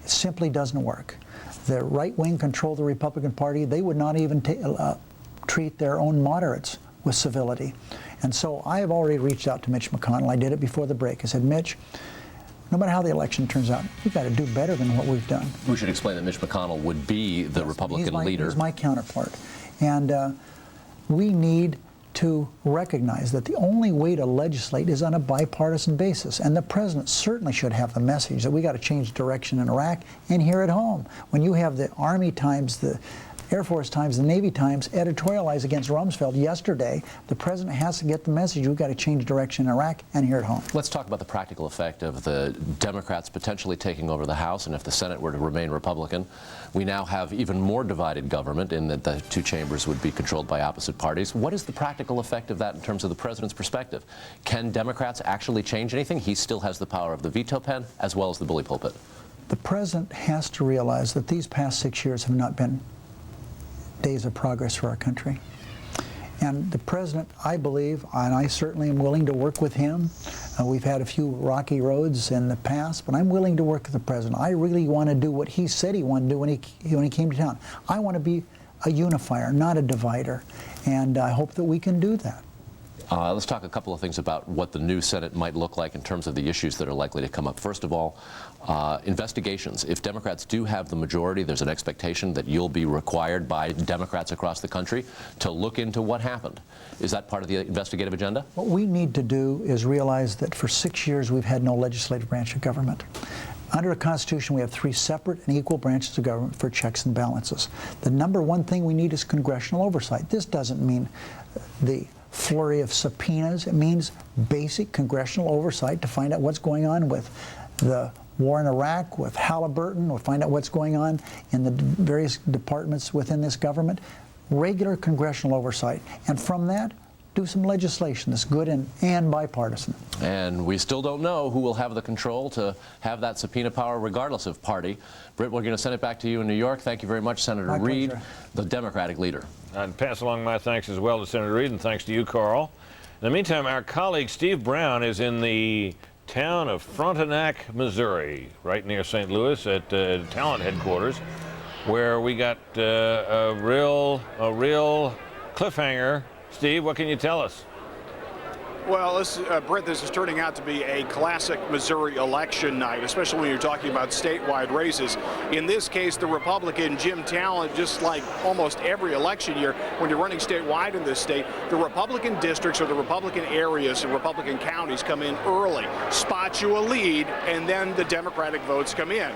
It simply doesn't work. The right wing control the Republican Party. They would not even treat their own moderates with civility. And so I have already reached out to Mitch McConnell. I did it before the break. I said, Mitch, no matter how the election turns out, we've got to do better than what we've done. We should explain that Mitch McConnell would be the Republican leader. He's my counterpart. And we need to recognize that the only way to legislate is on a bipartisan basis. And the president certainly should have the message that we got to change direction in Iraq and here at home. When you have the Army Times, the Air Force Times, the Navy Times editorialize against Rumsfeld yesterday, the president has to get the message we've got to change direction in Iraq and here at home. Let's talk about the practical effect of the Democrats potentially taking over the House, and if the Senate were to remain Republican. We now have even more divided government in that the two chambers would be controlled by opposite parties. What is the practical effect of that in terms of the president's perspective? Can Democrats actually change anything? He still has the power of the veto pen as well as the bully pulpit. The president has to realize that these past 6 years have not been days of progress for our country. And the president, I believe, and I certainly am willing to work with him. We've had a few rocky roads in the past, but I'm willing to work with the president. I really want to do what he said he wanted to do when he came to town. I want to be a unifier, not a divider, and I hope that we can do that. Let's talk a couple of things about what the new Senate might look like in terms of the issues that are likely to come up. First of all, investigations. If Democrats do have the majority, there's an expectation that you'll be required by Democrats across the country to look into what happened. Is that part of the investigative agenda? What we need to do is realize that for 6 years we've had no legislative branch of government. Under the Constitution, we have 3 separate and equal branches of government for checks and balances. The number one thing we need is congressional oversight. This doesn't mean the flurry of subpoenas. It means basic congressional oversight to find out what's going on with the war in Iraq, with Halliburton. We'll find out what's going on in the various departments within this government. Regular congressional oversight. And from that, do some legislation that's good and bipartisan. And we still don't know who will have the control to have that subpoena power regardless of party. Britt, we're going to send it back to you in New York. Thank you very much, Senator Reid, the Democratic leader. And pass along my thanks as well to Senator Reid, and thanks to you, Carl. In the meantime, our colleague Steve Brown is in the town of Frontenac, Missouri, right near St. Louis at Talent headquarters, where we got a real cliffhanger. Steve, what can you tell us? Well, Brett, this is turning out to be a classic Missouri election night, especially when you're talking about statewide races. In this case, the Republican Jim Talent, just like almost every election year, when you're running statewide in this state, the Republican districts or the Republican areas and Republican counties come in early, spot you a lead, and then the Democratic votes come in.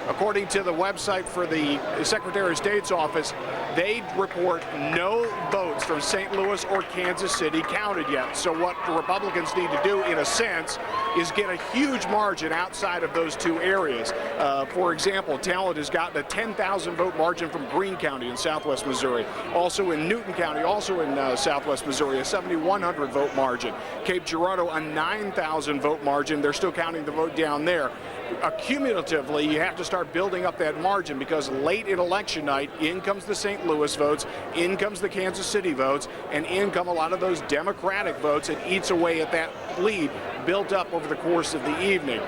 According to the website for the Secretary of State's office, they report no votes from St. Louis or Kansas City counted yet. So what the Republicans need to do, in a sense, is get a huge margin outside of those two areas. For example, Talent has gotten a 10,000 vote margin from Greene County in southwest Missouri. Also in Newton County, also in southwest Missouri, a 7,100 vote margin. Cape Girardeau, a 9,000 vote margin. They're still counting the vote down there. Cumulatively, you have to start building up that margin, because late in election night, in comes the St. Louis votes, in comes the Kansas City votes, and in come a lot of those Democratic votes. It eats away at that lead built up over the course of the evening.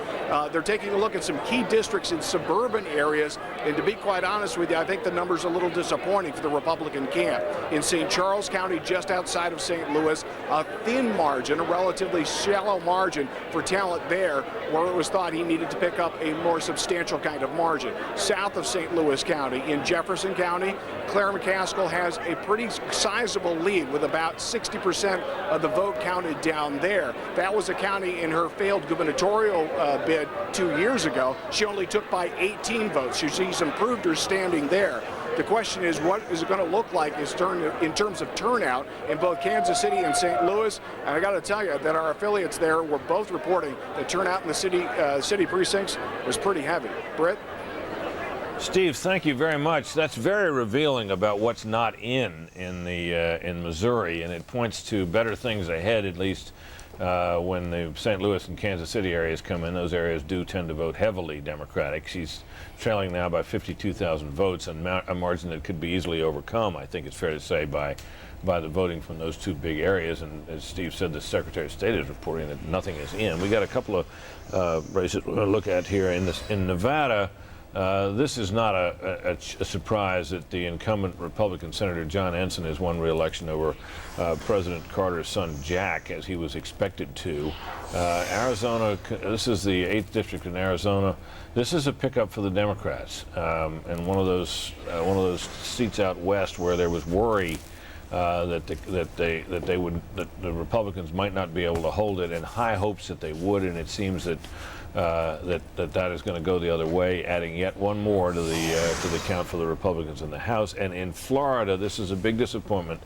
They're taking a look at some key districts in suburban areas, and to be quite honest with you, I think the number's a little disappointing for the Republican camp. In St. Charles County, just outside of St. Louis, a thin margin, a relatively shallow margin for Talent there, where it was thought he needed to pick up a more substantial kind of margin. South of St. Louis County, in Jefferson County, Claire McCaskill has a pretty sizable lead with about 60% of the vote counted down there. That was a county in her failed gubernatorial bid 2 years ago. She only took by 18 votes. She's improved her standing there. The question is, what is it going to look like in terms of turnout in both Kansas City and St. Louis? And I got to tell you that our affiliates there were both reporting that turnout in the city precincts was pretty heavy. Britt? Steve, thank you very much. That's very revealing about what's not in Missouri, and it points to better things ahead, at least when the St. Louis and Kansas City areas come in, those areas do tend to vote heavily Democratic. She's trailing now by 52,000 votes, and a margin that could be easily overcome, I think it's fair to say, by the voting from those two big areas. And as Steve said, the Secretary of State is reporting that nothing is in. We got a couple of races we're going to look at here. In Nevada, this is not a surprise that the incumbent Republican Senator John Ensign has won re-election over President Carter's son Jack, as he was expected to. Arizona, this is the 8th district in Arizona. This is a pickup for the Democrats, and one of those seats out west where there was worry that the Republicans might not be able to hold it, and high hopes that they would, and it seems that that is going to go the other way, adding yet one more to the count for the Republicans in the House. And in Florida, this is a big disappointment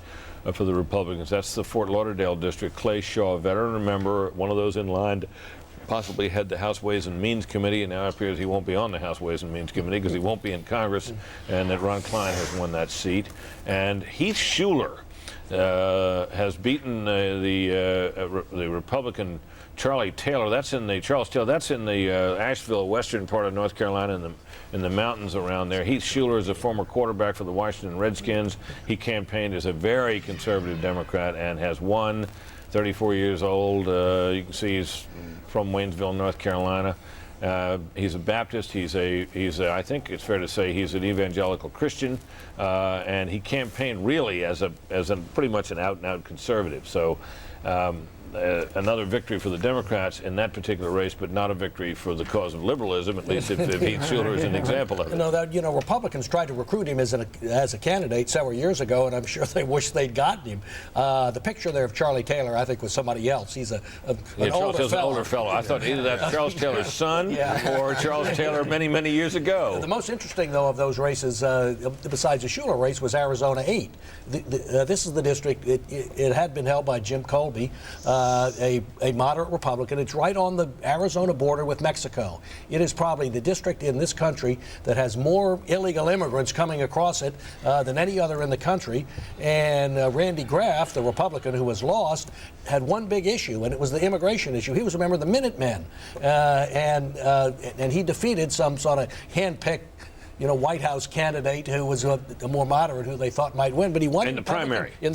for the Republicans. That's the Fort Lauderdale district. Clay Shaw, a veteran member, one of those in line to possibly head the House Ways and Means Committee, and now it appears he won't be on the House Ways and Means Committee because he won't be in Congress, and that Ron Klein has won that seat. And Heath Shuler has beaten the Republican Charlie Taylor. That's in the Asheville, western part of North Carolina, in the mountains around there. Heath Shuler is a former quarterback for the Washington Redskins. He campaigned as a very conservative Democrat and has won. 34 years old. You can see he's from Waynesville, North Carolina. He's a Baptist. I think it's fair to say he's an evangelical Christian, and he campaigned really as a pretty much an out-and-out conservative. So another victory for the Democrats in that particular race, but not a victory for the cause of liberalism, at least if Heath Shuler is an example of it. Republicans tried to recruit him as a candidate several years ago, and I'm sure they wish they'd gotten him. The picture there of Charlie Taylor, I think, was somebody else. He's an older fellow. I thought either that's Charles Taylor's son or Charles Taylor many, many years ago. The most interesting, though, of those races, besides the Shuler race, was Arizona 8. This is the district. It had been held by Jim Colby, a moderate Republican. It's right on the Arizona border with Mexico. It is probably the district in this country that has more illegal immigrants coming across it than any other in the country. And Randy Graff, the Republican who was lost, had one big issue, and it was the immigration issue. He was a member of the Minutemen, and he defeated some sort of hand-picked White House candidate who was a more moderate, who they thought might win, but he won in the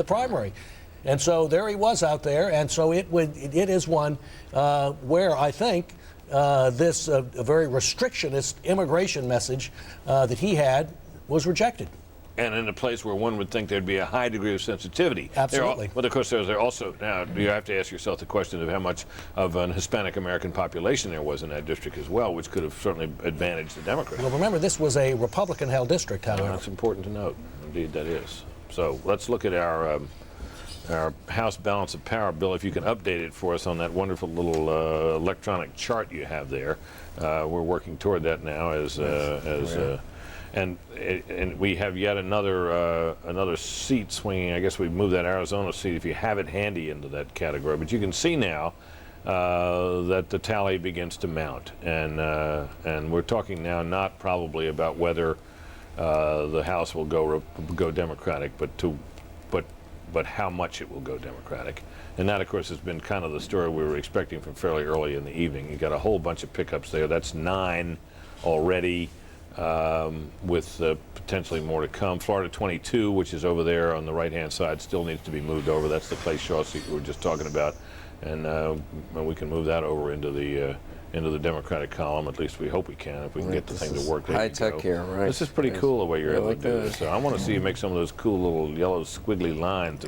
primary. And so there he was out there, and so it is one where I think this very restrictionist immigration message that he had was rejected. And in a place where one would think there'd be a high degree of sensitivity. Absolutely. But of course, there's also, now you have to ask yourself the question of how much of an Hispanic American population there was in that district as well, which could have certainly advantaged the Democrats. Well, remember, this was a Republican-held district, however. That's important to note. Indeed, that is. So let's look at our House balance of power bill, if you can update it for us on that wonderful little electronic chart you have there. We're working toward that now and we have yet another seat swinging. I guess we moved that Arizona seat, if you have it handy, into that category. But you can see now that the tally begins to mount, and we're talking now not probably about whether the House will go Democratic, but how much it will go Democratic. And that, of course, has been kind of the story we were expecting from fairly early in the evening. You got a whole bunch of pickups there. That's 9 already, with potentially more to come. Florida 22, which is over there on the right-hand side, still needs to be moved over. That's the Clay Shaw seat we were just talking about. And we can move that over into the Democratic column. At least we hope we can, if we can get the thing to work. High tech here, right? This is pretty cool the way you're able to do this. So I want to see you make some of those cool little yellow squiggly lines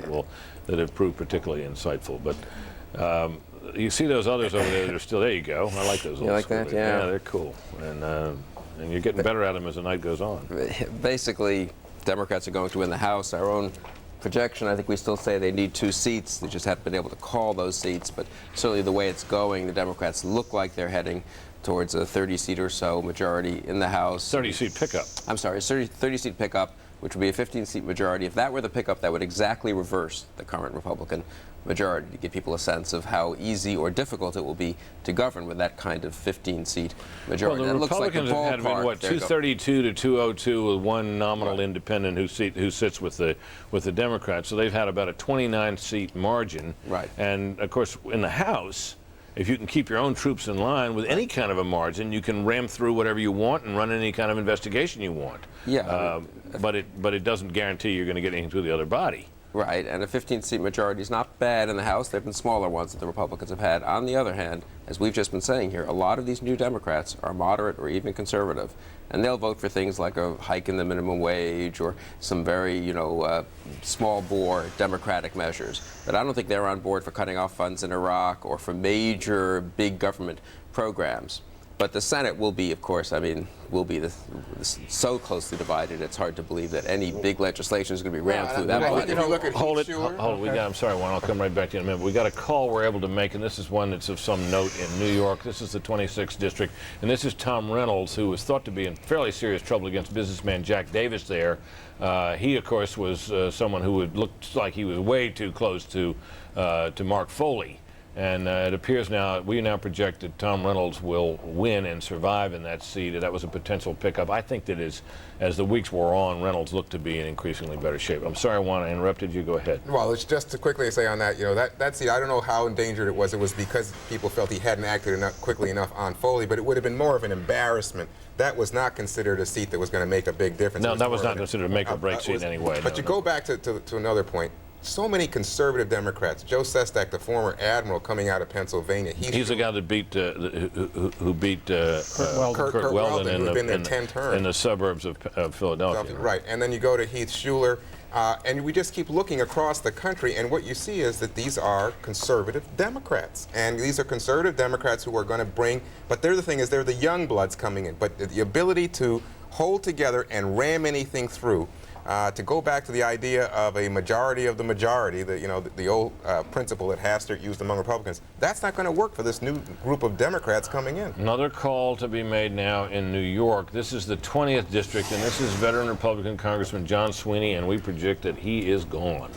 that have proved particularly insightful. But you see those others over there that are still, there you go. I like those little like that? squiggly. Yeah, they're cool. And you're getting better at them as the night goes on. Basically, Democrats are going to win the House. Our own projection, I think we still say they need 2 seats. They just haven't been able to call those seats. But certainly the way it's going, the Democrats look like they're heading towards a 30-seat or so majority in the House. 30-seat pickup. I'm sorry, 30-seat pickup. which would be a 15-seat majority. If that were the pickup, that would exactly reverse the current Republican majority, to give people a sense of how easy or difficult it will be to govern with that kind of 15-seat majority. Well, the looks like Republicans have been, what, 232 to 202 with one nominal independent who sits with the Democrats. So they've had about a 29-seat margin. Right. And, of course, in the House, if you can keep your own troops in line with any kind of a margin, you can ram through whatever you want and run any kind of investigation you want. Yeah. But it doesn't guarantee you're going to get anything through the other body. Right, and a 15-seat majority is not bad in the House. There have been smaller ones that the Republicans have had. On the other hand, as we've just been saying here, a lot of these new Democrats are moderate or even conservative, and they'll vote for things like a hike in the minimum wage or some very, small bore Democratic measures. But I don't think they're on board for cutting off funds in Iraq or for major big government programs. But the Senate will be, of course, will be so closely divided. It's hard to believe that any big legislation is going to be rammed through that body. Hold it. I'm sorry, Juan. I'll come right back to you in a minute. We got a call we're able to make, and this is one that's of some note in New York. This is the 26th district, and this is Tom Reynolds, who was thought to be in fairly serious trouble against businessman Jack Davis there. He, of course, was someone who looked like he was way too close to Mark Foley. And it appears now, we now project that Tom Reynolds will win and survive in that seat. That was a potential pickup. I think that as the weeks wore on, Reynolds looked to be in increasingly better shape. I'm sorry, Juan, I interrupted you. Go ahead. Well, it's just to quickly say on that, that seat, I don't know how endangered it was. It was because people felt he hadn't acted quickly enough on Foley, but it would have been more of an embarrassment. That was not considered a seat that was going to make a big difference. No, that was not considered a make or break seat in any way. But go back to another point. So many conservative Democrats. Joe Sestak, the former admiral coming out of Pennsylvania. He's the guy that beat who beat Kurt Weldon who'd been there 10 terms in the suburbs of Philadelphia. Right, and then you go to Heath Shuler, and we just keep looking across the country, and what you see is that these are conservative Democrats, and these are conservative Democrats who are going to bring. But they're the young bloods coming in. But the ability to hold together and ram anything through. To go back to the idea of a majority of the majority, the old principle that Hastert used among Republicans, that's not going to work for this new group of Democrats coming in. Another call to be made now in New York. This is the 20th district, and this is veteran Republican Congressman John Sweeney, and we project that he is gone.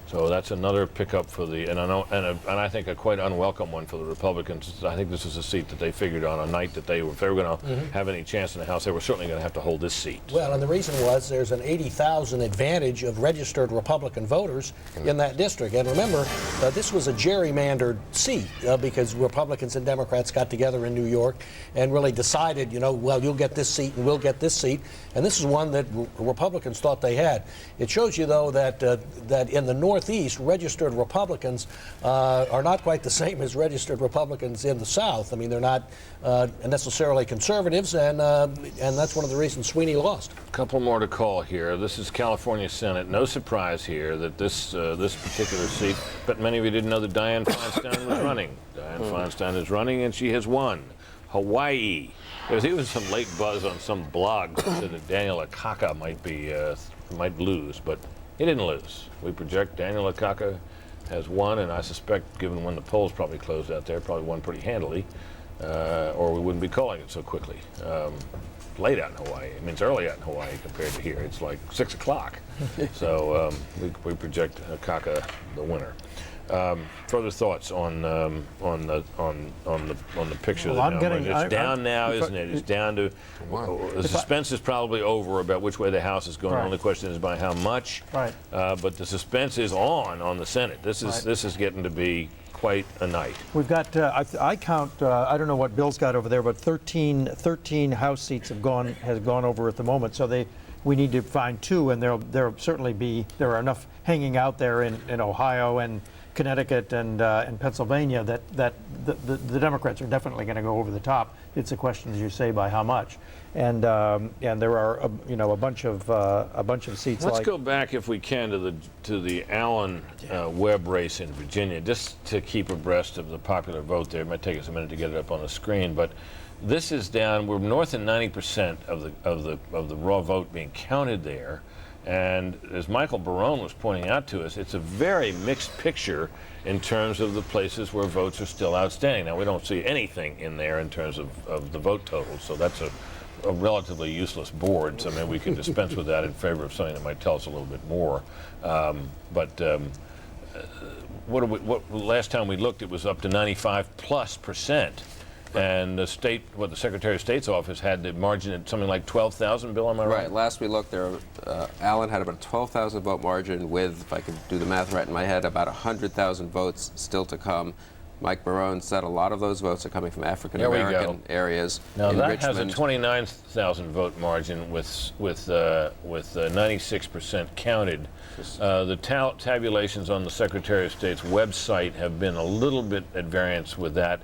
So that's another pickup for and I think a quite unwelcome one for the Republicans. I think this is a seat that they figured on a night that if they were going to have any chance in the House, they were certainly going to have to hold this seat. Well, and the reason was there's an 80,000 advantage of registered Republican voters in that district. And remember, this was a gerrymandered seat because Republicans and Democrats got together in New York and really decided, well, you'll get this seat and we'll get this seat. And this is one that Republicans thought they had. It shows you, though, that in the Northeast, registered Republicans are not quite the same as registered Republicans in the South. I mean, they're not necessarily conservatives, and that's one of the reasons Sweeney lost. A couple more to call here. This is California Senate. No surprise here that this particular seat, but many of you didn't know that Dianne Feinstein was running. Dianne Feinstein is running, and she has won. Hawaii. There was even some late buzz on some blog that said that Daniel Akaka might lose, but he didn't lose. We project Daniel Akaka has won, and I suspect, given when the polls probably closed out there, probably won pretty handily, or we wouldn't be calling it so quickly. Late out in Hawaii. I mean, it's early out in Hawaii compared to here. It's like 6 o'clock. So we project Akaka the winner. Further thoughts on the picture? Well, it's down now, isn't it? It's down to the suspense is probably over about which way the House is going. Right. The only question is by how much. Right. But the suspense is on the Senate. This is getting to be quite a night. We've got I count I don't know what Bill's got over there, but 13 House seats has gone over at the moment. So we need to find 2, and there are enough hanging out there in Ohio and Connecticut and Pennsylvania that the Democrats are definitely going to go over the top. It's a question, as you say, by how much, and there are a bunch of seats. Let's go back, if we can, to the Allen Webb race in Virginia, just to keep abreast of the popular vote there. It might take us a minute to get it up on the screen, but this is down. We're north of 90% of the raw vote being counted there. And as Michael Barone was pointing out to us, it's a very mixed picture in terms of the places where votes are still outstanding. Now, we don't see anything in there in terms of the vote totals, so that's a a relatively useless board, so maybe we can dispense with that in favor of something that might tell us a little bit more. Last time we looked, it was up to 95+%. And the Secretary of State's office had the margin at something like 12,000. Bill, am I right? Right. Last we looked, Allen had about a 12,000 vote margin with, if I can do the math right in my head, about 100,000 votes still to come. Mike Barone said a lot of those votes are coming from African American areas. Now in that Richmond. has a 29,000 vote margin with 96% counted. The tabulations on the Secretary of State's website have been a little bit at variance with that.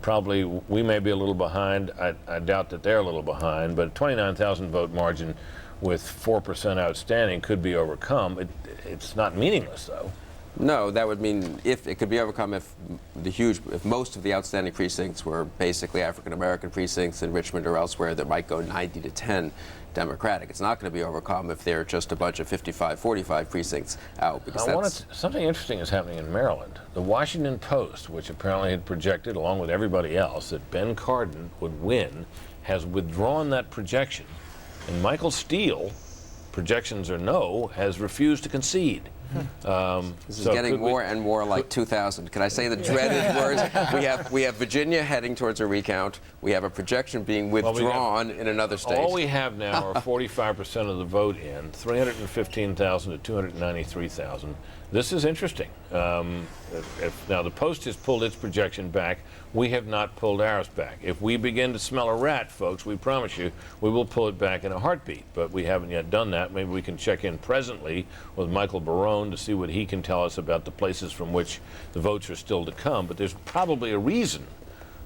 Probably we may be a little behind. I doubt that they're a little behind, but a 29,000 vote margin with 4% outstanding could be overcome. It's not meaningless, though. No, that would mean if it could be overcome if most of the outstanding precincts were basically African American precincts in Richmond or elsewhere that might go 90 to 10 Democratic. It's not going to be overcome if they're just a bunch of 55-45 precincts out. Because something interesting is happening in Maryland. The Washington Post, which apparently had projected, along with everybody else, that Ben Cardin would win, has withdrawn that projection. And Michael Steele, projections or no, has refused to concede. This is getting more and more like 2000. Can I say the dreaded words? We have Virginia heading towards a recount. We have a projection being withdrawn in another state. All we have now are 45% of the vote in, 315,000 to 293,000. This is interesting. Now the Post has pulled its projection back. We have not pulled ours back. If we begin to smell a rat, folks, we promise you, we will pull it back in a heartbeat. But we haven't yet done that. Maybe we can check in presently with Michael Barone to see what he can tell us about the places from which the votes are still to come. But there's probably a reason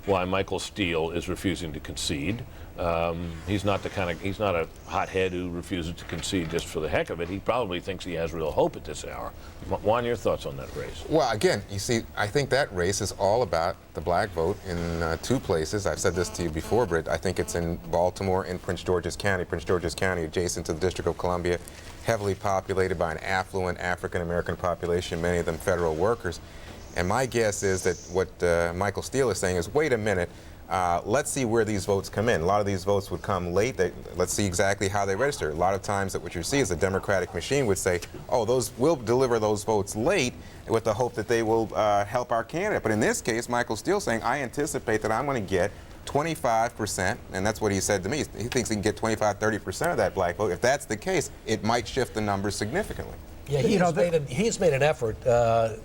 why Michael Steele is refusing to concede. He's not a hothead who refuses to concede just for the heck of it. He probably thinks he has real hope at this hour. Juan, your thoughts on that race? Well, again, you see, I think that race is all about the black vote in two places. I've said this to you before, Britt. I think it's in Baltimore and Prince George's County. Prince George's County, adjacent to the District of Columbia, heavily populated by an affluent African-American population, many of them federal workers. And my guess is that what Michael Steele is saying is, wait a minute, let's see where these votes come in. A lot of these votes would come late. Let's see exactly how they register. A lot of times that what you see is the Democratic machine would say, oh, we'll deliver those votes late with the hope that they will help our candidate. But in this case, Michael Steele saying, I anticipate that I'm going to get 25%, and that's what he said to me. He thinks he can get 25-30% of that black vote. If that's the case, it might shift the numbers significantly. Yeah, he's made an effort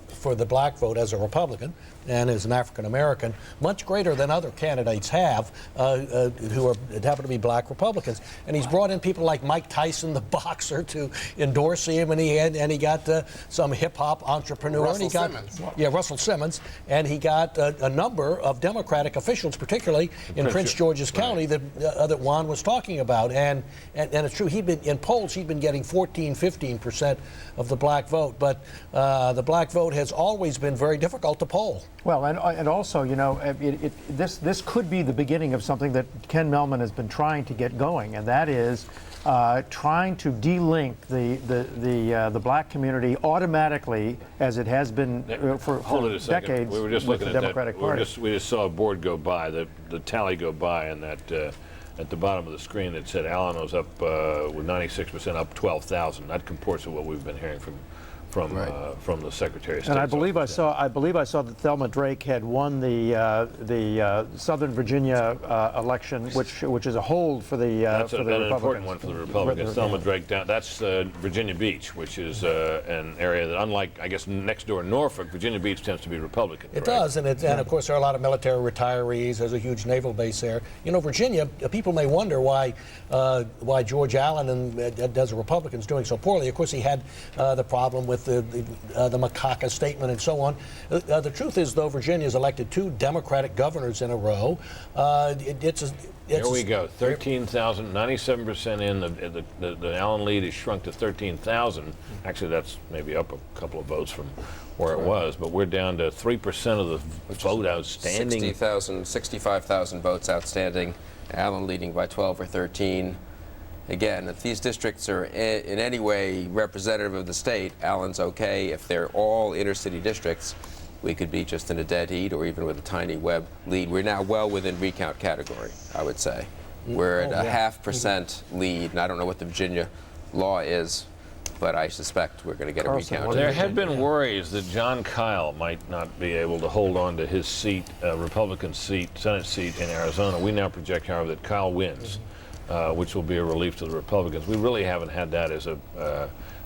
for the black vote as a Republican and as an African American, much greater than other candidates have who happen to be black Republicans. And he's brought in people like Mike Tyson, the boxer, to endorse him, and he got some hip hop entrepreneur. Russell Simmons. Yeah, Russell Simmons, and he got a number of Democratic officials, particularly in Prince George's County, that Juan was talking about. And it's true. In polls he'd been getting 14-15% of the black vote, but the black vote has always been very difficult to poll. Well, and also, you know, this could be the beginning of something that Ken Mehlman has been trying to get going, and that is trying to de-link the black community automatically, as it has been for decades. We were just looking at the Democratic Party. We just saw a board go by, the tally go by, and that at the bottom of the screen it said Allen was up with 96%, up 12,000. That comports with what we've been hearing from the Secretary of State. And I believe I saw that Thelma Drake had won the Southern Virginia election, which is a hold for the That's for an important one for the Republicans. Thelma Drake down. That's Virginia Beach, which is an area that, unlike I guess next door Norfolk, Virginia Beach tends to be Republican. It does, and of course there are a lot of military retirees. There's a huge naval base there. You know, Virginia. People may wonder why George Allen does the Republicans doing so poorly. Of course, he had the problem with the Macaca statement and so on. The truth is, though, Virginia's elected 2 Democratic governors in a row. Here we go, 13,000, 97% in. The Allen lead has shrunk to 13,000. Actually, that's maybe up a couple of votes from where it was, but we're down to 3% of the vote outstanding. 65,000 votes outstanding. Allen leading by 12 or 13. Again, if these districts are in any way representative of the state, Allen's okay. If they're all inner city districts, we could be just in a dead heat or even with a tiny web lead. We're now well within recount category, I would say. We're at a 0.5% lead, and I don't know what the Virginia law is, but I suspect we're going to get a recount. There had been worries that John Kyle might not be able to hold on to his seat, Republican seat, Senate seat in Arizona. We now project, however, that Kyle wins, which will be a relief to the Republicans. We really haven't had that as a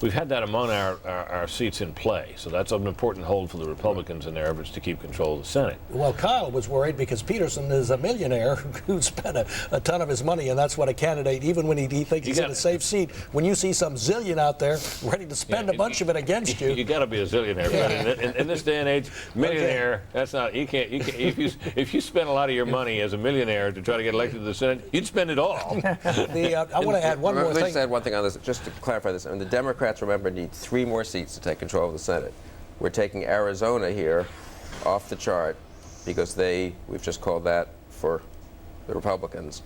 we've had that among our seats in play, so that's an important hold for the Republicans in their efforts to keep control of the Senate. Well, Kyle was worried because Peterson is a millionaire who spent a ton of his money, and that's what a candidate, even when he thinks he's in a safe seat, when you see some zillion out there ready to spend a bunch of it against you. You got to be a zillionaire. In this day and age, millionaire, that's not, you can't, if you spend a lot of your money as a millionaire to try to get elected to the Senate, you'd spend it all. I want to add one more thing. Let's add one thing on this, just to clarify this. I mean, the Democrats, remember, need 3 more seats to take control of the Senate. We're taking Arizona here off the chart because we've just called that for the Republicans.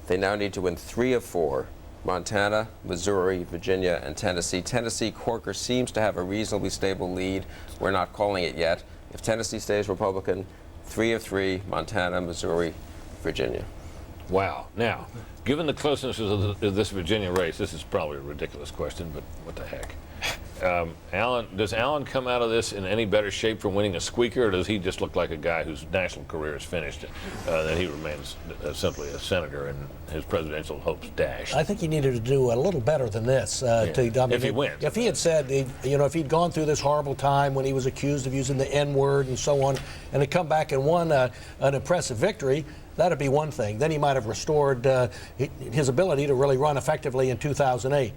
They now need to win 3 of 4, Montana, Missouri, Virginia, and Tennessee. Tennessee, Corker seems to have a reasonably stable lead. We're not calling it yet. If Tennessee stays Republican, 3 of 3, Montana, Missouri, Virginia. Wow. Now, given the closeness of this Virginia race, this is probably a ridiculous question, but what the heck? Does Alan come out of this in any better shape for winning a squeaker, or does he just look like a guy whose national career is finished, that he remains simply a senator and his presidential hopes dashed? I think he needed to do a little better than this. If he wins. If he had said, if he'd gone through this horrible time when he was accused of using the N-word and so on, and had come back and won an impressive victory, that'd be one thing. Then he might have restored his ability to really run effectively in 2008.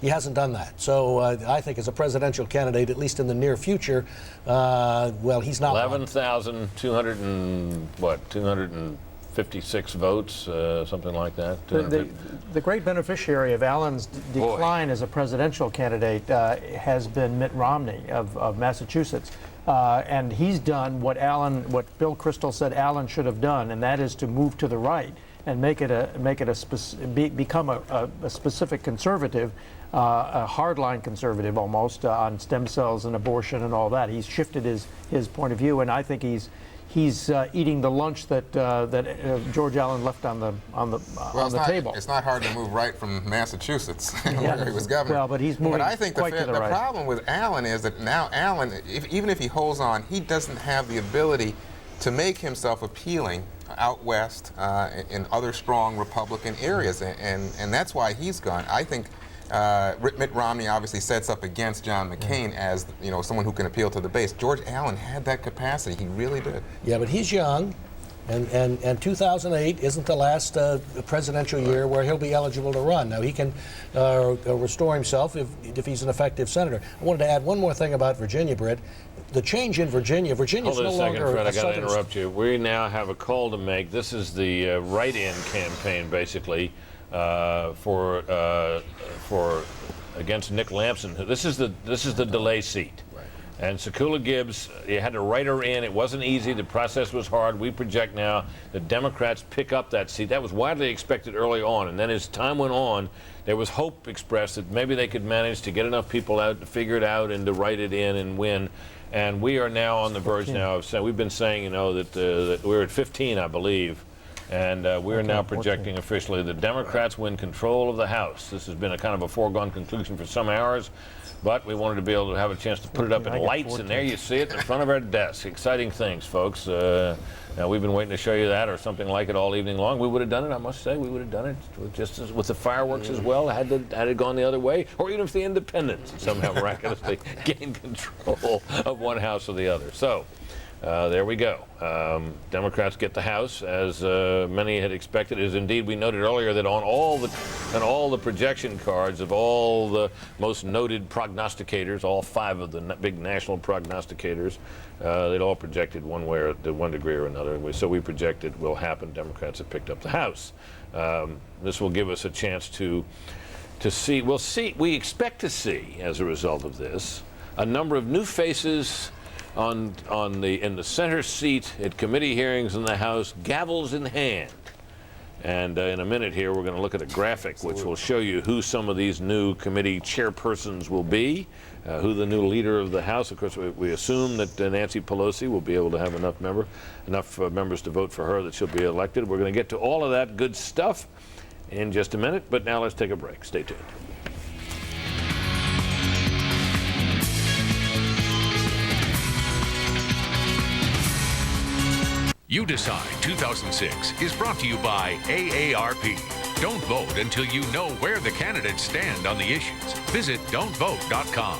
He hasn't done that. So I think as a presidential candidate, at least in the near future, well, he's not. 256 votes, something like that. The great beneficiary of Allen's decline as a presidential candidate has been Mitt Romney of Massachusetts. And he's done what Bill Kristol said Allen should have done, and that is to move to the right and become a specific conservative, a hardline conservative almost on stem cells and abortion and all that. He's shifted his point of view, and I think he's eating the lunch that George Allen left on the table. It's not hard to move right from Massachusetts, where he was governor. Well, but he's moving I think quite to the right. The problem with Allen is that now Allen, even if he holds on, he doesn't have the ability to make himself appealing out west in other strong Republican areas, and that's why he's gone. I think Mitt Romney obviously sets up against John McCain as someone who can appeal to the base. George Allen had that capacity. He really did. Yeah, but he's young, and 2008 isn't the last presidential year where he'll be eligible to run. Now he can restore himself if he's an effective senator. I wanted to add one more thing about Virginia, Britt. The change in Virginia. Virginia's no longer. Hold on a second, Fred. I got to interrupt you. We now have a call to make. This is the write-in campaign, basically, for against Nick Lampson. This is the delay seat. Right. And Sekula Gibbs, you had to write her in. It wasn't easy. The process was hard. We project now the Democrats pick up that seat. That was widely expected early on, and then as time went on, there was hope expressed that maybe they could manage to get enough people out to figure it out and to write it in and win. And we are now on the verge now of saying, we've been saying, that we're at 15, I believe, and we're now projecting officially the Democrats win control of the House. This has been a kind of a foregone conclusion for some hours, but we wanted to be able to have a chance to put it up in lights, and there you see it in front of our desk. Exciting things, folks. Now, we've been waiting to show you that or something like it all evening long. We would have done it, I must say. We would have done it just with the fireworks as well. Had it gone the other way, or even if the independents somehow miraculously gained control of one house or the other. So there we go. Democrats get the House, as many had expected. As indeed we noted earlier that on all the projection cards of all the most noted prognosticators, all 5 of the big national prognosticators, they'd all projected one way or to one degree or another. So we projected will happen. Democrats have picked up the House. This will give us a chance to see. We expect to see, as a result of this, a number of new faces in the center seat at committee hearings in the House, gavels in hand. And in a minute here, we're going to look at a graphic which will show you who some of these new committee chairpersons will be, who the new leader of the House. Of course, we assume that Nancy Pelosi will be able to have enough members to vote for her that she'll be elected. We're going to get to all of that good stuff in just a minute, but now let's take a break. Stay tuned. You Decide 2006 is brought to you by AARP. Don't vote until you know where the candidates stand on the issues. Visit don'tvote.com.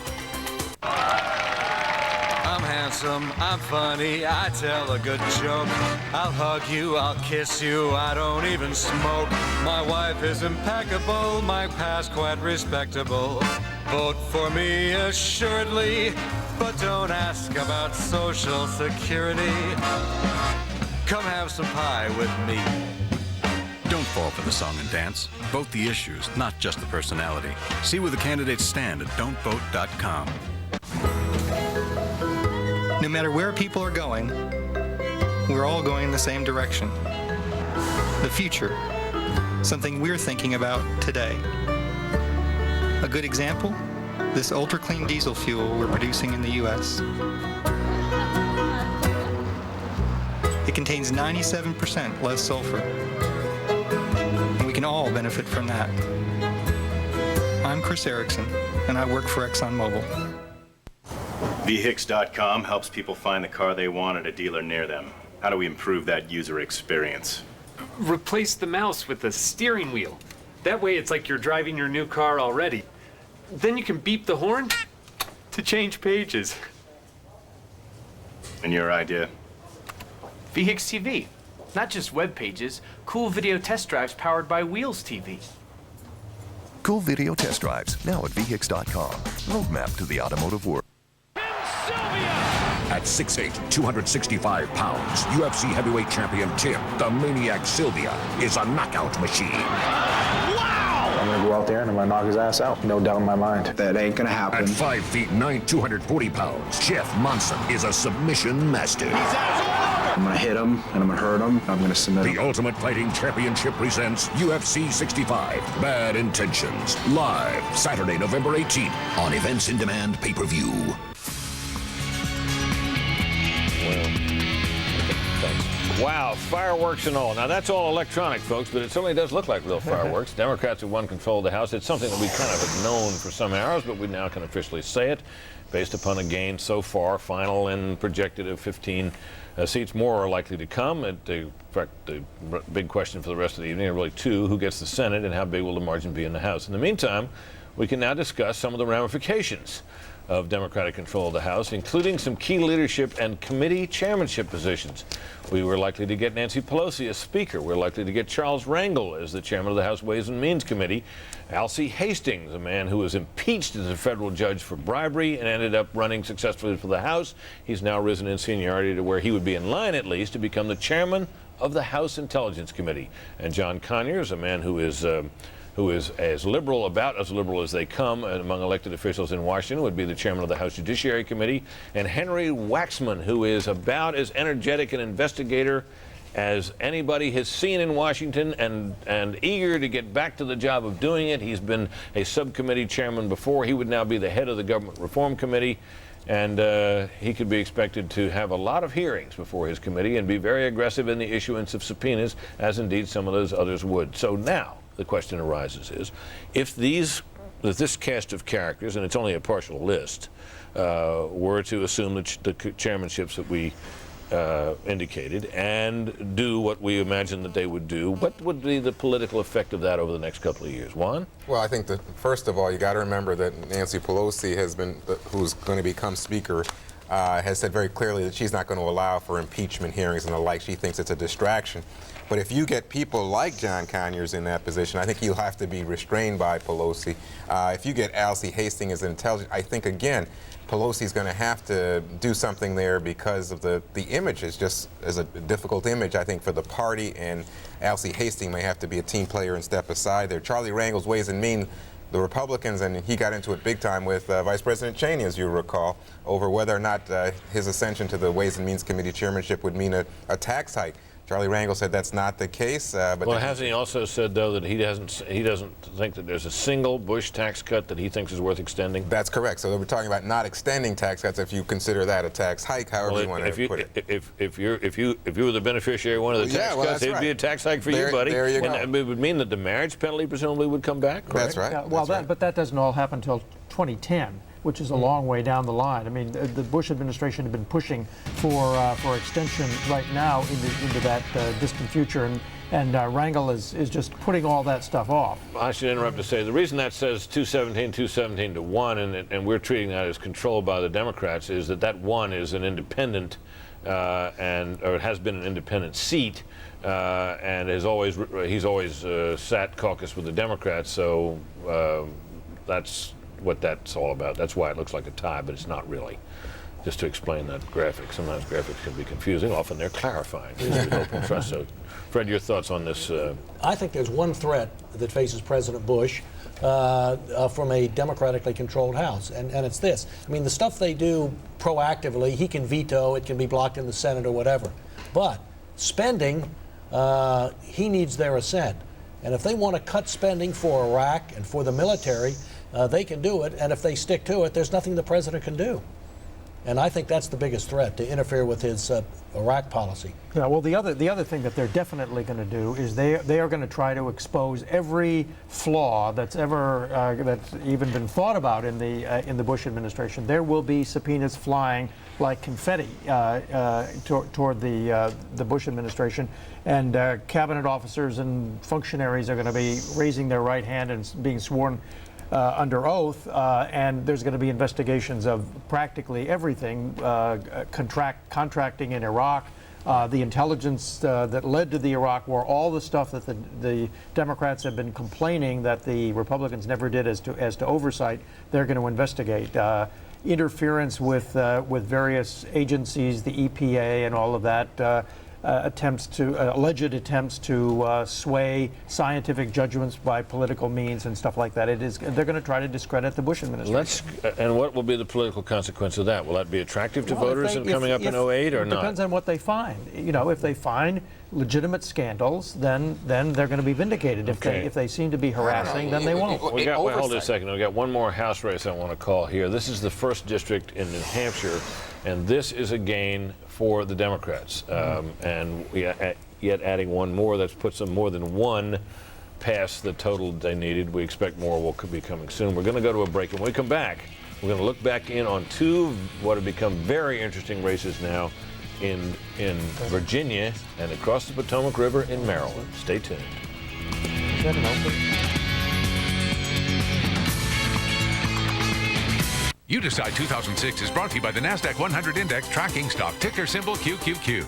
I'm handsome, I'm funny, I tell a good joke. I'll hug you, I'll kiss you, I don't even smoke. My wife is impeccable, my past quite respectable. Vote for me assuredly, but don't ask about Social Security. Come have some pie with me. Don't fall for the song and dance. Vote the issues, not just the personality. See where the candidates stand at don'tvote.com. No matter where people are going, we're all going in the same direction. The future, something we're thinking about today. A good example, this ultra-clean diesel fuel we're producing in the U.S. It contains 97% less sulfur, and we can all benefit from that. I'm Chris Erickson, and I work for ExxonMobil. VHIX.com helps people find the car they want at a dealer near them. How do we improve that user experience? Replace the mouse with the steering wheel. That way it's like you're driving your new car already. Then you can beep the horn to change pages. And your idea? VHIX TV. Not just web pages, cool video test drives powered by Wheels TV. Cool video test drives, now at VHIX.com. Roadmap to the automotive world. At 6'8", 265 pounds, UFC heavyweight champion Tim, the Maniac Sylvia, is a knockout machine. I'm gonna go out there and I'm gonna knock his ass out. No doubt in my mind. That ain't gonna happen. At 5'9", 240 pounds, Jeff Monson is a submission master. I'm gonna hit him and I'm gonna hurt him. I'm gonna submit him. The Ultimate Fighting Championship presents UFC 65, Bad Intentions, live Saturday, November 18th on Events in Demand pay-per-view. Wow, fireworks and all. Now, that's all electronic, folks, but it certainly does look like real fireworks. Democrats have won control of the House. It's something that we kind of have known for some hours, but we now can officially say it based upon a gain so far, final and projected of 15 seats. More are likely to come. In fact, the big question for the rest of the evening are really two: who gets the Senate and how big will the margin be in the House? In the meantime, we can now discuss some of the ramifications of Democratic control of the House, including some key leadership and committee chairmanship positions. We were likely to get Nancy Pelosi as Speaker. We're likely to get Charles Rangel as the chairman of the House Ways and Means Committee. Alcee Hastings, a man who was impeached as a federal judge for bribery and ended up running successfully for the House. He's now risen in seniority to where he would be in line, at least, to become the chairman of the House Intelligence Committee. And John Conyers, a man who is as liberal, about as liberal as they come among elected officials in Washington, would be the chairman of the House Judiciary Committee. And Henry Waxman, who is about as energetic an investigator as anybody has seen in Washington and eager to get back to the job of doing it. He's been a subcommittee chairman before. He would now be the head of the Government Reform Committee. And he could be expected to have a lot of hearings before his committee and be very aggressive in the issuance of subpoenas, as indeed some of those others would. So now the question arises is, if this cast of characters, and it's only a partial list, were to assume the chairmanships that we indicated and do what we imagine that they would do, what would be the political effect of that over the next couple of years? Juan? Well, I think that, first of all, you got to remember that Nancy Pelosi has been, who's going to become Speaker, has said very clearly that she's not going to allow for impeachment hearings and the like. She thinks it's a distraction. But if you get people like John Conyers in that position, I think he'll have to be restrained by Pelosi. If you get Alcee Hastings as intelligent, I think, again, Pelosi's going to have to do something there because of the image is just as a difficult image, I think, for the party, and Alcee Hastings may have to be a team player and step aside there. Charlie Rangel's Ways and Means, the Republicans, and he got into it big time with Vice President Cheney, as you recall, over whether or not his ascension to the Ways and Means Committee chairmanship would mean a tax hike. Charlie Rangel said that's not the case. But well, hasn't he also said, though, that he doesn't think that there's a single Bush tax cut that he thinks is worth extending? That's correct. So we're talking about not extending tax cuts if you consider that a tax hike, however you want to put it. If you were the beneficiary of one of the tax cuts, it would be a tax hike for you, buddy. There you go. And it would mean that the marriage penalty presumably would come back, correct? That's right. Yeah, well, but that doesn't all happen until 2010. Which is a long way down the line. I mean, the Bush administration had been pushing for extension right now into that distant future, and Rangel is just putting all that stuff off. I should interrupt to say the reason that says 217 to 1, and we're treating that as controlled by the Democrats, is that one is an independent or it has been an independent seat, and he's always sat caucus with the Democrats. So that's what that's all about. That's why it looks like a tie, but it's not really. Just to explain that graphic. Sometimes graphics can be confusing. Often they're clarifying. So, Fred, your thoughts on this? I think there's one threat that faces President Bush from a democratically controlled House, and it's this. I mean, the stuff they do proactively, he can veto, it can be blocked in the Senate or whatever. But spending, he needs their assent. And if they want to cut spending for Iraq and for the military, they can do it, and if they stick to it, there's nothing the president can do. And I think that's the biggest threat, to interfere with his Iraq policy. Yeah, well, the other thing that they're definitely going to do is they are going to try to expose every flaw that's ever that's even been thought about in the Bush administration. There will be subpoenas flying like confetti toward the Bush administration, and cabinet officers and functionaries are going to be raising their right hand and being sworn under oath, and there's going to be investigations of practically everything, contracting in Iraq, the intelligence that led to the Iraq War, all the stuff that the Democrats have been complaining that the Republicans never did as to oversight. They're going to investigate. Interference with various agencies, the EPA and all of that, alleged attempts to sway scientific judgments by political means and stuff like that. They're going to try to discredit the Bush administration. And what will be the political consequence of that? Will that be attractive to voters coming up in 08 or not? It depends on what they find. You know, if they find legitimate scandals, then they're going to be vindicated. If they seem to be harassing, then they won't. Hold it a second. We got one more House race I want to call here. This is the 1st district in New Hampshire, and this is a gain for the Democrats. And yet adding one more, that puts them more than one past the total they needed. We expect more will be coming soon. We're going to go to a break. And when we come back, we're going to look back in on two what have become very interesting races now in Virginia and across the Potomac River in Maryland. Stay tuned. You Decide 2006 is brought to you by the NASDAQ 100 Index Tracking Stock, ticker symbol QQQ.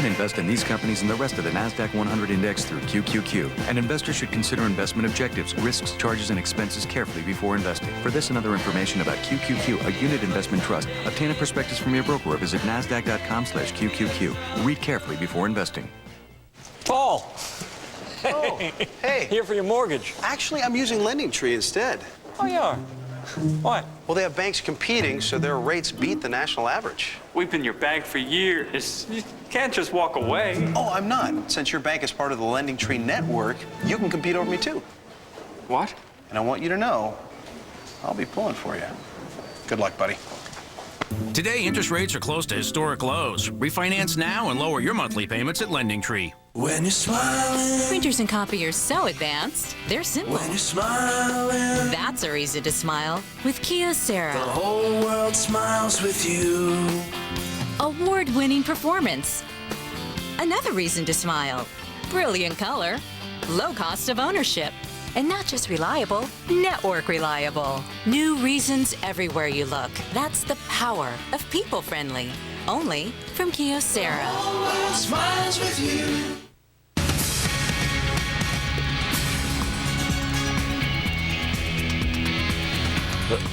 Invest in these companies and the rest of the NASDAQ 100 Index through QQQ. And investors should consider investment objectives, risks, charges, and expenses carefully before investing. For this and other information about QQQ, a unit investment trust, obtain a prospectus from your broker or visit NASDAQ.com/QQQ. Read carefully before investing. Paul! Oh, hey. Here for your mortgage. Actually, I'm using LendingTree instead. Oh, you are? Why? Well, they have banks competing, so their rates beat the national average. We've been your bank for years. You can't just walk away. Oh, I'm not. Since your bank is part of the LendingTree network, you can compete over me, too. What? And I want you to know, I'll be pulling for you. Good luck, buddy. Today, interest rates are close to historic lows. Refinance now and lower your monthly payments at LendingTree. When you're smiling. Printers and copiers so advanced, they're simple. When you're smiling. That's a reason to smile with Kyocera. The whole world smiles with you. Award-winning performance. Another reason to smile. Brilliant color. low cost of ownership, and not just reliable, network reliable. New reasons everywhere you look. That's the power of people-friendly. Only from Kyocera. Smiles with you.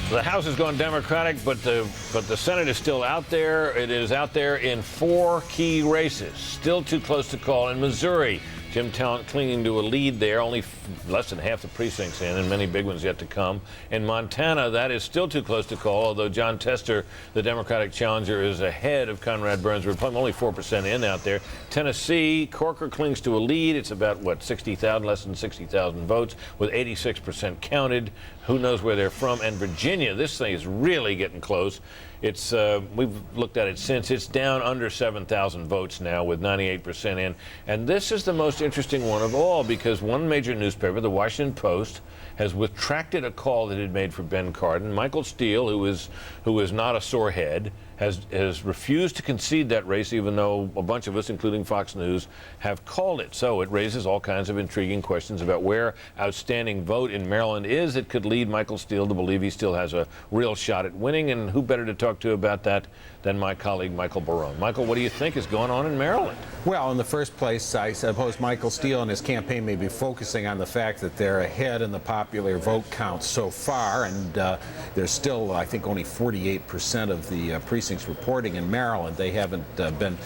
The House has gone Democratic, but the Senate is still out there. It is out there in 4 key races. Still too close to call. In Missouri, Jim Talent clinging to a lead there, only less than half the precincts in, and many big ones yet to come. In Montana, that is still too close to call, although John Tester, the Democratic challenger, is ahead of Conrad Burns. We're only 4% in out there. Tennessee, Corker clings to a lead. It's about, what, 60,000, less than 60,000 votes, with 86% counted. Who knows where they're from? And Virginia, this thing is really getting close. It's we've looked at it since. It's down under 7,000 votes now with 98% in. And this is the most interesting one of all because one major newspaper, the Washington Post, has retracted a call that it made for Ben Cardin. Michael Steele, who is not a sore head, has refused to concede that race, even though a bunch of us, including Fox News, have called it. So it raises all kinds of intriguing questions about where outstanding vote in Maryland is. It could lead Michael Steele to believe he still has a real shot at winning. And who better to talk to about that than my colleague, Michael Barone. Michael, what do you think is going on in Maryland? Well, in the first place, I suppose Michael Steele and his campaign may be focusing on the fact that they're ahead in the popular vote count so far, and there's still, I think, only 48% of the precincts reporting in Maryland. They haven't been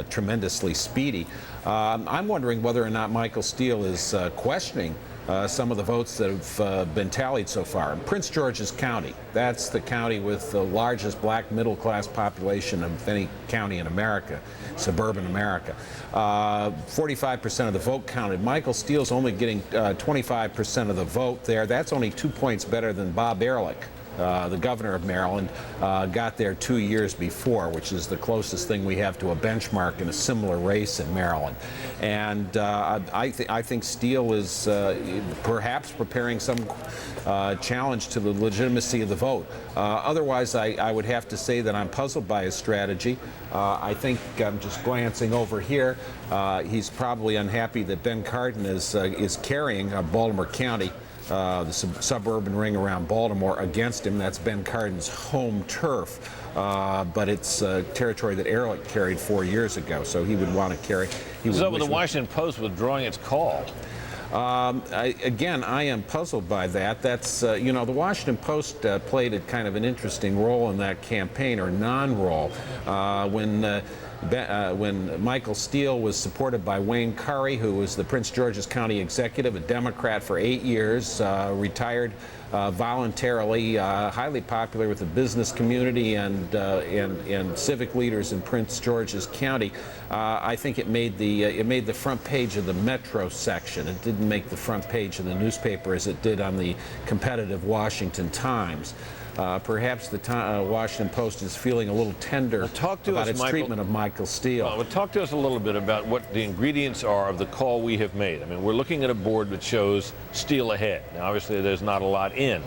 tremendously speedy. I'm wondering whether or not Michael Steele is questioning some of the votes that have been tallied so far. In Prince George's County, that's the county with the largest black middle-class population of any county in America, suburban America. 45% of the vote counted. Michael Steele's only getting 25% of the vote there. That's only 2 points better than Bob Ehrlich, the governor of Maryland, got there 2 years before, which is the closest thing we have to a benchmark in a similar race in Maryland. And I think Steele is perhaps preparing some challenge to the legitimacy of the vote. Otherwise, I would have to say that I'm puzzled by his strategy. I think I'm just glancing over here. He's probably unhappy that Ben Cardin is carrying Baltimore County, the suburban ring around Baltimore, against him. That's Ben Cardin's home turf, but it's territory that Ehrlich carried 4 years ago, so he would want to carry. So with the Washington Post withdrawing its call? Again, I am puzzled by that. That's, you know, the Washington Post played a kind of an interesting role in that campaign, or non-role, when Michael Steele was supported by Wayne Curry, who was the Prince George's County executive, a Democrat for 8 years, retired voluntarily, highly popular with the business community and civic leaders in Prince George's County. I think it made the front page of the Metro section. It didn't make the front page of the newspaper as it did on the competitive Washington Times. Perhaps the Washington Post is feeling a little tender about its treatment of Michael Steele. Well, talk to us a little bit about what the ingredients are of the call we have made. I mean, we're looking at a board that shows Steele ahead. Now, obviously, there's not a lot in.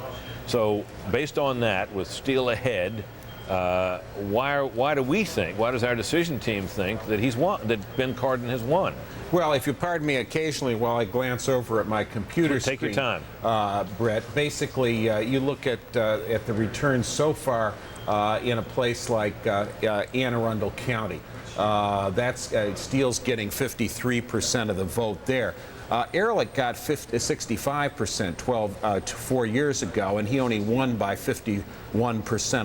So, based on that, with Steele ahead, why do we think? Why does our decision team think that he's won? That Ben Cardin has won? Well, if you pardon me occasionally while I glance over at my computer screen. Take your time. Brett, basically, you look at the returns so far in a place like Anne Arundel County. That's Steele's getting 53% of the vote there. Ehrlich got 65% 4 years ago, and he only won by 51%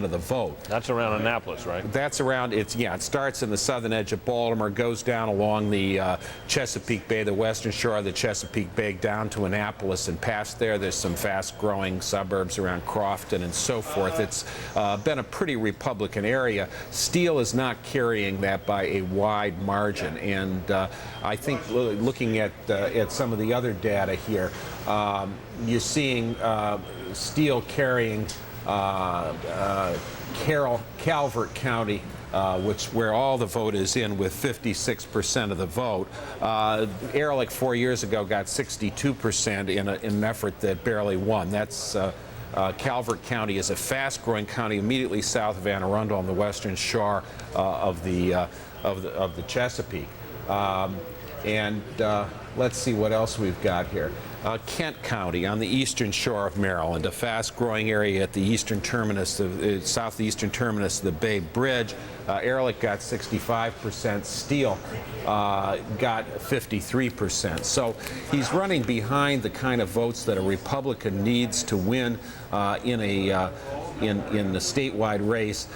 of the vote. That's around Annapolis, right? That's around, it starts in the southern edge of Baltimore, goes down along the Chesapeake Bay, the western shore of the Chesapeake Bay, down to Annapolis, and past there, there's some fast-growing suburbs around Crofton and so forth. It's been a pretty Republican area. Steele is not carrying that by a wide margin, and I think looking at some of the other data here, you're seeing Steele carrying Calvert County, where all the vote is in, with 56% of the vote. Ehrlich 4 years ago got 62% in an effort that barely won. That's Calvert County is a fast-growing county immediately south of Anne Arundel on the western shore of the Chesapeake. let's see what else we've got here. Kent County on the eastern shore of Maryland, a fast-growing area at the eastern terminus, southeastern terminus of the Bay Bridge. Ehrlich got 65%. Steele got 53%. So he's running behind the kind of votes that a Republican needs to win in the statewide race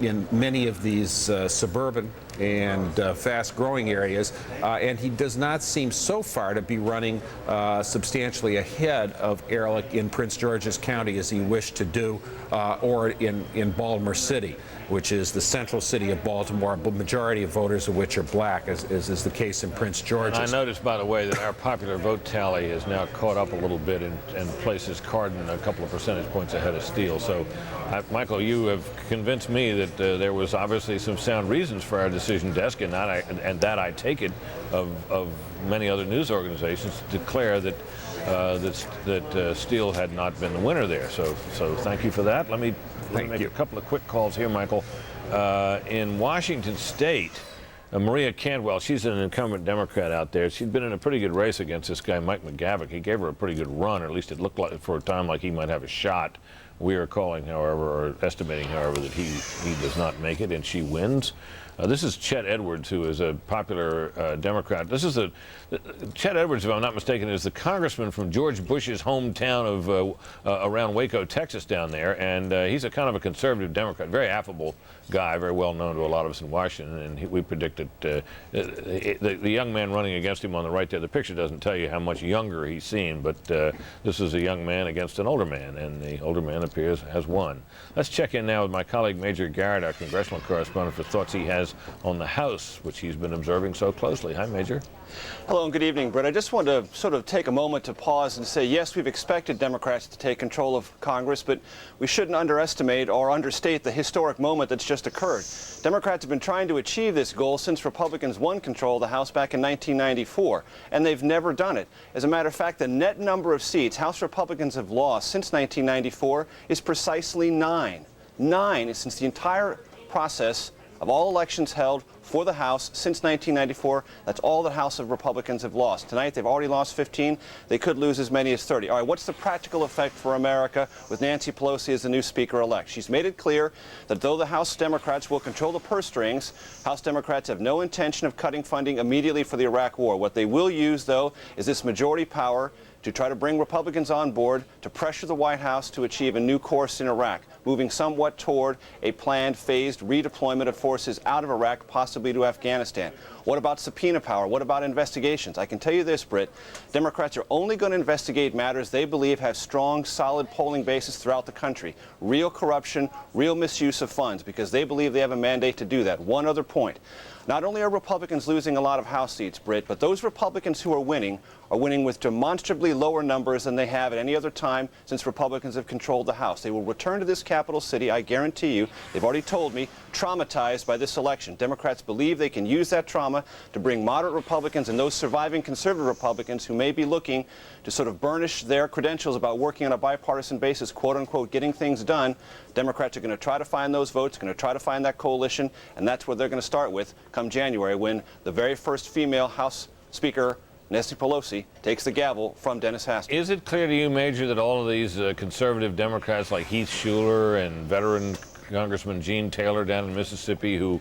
in many of these suburban and fast-growing areas, and he does not seem so far to be running substantially ahead of Ehrlich in Prince George's County as he wished to do, or in Baltimore City, which is the central city of Baltimore, the majority of voters of which are black, as is the case in Prince George's. And I noticed, by the way, that our popular vote tally has now caught up a little bit and places Cardin a couple of percentage points ahead of Steele. So, Michael, you have convinced me that there was obviously some sound reasons for our decision desk, and that I take it of many other news organizations to declare that Steele had not been the winner there. So thank you for that. Let me make a couple of quick calls here, Michael. In Washington State, Maria Cantwell, she's an incumbent Democrat out there. She'd been in a pretty good race against this guy, Mike McGavick. He gave her a pretty good run, or at least it looked like for a time like he might have a shot. We are calling, however, or estimating, however, that he does not make it, and she wins. This is Chet Edwards, who is a popular Democrat. Chet Edwards, if I'm not mistaken, is the congressman from George Bush's hometown of around Waco, Texas, down there, and he's a kind of a conservative Democrat, very affable guy, very well known to a lot of us in Washington, and we predicted the young man running against him on the right there. The picture doesn't tell you how much younger he's seen, but this is a young man against an older man, and the older man appears has won. Let's check in now with my colleague Major Garrett, our congressional correspondent, for thoughts he has on the House, which he's been observing so closely. Hi, Major. Hello and good evening, Brett. I just wanted to sort of take a moment to pause and say, yes, we've expected Democrats to take control of Congress, but we shouldn't underestimate or understate the historic moment that's just occurred. Democrats have been trying to achieve this goal since Republicans won control of the House back in 1994, and they've never done it. As a matter of fact, the net number of seats House Republicans have lost since 1994 is precisely 9. 9 since the entire process of all elections held for the House since 1994. That's all the House of Republicans have lost. Tonight, they've already lost 15. They could lose as many as 30. All right, what's the practical effect for America with Nancy Pelosi as the new Speaker-elect? She's made it clear that though the House Democrats will control the purse strings, House Democrats have no intention of cutting funding immediately for the Iraq War. What they will use, though, is this majority power to try to bring Republicans on board to pressure the White House to achieve a new course in Iraq, moving somewhat toward a planned phased redeployment of forces out of Iraq, possibly to Afghanistan. What about subpoena power? What about investigations? I can tell you this, Britt, Democrats are only going to investigate matters they believe have strong, solid polling bases throughout the country. Real corruption, real misuse of funds, because they believe they have a mandate to do that. One other point. Not only are Republicans losing a lot of House seats, Britt, but those Republicans who are winning with demonstrably lower numbers than they have at any other time since Republicans have controlled the House. They will return to this capital city, I guarantee you, they've already told me, traumatized by this election. Democrats believe they can use that trauma to bring moderate Republicans and those surviving conservative Republicans who may be looking to sort of burnish their credentials about working on a bipartisan basis, quote unquote, getting things done. Democrats are going to try to find those votes, going to try to find that coalition, and that's what they're going to start with come January when the very first female House Speaker, Nancy Pelosi, takes the gavel from Dennis Hastert. Is it clear to you, Major, that all of these conservative Democrats like Heath Shuler and veteran Congressman Gene Taylor down in Mississippi, who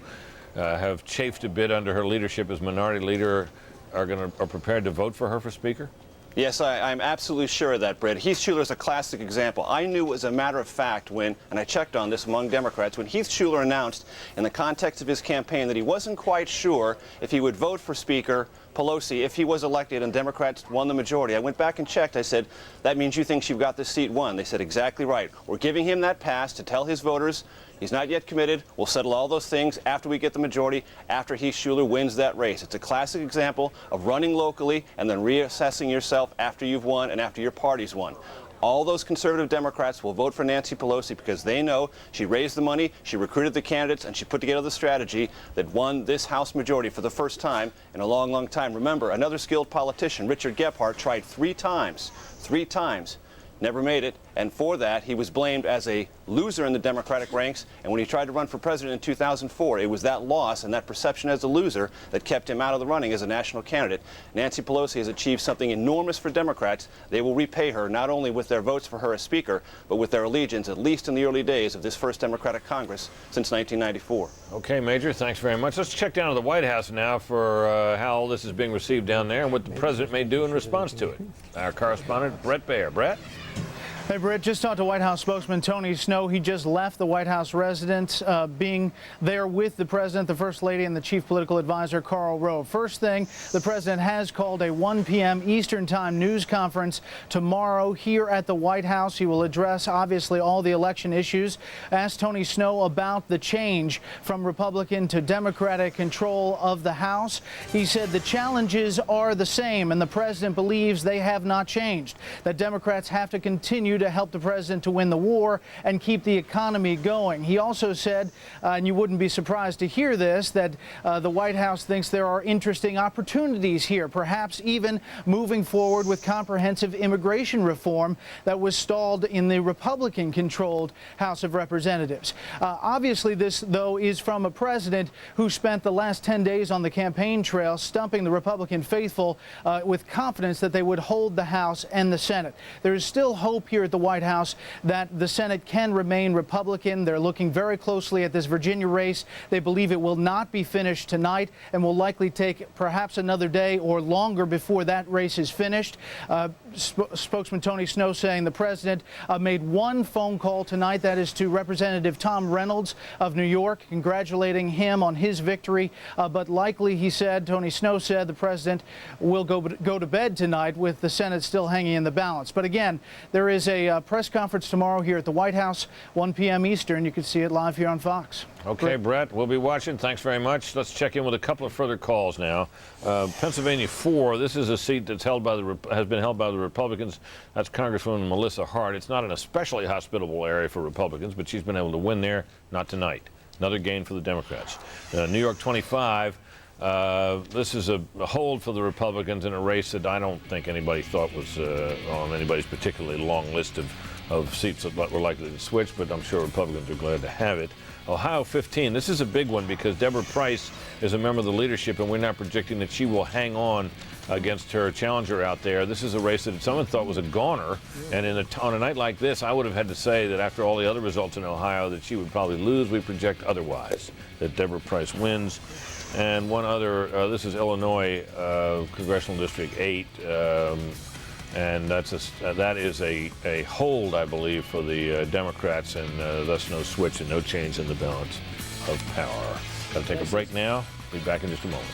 have chafed a bit under her leadership as minority leader, are prepared to vote for her for Speaker? Yes, I'm absolutely sure of that, Brett. Heath Shuler is a classic example. I knew as a matter of fact when, and I checked on this among Democrats, when Heath Shuler announced in the context of his campaign that he wasn't quite sure if he would vote for Speaker Pelosi if he was elected and Democrats won the majority. I went back and checked. I said, that means you think you've got this seat won. They said, exactly right. We're giving him that pass to tell his voters he's not yet committed. We'll settle all those things after we get the majority, after Heath Shuler wins that race. It's a classic example of running locally and then reassessing yourself after you've won and after your party's won. All those conservative Democrats will vote for Nancy Pelosi because they know she raised the money, she recruited the candidates, and she put together the strategy that won this House majority for the first time in a long, long time. Remember, another skilled politician, Richard Gephardt, tried three times never made it, and for that he was blamed as a loser in the Democratic ranks, and when he tried to run for president in 2004, it was that loss and that perception as a loser that kept him out of the running as a national candidate. Nancy Pelosi has achieved something enormous for Democrats. They will repay her not only with their votes for her as Speaker, but with their allegiance, at least in the early days of this first Democratic Congress since 1994. Okay, Major, thanks very much. Let's check down to the White House now for how all this is being received down there and what the president may do in response to it. Our correspondent, Brett Baer. Brett? Hey, Britt, just talked to White House spokesman Tony Snow. He just left the White House residence, being there with the president, the first lady, and the chief political advisor, Karl Rove. First thing, the president has called a 1 p.m. Eastern Time news conference tomorrow here at the White House. He will address, obviously, all the election issues. Asked Tony Snow about the change from Republican to Democratic control of the House. He said the challenges are the same, and the president believes they have not changed, that Democrats have to continue to help the president to win the war and keep the economy going. He also said, and you wouldn't be surprised to hear this, that the White House thinks there are interesting opportunities here, perhaps even moving forward with comprehensive immigration reform that was stalled in the Republican-controlled House of Representatives. Obviously, this, though, is from a president who spent the last 10 days on the campaign trail stumping the Republican faithful with confidence that they would hold the House and the Senate. There is still hope here at the White House that the Senate can remain Republican. They're looking very closely at this Virginia race. They believe it will not be finished tonight and will likely take perhaps another day or longer before that race is finished. Spokesman Tony Snow saying the president made one phone call tonight, that is to Representative Tom Reynolds of New York, congratulating him on his victory. But likely, he said, Tony Snow said, the president will go to bed tonight with the Senate still hanging in the balance. But again, there is a press conference tomorrow here at the White House, 1 p.m. Eastern. You can see it live here on Fox. Okay, Brett, we'll be watching. Thanks very much. Let's check in with a couple of further calls now. Pennsylvania 4, this is a seat that's has been held by the Republicans. That's Congresswoman Melissa Hart. It's not an especially hospitable area for Republicans, but she's been able to win there. Not tonight. Another gain for the Democrats. New York 25. This is a hold for the Republicans in a race that I don't think anybody thought was on anybody's particularly long list of seats that were likely to switch, but I'm sure Republicans are glad to have it. Ohio 15, this is a big one because Deborah Price is a member of the leadership, and we're not projecting that she will hang on against her challenger out there. This is a race that someone thought was a goner, and on a night like this, I would have had to say that after all the other results in Ohio that she would probably lose. We project otherwise, that Deborah Price wins. And one other, this is Illinois, Congressional District 8, and that is a hold, I believe, for the Democrats, and thus no switch and no change in the balance of power. Got to take a break now. Be back in just a moment.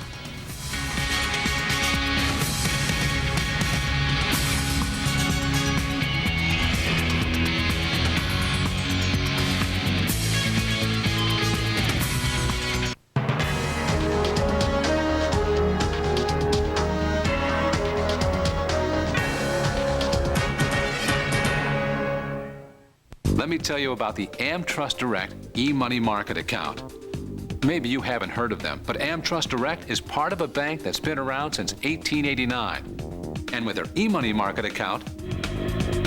Let me tell you about the AmTrust Direct e-money market account. Maybe you haven't heard of them, but AmTrust Direct is part of a bank that's been around since 1889. And with their e-money market account,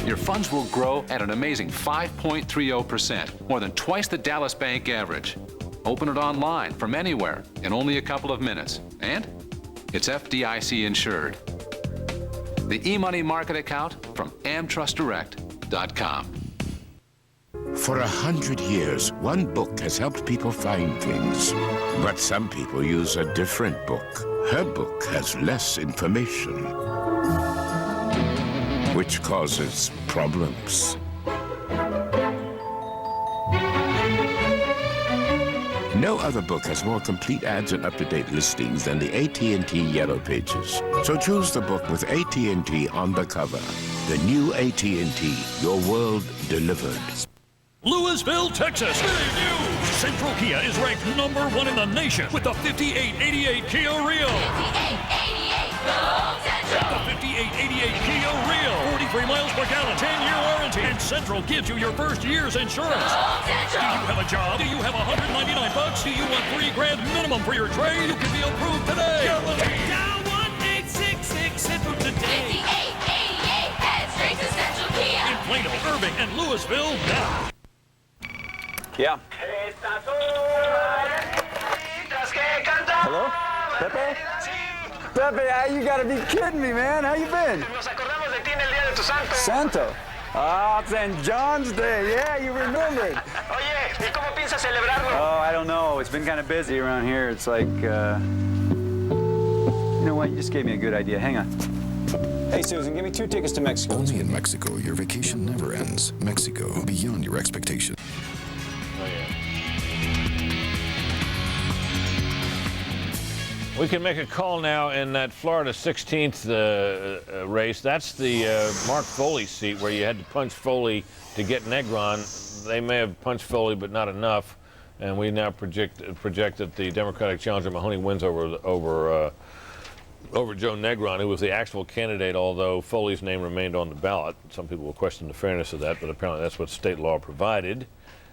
your funds will grow at an amazing 5.30%, more than twice the Dallas Bank average. Open it online from anywhere in only a couple of minutes. And it's FDIC insured. The e-money market account from AmTrustDirect.com. For 100 years, one book has helped people find things. But some people use a different book. Her book has less information, which causes problems. No other book has more complete ads and up-to-date listings than the AT&T Yellow Pages. So choose the book with AT&T on the cover. The new AT&T, your world delivered. Louisville, Texas. Big news! Central Kia is ranked #1 in the nation with the 5888 Kia Rio. 5888, go Central! The 5888 Kia Rio. 43 miles per gallon, 10-year warranty. And Central gives you your first year's insurance. Go Central! Do you have a job? Do you have $199? Do you want $3,000 minimum for your trade? You can be approved today. Dial 1-866 Central today. 5888, head straight to Central Kia. Plano, Irving, and Louisville now. Yeah. Hello? Pepe? Pepe, you gotta be kidding me, man. How you been? Santo? Ah, St. John's Day. Yeah, you remembered. Oye, ¿y cómo piensas celebrarlo? Oh, I don't know. It's been kind of busy around here. It's like, you know what? You just gave me a good idea. Hang on. Hey, Susan, give me 2 tickets to Mexico. Only in Mexico, your vacation never ends. Mexico, beyond your expectations. We can make a call now in that Florida 16th race. That's the Mark Foley seat where you had to punch Foley to get Negron. They may have punched Foley, but not enough. And we now project that the Democratic challenger Mahoney wins over Joe Negron, who was the actual candidate, although Foley's name remained on the ballot. Some people will question the fairness of that, but apparently that's what state law provided.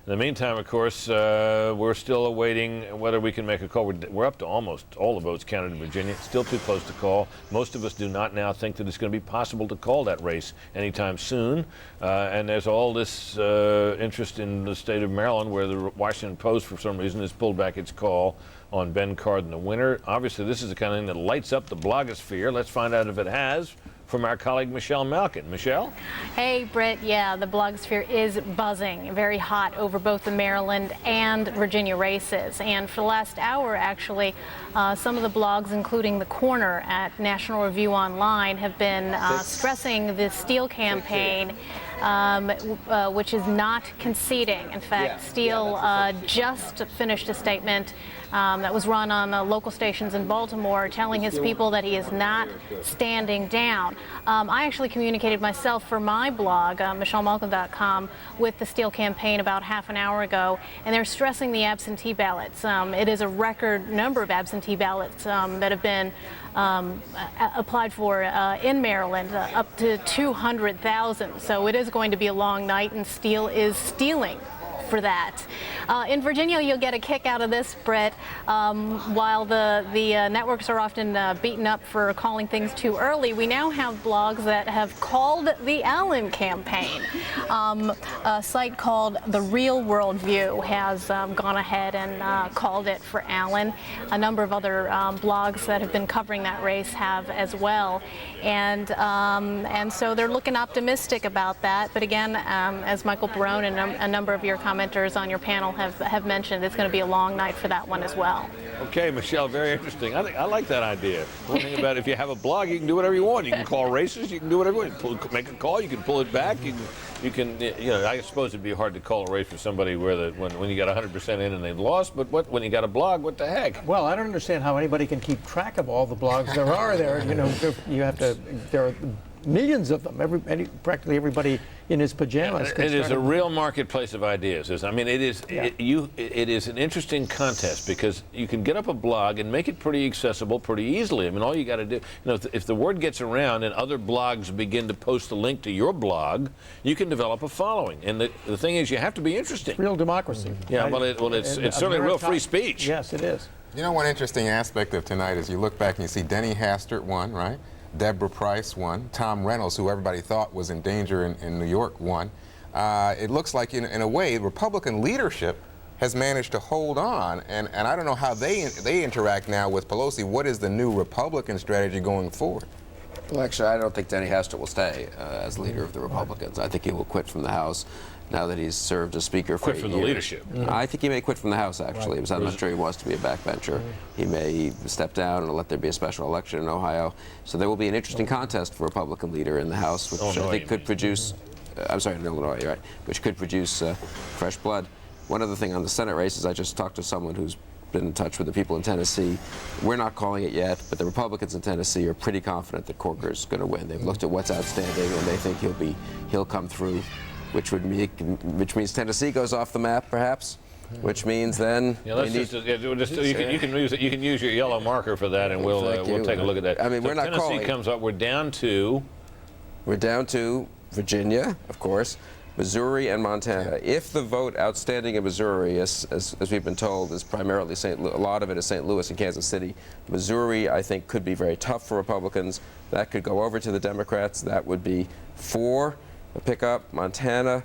In the meantime, of course, we're still awaiting whether we can make a call. We're up to almost all the votes counted in Virginia. Still too close to call. Most of us do not now think that it's going to be possible to call that race anytime soon. And there's all this interest in the state of Maryland, where the Washington Post, for some reason, has pulled back its call on Ben Cardin, the winner. Obviously, this is the kind of thing that lights up the blogosphere. Let's find out if it has from our colleague Michelle Malkin. Michelle? Hey, Britt. Yeah, the blogosphere is buzzing, very hot over both the Maryland and Virginia races. And for the last hour, actually, some of the blogs, including The Corner at National Review Online, have been stressing the Steele campaign, which is not conceding. In fact, Steele just finished a statement that was run on local stations in Baltimore, telling his people that he is not standing down. I actually communicated myself for my blog, michellemalkin.com, with the Steele campaign about half an hour ago, and they're stressing the absentee ballots. It is a record number of absentee ballots that have been applied for in Maryland, up to 200,000. So it is going to be a long night, and Steele is stealing for that. In Virginia, you'll get a kick out of this, Brett. While the networks are often beaten up for calling things too early, we now have blogs that have called the Allen campaign. A site called The Real World View has gone ahead and called it for Allen. A number of other blogs that have been covering that race have as well. And so they're looking optimistic about that. But again, as Michael Barone and a number of your commenters on your panel have mentioned, it's going to be a long night for that one as well. Okay, Michelle, very interesting. I like that idea. One thing about if you have a blog, you can do whatever you want. You can call races, you can do whatever you want. You can make a call, you can pull it back, you can, I suppose it'd be hard to call a race for somebody where when you got 100% in and they've lost, but when you got a blog, what the heck? Well, I don't understand how anybody can keep track of all the blogs there are there. There are millions of them. Practically everybody in his pajamas. It is a real marketplace of ideas. I mean, it is. Yeah. It is an interesting contest because you can get up a blog and make it pretty accessible pretty easily. I mean, all you got to do, if the word gets around and other blogs begin to post a link to your blog, you can develop a following. And the thing is, you have to be interesting. Real democracy. Yeah. It's certainly real free speech. Yes, it is. One interesting aspect of tonight is you look back and you see Denny Hastert won, right? Deborah Price won. Tom Reynolds, who everybody thought was in danger in New York, won. It looks like, in a way, Republican leadership has managed to hold on, and I don't know how they interact now with Pelosi. What is the new Republican strategy going forward? Well, actually, I don't think Denny Hastert will stay as leader of the Republicans. I think he will quit from the House now that he's served as Speaker for 8 years. Quit from the leadership. I think he may quit from the House, actually, because I'm not sure he wants to be a backbencher. He may step down and let there be a special election in Ohio. So there will be an interesting contest for Republican leader in the House, which I think could produce, I'm sorry, in Illinois, you're right, which could produce fresh blood. One other thing on the Senate races, I just talked to someone who's been in touch with the people in Tennessee. We're not calling it yet, but the Republicans in Tennessee are pretty confident that Corker's going to win. They've looked at what's outstanding, and they think he'll come through, which means Tennessee goes off the map, perhaps. Which means then you can use your yellow marker for that, and we'll take a look at that. I mean, we're not Tennessee calling. Comes up. We're down to Virginia, of course, Missouri and Montana. If the vote outstanding in Missouri, as we've been told, is primarily a lot of it is St. Louis and Kansas City. Missouri, I think, could be very tough for Republicans. That could go over to the Democrats. That would be 4. pick up. Montana,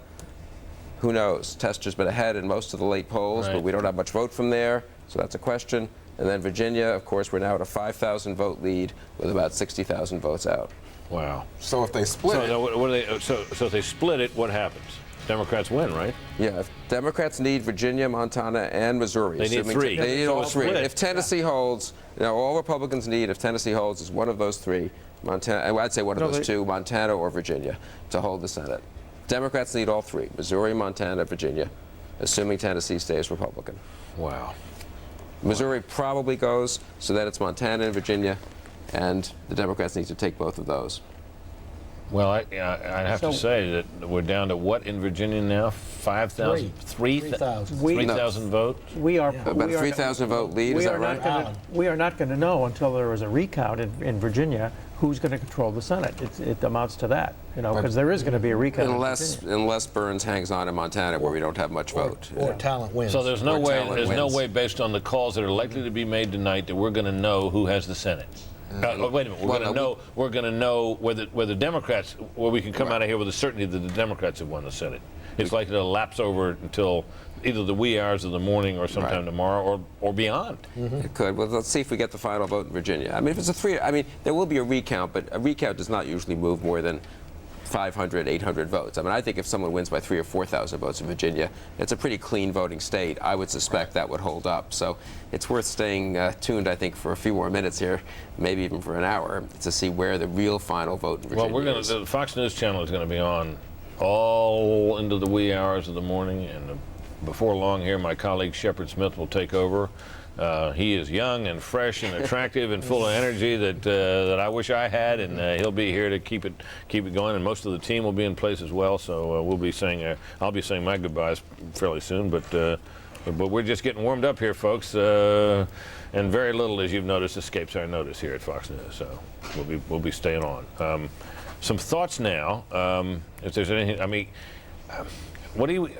who knows? Tester's been ahead in most of the late polls, but we don't have much vote from there, so that's a question. And then Virginia, of course, we're now at a 5,000 vote lead with about 60,000 votes out. Wow. So if they split so if they split it, what happens? Democrats win, right? Yeah, if Democrats need Virginia, Montana, and Missouri. They need three. They need all three. Split. If Tennessee holds, all Republicans need, if Tennessee holds, is one of those three. Montana, I'd say one of those two, Montana or Virginia, to hold the Senate. Democrats need all three, Missouri, Montana, Virginia, assuming Tennessee stays Republican. Wow. Missouri probably goes, so then it's Montana and Virginia, and the Democrats need to take both of those. Well, I have to say that we're down to what in Virginia now? 5,000? 3,000 votes? We are about a 3,000 vote lead, is that right? We are not going to know until there is a recount in Virginia who's going to control the Senate. It amounts to that, because there is going to be a recount. Unless Burns hangs on in Montana, where we don't have much vote. Or talent wins. So there's no way, based on the calls that are likely to be made tonight, that we're going to know who has the Senate. Wait a minute. We're going to know whether Democrats, we can come out of here with a certainty that the Democrats have won the Senate. It's likely to lapse over until either the wee hours of the morning or sometime tomorrow or beyond. It could. Well, let's see if we get the final vote in Virginia. I mean, if it's there will be a recount, but a recount does not usually move more than 500, 800 votes. I mean, I think if someone wins by 3,000 or 4,000 votes in Virginia, it's a pretty clean voting state. I would suspect that would hold up. So it's worth staying tuned, I think, for a few more minutes here, maybe even for an hour, to see where the real final vote in Virginia is. The Fox News channel is going to be on all into the wee hours of the morning, and before long here, my colleague Shepard Smith will take over. He is young and fresh and attractive and full of energy that I wish I had, and he'll be here to keep it going. And most of the team will be in place as well. So we'll be saying I'll be saying my goodbyes fairly soon. But we're just getting warmed up here, folks. And very little, as you've noticed, escapes our notice here at Fox News. So we'll be staying on. Some thoughts now. If there's anything, I mean.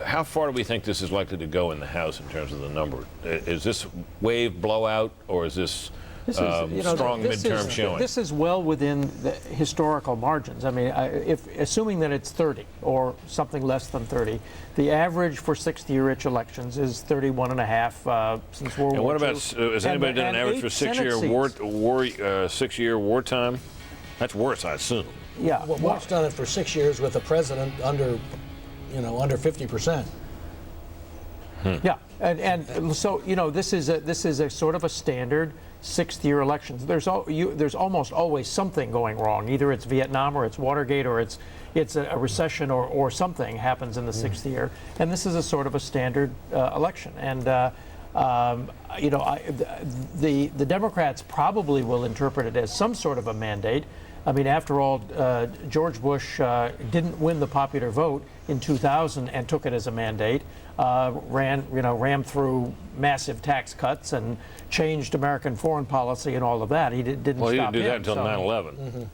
How far do we think this is likely to go in the House in terms of the number? Is this wave blowout, or is this strong midterm showing? This is well within the historical margins. I mean, assuming that it's 30 or something less than 30, the average for 60-year elections is 31.5 since World War II. And what about, has anybody done an average for 6-year wartime? That's worse, I assume. Yeah. Well, Mark's done it for 6 years with a president under 50%. Yeah, and so this is a sort of a standard 60-year election. There's almost always something going wrong. Either it's Vietnam or it's Watergate or it's a recession or something happens in the 6th year. And this is a sort of a standard election. And the Democrats probably will interpret it as some sort of a mandate. I mean, after all, George Bush didn't win the popular vote in 2000 and took it as a mandate. Rammed through massive tax cuts and changed American foreign policy and all of that. He didn't stop him. Well, he didn't do that until 9/11.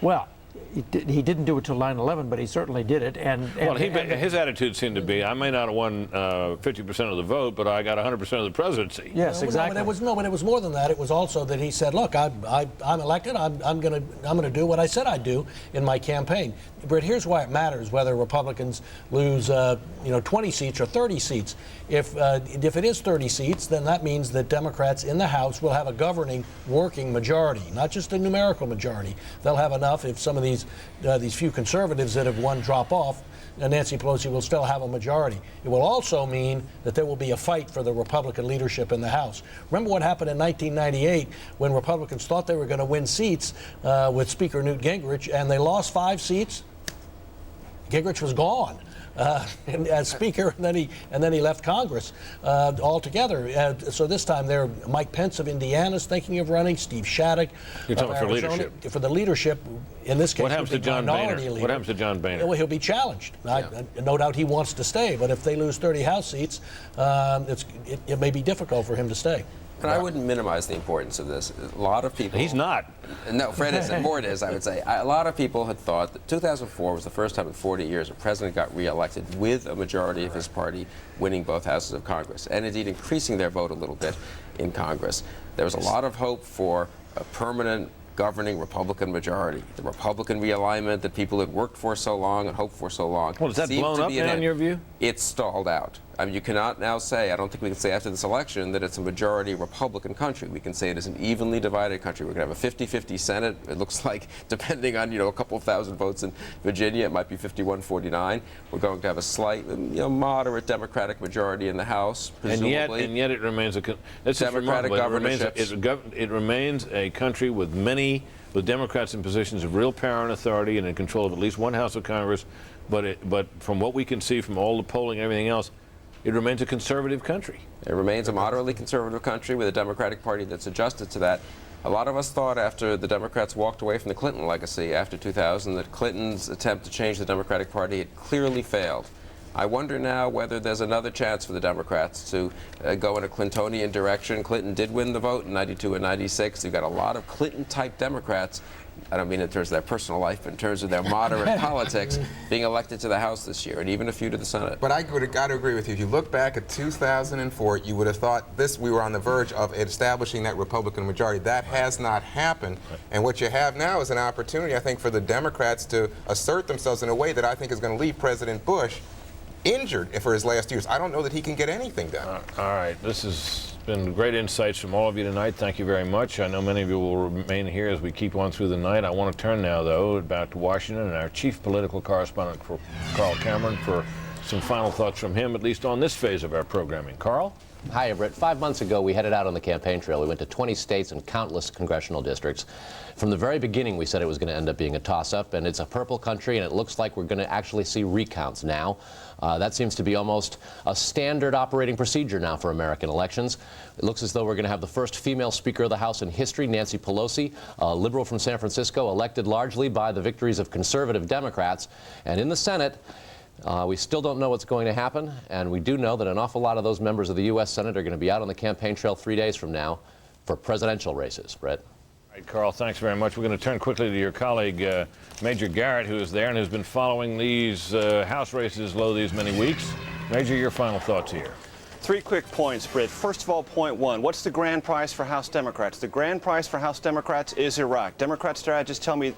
Well, he didn't do it till 9/11, but he certainly did it. His attitude seemed to be, I may not have won 50% of the vote, but I got 100% of the presidency. Yes, exactly. But it was more than that. It was also that he said, "Look, I'm elected. I'm going to do what I said I'd do in my campaign." But here's why it matters whether Republicans lose 20 seats or 30 seats. If it is 30 seats, then that means that Democrats in the House will have a governing working majority, not just a numerical majority. They'll have enough if some of these few conservatives that have won drop off. Nancy Pelosi will still have a majority. It will also mean that there will be a fight for the Republican leadership in the House. Remember what happened in 1998 when Republicans thought they were going to win seats with Speaker Newt Gingrich, and they lost 5 seats? Gingrich was gone as Speaker, and then he left Congress altogether. So this time, there, Mike Pence of Indiana is thinking of running. Steve Shattuck. You're talking for leadership. For the leadership, in this case, what happens to John Boehner? What happens to John Boehner? Well, he'll be challenged. No doubt he wants to stay, but if they lose 30 House seats, it may be difficult for him to stay. And I wouldn't minimize the importance of this. A lot of people... He's not. No, Fred isn't. Mort is, I would say. A lot of people had thought that 2004 was the first time in 40 years a president got reelected with a majority of his party winning both houses of Congress, and indeed increasing their vote a little bit in Congress. There was a lot of hope for a permanent governing Republican majority. The Republican realignment that people had worked for so long and hoped for so long. Well, is that blown up now in your view? It's stalled out. I mean, you cannot now say, I don't think we can say after this election that it's a majority Republican country. We can say it is an evenly divided country. We're going to have a 50-50 Senate. It looks like, depending on, a couple of thousand votes in Virginia, it might be 51-49. We're going to have a slight, moderate Democratic majority in the House, presumably. And yet it remains a Democratic governorship. It remains a country with Democrats in positions of real power and authority and in control of at least one House of Congress. But from what we can see from all the polling and everything else, it remains a conservative country. It remains a moderately conservative country with a Democratic Party that's adjusted to that. A lot of us thought after the Democrats walked away from the Clinton legacy after 2000 that Clinton's attempt to change the Democratic Party had clearly failed. I wonder now whether there's another chance for the Democrats to go in a Clintonian direction. Clinton did win the vote in 92 and 96. You've got a lot of Clinton-type Democrats, I don't mean in terms of their personal life, but in terms of their moderate politics, being elected to the House this year, and even a few to the Senate. But I would have got to agree with you. If you look back at 2004, you would have thought we were on the verge of establishing that Republican majority. That has not happened. And what you have now is an opportunity, I think, for the Democrats to assert themselves in a way that I think is going to leave President Bush injured for his last years. I don't know that he can get anything done. All right. This has been great insights from all of you tonight. Thank you very much. I know many of you will remain here as we keep on through the night. I want to turn now, though, back to Washington and our chief political correspondent, Carl Cameron, for some final thoughts from him, at least on this phase of our programming. Carl? Hi, Britt. 5 months ago, we headed out on the campaign trail. We went to 20 states and countless congressional districts. From the very beginning, we said it was going to end up being a toss-up, and it's a purple country, and it looks like we're going to actually see recounts now. That seems to be almost a standard operating procedure now for American elections. It looks as though we're going to have the first female Speaker of the House in history, Nancy Pelosi, a liberal from San Francisco, elected largely by the victories of conservative Democrats. And in the Senate, we still don't know what's going to happen, and we do know that an awful lot of those members of the U.S. Senate are going to be out on the campaign trail 3 days from now for presidential races. Brett? All right, Carl, thanks very much. We're going to turn quickly to your colleague, Major Garrett, who is there and has been following these House races these many weeks. Major, your final thoughts here. 3 quick points, Britt. First of all, point 1, what's the grand prize for House Democrats? The grand prize for House Democrats is Iraq. Democrat strategists tell me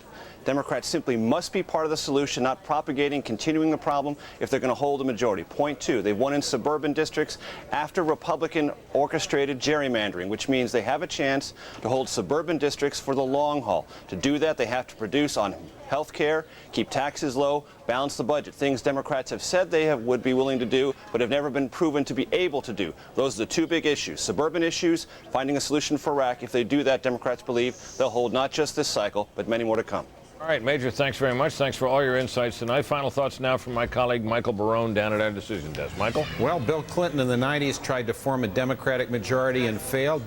Democrats simply must be part of the solution, not propagating, continuing the problem if they're going to hold a majority. Point 2, they won in suburban districts after Republican-orchestrated gerrymandering, which means they have a chance to hold suburban districts for the long haul. To do that, they have to produce on health care, keep taxes low, balance the budget, things Democrats have said they would be willing to do, but have never been proven to be able to do. Those are the 2 big issues. Suburban issues, finding a solution for Iraq. If they do that, Democrats believe they'll hold not just this cycle, but many more to come. All right, Major, thanks very much. Thanks for all your insights tonight. Final thoughts now from my colleague Michael Barone down at our decision desk. Michael? Well, Bill Clinton in the 90s tried to form a Democratic majority and failed.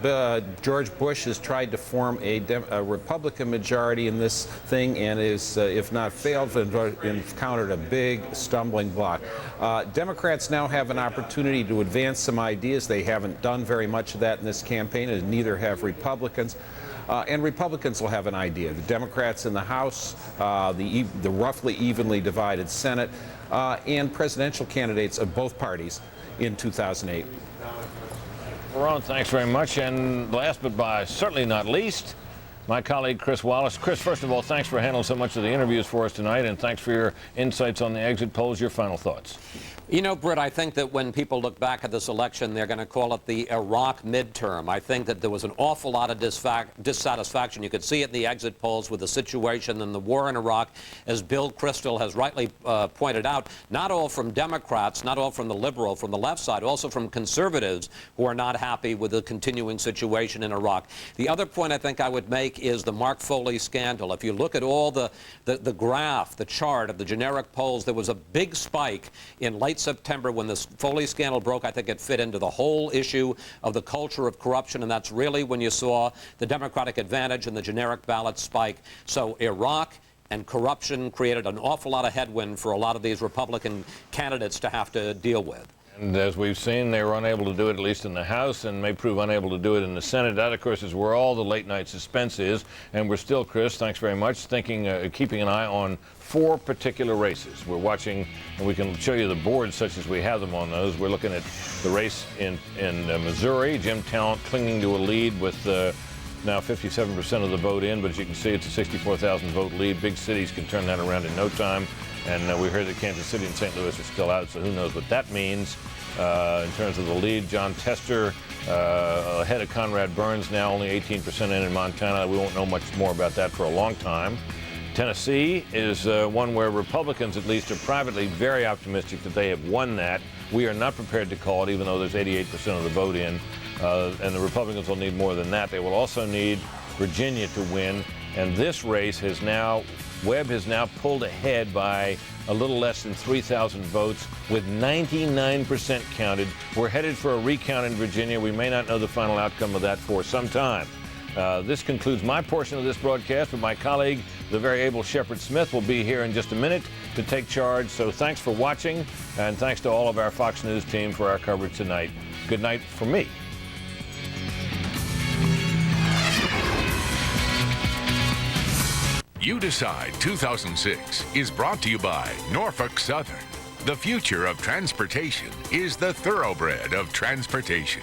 George Bush has tried to form a Republican majority in this thing and is, if not failed, encountered a big stumbling block. Democrats now have an opportunity to advance some ideas. They haven't done very much of that in this campaign, and neither have Republicans. And Republicans will have an idea. The Democrats in the House, the roughly evenly divided Senate, and presidential candidates of both parties in 2008. Ron, thanks very much. And last but by certainly not least, my colleague Chris Wallace. Chris, first of all, thanks for handling so much of the interviews for us tonight, and thanks for your insights on the exit polls. Your final thoughts. You know, Britt, I think that when people look back at this election, they're going to call it the Iraq midterm. I think that there was an awful lot of dissatisfaction. You could see it in the exit polls with the situation and the war in Iraq, as Bill Kristol has rightly pointed out, not all from Democrats, not all from the liberal, from the left side, also from conservatives who are not happy with the continuing situation in Iraq. The other point I think I would make is the Mark Foley scandal. If you look at all the graph, the chart of the generic polls, there was a big spike in late September when this Foley scandal broke. I think it fit into the whole issue of the culture of corruption, and that's really when you saw the Democratic advantage and the generic ballot spike. So Iraq and corruption created an awful lot of headwind for a lot of these Republican candidates to have to deal with. And as we've seen, they were unable to do it, at least in the House, and may prove unable to do it in the Senate. That, of course, is where all the late-night suspense is. And we're still, Chris, thanks very much, keeping an eye on 4 particular races. We're watching, and we can show you the boards such as we have them on those. We're looking at the race in Missouri. Jim Talent clinging to a lead with now 57% of the vote in, but as you can see, it's a 64,000 vote lead. Big cities can turn that around in no time. And we heard that Kansas City and St. Louis are still out, so who knows what that means. In terms of the lead, John Tester ahead of Conrad Burns now, only 18% in Montana. We won't know much more about that for a long time. Tennessee is one where Republicans, at least, are privately very optimistic that they have won that. We are not prepared to call it, even though there's 88% of the vote in. And the Republicans will need more than that. They will also need Virginia to win. And this race has now, Webb has now pulled ahead by a little less than 3,000 votes with 99% counted. We're headed for a recount in Virginia. We may not know the final outcome of that for some time. This concludes my portion of this broadcast, but my colleague, the very able Shepard Smith, will be here in just a minute to take charge. So thanks for watching, and thanks to all of our Fox News team for our coverage tonight. Good night from me. You Decide 2006 is brought to you by Norfolk Southern. The future of transportation is the thoroughbred of transportation.